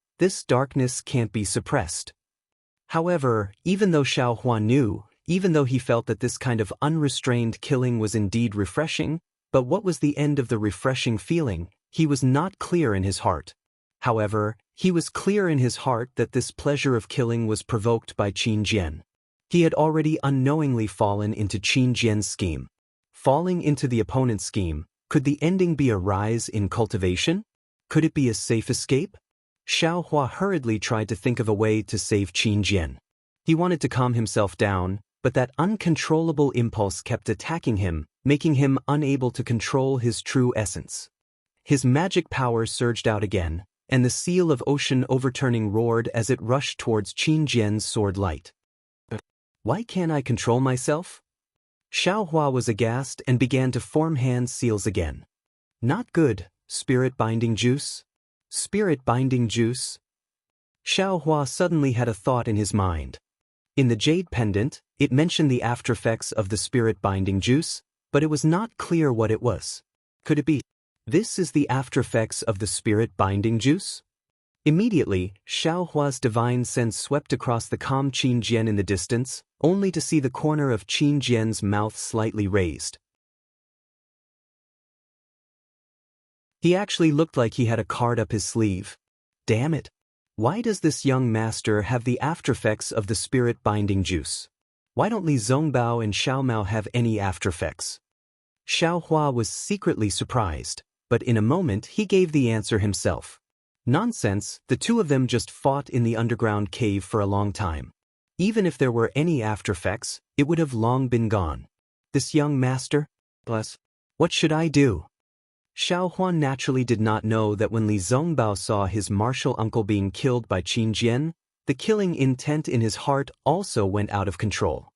Speaker 1: can't be suppressed. However, even though Xiao Hua knew, even though he felt that this kind of unrestrained killing was indeed refreshing, but what was the end of the refreshing feeling, he was not clear in his heart. However, he was clear in his heart that this pleasure of killing was provoked by Qin Jian. He had already unknowingly fallen into Qin Jian's scheme. Falling into the opponent's scheme, could the ending be a rise in cultivation? Could it be a safe escape? Xiao Hua hurriedly tried to think of a way to save Qin Jian. He wanted to calm himself down, but that uncontrollable impulse kept attacking him, making him unable to control his true essence. His magic power surged out again, and the seal of ocean overturning roared as it rushed towards Qin Jian's sword light. Why can't I control myself? Xiao Hua was aghast and began to form hand seals again. Not good, spirit binding juice. Spirit binding juice. Xiao Hua suddenly had a thought in his mind. In the jade pendant, it mentioned the aftereffects of the spirit binding juice, but it was not clear what it was. Could it be? This is the aftereffects of the spirit binding juice? Immediately, Xiao Hua's divine sense swept across the calm Qin Jian in the distance, only to see the corner of Qin Jian's mouth slightly raised. He actually looked like he had a card up his sleeve. Damn it. Why does this young master have the aftereffects of the spirit binding juice? Why don't Li Zongbao and Xiao Mao have any aftereffects? Xiao Hua was secretly surprised, but in a moment he gave the answer himself. Nonsense, the two of them just fought in the underground cave for a long time. Even if there were any aftereffects, it would have long been gone. This young master? Bless. What should I do? Xiao Huan naturally did not know that when Li Zongbao saw his martial uncle being killed by Qin Jian, the killing intent in his heart also went out of control.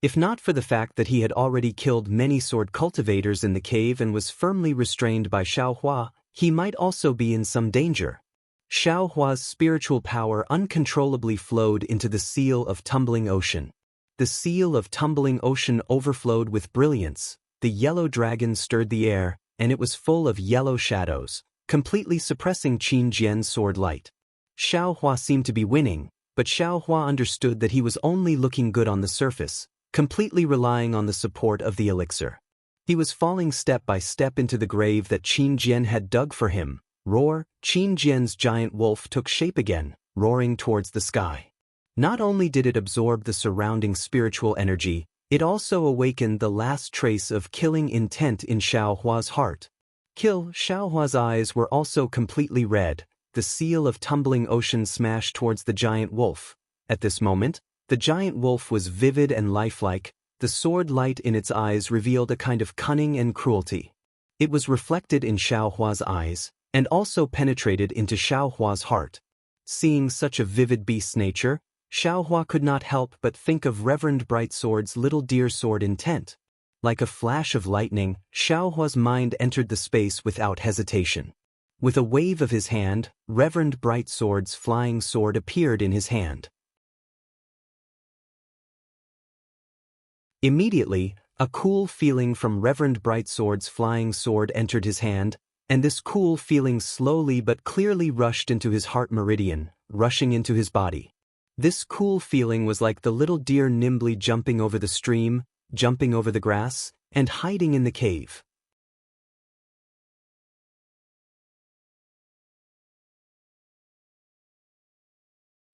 Speaker 1: If not for the fact that he had already killed many sword cultivators in the cave and was firmly restrained by Xiao Hua, he might also be in some danger. Xiao Hua's spiritual power uncontrollably flowed into the seal of tumbling ocean. The seal of tumbling ocean overflowed with brilliance, the yellow dragon stirred the air, and it was full of yellow shadows, completely suppressing Qin Jian's sword light. Xiao Hua seemed to be winning, but Xiao Hua understood that he was only looking good on the surface, completely relying on the support of the elixir. He was falling step by step into the grave that Qin Jian had dug for him. Roar, Qin Jian's giant wolf took shape again, roaring towards the sky. Not only did it absorb the surrounding spiritual energy, it also awakened the last trace of killing intent in Xiao Hua's heart. Xiao Hua's eyes were also completely red. The seal of tumbling ocean smashed towards the giant wolf. At this moment, the giant wolf was vivid and lifelike. The sword light in its eyes revealed a kind of cunning and cruelty. It was reflected in Xiao Hua's eyes, and also penetrated into Xiao Hua's heart. Seeing such a vivid beast's nature, Xiao Hua could not help but think of Reverend Brightsword's little deer sword intent. Like a flash of lightning, Xiao Hua's mind entered the space without hesitation. With a wave of his hand, Reverend Brightsword's flying sword appeared in his hand. Immediately, a cool feeling from Reverend Brightsword's flying sword entered his hand, and this cool feeling slowly but clearly rushed into his heart meridian, rushing into his body. This cool feeling was like the little deer nimbly jumping over the stream, jumping over the grass, and hiding in the cave.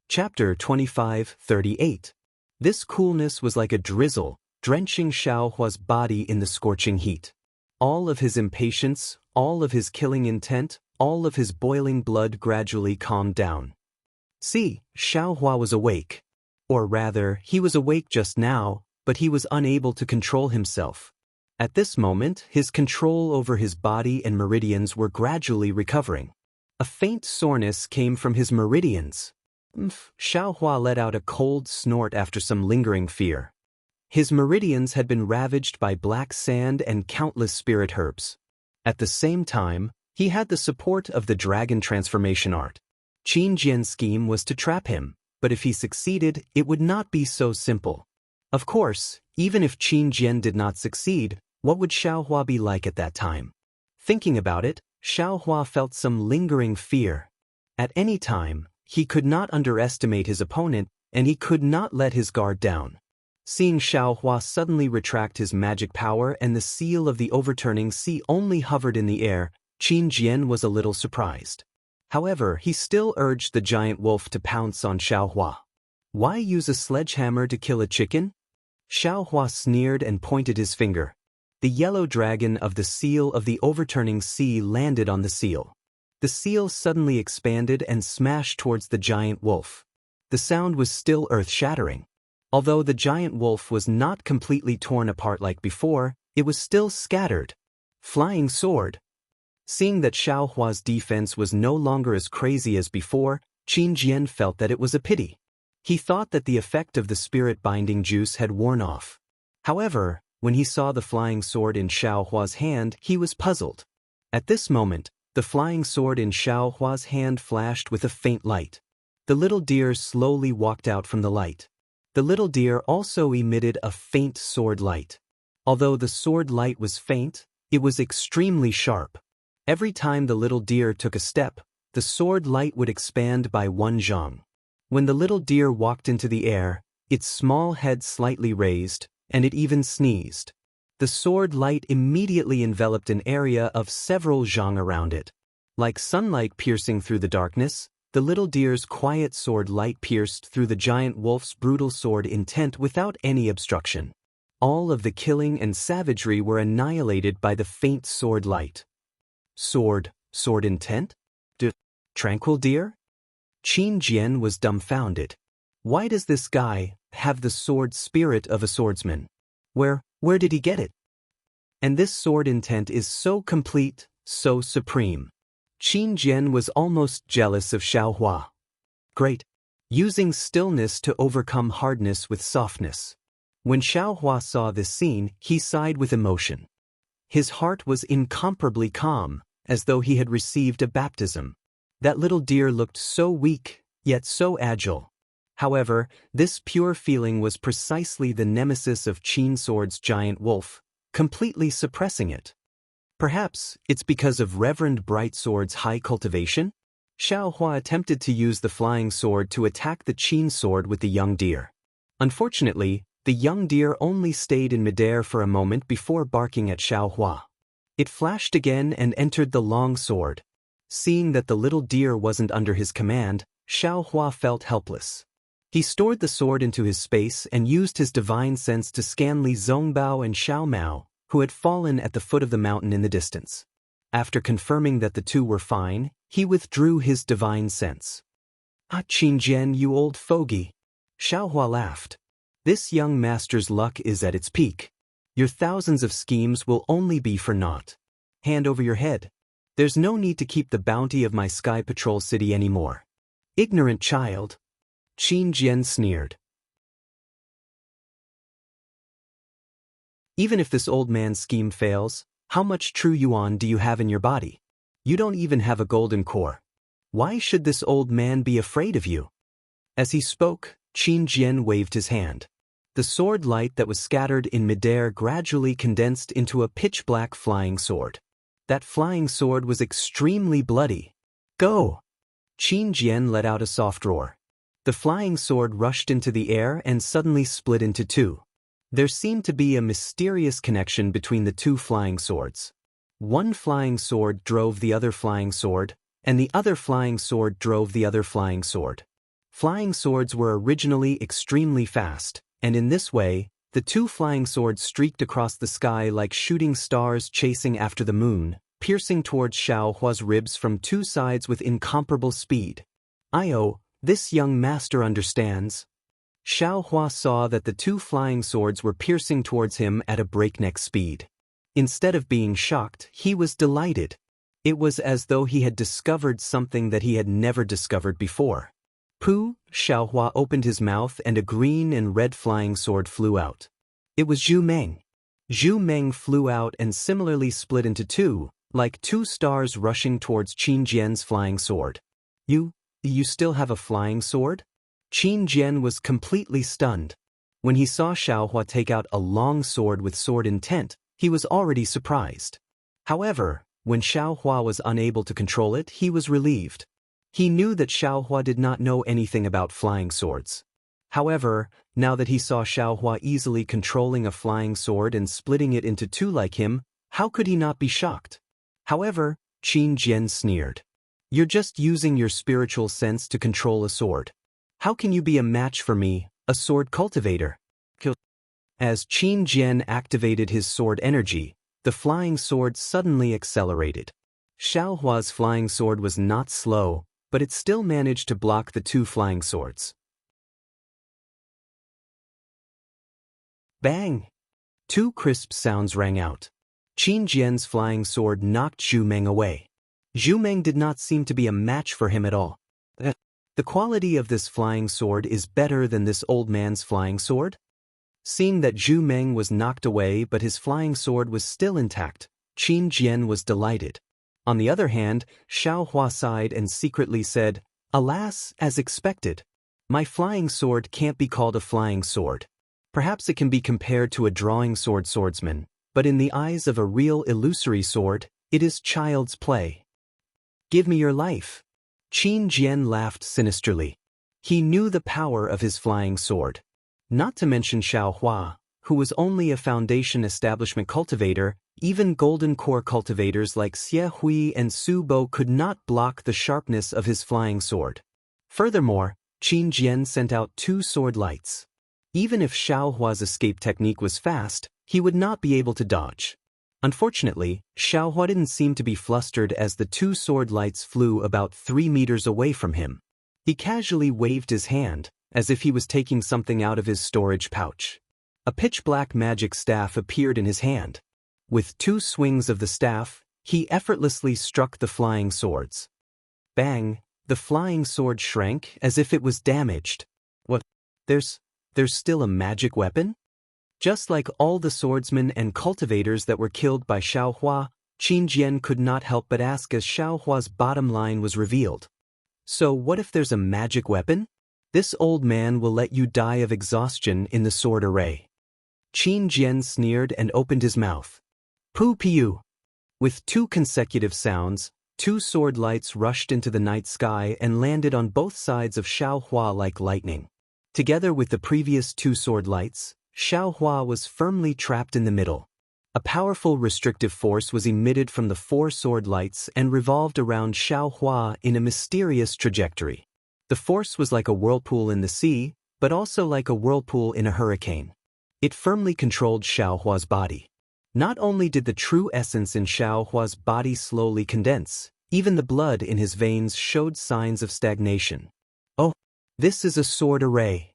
Speaker 1: Chapter 25:38. This coolness was like a drizzle, drenching Xiao Hua's body in the scorching heat. All of his impatience, all of his killing intent, all of his boiling blood gradually calmed down. See, Xiao Hua was awake. Or rather, he was awake just now, but he was unable to control himself. At this moment, his control over his body and meridians were gradually recovering. A faint soreness came from his meridians. Xiao Hua let out a cold snort after some lingering fear. His meridians had been ravaged by black sand and countless spirit herbs. At the same time, he had the support of the dragon transformation art. Qin Jian's scheme was to trap him, but if he succeeded, it would not be so simple. Of course, even if Qin Jian did not succeed, what would Xiao Hua be like at that time? Thinking about it, Xiao Hua felt some lingering fear. At any time, he could not underestimate his opponent, and he could not let his guard down. Seeing Xiao Hua suddenly retract his magic power and the seal of the overturning sea only hovered in the air, Qin Jian was a little surprised. However, he still urged the giant wolf to pounce on Xiao Hua. Why use a sledgehammer to kill a chicken? Xiao Hua sneered and pointed his finger. The yellow dragon of the seal of the overturning sea landed on the seal. The seal suddenly expanded and smashed towards the giant wolf. The sound was still earth-shattering. Although the giant wolf was not completely torn apart like before, it was still scattered. Flying sword. Seeing that Xiao Hua's defense was no longer as crazy as before, Qin Jian felt that it was a pity. He thought that the effect of the spirit-binding juice had worn off. However, when he saw the flying sword in Xiao Hua's hand, he was puzzled. At this moment, the flying sword in Xiao Hua's hand flashed with a faint light. The little deer slowly walked out from the light. The little deer also emitted a faint sword light. Although the sword light was faint, it was extremely sharp. Every time the little deer took a step, the sword light would expand by 1 zhang. When the little deer walked into the air, its small head slightly raised, and it even sneezed. The sword light immediately enveloped an area of several zhang around it. Like sunlight piercing through the darkness, the little deer's quiet sword light pierced through the giant wolf's brutal sword intent without any obstruction. All of the killing and savagery were annihilated by the faint sword light. Sword intent? Tranquil deer? Qin Jian was dumbfounded. Why does this guy have the sword spirit of a swordsman? Where did he get it? And this sword intent is so complete, so supreme. Qin Jian was almost jealous of Xiaohua. Great. Using stillness to overcome hardness with softness. When Xiaohua saw this scene, he sighed with emotion. His heart was incomparably calm, as though he had received a baptism. That little deer looked so weak, yet so agile. However, this pure feeling was precisely the nemesis of Qin Sword's giant wolf, completely suppressing it. Perhaps it's because of Reverend Brightsword's high cultivation? Xiaohua attempted to use the flying sword to attack the Qin sword with the young deer. Unfortunately, the young deer only stayed in midair for a moment before barking at Xiaohua. It flashed again and entered the long sword. Seeing that the little deer wasn't under his command, Xiaohua felt helpless. He stored the sword into his space and used his divine sense to scan Li Zongbao and Xiao Mao, who had fallen at the foot of the mountain in the distance. After confirming that the two were fine, he withdrew his divine sense. "Ah, Qin Jian, you old fogey." Xiaohua laughed. "This young master's luck is at its peak. Your thousands of schemes will only be for naught. Hand over your head. There's no need to keep the bounty of my Sky Patrol City anymore." "Ignorant child." Qin Jian sneered. "Even if this old man's scheme fails, how much true yuan do you have in your body? You don't even have a golden core. Why should this old man be afraid of you?" As he spoke, Qin Jian waved his hand. The sword light that was scattered in midair gradually condensed into a pitch-black flying sword. That flying sword was extremely bloody. "Go!" Qin Jian let out a soft roar. The flying sword rushed into the air and suddenly split into two. There seemed to be a mysterious connection between the two flying swords. One flying sword drove the other flying sword, and the other flying sword drove the other flying sword. Flying swords were originally extremely fast, and in this way, the two flying swords streaked across the sky like shooting stars chasing after the moon, piercing towards Xiaohua's ribs from two sides with incomparable speed. This young master understands." Xiaohua saw that the two flying swords were piercing towards him at a breakneck speed. Instead of being shocked, he was delighted. It was as though he had discovered something that he had never discovered before. "Pooh!" Xiaohua opened his mouth and a green and red flying sword flew out. It was Zhu Meng. Zhu Meng flew out and similarly split into two, like two stars rushing towards Qin Jian's flying sword. You still have a flying sword?" Qin Jian was completely stunned. When he saw Xiaohua take out a long sword with sword intent, he was already surprised. However, when Xiaohua was unable to control it, he was relieved. He knew that Xiaohua did not know anything about flying swords. However, now that he saw Xiaohua easily controlling a flying sword and splitting it into two like him, how could he not be shocked? However, Qin Jian sneered. "You're just using your spiritual sense to control a sword. How can you be a match for me, a sword cultivator?" As Qin Jian activated his sword energy, the flying sword suddenly accelerated. Xiaohua's flying sword was not slow, but it still managed to block the two flying swords. Bang! Two crisp sounds rang out. Qin Jian's flying sword knocked Zhu Meng away. Zhu Meng did not seem to be a match for him at all. The quality of this flying sword is better than this old man's flying sword? Seeing that Zhu Meng was knocked away but his flying sword was still intact, Qin Jian was delighted. On the other hand, Xiaohua sighed and secretly said, "Alas, as expected. My flying sword can't be called a flying sword. Perhaps it can be compared to a drawing sword swordsman, but in the eyes of a real illusory sword, it is child's play. Give me your life." Qin Jian laughed sinisterly. He knew the power of his flying sword. Not to mention Xiaohua, who was only a foundation establishment cultivator, Even golden core cultivators like Xie Hui and Su Bo could not block the sharpness of his flying sword. Furthermore, Qin Jian sent out 2 sword lights. Even if Xiao Hua's escape technique was fast, he would not be able to dodge. Unfortunately, Xiao Hua didn't seem to be flustered as the 2 sword lights flew about 3 meters away from him. He casually waved his hand, as if he was taking something out of his storage pouch. A pitch-black magic staff appeared in his hand. With 2 swings of the staff, he effortlessly struck the flying swords. Bang! The flying sword shrank as if it was damaged. What? There's still a magic weapon? Just like all the swordsmen and cultivators that were killed by Xiao Hua, Qin Jian could not help but ask as Xiao Hua's bottom line was revealed. So what if there's a magic weapon? This old man will let you die of exhaustion in the sword array. Qin Jian sneered and opened his mouth. Pu-piu! With 2 consecutive sounds, 2 sword lights rushed into the night sky and landed on both sides of Xiao Hua like lightning. Together with the previous 2 sword lights, Xiao Hua was firmly trapped in the middle. A powerful restrictive force was emitted from the 4 sword lights and revolved around Xiao Hua in a mysterious trajectory. The force was like a whirlpool in the sea, but also like a whirlpool in a hurricane. It firmly controlled Xiao Hua's body. Not only did the true essence in Xiao Hua's body slowly condense, even the blood in his veins showed signs of stagnation. Oh, this is a sword array.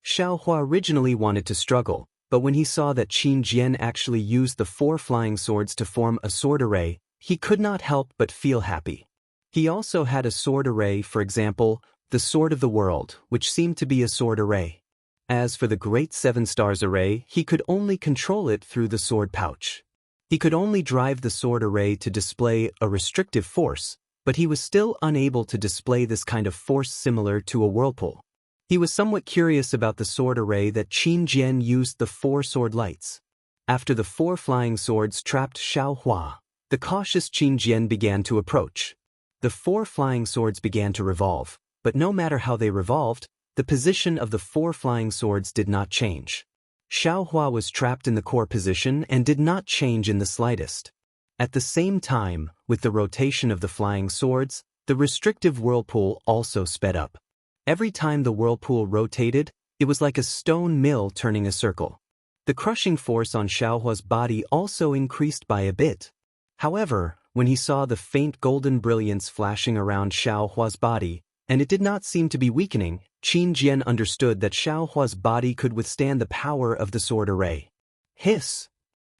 Speaker 1: Xiao Hua originally wanted to struggle, but when he saw that Qin Jian actually used the 4 flying swords to form a sword array, he could not help but feel happy. He also had a sword array, for example, the Sword of the World, which seemed to be a sword array. As for the Great 7 Stars array, he could only control it through the sword pouch. He could only drive the sword array to display a restrictive force, but he was still unable to display this kind of force similar to a whirlpool. He was somewhat curious about the sword array that Qin Jian used the 4 sword lights. After the 4 flying swords trapped Xiao Hua, the cautious Qin Jian began to approach. The 4 flying swords began to revolve, but no matter how they revolved, the position of the 4 flying swords did not change. Xiao Hua was trapped in the core position and did not change in the slightest. At the same time, with the rotation of the flying swords, the restrictive whirlpool also sped up. Every time the whirlpool rotated, it was like a stone mill turning a circle. The crushing force on Xiao Hua's body also increased by a bit. However, when he saw the faint golden brilliance flashing around Xiao Hua's body, and it did not seem to be weakening, Qin Jian understood that Xiao Hua's body could withstand the power of the sword array. Hiss!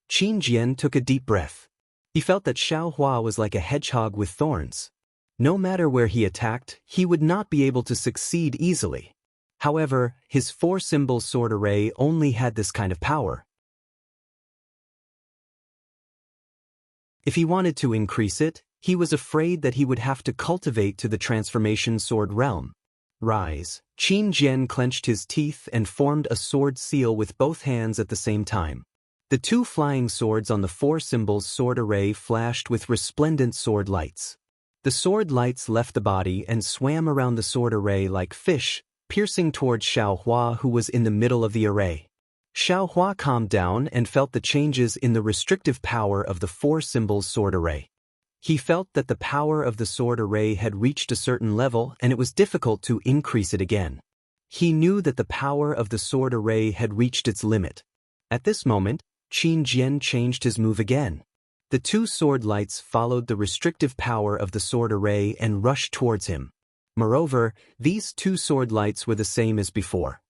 Speaker 1: Qin Jian took a deep breath. He felt that Xiao Hua was like a hedgehog with thorns. No matter where he attacked, he would not be able to succeed easily. However, his 4-symbol sword array only had this kind of power. If he wanted to increase it, he was afraid that he would have to cultivate to the transformation sword realm. Rise! Qin Jian clenched his teeth and formed a sword seal with both hands at the same time. The 2 flying swords on the 4 symbols sword array flashed with resplendent sword lights. The sword lights left the body and swam around the sword array like fish, piercing towards Xiao Hua who was in the middle of the array. Xiao Hua calmed down and felt the changes in the restrictive power of the 4 symbols sword array. He felt that the power of the sword array had reached a certain level and it was difficult to increase it again. He knew that the power of the sword array had reached its limit. At this moment, Qin Jian changed his move again. The 2 sword lights followed the restrictive power of the sword array and rushed towards him. Moreover, these 2 sword lights were the same as before.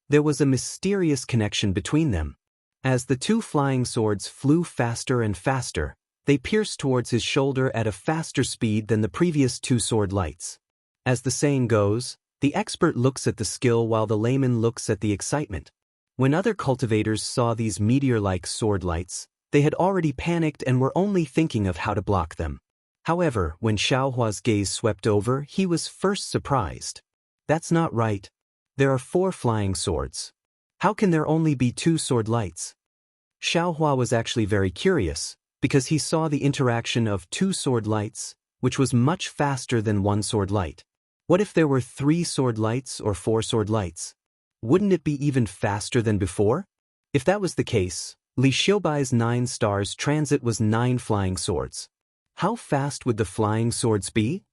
Speaker 1: There was a mysterious connection between them. As the 2 flying swords flew faster and faster, they pierced towards his shoulder at a faster speed than the previous 2 sword lights. As the saying goes, the expert looks at the skill while the layman looks at the excitement. When other cultivators saw these meteor-like sword lights, they had already panicked and were only thinking of how to block them. However, when Xiao Hua's gaze swept over, he was first surprised. That's not right. There are 4 flying swords. How can there only be 2 sword lights? Xiao Hua was actually very curious, because he saw the interaction of 2 sword lights, which was much faster than 1 sword light. What if there were 3 sword lights or 4 sword lights? Wouldn't it be even faster than before? If that was the case, Li Xiubai's 9 stars transit was 9 flying swords. How fast would the flying swords be?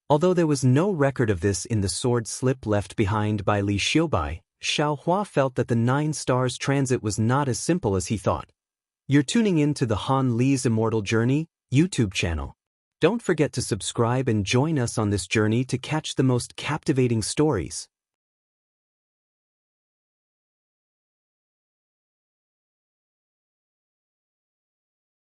Speaker 1: Although there was no record of this in the sword slip left behind by Li Xiubai, Xiao Hua felt that the 9 stars transit was not as simple as he thought. You're tuning in to the Han Li's Immortal Journey YouTube channel. Don't forget to subscribe and join us on this journey to catch the most captivating stories.